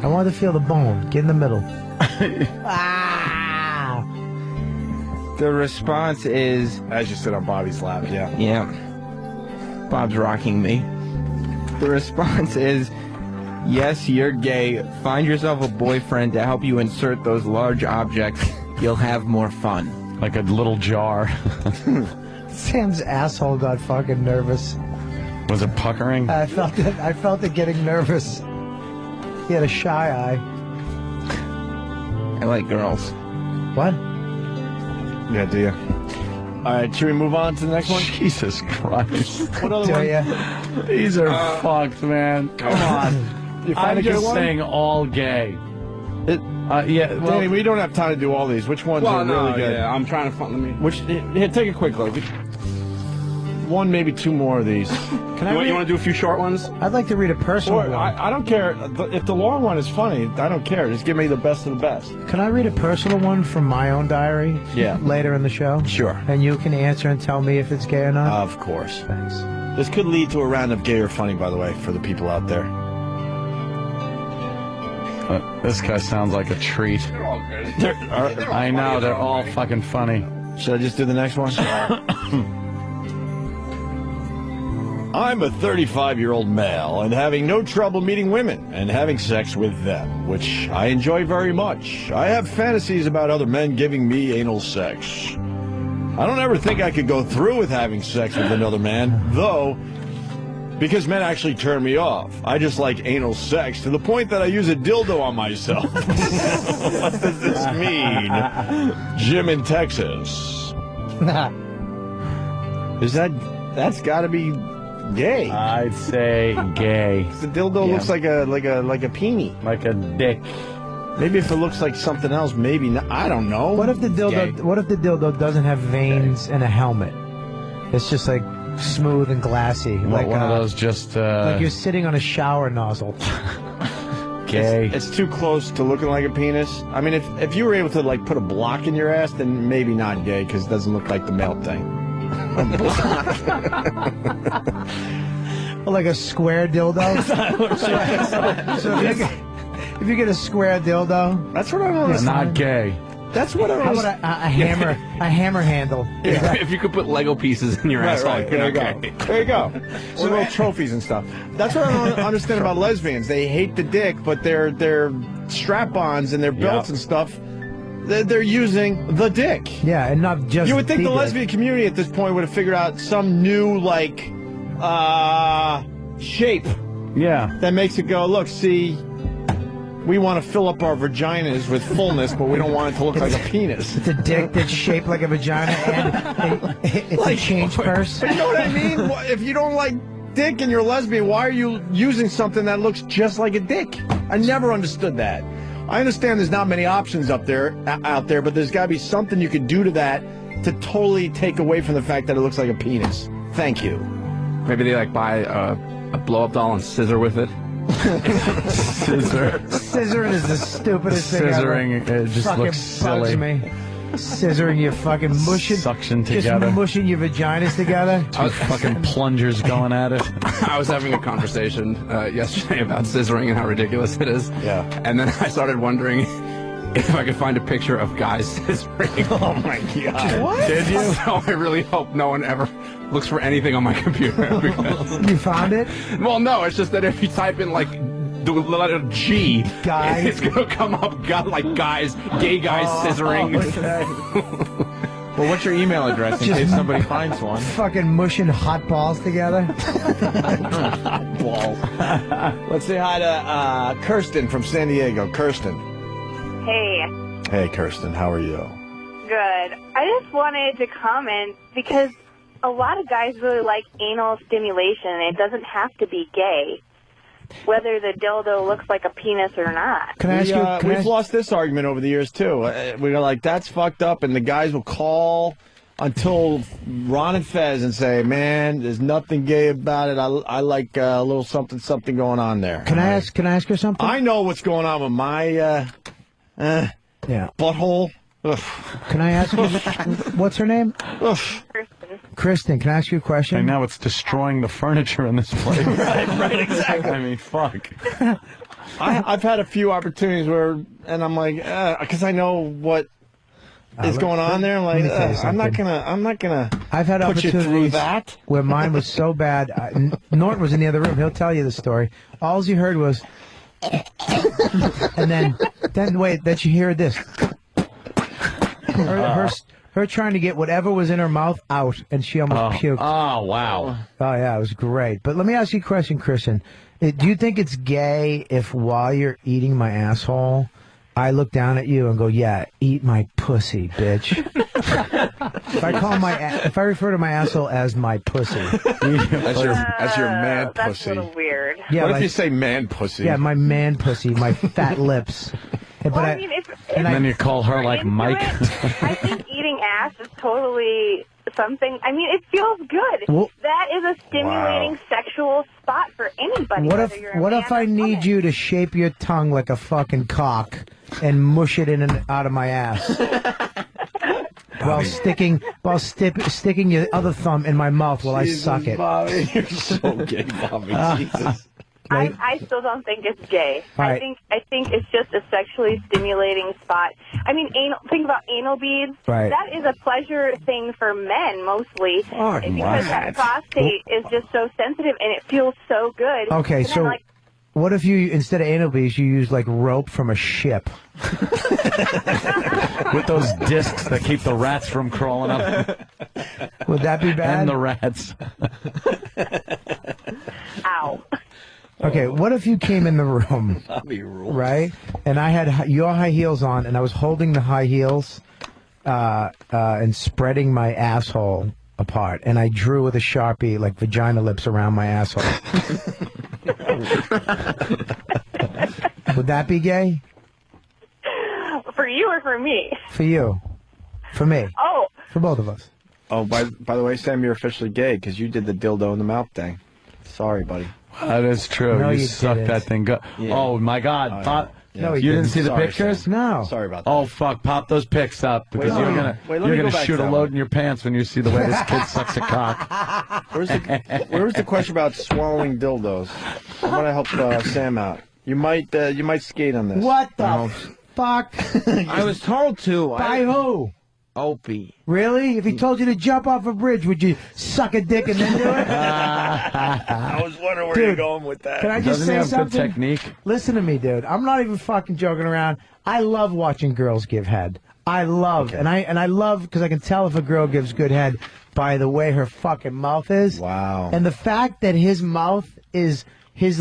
Speaker 8: I want to feel the bone. Get in the middle. Ah!
Speaker 9: The response is...
Speaker 3: As you sit on Bobby's lap, yeah.
Speaker 9: Yeah. Bob's rocking me. The response is... Yes, you're gay. Find yourself a boyfriend to help you insert those large objects. You'll have more fun.
Speaker 2: Like a little jar.
Speaker 8: Sam's asshole got fucking nervous.
Speaker 2: Was it puckering?
Speaker 8: I felt it getting nervous. He had a shy eye.
Speaker 9: I like girls.
Speaker 8: What?
Speaker 3: Yeah, do you? All right, should we move on to the next one?
Speaker 2: Jesus Christ.
Speaker 3: What other
Speaker 8: Do
Speaker 3: one?
Speaker 8: ya?
Speaker 2: These are fucked, man. Come on.
Speaker 3: You find
Speaker 2: I'm
Speaker 3: a good
Speaker 2: just
Speaker 3: one?
Speaker 2: saying all gay. Yeah, well,
Speaker 3: Danny, we don't have time to do all these. Which ones are really good?
Speaker 10: Yeah, I'm trying to find me.
Speaker 3: Which? Here, take a quick look. One, maybe two more of these.
Speaker 8: Can I
Speaker 10: You want to do a few short ones?
Speaker 8: I'd like to read a personal
Speaker 3: Or,
Speaker 8: one.
Speaker 3: I don't care. If the long one is funny, I don't care. Just give me the best of the best.
Speaker 8: Can I read a personal one from my own diary?
Speaker 3: Yeah.
Speaker 8: Later in the show?
Speaker 3: Sure.
Speaker 8: And you can answer and tell me if it's gay or not?
Speaker 3: Of course.
Speaker 8: Thanks.
Speaker 3: This could lead to a round of gay or funny, by the way, for the people out there.
Speaker 2: This guy sounds like a treat. I know, they're all fucking funny.
Speaker 3: Should I just do the next one? I'm a 35-year-old male and having no trouble meeting women and having sex with them, which I enjoy very much. I have fantasies about other men giving me anal sex. I don't ever think I could go through with having sex with another man, though, because men actually turn me off. I just like anal sex to the point that I use a dildo on myself. What does this mean? Jim in Texas. That's got to be gay.
Speaker 2: I'd say gay.
Speaker 3: The dildo looks like a peenie,
Speaker 2: like a dick.
Speaker 3: Maybe if it looks like something else, maybe not. I don't know.
Speaker 8: What if the dildo doesn't have veins and a helmet? It's just like smooth and glassy, like
Speaker 2: one of those just
Speaker 8: like you're sitting on a shower nozzle.
Speaker 2: Gay.
Speaker 3: It's too close to looking like a penis. I mean, if you were able to like put a block in your ass, then maybe not gay because it doesn't look like the male thing.
Speaker 8: Like a square dildo. So if you get a square dildo,
Speaker 3: that's what I want.
Speaker 2: It's not gay.
Speaker 3: That's what I
Speaker 8: How
Speaker 3: was.
Speaker 8: about a hammer handle?
Speaker 10: Yeah. If you could put Lego pieces in your asshole,
Speaker 3: Right.
Speaker 10: you're
Speaker 3: There
Speaker 10: not
Speaker 3: you
Speaker 10: gay.
Speaker 3: go. There you go. Or little trophies and stuff. That's what I don't understand about lesbians. They hate the dick, but their strap-ons and their belts and stuff, they're using the dick.
Speaker 8: Yeah, and not just.
Speaker 3: You would think the
Speaker 8: dick.
Speaker 3: lesbian community at this point would have figured out some new shape.
Speaker 2: Yeah.
Speaker 3: That makes it go, look, see, we want to fill up our vaginas with fullness, but we don't want it to look like a penis.
Speaker 8: It's a dick that's shaped like a vagina, and it's a change purse.
Speaker 3: But you know what I mean? If you don't like dick and you're a lesbian, why are you using something that looks just like a dick? I never understood that. I understand there's not many options out there, but there's got to be something you could do to that to totally take away from the fact that it looks like a penis. Thank you.
Speaker 10: Maybe they buy a blow-up doll and scissor with it.
Speaker 2: Scissoring
Speaker 8: is the stupidest thing ever.
Speaker 2: Scissoring, it just
Speaker 8: Fucking
Speaker 2: looks silly.
Speaker 8: bugs me. Scissoring your fucking mushing.
Speaker 2: Suction
Speaker 8: Just
Speaker 2: together.
Speaker 8: mushing your vaginas together.
Speaker 2: Two fucking plungers going at it.
Speaker 10: I was having a conversation yesterday about scissoring and how ridiculous it is.
Speaker 3: Yeah.
Speaker 10: And then I started wondering if I could find a picture of guys scissoring.
Speaker 3: Oh my God.
Speaker 10: What? Did you? So I really hope no one ever looks for anything on my computer. Because...
Speaker 8: You found it?
Speaker 10: Well, no, it's just that if you type in like the letter G,
Speaker 8: guys,
Speaker 10: it's gonna come up like guys, gay guys scissoring.
Speaker 9: Well, what's your email address in case somebody finds one?
Speaker 8: Fucking mushing hot balls together.
Speaker 3: Balls. Let's say hi to Kirsten from San Diego. Kirsten.
Speaker 14: Hey,
Speaker 3: Hey, Kirsten. How are you?
Speaker 14: good. I just wanted to comment because a lot of guys really like anal stimulation, and it doesn't have to be gay, whether the dildo looks like a penis or not.
Speaker 8: Can I ask you?
Speaker 3: We've lost this argument over the years too. We're like, that's fucked up, and the guys will call until Ron and Fez and say, "Man, there's nothing gay about it. I like a little something going on there."
Speaker 8: Can I ask her something?
Speaker 3: I know what's going on with my butthole. Ugh.
Speaker 8: Can I ask you? What's her name? Kristen. Can I ask you a question?
Speaker 2: And now it's destroying the furniture in this place.
Speaker 3: right, exactly.
Speaker 2: I mean, fuck.
Speaker 3: I've had a few opportunities where, and I'm like, because I know what is going on there. I'm like, I'm not gonna.
Speaker 8: I've had
Speaker 3: put you through
Speaker 8: opportunities
Speaker 3: that.
Speaker 8: where mine was so bad. Norton was in the other room. He'll tell you the story. All you heard was, and then wait, then you hear this. Her trying to get whatever was in her mouth out, and she almost puked.
Speaker 2: Oh, wow.
Speaker 8: Oh, yeah, it was great. But let me ask you a question, Kristen. Do you think it's gay if while you're eating my asshole, I look down at you and go, yeah, eat my pussy, bitch? If I refer to my asshole as my pussy.
Speaker 3: That's your man
Speaker 14: That's
Speaker 3: pussy.
Speaker 14: a little weird.
Speaker 8: Yeah,
Speaker 3: what
Speaker 8: like-
Speaker 3: if you say man pussy?
Speaker 8: Yeah, my man pussy, my fat lips. But
Speaker 14: Well, I mean,
Speaker 2: And then you call her like Mike.
Speaker 14: I think eating ass is totally something. I mean, it feels good.
Speaker 8: Well-
Speaker 14: that is a stimulating sexual spot for anybody.
Speaker 8: What
Speaker 14: whether you're a
Speaker 8: what
Speaker 14: man
Speaker 8: if I need you to shape your tongue like a fucking cock and mush it in and out of my ass? While sticking your other thumb in my mouth while I suck it.
Speaker 3: Bobby, you're so gay, Bobby. Jesus.
Speaker 14: I still don't think it's gay.
Speaker 8: All
Speaker 14: I
Speaker 8: right.
Speaker 14: think it's just a sexually stimulating spot. I mean, think about anal beads.
Speaker 8: Right.
Speaker 14: That is a pleasure thing for men mostly, because that prostate is just so sensitive and it feels so good.
Speaker 8: Okay,
Speaker 14: And then,
Speaker 8: so
Speaker 14: like,
Speaker 8: what if you, instead of anal beads, you use like rope from a ship?
Speaker 2: With those discs that keep the rats from crawling up.
Speaker 8: Would that be bad?
Speaker 2: And the rats.
Speaker 14: ow.
Speaker 8: Okay, what if you came in the room,
Speaker 3: Bobby rules.
Speaker 8: right? And I had your high heels on, and I was holding the high heels and spreading my asshole apart, and I drew with a Sharpie like vagina lips around my asshole. Would that be gay?
Speaker 14: For you or for me?
Speaker 8: For you? For me?
Speaker 14: Oh,
Speaker 8: For both of us?
Speaker 3: Oh, by the way, Sam, you're officially gay because you did the dildo in the mouth thing. Sorry, buddy.
Speaker 2: That is true.
Speaker 8: No,
Speaker 2: you
Speaker 8: you
Speaker 2: sucked
Speaker 8: didn't.
Speaker 2: that thing.
Speaker 3: Yeah.
Speaker 2: Oh, my God.
Speaker 3: Oh,
Speaker 2: Pop.
Speaker 3: yeah.
Speaker 8: No,
Speaker 2: You didn't see the
Speaker 3: Sorry,
Speaker 2: pictures?
Speaker 3: Sam.
Speaker 8: No.
Speaker 3: Sorry about that.
Speaker 2: Oh, fuck. Pop those pics up because
Speaker 3: Wait,
Speaker 2: you're
Speaker 3: no.
Speaker 2: going
Speaker 3: Wait, let
Speaker 2: you're
Speaker 3: me
Speaker 2: gonna
Speaker 3: go back
Speaker 2: shoot
Speaker 3: to
Speaker 2: a
Speaker 3: that
Speaker 2: load
Speaker 3: one.
Speaker 2: in your pants when you see the way this kid sucks a cock.
Speaker 3: Where was the question about swallowing dildos? I'm gonna help Sam out. You might skate on this.
Speaker 8: What the fuck?
Speaker 9: I was told to.
Speaker 8: By who?
Speaker 9: Opie.
Speaker 8: Really? If he told you to jump off a bridge, would you suck a dick and then do it?
Speaker 3: I was wondering where
Speaker 8: Dude,
Speaker 3: you're going with that.
Speaker 8: Can I just
Speaker 2: Doesn't
Speaker 8: say
Speaker 2: he have
Speaker 8: something?
Speaker 2: good technique?
Speaker 8: Listen to me, dude. I'm not even fucking joking around. I love watching girls give head. I love, and I love because I can tell if a girl gives good head by the way her fucking mouth is.
Speaker 3: Wow.
Speaker 8: And the fact that his mouth is. His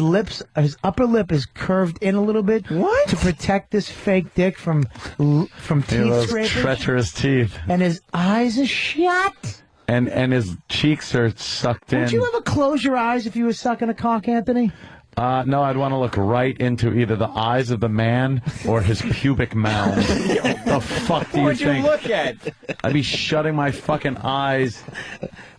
Speaker 8: upper lip is curved in a little bit to protect this fake dick from teeth
Speaker 2: Those
Speaker 8: scraping.
Speaker 2: treacherous teeth.
Speaker 8: And his eyes are shut.
Speaker 2: And his cheeks are sucked in.
Speaker 8: Would you ever close your eyes if you were sucking a cock, Anthony?
Speaker 2: No, I'd want to look right into either the eyes of the man or his pubic mound. The fuck do you
Speaker 8: What would
Speaker 2: think?
Speaker 8: you look at?
Speaker 2: I'd be shutting my fucking eyes.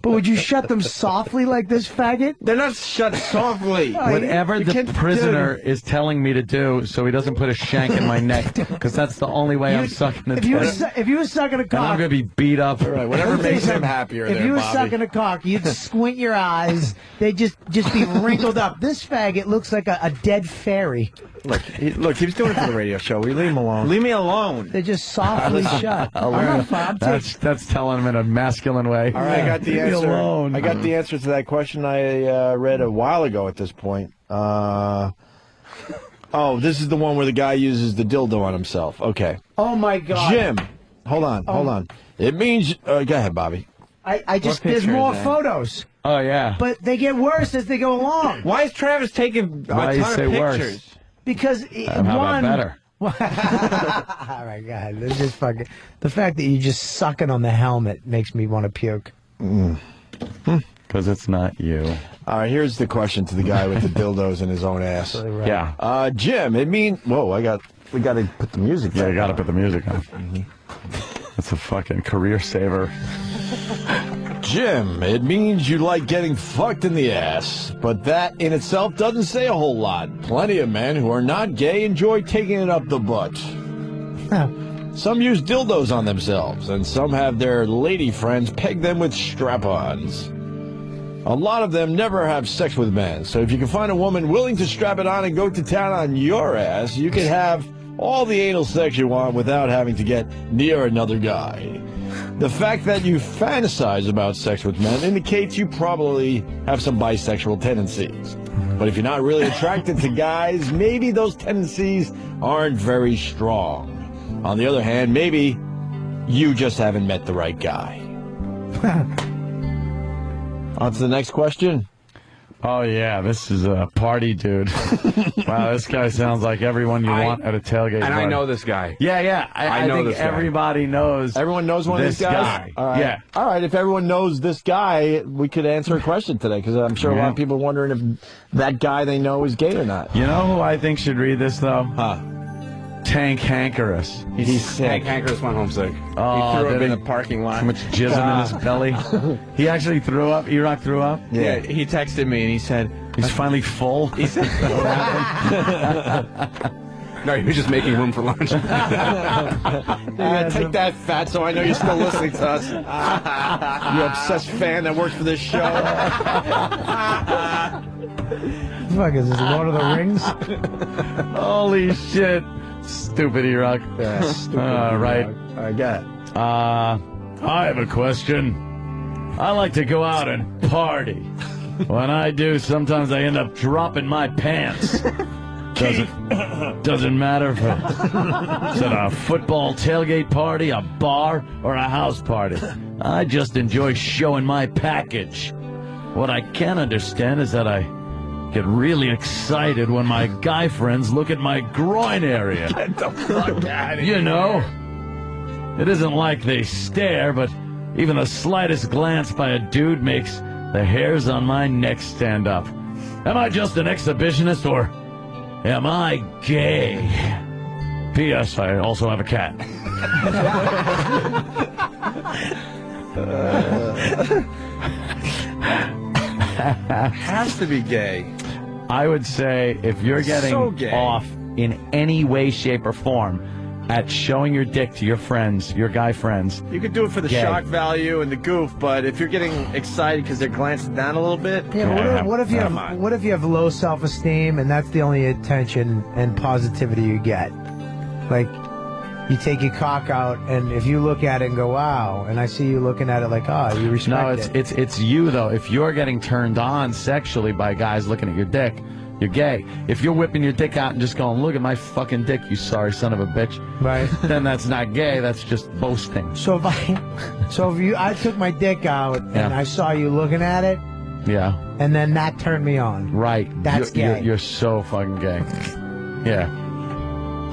Speaker 8: But would you shut them softly like this faggot?
Speaker 3: They're not shut softly.
Speaker 2: Whatever the prisoner is telling me to do, so he doesn't put a shank in my neck, because that's the only way I'm sucking a
Speaker 8: If you
Speaker 2: dick.
Speaker 8: were sucking a
Speaker 2: And I'm
Speaker 8: cock,
Speaker 2: going to be beat up.
Speaker 3: All right, whatever makes him happier.
Speaker 8: if
Speaker 3: there,
Speaker 8: you were
Speaker 3: Bobby.
Speaker 8: sucking a cock, you'd squint your eyes. They'd just be wrinkled up. This faggot looks like a dead fairy.
Speaker 3: Look, he was doing it for the radio show. We leave him alone.
Speaker 9: Leave me alone.
Speaker 8: They're just softly shut.
Speaker 2: That's telling him in a masculine way.
Speaker 3: All right, I got the
Speaker 2: Leave me
Speaker 3: answer.
Speaker 2: alone.
Speaker 3: I got the answer to that question I read a while ago at this point. This is the one where the guy uses the dildo on himself. Okay.
Speaker 8: Oh my God,
Speaker 3: Jim, hold on. It means... go ahead, Bobby.
Speaker 8: I just there's more photos,
Speaker 2: Oh, yeah.
Speaker 8: but they get worse as they go along.
Speaker 9: Why is Travis taking a
Speaker 2: Why you
Speaker 9: ton
Speaker 2: say
Speaker 9: of
Speaker 2: worse?
Speaker 9: pictures?
Speaker 8: Because
Speaker 2: How about better?
Speaker 8: Oh my God, this is just fucking. The fact that you just sucking on the helmet makes me want to puke.
Speaker 2: Because it's not you.
Speaker 3: All right, here's the question to the guy with the dildos in his own ass.
Speaker 2: Yeah.
Speaker 3: Jim, it means... Whoa, we got to put the music
Speaker 2: Yeah,
Speaker 3: back
Speaker 2: you got to
Speaker 3: on.
Speaker 2: put the music on. That's a fucking career saver.
Speaker 3: Jim, it means you like getting fucked in the ass, but that in itself doesn't say a whole lot. Plenty of men who are not gay enjoy taking it up the butt. Some use dildos on themselves, and some have their lady friends peg them with strap-ons. A lot of them never have sex with men, so if you can find a woman willing to strap it on and go to town on your ass, you can have all the anal sex you want without having to get near another guy. The fact that you fantasize about sex with men indicates you probably have some bisexual tendencies. But if you're not really attracted to guys, maybe those tendencies aren't very strong. On the other hand, maybe you just haven't met the right guy. On to the next question.
Speaker 2: Oh, yeah, this is a party dude. Wow, this guy sounds like everyone you want at a tailgate.
Speaker 10: And I
Speaker 2: party.
Speaker 10: know this guy.
Speaker 2: Yeah. I
Speaker 10: know
Speaker 2: think
Speaker 10: this guy.
Speaker 2: everybody knows.
Speaker 3: Everyone knows one of these guys? All right.
Speaker 2: Yeah.
Speaker 3: All right, if everyone knows this guy, we could answer a question today, because I'm sure a lot of people are wondering if that guy they know is gay or not.
Speaker 2: You know who I think should read this, though?
Speaker 3: Huh.
Speaker 2: Tank Hankerus.
Speaker 3: He's sick.
Speaker 10: Hank Hankerus went home sick.
Speaker 2: Oh,
Speaker 9: He threw up
Speaker 2: did
Speaker 9: in
Speaker 2: he?
Speaker 9: the parking lot.
Speaker 2: Too much jizzing in his belly. He actually threw up. E-Rock threw up?
Speaker 9: Yeah, he texted me and he said...
Speaker 2: He's finally full?
Speaker 9: He said...
Speaker 10: No, he was just making room for lunch.
Speaker 3: Take that, fat, so I know you're still listening to us. You obsessed fan that works for this show.
Speaker 8: Fuck, is this Lord of the Rings?
Speaker 2: Holy shit. Stupid E-Rock.
Speaker 3: Yeah, stupid.
Speaker 2: Right.
Speaker 3: I got it.
Speaker 2: I have a question. I like to go out and party. When I do, sometimes I end up dropping my pants. Doesn't matter if it's at a football tailgate party, a bar, or a house party. I just enjoy showing my package. What I can't understand is that I get really excited when my guy friends look at my groin area.
Speaker 3: Get the fuck out of
Speaker 2: You know, it isn't like they stare, but even the slightest glance by a dude makes the hairs on my neck stand up. Am I just an exhibitionist, or am I gay? P.S. I also have a cat.
Speaker 3: Has to be gay.
Speaker 2: I would say if you're getting
Speaker 3: So gay.
Speaker 2: off in any way, shape, or form at showing your dick to your friends, your guy friends.
Speaker 3: You could do it for the
Speaker 2: Gay.
Speaker 3: shock value and the goof, but if you're getting excited because they're glancing down a little bit,
Speaker 8: Yeah, what if you
Speaker 3: come
Speaker 8: have
Speaker 3: on.
Speaker 8: what if you have low self-esteem and that's the only attention and positivity you get? Like, you take your cock out, and if you look at it and go, "Wow," and I see you looking at it like, "Oh, you respect
Speaker 2: No,
Speaker 8: it."
Speaker 2: it's you though. If you're getting turned on sexually by guys looking at your dick, you're gay. If you're whipping your dick out and just going, "Look at my fucking dick, you sorry son of a bitch,"
Speaker 8: right?
Speaker 2: Then that's not gay. That's just boasting.
Speaker 8: So if I took my dick out and
Speaker 2: Yeah.
Speaker 8: I saw you looking at it,
Speaker 2: Yeah.
Speaker 8: and then that turned me on.
Speaker 2: Right.
Speaker 8: That's
Speaker 2: you're,
Speaker 8: gay.
Speaker 2: You're so fucking gay. Yeah.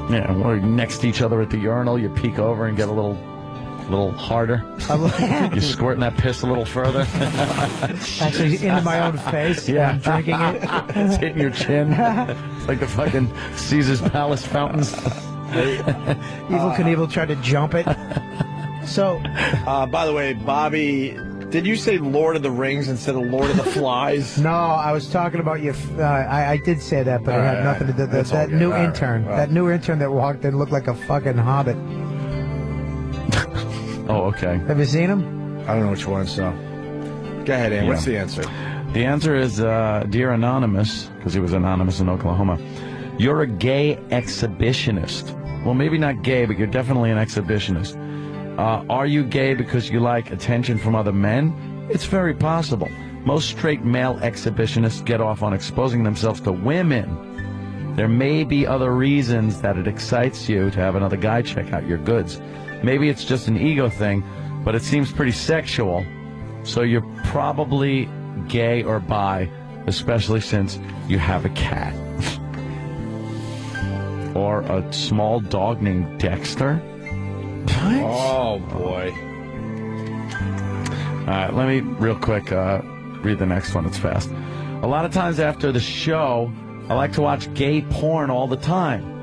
Speaker 2: Yeah. We're next to each other at the urinal. You peek over and get a little A little harder? You squirting that piss a little further?
Speaker 8: Actually, into my own face.
Speaker 2: Yeah.
Speaker 8: I'm drinking it.
Speaker 2: It's hitting your chin. It's like the fucking Caesar's Palace fountains.
Speaker 8: Evil Knievel tried to jump it. So,
Speaker 3: by the way, Bobby, did you say Lord of the Rings instead of Lord of the Flies?
Speaker 8: No, I was talking about you. I did say that, but it had nothing to do with that new intern. That new intern that walked in looked like a fucking hobbit.
Speaker 2: Oh, okay.
Speaker 8: Have you seen him?
Speaker 3: I don't know which one, so. Go ahead, Ann. What's the answer?
Speaker 2: The answer is, Dear Anonymous, because he was anonymous in Oklahoma, you're a gay exhibitionist. Well, maybe not gay, but you're definitely an exhibitionist. Are you gay because you like attention from other men? It's very possible. Most straight male exhibitionists get off on exposing themselves to women. There may be other reasons that it excites you to have another guy check out your goods. Maybe it's just an ego thing, but it seems pretty sexual. So you're probably gay or bi, especially since you have a cat. Or a small dog named Dexter. What?
Speaker 3: Oh, boy.
Speaker 2: All right, let me real quick read the next one. It's fast. A lot of times after the show, I like to watch gay porn all the time.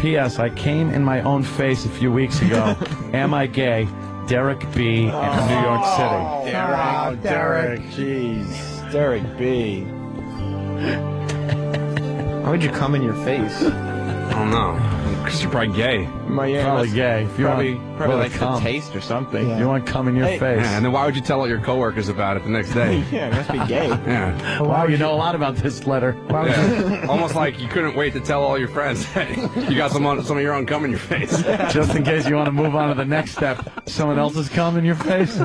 Speaker 2: P.S. I came in my own face a few weeks ago. Am I gay? Derek B. in New York City.
Speaker 3: Derek. Jeez. Derek B.
Speaker 9: Why would you come in your face?
Speaker 10: I don't know. Because you're probably gay.
Speaker 2: Probably gay. If you
Speaker 9: Probably
Speaker 2: want
Speaker 9: like the taste or something.
Speaker 2: You want to come in your face.
Speaker 10: Yeah, and then why would you tell all your coworkers about it the next day?
Speaker 9: Yeah, it must be gay.
Speaker 10: Yeah.
Speaker 2: Wow, you know a lot about this letter.
Speaker 10: Yeah. Almost like you couldn't wait to tell all your friends, hey, you got some of your own cum in your face.
Speaker 2: Just in case you want to move on to the next step. Someone else's cum in your face?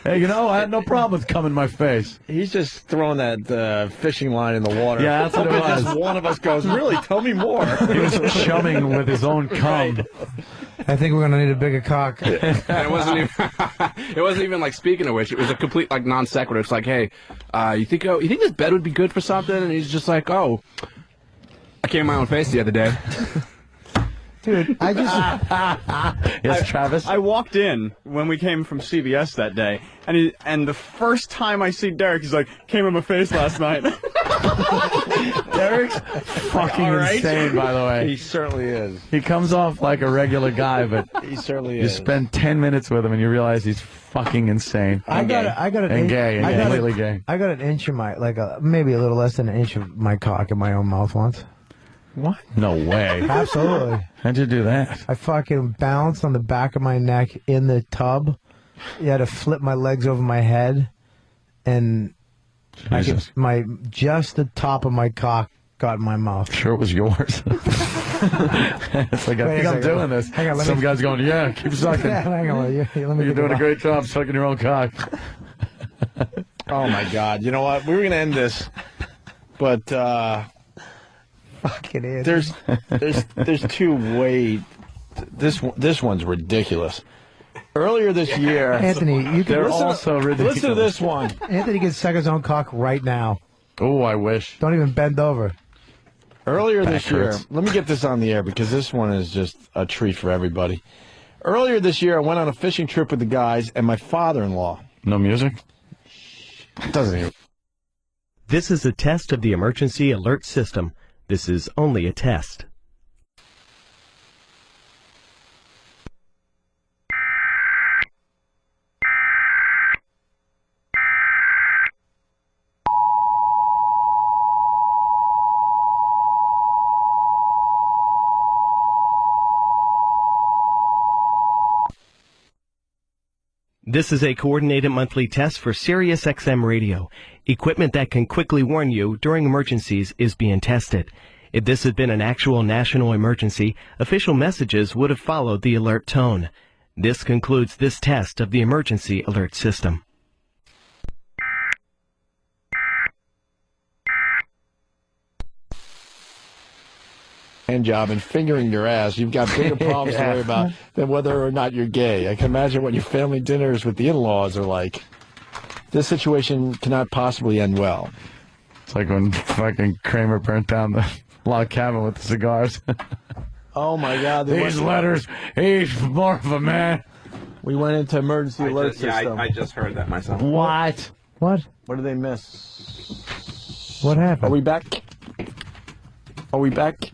Speaker 2: Hey, you know, I had no problem with cum in my face.
Speaker 3: He's just throwing that fishing line in the water.
Speaker 2: Yeah, that's what it was.
Speaker 3: Just one of us goes, really, tell me more.
Speaker 2: He was chumming with his own cum.
Speaker 8: I think we're going to need a bigger cock.
Speaker 10: And it wasn't even like, speaking of which, it was a complete like non sequitur. It's like, hey, you think this bed would be good for something? And he's just like, oh, I came in my own face the other day.
Speaker 8: Dude, I just...
Speaker 2: Yes, Travis?
Speaker 12: I walked in when we came from CBS that day, and the first time I see Derek, he's like, came in my face last night.
Speaker 2: Derek's fucking insane, by the way.
Speaker 3: He certainly is.
Speaker 2: He comes off like a regular guy, but
Speaker 3: he certainly
Speaker 2: you
Speaker 3: is.
Speaker 2: spend 10 minutes with him and you realize he's fucking insane.
Speaker 8: I got an
Speaker 2: gay, completely gay.
Speaker 8: I got an inch of my, maybe a little less than an inch of my cock in my own mouth once.
Speaker 2: What? No way.
Speaker 8: Absolutely.
Speaker 2: How'd you do that?
Speaker 8: I fucking bounced on the back of my neck in the tub. You had to flip my legs over my head, and just the top of my cock got in my mouth.
Speaker 2: Sure, it was yours. It's like, I think I'm doing this.
Speaker 8: Hang on,
Speaker 2: Some guy's going, yeah, keep sucking.
Speaker 8: Yeah, hang on.
Speaker 2: You're doing a great job sucking your own cock.
Speaker 3: Oh, my God. You know what? We were going to end this, but...
Speaker 8: Fucking is.
Speaker 3: There's two way. This one's ridiculous. Earlier this year,
Speaker 8: Anthony, you can
Speaker 2: also ridiculous.
Speaker 3: Listen to this one.
Speaker 8: Anthony can suck his own cock right now.
Speaker 2: Oh, I wish.
Speaker 8: Don't even bend over.
Speaker 3: Earlier this year,
Speaker 2: hurts.
Speaker 3: let me get this on the air because this one is just a treat for everybody. Earlier this year, I went on a fishing trip with the guys and my father-in-law.
Speaker 2: No music?
Speaker 3: Doesn't even.
Speaker 16: This is a test of the emergency alert system. This is only a test. This is a coordinated monthly test for Sirius XM radio. Equipment that can quickly warn you during emergencies is being tested. If this had been an actual national emergency, official messages would have followed the alert tone. This concludes this test of the emergency alert system.
Speaker 3: Hand job and fingering your ass. You've got bigger problems to worry about than whether or not you're gay. I can imagine what your family dinners with the in-laws are like. This situation cannot possibly end well.
Speaker 2: It's like when fucking Kramer burnt down the log cabin with the cigars.
Speaker 3: Oh, my God.
Speaker 2: These letters, he's more of a man.
Speaker 3: We went into emergency alert system.
Speaker 10: I just heard that myself.
Speaker 3: What?
Speaker 8: What?
Speaker 3: What did they miss?
Speaker 8: What happened?
Speaker 3: Are we back? Are we back?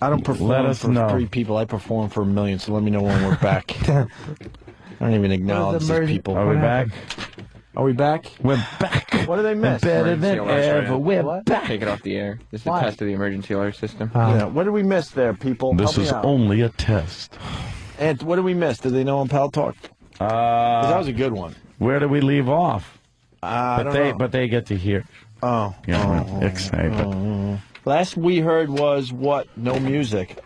Speaker 3: I don't perform
Speaker 2: Let us
Speaker 3: for
Speaker 2: know.
Speaker 3: 3 people. I perform for 1 million, so let me know when we're back. I don't even acknowledge these people.
Speaker 2: Are we back?
Speaker 3: Are we back?
Speaker 2: We're back.
Speaker 3: What did they miss?
Speaker 2: Better than ever. We're back.
Speaker 9: Take it off the air. This is a
Speaker 3: Why?
Speaker 9: test of the emergency alert system.
Speaker 3: Yeah. What did we miss there, people?
Speaker 2: This
Speaker 3: Help me
Speaker 2: is
Speaker 3: out.
Speaker 2: only a test.
Speaker 3: And what did we miss? Did they know on Pal Talk? 'Cause that was a good one.
Speaker 2: Where do we leave off?
Speaker 3: I don't know.
Speaker 2: But they get to hear.
Speaker 3: Oh.
Speaker 2: Yeah, excited.
Speaker 3: Last we heard was what? No music.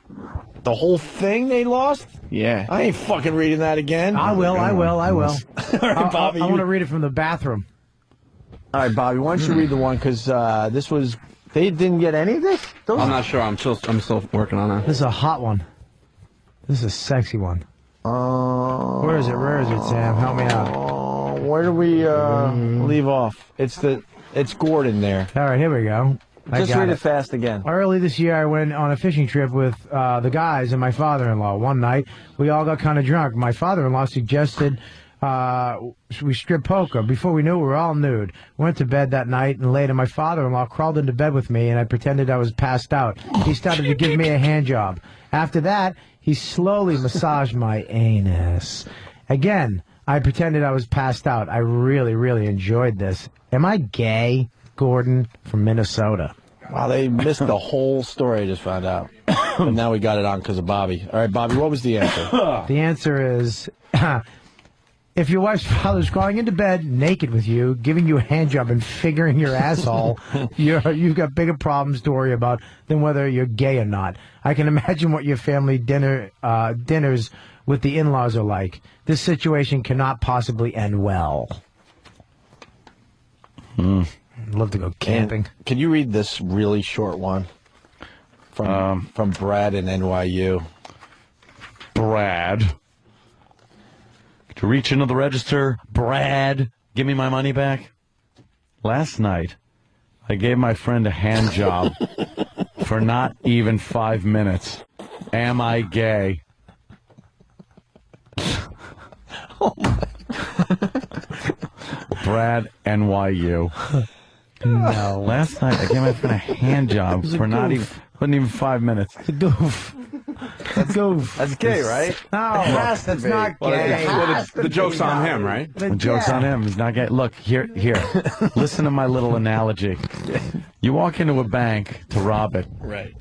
Speaker 3: The whole thing they lost?
Speaker 9: Yeah.
Speaker 3: I ain't fucking reading that again.
Speaker 8: I will.
Speaker 3: All right, Bobby.
Speaker 8: I want to read it from the bathroom.
Speaker 3: All right, Bobby. Why don't you read the one? Because this was. They didn't get any of this?
Speaker 10: I'm not sure. I'm still working on that.
Speaker 8: This is a hot one. This is a sexy one. Where is it? Where is it, Sam? Help me out.
Speaker 3: Where do we leave off? It's Gordon there.
Speaker 8: All right, here we go.
Speaker 3: Just read it fast again.
Speaker 8: Early this year, I went on a fishing trip with the guys and my father-in-law. One night, we all got kind of drunk. My father-in-law suggested we strip poker. Before we knew it, we were all nude. Went to bed that night, and later my father-in-law crawled into bed with me, and I pretended I was passed out. He started to give me a hand job. After that, he slowly massaged my anus. Again, I pretended I was passed out. I really, really enjoyed this. Am I gay? Gordon from Minnesota.
Speaker 3: Wow, they missed the whole story, I just found out. But now we got it on because of Bobby. All right, Bobby, what was the answer?
Speaker 8: The answer is, if your wife's father's crawling into bed naked with you, giving you a hand job and figuring your asshole, you've got bigger problems to worry about than whether you're gay or not. I can imagine what your family dinners with the in-laws are like. This situation cannot possibly end well. I'd love to go camping.
Speaker 3: And can you read this really short one from Brad in NYU?
Speaker 2: Brad. To reach into the register, Brad, give me my money back. Last night, I gave my friend a hand job for not even 5 minutes. Am I gay?
Speaker 3: Oh my.
Speaker 2: Brad, NYU.
Speaker 8: No.
Speaker 2: Last night, I gave my friend a hand job for not even 5 minutes.
Speaker 8: It's a goof. That's goof.
Speaker 3: That's gay, right?
Speaker 8: No, that's not gay.
Speaker 10: The joke's on him, right?
Speaker 2: The joke's on him. He's not gay. Look, here. Listen to my little analogy. You walk into a bank to rob it.
Speaker 3: Right.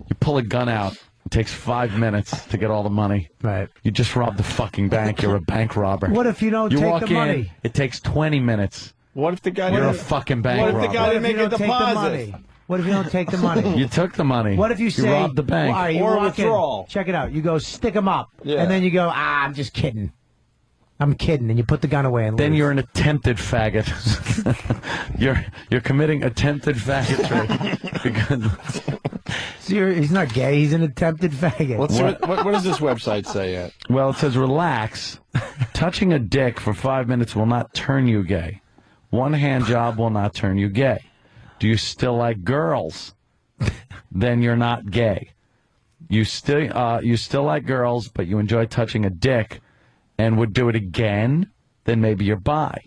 Speaker 2: You pull a gun out. It takes 5 minutes to get all the money.
Speaker 8: Right.
Speaker 2: You just robbed the fucking bank. You're a bank robber.
Speaker 8: What if you don't take
Speaker 2: walk
Speaker 8: the money?
Speaker 2: in, it takes 20 minutes.
Speaker 3: What if the guy
Speaker 2: You're a
Speaker 3: didn't?
Speaker 2: fucking bank
Speaker 3: What if
Speaker 2: robber.
Speaker 3: the guy didn't make a deposit?
Speaker 8: What if you don't take the money?
Speaker 2: You took the money.
Speaker 8: What if you say,
Speaker 2: robbed the bank?
Speaker 8: well, all right, you
Speaker 3: Or
Speaker 8: walk in,
Speaker 3: withdrawal.
Speaker 8: check it out. You go, stick them up.
Speaker 3: Yeah.
Speaker 8: And then you go, I'm just kidding. I'm kidding. And you put the gun away and
Speaker 2: Then
Speaker 8: leave.
Speaker 2: you're an attempted faggot. you're committing attempted faggotry. Because,
Speaker 8: So he's not gay. He's an attempted faggot.
Speaker 3: What does this website say yet?
Speaker 2: well, it says relax. Touching a dick for 5 minutes will not turn you gay. One hand job will not turn you gay. Do you still like girls? Then you're not gay. You still like girls, but you enjoy touching a dick and would do it again, then maybe you're bi.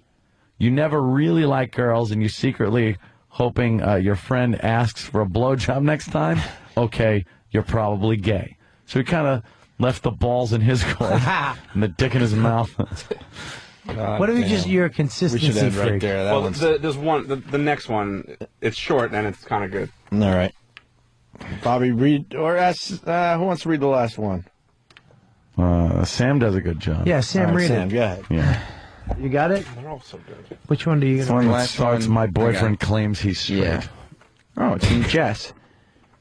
Speaker 2: You never really like girls and you secretly hoping your friend asks for a blowjob next time, okay, you're probably gay. So he kind of left the balls in his court and the dick in his mouth.
Speaker 8: What if you're a consistency
Speaker 3: We should end
Speaker 8: freak?
Speaker 3: right there. That
Speaker 10: Well,
Speaker 3: one's...
Speaker 10: there's one. The next one, it's short and it's kind of good.
Speaker 3: All right. Bobby, read or ask. Who wants to read the last one?
Speaker 2: Sam does a good job.
Speaker 8: Yeah, Sam,
Speaker 3: All right,
Speaker 8: read
Speaker 3: Sam,
Speaker 8: it.
Speaker 3: go ahead.
Speaker 2: Yeah.
Speaker 8: You got it?
Speaker 10: They're all so good.
Speaker 8: Which one do you
Speaker 2: The one that
Speaker 9: last
Speaker 2: starts,
Speaker 9: one,
Speaker 2: my
Speaker 9: I got
Speaker 2: boyfriend
Speaker 9: it.
Speaker 2: claims he's straight.
Speaker 9: Yeah. Oh, it's from Jess.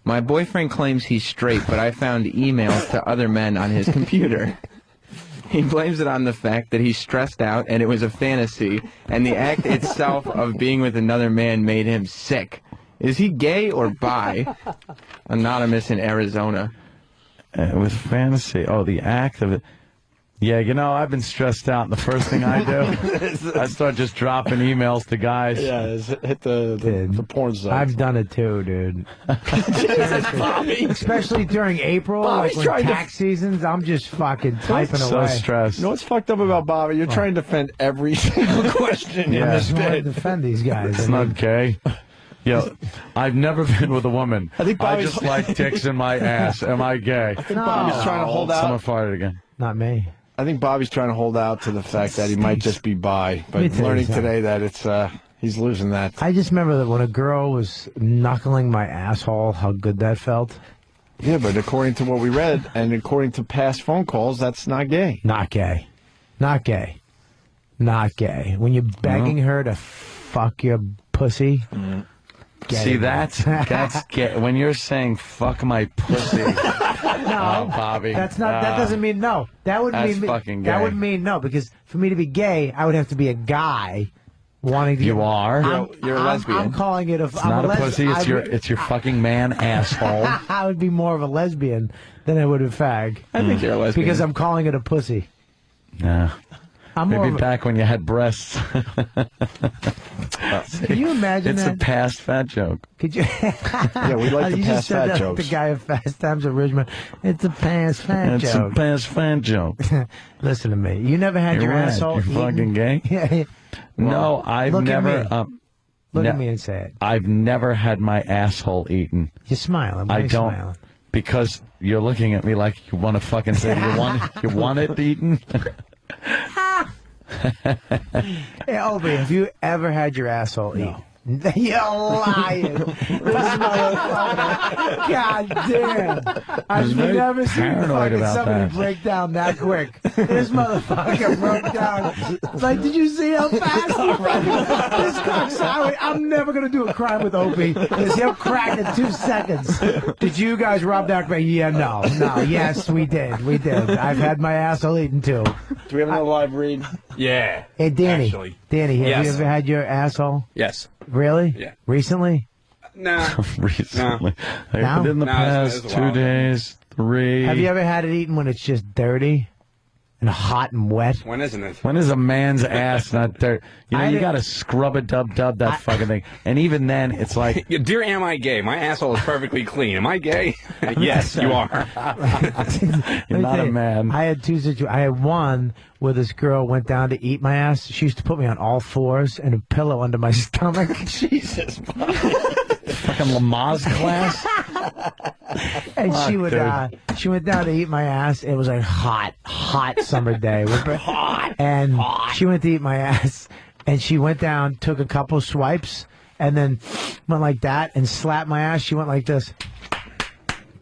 Speaker 9: My boyfriend claims he's straight, but I found emails to other men on his computer. He blames it on the fact that he's stressed out and it was a fantasy, and the act itself of being with another man made him sick. Is he gay or bi? Anonymous in Arizona.
Speaker 2: With fantasy. Oh, the act of it. Yeah, I've been stressed out, and the first thing I do, I start just dropping emails to guys.
Speaker 3: Yeah, hit the porn site.
Speaker 8: I've done it too, dude.
Speaker 3: Bobby.
Speaker 8: Especially during April,
Speaker 3: Bobby's
Speaker 8: like when tax seasons, I'm just fucking typing
Speaker 2: so
Speaker 8: away.
Speaker 2: stressed.
Speaker 3: You know what's fucked up about Bobby? You're trying to defend every single question in
Speaker 8: I
Speaker 3: this
Speaker 8: just want to
Speaker 3: bit.
Speaker 8: defend these guys.
Speaker 2: It's not gay. I've never been with a woman.
Speaker 3: I think Bobby's-
Speaker 2: just like dicks in my ass. Am I gay?
Speaker 3: I think Bobby's trying to hold out.
Speaker 2: Someone farted again.
Speaker 8: Not me.
Speaker 3: I think Bobby's trying to hold out to the fact that he might just be bi, but
Speaker 8: Me too,
Speaker 3: learning
Speaker 8: exactly.
Speaker 3: today that it's he's losing that.
Speaker 8: I just remember that when a girl was knuckling my asshole, how good that felt.
Speaker 3: Yeah, but according to what we read and according to past phone calls, that's not gay.
Speaker 8: Not gay. Not gay. Not gay. When you're begging her to fuck your pussy. get
Speaker 2: See,
Speaker 8: it.
Speaker 2: that's gay. When you're saying "fuck my pussy,"
Speaker 8: No,
Speaker 2: Bobby,
Speaker 8: that's not. That doesn't mean no. That would
Speaker 2: that's
Speaker 8: mean
Speaker 2: fucking
Speaker 8: That
Speaker 2: gay.
Speaker 8: would mean no, because for me to be gay, I would have to be a guy wanting to.
Speaker 2: You are.
Speaker 3: You're a lesbian.
Speaker 8: I'm calling it a.
Speaker 2: It's not a pussy. It's your fucking man asshole.
Speaker 8: I would be more of a lesbian than I would a fag.
Speaker 3: I think you're a lesbian.
Speaker 8: Because I'm calling it a pussy.
Speaker 2: Nah.
Speaker 8: I'm more
Speaker 2: Maybe
Speaker 8: of a-
Speaker 2: back when you had breasts.
Speaker 8: Can you imagine
Speaker 2: it's
Speaker 8: that?
Speaker 2: a past fat joke.
Speaker 8: Could you?
Speaker 3: Yeah, we like the
Speaker 8: You
Speaker 3: past
Speaker 8: just said
Speaker 3: fat
Speaker 8: that
Speaker 3: jokes.
Speaker 8: The guy of Fast Times at Richmond. It's a past fat
Speaker 2: It's
Speaker 8: joke.
Speaker 2: a past fat joke.
Speaker 8: Listen to me. You never had
Speaker 2: You're
Speaker 8: your
Speaker 2: right.
Speaker 8: asshole
Speaker 2: You're
Speaker 8: eaten?
Speaker 2: fucking gay?
Speaker 8: Yeah.
Speaker 2: No, I've
Speaker 8: Look at
Speaker 2: never.
Speaker 8: me. Look at me and say it.
Speaker 2: I've never had my asshole eaten.
Speaker 8: You're smiling. Why
Speaker 2: I
Speaker 8: are you
Speaker 2: don't.
Speaker 8: smiling?
Speaker 2: Because you're looking at me like you want to fucking say you want it eaten.
Speaker 8: Hey, Obi, have you ever had your asshole eaten? You're lying. God damn. I've
Speaker 2: very
Speaker 8: never seen
Speaker 2: paranoid
Speaker 8: fucking
Speaker 2: about
Speaker 8: somebody
Speaker 2: that.
Speaker 8: break down that quick. This motherfucker broke down. It's like, did you see how fast he This cocksucker. I'm never going to do a crime with Opie because he'll crack in 2 seconds. Did you guys rob that bank? Yeah, no. Yes, we did. We did. I've had my asshole eaten too.
Speaker 3: Do we have another live read?
Speaker 10: Yeah.
Speaker 8: Hey, Danny.
Speaker 10: Actually.
Speaker 8: Danny, have
Speaker 10: Yes.
Speaker 8: you ever had your asshole?
Speaker 10: Yes.
Speaker 8: Really?
Speaker 10: Yeah.
Speaker 8: Recently?
Speaker 10: Nah.
Speaker 2: Recently.
Speaker 8: Now?
Speaker 2: Within the
Speaker 10: No,
Speaker 2: past
Speaker 10: it's a
Speaker 2: 2
Speaker 10: while.
Speaker 2: days, 3.
Speaker 8: Have you ever had it eaten when it's just dirty and hot and wet?
Speaker 10: When isn't it?
Speaker 2: When is a man's ass not dirt? You
Speaker 8: I
Speaker 2: got
Speaker 8: didn't-
Speaker 2: to scrub it, dub that fucking thing. And even then, it's like,
Speaker 10: Yeah, dear, am I gay? My asshole is perfectly clean. Am I gay? Yes, you are.
Speaker 2: you're not a man.
Speaker 8: I had 2 situations. I had one where this girl went down to eat my ass. She used to put me on all fours and a pillow under my stomach.
Speaker 3: Jesus.
Speaker 2: Fucking Lamaze class.
Speaker 8: And
Speaker 2: Fuck,
Speaker 8: she would
Speaker 2: dude.
Speaker 8: she went down to eat my ass. It was a hot summer day. And she went to eat my ass, and she went down, took a couple swipes, and then went like that and slapped my ass. She went like this.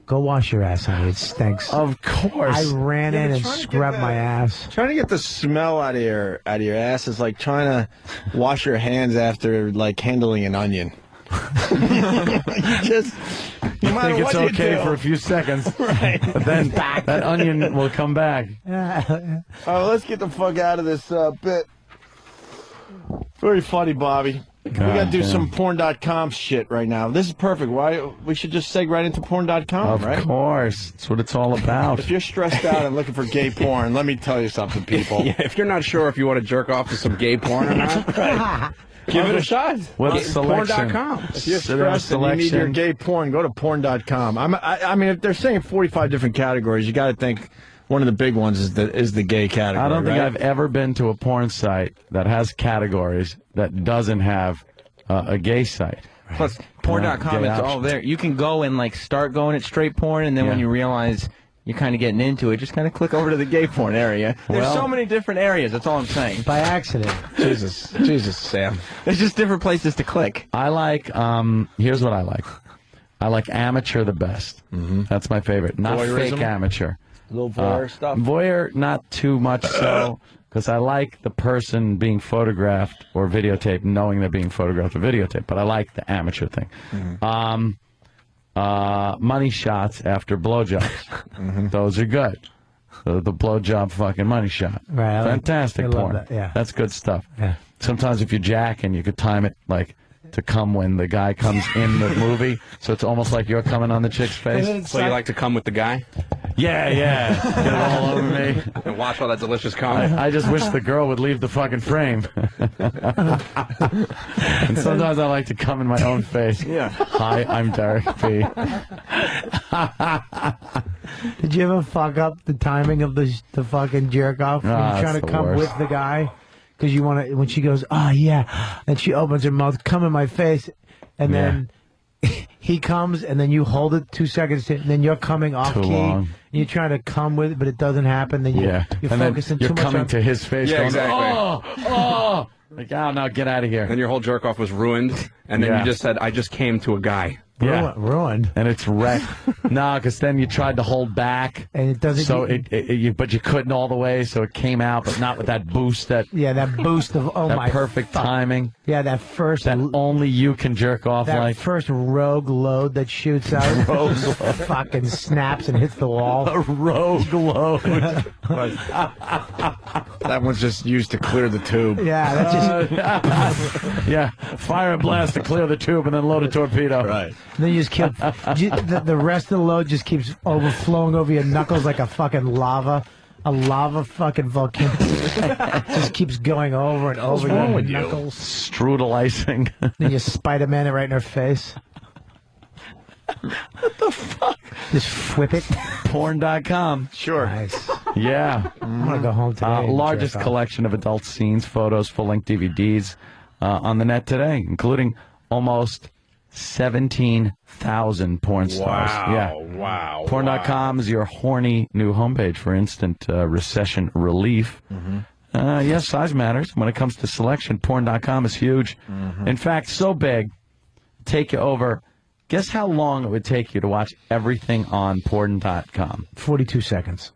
Speaker 8: Go wash your ass, honey. It stinks.
Speaker 2: Of course.
Speaker 8: I ran
Speaker 3: Yeah,
Speaker 8: in
Speaker 3: but
Speaker 8: and
Speaker 3: trying to get
Speaker 8: scrubbed
Speaker 3: that-
Speaker 8: my ass.
Speaker 3: Trying to get the smell out of your ass is like trying to wash your hands after like handling an onion. You just no
Speaker 2: I
Speaker 3: matter
Speaker 2: think it's
Speaker 3: what you
Speaker 2: okay
Speaker 3: do.
Speaker 2: for a few seconds.
Speaker 3: Right.
Speaker 2: But then that onion will come back.
Speaker 3: Oh, let's get the fuck out of this bit. Very funny, Bobby. We gotta do
Speaker 2: damn.
Speaker 3: some porn.com shit right now. This is perfect. Why we should just seg right into porn.com,
Speaker 2: Of
Speaker 3: right?
Speaker 2: course. That's what it's all about.
Speaker 3: If you're stressed out and looking for gay porn, let me tell you something, people.
Speaker 10: Yeah, if you're not sure if you want to jerk off to some gay porn or not, give it a shot.
Speaker 2: With selection.
Speaker 10: Porn.com.
Speaker 3: If you're
Speaker 2: Sit down,
Speaker 3: stressed and you need your
Speaker 2: selection.
Speaker 3: gay porn, go to porn.com. I mean, if they're saying 45 different categories, you got to think one of the big ones is the gay category.
Speaker 2: I don't think
Speaker 3: right?
Speaker 2: I've ever been to a porn site that has categories that doesn't have a gay site.
Speaker 9: Plus, porn.com,
Speaker 2: gay
Speaker 9: it's all
Speaker 2: option.
Speaker 9: there. You can go and like start going at straight porn, and then when
Speaker 2: Yeah.
Speaker 9: you realize you're kind of getting into it, just kind of click over to the gay porn area. There's
Speaker 2: Well-
Speaker 9: so many different areas. That's all I'm saying.
Speaker 8: By accident.
Speaker 3: Jesus, Sam.
Speaker 9: There's just different places to click.
Speaker 2: I like, here's what I like. I like amateur the best. That's my favorite. Not
Speaker 3: Voyeurism?
Speaker 2: fake amateur.
Speaker 3: Little voyeur stuff.
Speaker 2: Voyeur, not too much so, because I like the person being photographed or videotaped, knowing they're being photographed or videotaped, but I like the amateur thing. Money shots after blowjobs. Those are good. The blowjob fucking money shot.
Speaker 8: Right, I like-
Speaker 2: Fantastic
Speaker 8: I love
Speaker 2: porn.
Speaker 8: that, yeah.
Speaker 2: That's good stuff.
Speaker 8: Yeah.
Speaker 2: Sometimes if you're jacking, you could time it like to come when the guy comes in the movie, so it's almost like you're coming on the chick's face.
Speaker 10: So you like to come with the guy?
Speaker 2: Yeah, get it all over me.
Speaker 10: And watch all that delicious cum.
Speaker 2: I just wish the girl would leave the fucking frame. And sometimes I like to come in my own face.
Speaker 12: Yeah.
Speaker 2: Hi, I'm Derek B.
Speaker 8: Did you ever fuck up the timing of the fucking jerk off when you're trying to come with the guy? Because you want to, when she goes, oh yeah, and she opens her mouth, come in my face, and then he comes, and then you hold it 2 seconds, and then you're coming off
Speaker 2: Too
Speaker 8: key.
Speaker 2: long.
Speaker 8: And you're trying to come with it, but it doesn't happen. Then you're
Speaker 2: and
Speaker 8: focusing
Speaker 2: then you're
Speaker 8: too much
Speaker 2: coming
Speaker 8: on
Speaker 2: to his face.
Speaker 10: Yeah,
Speaker 2: going,
Speaker 10: exactly.
Speaker 2: Oh, like, oh, no, get out of here.
Speaker 10: And your whole jerk off was ruined, and then you just said, I just came to a guy.
Speaker 2: Yeah,
Speaker 8: ruined,
Speaker 2: and it's wrecked. No, because then you tried to hold back,
Speaker 8: and it doesn't.
Speaker 2: So but you couldn't all the way, so it came out, but not with that boost. That
Speaker 8: boost of
Speaker 2: that perfect timing.
Speaker 8: Yeah, that first
Speaker 2: that only you can jerk off
Speaker 8: that
Speaker 2: like.
Speaker 8: First rogue load that shoots out,
Speaker 2: Rogue
Speaker 8: fucking snaps and hits the wall.
Speaker 2: A rogue load.
Speaker 3: That one's just used to clear the tube.
Speaker 8: Yeah, that's just
Speaker 2: yeah. Fire and blast to clear the tube, and then load a torpedo.
Speaker 3: Right.
Speaker 8: And then you just keep the rest of the load just keeps overflowing over your knuckles like a fucking lava. A lava fucking volcano. Just keeps going over and over your knuckles.
Speaker 2: Strudel icing.
Speaker 8: Then you Spider-Man it right in her face.
Speaker 2: What the fuck?
Speaker 8: Just whip it.
Speaker 2: Porn.com.
Speaker 3: Sure.
Speaker 8: Nice.
Speaker 2: Yeah.
Speaker 8: I'm going to go home today. and
Speaker 2: Largest
Speaker 8: jerk off.
Speaker 2: collection of adult scenes, photos, full-length DVDs on the net today, including almost 17,000 porn stars.
Speaker 3: Wow.
Speaker 2: Porn.com is your horny new homepage for instant recession relief. Yes, size matters. When it comes to selection, Porn.com is huge. In fact, so big, take you over. Guess how long it would take you to watch everything on Porn.com?
Speaker 8: 42 seconds.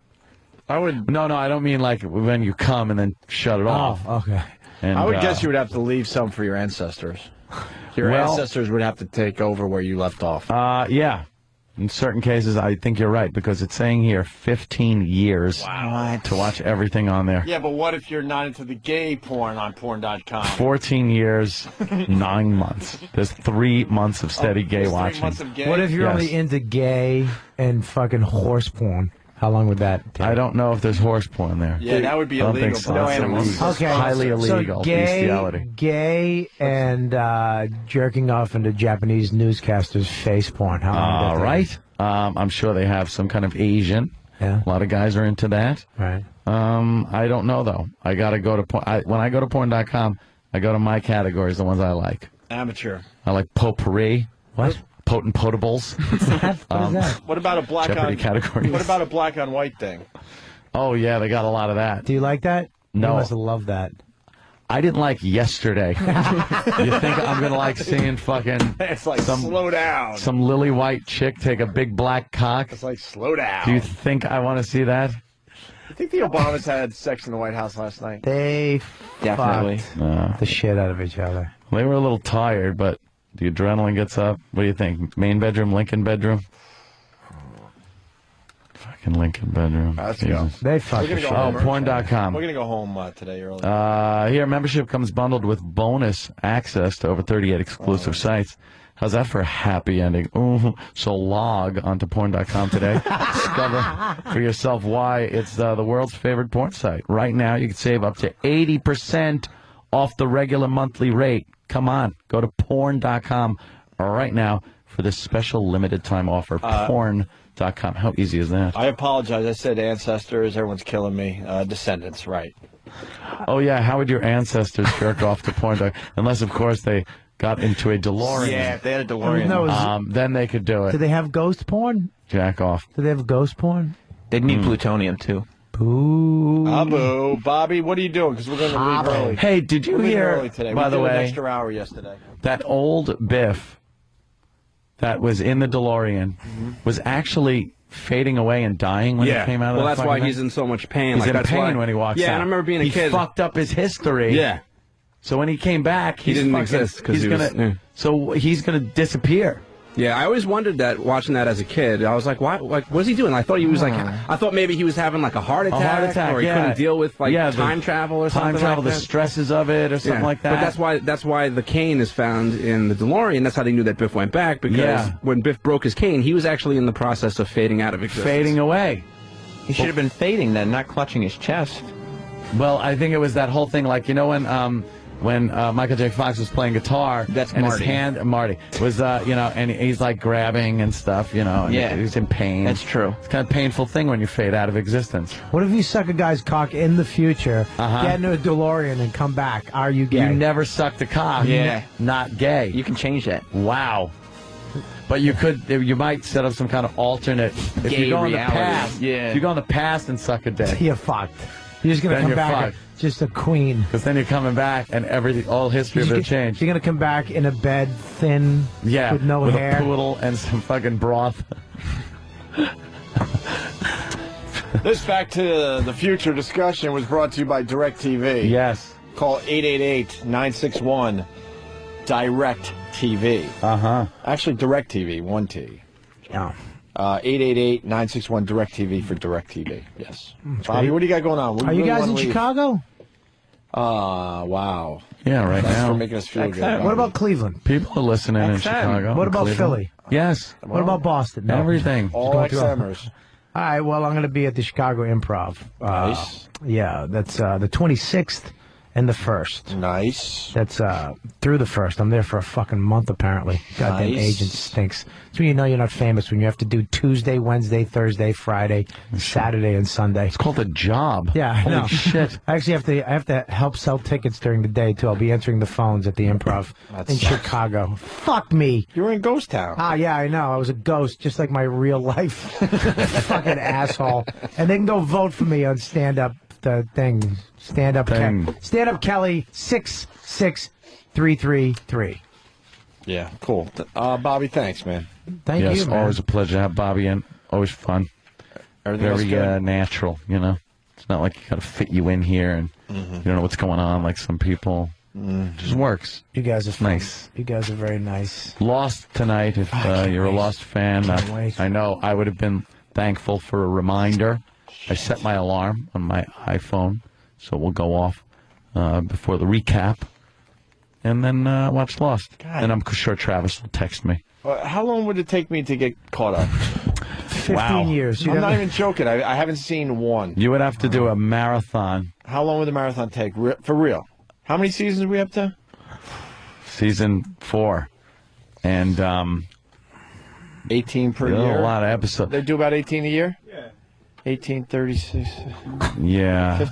Speaker 3: I would.
Speaker 2: No, I don't mean like when you come and then shut it off.
Speaker 8: Oh, okay.
Speaker 2: And,
Speaker 3: I would guess you would have to leave some for your ancestors. Your ancestors would have to take over where you left off.
Speaker 2: Yeah. In certain cases, I think you're right, because it's saying here 15 years to watch everything on there.
Speaker 3: Yeah, but what if you're not into the gay porn on porn.com?
Speaker 2: 14 years, 9 months. There's 3 months of steady gay watching.
Speaker 3: 3 months of gay?
Speaker 8: What if you're only into gay and fucking horse porn? How long would that take?
Speaker 2: I don't know if there's horse porn there.
Speaker 3: Yeah, that would be
Speaker 2: I don't
Speaker 3: illegal.
Speaker 2: think so.
Speaker 3: No
Speaker 2: It's
Speaker 3: animals.
Speaker 2: illegal.
Speaker 8: Okay.
Speaker 2: Highly illegal.
Speaker 8: So
Speaker 2: bestiality.
Speaker 8: gay and jerking off into Japanese newscasters' face porn. How long would that take?
Speaker 2: Right. I'm sure they have some kind of Asian.
Speaker 8: Yeah.
Speaker 2: A lot of guys are into that.
Speaker 8: Right.
Speaker 2: I don't know, though. I got to go to porn. When I go to porn.com, I go to my categories, the ones I like.
Speaker 3: Amateur.
Speaker 2: I like potpourri.
Speaker 8: What?
Speaker 2: Potent potables.
Speaker 8: What is that?
Speaker 3: What about a black
Speaker 2: Jeopardy
Speaker 3: on
Speaker 2: categories.
Speaker 3: What about a black on white thing?
Speaker 2: Oh, yeah, they got a lot of that.
Speaker 8: Do you like that?
Speaker 2: No.
Speaker 8: You must love that.
Speaker 2: I didn't like Yesterday. You think I'm going to like seeing fucking
Speaker 3: It's like slow down.
Speaker 2: some lily white chick take a big black cock?
Speaker 3: It's like slow down.
Speaker 2: Do you think I want to see that?
Speaker 3: I think the Obamas had sex in the White House last night.
Speaker 8: They
Speaker 9: Definitely.
Speaker 8: fucked the shit out of each other.
Speaker 2: They were a little tired, but the adrenaline gets up. What do you think? Main bedroom, Lincoln bedroom? Fucking Lincoln bedroom.
Speaker 3: Let's go.
Speaker 8: They fucked
Speaker 3: We're
Speaker 8: the
Speaker 3: gonna
Speaker 8: shit
Speaker 3: go
Speaker 8: out
Speaker 3: home.
Speaker 8: of
Speaker 2: porn.com.
Speaker 3: We're going to go home today early.
Speaker 2: Here, membership comes bundled with bonus access to over 38 exclusive sites. How's that for a happy ending? Ooh. So log onto porn.com today. Discover for yourself why it's the world's favorite porn site. Right now, you can save up to 80% off the regular monthly rate. Come on, go to porn.com right now for this special limited time offer. Porn.com. How easy is that?
Speaker 3: I apologize. I said ancestors. Everyone's killing me. Descendants, right.
Speaker 2: Oh, yeah. How would your ancestors jerk off to porn? Unless, of course, they got into a DeLorean.
Speaker 3: Yeah, if they had a DeLorean.
Speaker 8: No,
Speaker 2: then they could do
Speaker 8: do
Speaker 2: it.
Speaker 8: they have ghost porn?
Speaker 2: Jack off.
Speaker 8: Do they have ghost porn?
Speaker 9: They'd need plutonium, too.
Speaker 8: Boo.
Speaker 3: Abu, Bobby, what are you doing? Because we're going to leave early.
Speaker 2: Hey, did you
Speaker 3: We're leaving
Speaker 2: hear,
Speaker 3: early today.
Speaker 2: by
Speaker 3: we
Speaker 2: the
Speaker 3: did
Speaker 2: way,
Speaker 3: an extra hour yesterday.
Speaker 2: that old Biff that was in the DeLorean was actually fading away and dying when he came out of
Speaker 10: well,
Speaker 2: that
Speaker 10: that's why
Speaker 2: fucking
Speaker 10: he's
Speaker 2: thing?
Speaker 10: in so much pain.
Speaker 2: He's
Speaker 10: like,
Speaker 2: in
Speaker 10: that's
Speaker 2: pain
Speaker 10: why,
Speaker 2: when he walks out.
Speaker 10: Yeah, and I remember being a
Speaker 2: he
Speaker 10: kid.
Speaker 2: fucked up his history.
Speaker 10: Yeah.
Speaker 2: So when he came back,
Speaker 10: He didn't exist 'cause
Speaker 2: he's
Speaker 10: he was-
Speaker 2: gonna. So he's gonna disappear.
Speaker 10: Yeah, I always wondered that watching that as a kid. I was like, why? Like, what's he doing? I thought he was like, I thought maybe he was having like a heart attack, or he couldn't deal with like time travel or something.
Speaker 2: Time travel,
Speaker 10: like
Speaker 2: the
Speaker 10: that.
Speaker 2: stresses of it, or something like that.
Speaker 10: But that's why the cane is found in the DeLorean. That's how they knew that Biff went back, because when Biff broke his cane, he was actually in the process of fading out of existence.
Speaker 2: Fading away.
Speaker 9: He should have been fading then, not clutching his chest.
Speaker 2: Well, I think it was that whole thing, like, you know, when Michael J. Fox was playing guitar,
Speaker 9: that's
Speaker 2: and
Speaker 9: Marty.
Speaker 2: his hand, Marty, was, you know, and he's like grabbing and stuff, you know, and he's in pain.
Speaker 9: That's true.
Speaker 2: It's kind of a painful thing when you fade out of existence.
Speaker 8: What if you suck a guy's cock in the future, get into a DeLorean, and come back? Are you gay?
Speaker 2: You never sucked a cock.
Speaker 9: Yeah.
Speaker 2: Not gay.
Speaker 9: You can change that.
Speaker 2: Wow. But you might set up some kind of alternate. If
Speaker 9: Gay
Speaker 2: you go in the
Speaker 9: reality.
Speaker 2: past, if you go in the past and suck a dick,
Speaker 8: You're fucked. You're just gonna
Speaker 2: Then
Speaker 8: come
Speaker 2: you're
Speaker 8: back
Speaker 2: fucked.
Speaker 8: just a queen.
Speaker 2: because then you're coming back and all history will change.
Speaker 8: You're gonna come back in a bed, thin, with no hair.
Speaker 2: a poodle and some fucking broth.
Speaker 3: This Back to the Future discussion was brought to you by DirecTV.
Speaker 2: Yes.
Speaker 3: Call 888-961-DIRECT-TV. Actually, DirecTV, 1T.
Speaker 8: Yeah.
Speaker 3: 888-961-DirecTV for DirecTV. Yes.
Speaker 8: That's
Speaker 3: Bobby,
Speaker 8: great.
Speaker 3: what do you got going on?
Speaker 8: Are you guys in Chicago?
Speaker 3: Wow.
Speaker 2: Yeah, right
Speaker 3: Thanks
Speaker 2: now.
Speaker 3: for making us feel good.
Speaker 8: What
Speaker 3: Bobby.
Speaker 8: about Cleveland?
Speaker 2: People are listening in Chicago.
Speaker 8: What
Speaker 2: and
Speaker 8: about
Speaker 2: Cleveland.
Speaker 8: Philly?
Speaker 2: Yes.
Speaker 8: What about Boston? No.
Speaker 2: Everything.
Speaker 3: All
Speaker 8: Just going
Speaker 3: XMers.
Speaker 8: All right, well, I'm going to be at the Chicago Improv.
Speaker 3: Nice.
Speaker 8: Yeah, that's the 26th and the 1st.
Speaker 3: Nice.
Speaker 8: That's through the 1st. I'm there for a fucking month, apparently. Goddamn
Speaker 3: Nice.
Speaker 8: agent stinks. That's when you know you're not famous, when you have to do Tuesday, Wednesday, Thursday, Friday, Saturday, and Sunday.
Speaker 2: It's called a job.
Speaker 8: Yeah, I
Speaker 2: Holy
Speaker 8: know.
Speaker 2: shit.
Speaker 8: I actually have to help sell tickets during the day, too. I'll be answering the phones at the Improv in Chicago. Fuck me.
Speaker 3: You were in Ghost Town.
Speaker 8: Ah, yeah, I know. I was a ghost, just like my real life. Fucking asshole. And they can go vote for me on Stand Up thing. Stand Up Kelly 66333.
Speaker 3: Yeah, cool. Bobby, thanks, man.
Speaker 8: Thank
Speaker 2: yes,
Speaker 8: you, man.
Speaker 2: always a pleasure to have Bobby in. Always fun.
Speaker 3: Everything else
Speaker 2: Very
Speaker 3: good?
Speaker 2: natural, you know. It's not like you got to fit you in here and
Speaker 3: Mm-hmm.
Speaker 2: you don't know what's going on like some people. It just works.
Speaker 8: You guys are fun.
Speaker 2: Nice.
Speaker 8: You guys are very nice.
Speaker 2: Lost tonight. If you're a Lost fan, I know I would have been thankful for a reminder. I set my alarm on my iPhone, so we'll go off before the recap, and then watch Lost. And I'm sure Travis will text me.
Speaker 3: How long would it take me to get caught up?
Speaker 8: 15 years.
Speaker 3: I'm not even joking. I haven't seen one.
Speaker 2: You would have to do a marathon.
Speaker 3: How long would the marathon take? For real? How many seasons are we up to?
Speaker 2: Season 4. And
Speaker 3: 18 per
Speaker 2: a
Speaker 3: year?
Speaker 2: lot of episodes.
Speaker 3: They do about 18 a year? Yeah. 1836.
Speaker 2: Yeah.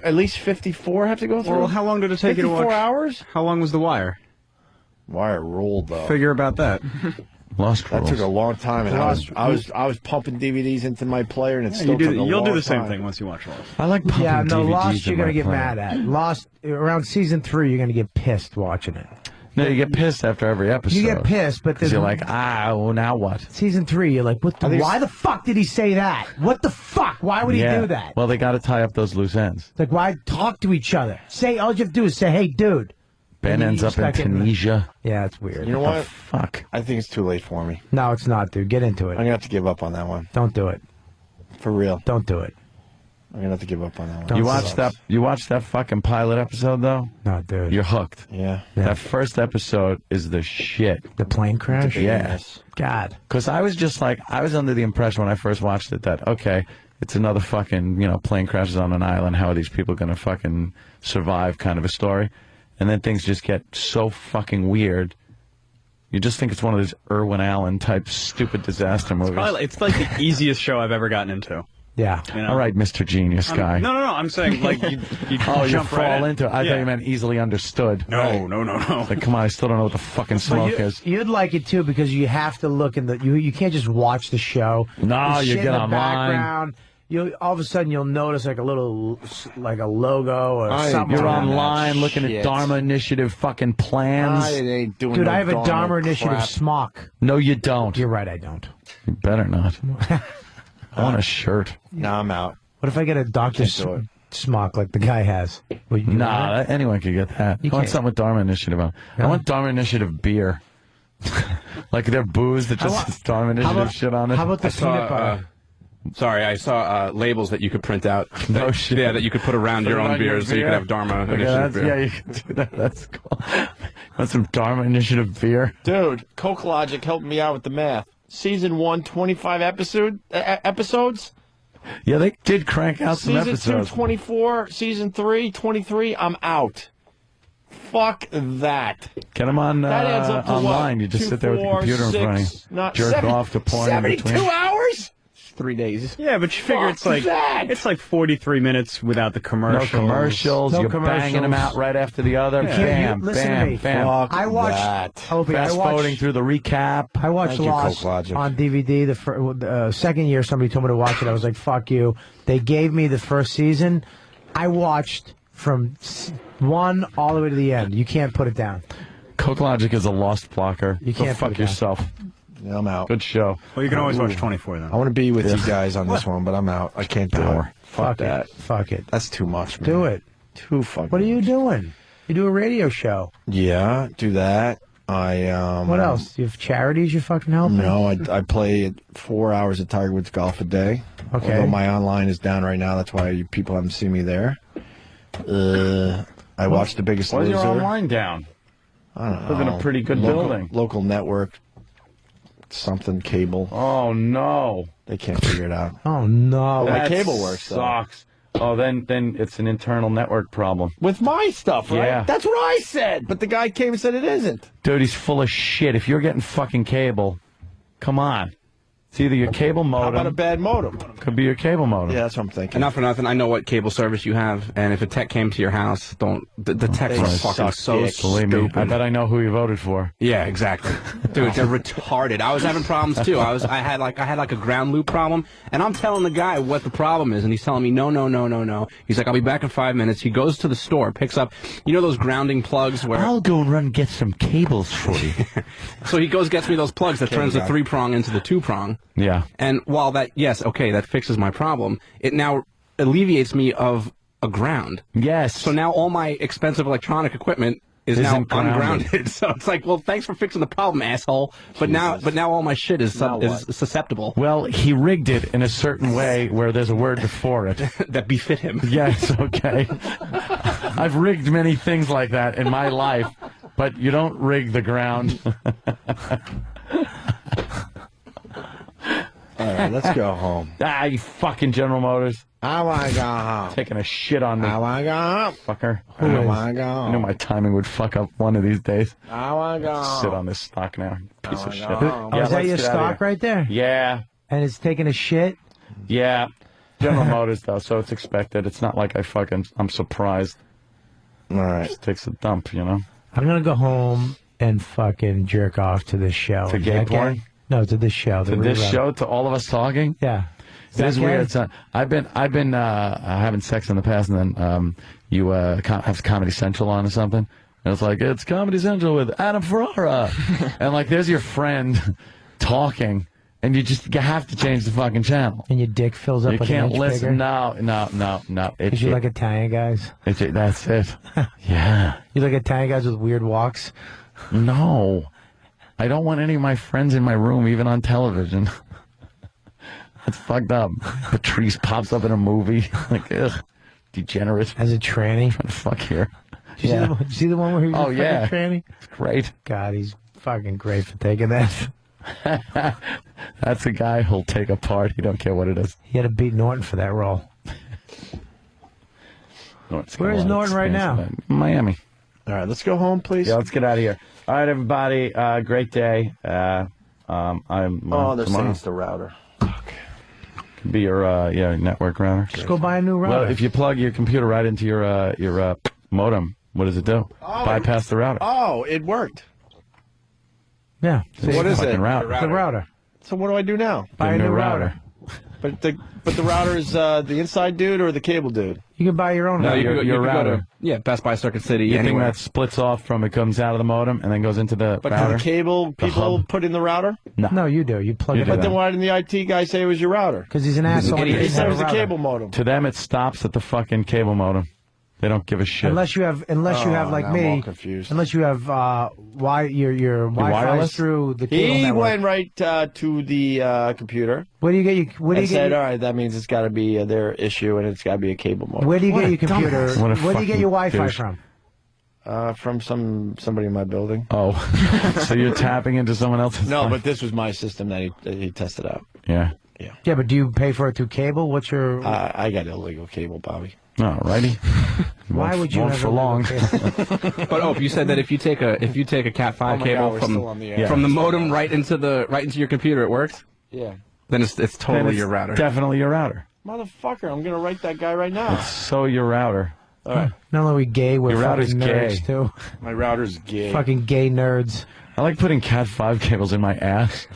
Speaker 3: At least 54 have to go through?
Speaker 12: Well, how long did it take you to watch?
Speaker 3: 54 hours?
Speaker 12: How long was The Wire?
Speaker 3: Wire ruled, though.
Speaker 12: Figure about that.
Speaker 2: Lost
Speaker 3: That
Speaker 2: rules.
Speaker 3: took a long time, and I was pumping DVDs into my player, and it still took a long time.
Speaker 12: You'll do the same thing once you watch Lost.
Speaker 2: I like pumping
Speaker 8: Yeah, no,
Speaker 2: DVDs
Speaker 8: Lost you're
Speaker 2: in
Speaker 8: going
Speaker 2: my
Speaker 8: to get
Speaker 2: player.
Speaker 8: mad at. Lost, around season 3, you're going to get pissed watching it.
Speaker 2: No, you get pissed after every episode.
Speaker 8: You get pissed, but
Speaker 2: because
Speaker 8: there's
Speaker 2: you're like, well, now what?
Speaker 8: Season 3, you're like, why the fuck did he say that? What the fuck? Why would he do that?
Speaker 2: Well, they got to tie up those loose ends.
Speaker 8: It's like, why talk to each other? Say, all you have to do is say, hey, dude.
Speaker 2: Ben
Speaker 8: And
Speaker 2: ends
Speaker 8: you
Speaker 2: up in
Speaker 8: start getting-
Speaker 2: Tunisia.
Speaker 8: Yeah, it's weird.
Speaker 3: You know what?
Speaker 2: Fuck.
Speaker 3: I think it's too late for me.
Speaker 8: No, it's not, dude. Get into it.
Speaker 3: I'm going to have to give up on that one.
Speaker 8: Don't do it.
Speaker 3: For real.
Speaker 8: Don't do it.
Speaker 3: I'm going to have to give up on that one.
Speaker 2: You watched that fucking pilot episode, though?
Speaker 8: No, dude.
Speaker 2: You're hooked.
Speaker 3: Yeah.
Speaker 2: That first episode is the shit.
Speaker 8: The plane crash?
Speaker 2: Yes.
Speaker 8: God.
Speaker 2: Because I was just like, I was under the impression when I first watched it that, okay, it's another fucking, plane crashes on an island. How are these people going to fucking survive kind of a story? And then things just get so fucking weird. You just think it's one of those Irwin Allen type stupid disaster movies.
Speaker 12: It's like the easiest show I've ever gotten into.
Speaker 8: Yeah.
Speaker 12: You know?
Speaker 2: All right, Mr. Genius guy.
Speaker 12: No. I'm saying like you
Speaker 2: Oh, you
Speaker 12: jump
Speaker 2: fall
Speaker 12: right in.
Speaker 2: into it. I
Speaker 12: Yeah.
Speaker 2: thought you meant easily understood.
Speaker 12: No.
Speaker 2: Like, come on, I still don't know what the fucking smoke
Speaker 8: But
Speaker 2: is.
Speaker 8: you'd like it too because you have to look in the. You can't just watch the show.
Speaker 2: No,
Speaker 8: There's
Speaker 2: you
Speaker 8: shit
Speaker 2: get
Speaker 8: in the
Speaker 2: online.
Speaker 8: background. All of a sudden you'll notice like a little like a logo or something.
Speaker 2: You're
Speaker 8: on
Speaker 2: online looking at Dharma Initiative fucking plans.
Speaker 3: I ain't doing
Speaker 8: Dude,
Speaker 3: no
Speaker 8: I have a
Speaker 3: Dharma
Speaker 8: Dharma Initiative
Speaker 3: crap.
Speaker 8: smock.
Speaker 2: No, you don't.
Speaker 8: You're right, I don't.
Speaker 2: You better not. I want a shirt.
Speaker 3: Nah, I'm out.
Speaker 8: What if I get a Dr.
Speaker 3: Can't do it.
Speaker 8: Smock like the guy has? Will you do
Speaker 2: Nah, anyone could get that.
Speaker 8: You
Speaker 2: I want
Speaker 8: can't.
Speaker 2: something with Dharma Initiative on. I want Dharma Initiative beer. Like they're booze that just Dharma Initiative shit on it.
Speaker 8: How about the peanut butter?
Speaker 10: I saw labels that you could print out.
Speaker 2: No shit.
Speaker 10: Yeah, that you could put around your own beers, so you could have Dharma Initiative beer.
Speaker 2: Yeah, you can do that. That's cool. Want some Dharma Initiative beer?
Speaker 3: Dude, Coke Logic helped me out with the math. Season 1, 25 episodes.
Speaker 2: Yeah, they did crank out some
Speaker 3: Season
Speaker 2: episodes.
Speaker 3: 2, 24. Season 3, 23. I'm out. Fuck that.
Speaker 2: Get them on
Speaker 3: That adds up to
Speaker 2: online.
Speaker 3: what?
Speaker 2: You just
Speaker 3: 2,
Speaker 2: sit there with your
Speaker 3: 4,
Speaker 2: computer in front of
Speaker 3: 6,
Speaker 2: you.
Speaker 3: not
Speaker 2: Jerk off to porn in
Speaker 3: 72
Speaker 2: between.
Speaker 3: hours?
Speaker 10: 3 days.
Speaker 12: Yeah, but you figure it's like
Speaker 3: that.
Speaker 12: it's like 43 minutes without the
Speaker 2: No
Speaker 12: commercials.
Speaker 2: commercials.
Speaker 8: No
Speaker 2: You're
Speaker 8: commercials.
Speaker 2: banging them out right after the other. Bam,
Speaker 8: listen to
Speaker 2: bam,
Speaker 8: me.
Speaker 2: bam.
Speaker 8: I watched. Opie, I
Speaker 2: Fast forwarding
Speaker 8: watched.
Speaker 2: through the recap.
Speaker 8: I watched
Speaker 3: Thank you,
Speaker 8: Lost
Speaker 3: Coke Logic.
Speaker 8: on DVD. The second year, somebody told me to watch it. I was like, "Fuck you." They gave me the first season. I watched from 1 all the way to the end. You can't put it down.
Speaker 2: Coke Logic is a lost blocker.
Speaker 8: You can't
Speaker 2: Go
Speaker 8: put
Speaker 2: fuck
Speaker 8: it down.
Speaker 2: yourself.
Speaker 3: Yeah, I'm out.
Speaker 2: Good show.
Speaker 12: Well, you can always watch 24 then.
Speaker 3: I want to be with you guys on this one, but I'm out. I can't do it.
Speaker 8: Fuck that. Fuck it.
Speaker 3: That's too much, man.
Speaker 8: Do it.
Speaker 3: Too fucking.
Speaker 8: What are you doing? You do a radio show.
Speaker 3: Yeah, do that.
Speaker 8: What else? You have charities you fucking helping?
Speaker 3: No, I play 4 hours of Tiger Woods golf a day.
Speaker 8: Okay.
Speaker 3: Although my online is down right now, that's why you people haven't seen me there. I watched The Biggest
Speaker 2: Why's
Speaker 3: Loser.
Speaker 2: your online down?
Speaker 3: I don't know.
Speaker 2: Live in a pretty good building.
Speaker 3: Local network, something cable.
Speaker 2: Oh no,
Speaker 3: they can't figure it out.
Speaker 8: Oh no,
Speaker 3: my cable works. Though.
Speaker 2: Sucks. Oh, then it's an internal network problem.
Speaker 3: With my stuff, right?
Speaker 2: Yeah.
Speaker 3: That's what I said. But the guy came and said it isn't.
Speaker 2: Dude, he's full of shit. If you're getting fucking cable, come on. It's either your cable modem.
Speaker 3: How about a bad modem?
Speaker 2: Could be your cable modem.
Speaker 3: Yeah, that's what I'm thinking.
Speaker 10: And not for nothing, I know what cable service you have, and if a tech came to your house, the techs are fucking so
Speaker 2: Believe me,
Speaker 10: stupid.
Speaker 2: I bet I know who you voted for.
Speaker 10: Yeah, exactly. Dude, they're retarded. I was having problems too. I had like a ground loop problem, and I'm telling the guy what the problem is, and he's telling me no. He's like, I'll be back in 5 minutes. He goes to the store, picks up, you know those grounding plugs where
Speaker 2: I'll go and run and get some cables for you.
Speaker 10: So he goes gets me those plugs that turns the
Speaker 3: guy.
Speaker 10: 3-prong into the 2-prong.
Speaker 2: Yeah.
Speaker 10: And while that that fixes my problem, it now alleviates me of a ground.
Speaker 2: Yes.
Speaker 10: So now all my expensive electronic equipment is now
Speaker 2: Isn't grounded.
Speaker 10: ungrounded. So it's like, well, thanks for fixing the problem, asshole. But now all my shit is susceptible.
Speaker 2: Well, he rigged it in a certain way where there's a word before it.
Speaker 10: That befit him.
Speaker 2: Yes, okay. I've rigged many things like that in my life, but you don't rig the ground.
Speaker 3: All right, let's go home.
Speaker 2: You fucking General Motors.
Speaker 3: I want to go home.
Speaker 2: Taking a shit on me.
Speaker 3: I want to go home.
Speaker 2: Fucker.
Speaker 3: I want to go home.
Speaker 2: I knew my timing would fuck up one of these days.
Speaker 3: I want to go home.
Speaker 2: Sit on this stock now. Piece of shit.
Speaker 8: Oh, is that your stock right there?
Speaker 2: Yeah.
Speaker 8: And it's taking a shit?
Speaker 2: Yeah. General Motors, though, so it's expected. It's not like I'm surprised.
Speaker 3: All right.
Speaker 2: It just takes a dump, you know?
Speaker 8: I'm going to go home and fucking jerk off to this show.
Speaker 2: To
Speaker 8: Is
Speaker 2: gay
Speaker 8: that gay?
Speaker 2: porn?
Speaker 8: No, to this show.
Speaker 2: To this show, to all of us talking?
Speaker 8: Yeah.
Speaker 2: It is weird. It's I've been having sex in the past, and then you have Comedy Central on or something, and it's like, it's Comedy Central with Adam Ferrara, and like there's your friend talking, and you have to change the fucking channel.
Speaker 8: And your dick fills up
Speaker 2: You
Speaker 8: like
Speaker 2: can't
Speaker 8: an inch
Speaker 2: listen.
Speaker 8: bigger?
Speaker 2: No.
Speaker 8: Because you like Italian guys?
Speaker 2: That's it. Yeah.
Speaker 8: You like Italian guys with weird walks?
Speaker 2: No. I don't want any of my friends in my room, even on television. That's fucked up. Patrice pops up in a movie. Like, ugh. Degenerate.
Speaker 8: As a tranny?
Speaker 2: Trying to fuck here.
Speaker 8: Did you see the one where he was a fucking tranny?
Speaker 2: It's great.
Speaker 8: God, he's fucking great for taking that.
Speaker 2: That's a guy who'll take a part. He don't care what it is.
Speaker 8: He had to beat Norton for that role. Where is Norton right now?
Speaker 2: Miami.
Speaker 3: All right, let's go home, please.
Speaker 2: Yeah, let's get out of here. All right, everybody. Great day.
Speaker 3: They're
Speaker 2: tomorrow
Speaker 3: saying it's the router.
Speaker 2: could be your network router.
Speaker 8: Just go buy a new router.
Speaker 2: Well, if you plug your computer right into your modem, what does it do? Bypass the router.
Speaker 3: Oh, it worked.
Speaker 8: Yeah.
Speaker 3: So what is it?
Speaker 2: Router.
Speaker 8: The router.
Speaker 3: So what do I do now?
Speaker 8: Buy a new router.
Speaker 3: But the router is the inside dude or the cable dude?
Speaker 8: You can buy your own router.
Speaker 2: your
Speaker 10: can
Speaker 2: router.
Speaker 10: Go to, Best Buy, Circuit City,
Speaker 2: You think
Speaker 10: anywhere.
Speaker 2: that splits off from it comes out of the modem and then goes into the
Speaker 3: But
Speaker 2: router?
Speaker 3: can the cable people
Speaker 2: hub.
Speaker 3: put in the router?
Speaker 8: No, you do. You plug it
Speaker 3: But
Speaker 8: in.
Speaker 3: then why didn't the IT guy say it was your router?
Speaker 8: Because he's an asshole.
Speaker 3: He
Speaker 8: He
Speaker 3: said it
Speaker 8: doesn't
Speaker 3: was
Speaker 8: have
Speaker 3: the
Speaker 8: a router.
Speaker 3: cable modem.
Speaker 2: To them, it stops at the fucking cable modem. They don't give a shit.
Speaker 8: Unless you have like
Speaker 3: now I'm
Speaker 8: me.
Speaker 3: all confused.
Speaker 8: Unless you have your Wi-Fi
Speaker 2: wireless?
Speaker 8: through the cable
Speaker 3: He
Speaker 8: network.
Speaker 3: went right to the computer.
Speaker 8: Where do you get your? Where do you
Speaker 3: said,
Speaker 8: get?
Speaker 3: all right, that means it's got to be their issue, and it's got to be a cable modem.
Speaker 8: Where do you get your computer?
Speaker 2: dumbass. What a
Speaker 8: Where do you get your
Speaker 2: fucking
Speaker 8: Wi-Fi
Speaker 2: douche.
Speaker 8: from?
Speaker 3: From somebody in my building.
Speaker 2: Oh, so you're tapping into someone else's?
Speaker 3: No,
Speaker 2: line?
Speaker 3: but this was my system that he tested out.
Speaker 2: Yeah.
Speaker 8: Yeah, but do you pay for it through cable? What's your?
Speaker 3: I got illegal cable, Bobby.
Speaker 2: All righty.
Speaker 8: Why would you
Speaker 2: won't
Speaker 8: have
Speaker 2: for long?
Speaker 10: But you said that if you take a Cat 5
Speaker 3: Oh my
Speaker 10: cable
Speaker 3: God, we're still on the air.
Speaker 10: from the modem right into your computer, it works.
Speaker 3: Yeah.
Speaker 10: Then it's
Speaker 2: Then
Speaker 10: totally
Speaker 2: it's
Speaker 10: your router.
Speaker 2: Definitely your router.
Speaker 3: Motherfucker, I'm gonna write that guy right now.
Speaker 2: It's so your router.
Speaker 3: All right.
Speaker 8: Not only are we gay, we're
Speaker 2: Your router's
Speaker 8: fucking nerds
Speaker 2: gay.
Speaker 8: too.
Speaker 3: My router's gay.
Speaker 8: Fucking gay nerds.
Speaker 2: I like putting Cat 5 cables in my ass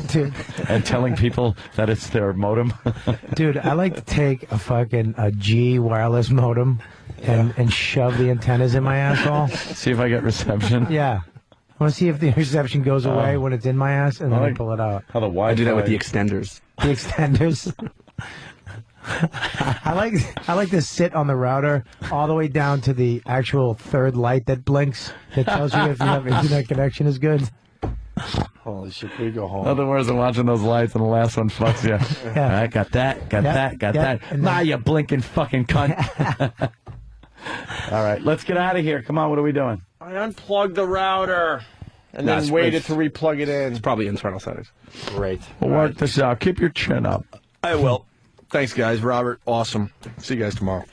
Speaker 8: Dude,
Speaker 2: and telling people that it's their modem.
Speaker 8: dude, I like to take a G wireless modem and shove the antennas in my asshole.
Speaker 2: See if I get reception.
Speaker 8: Yeah. I want to see if the reception goes away when it's in my ass, and then I pull it out.
Speaker 2: How the Wi-Fi.
Speaker 10: I do that with the extenders.
Speaker 8: The extenders. I like to sit on the router all the way down to the actual third light that blinks that tells you if your internet connection is good.
Speaker 3: Holy shit, can we go home?
Speaker 2: Nothing worse than watching those lights and the last one fucks you.
Speaker 8: Yeah.
Speaker 2: All right, got that, got
Speaker 8: Yep,
Speaker 2: that, got
Speaker 8: yep,
Speaker 2: that.
Speaker 8: and
Speaker 2: Nah,
Speaker 8: then-
Speaker 2: you blinking fucking cunt. All right, let's get out of here. Come on, what are we doing?
Speaker 3: I unplugged the router and
Speaker 10: No,
Speaker 3: then
Speaker 10: it's-
Speaker 3: waited
Speaker 10: it's-
Speaker 3: to replug it in.
Speaker 10: It's probably internal settings.
Speaker 3: Great.
Speaker 2: We'll work this out. Keep your chin up.
Speaker 3: I will. Thanks, guys. Robert, awesome. See you guys tomorrow.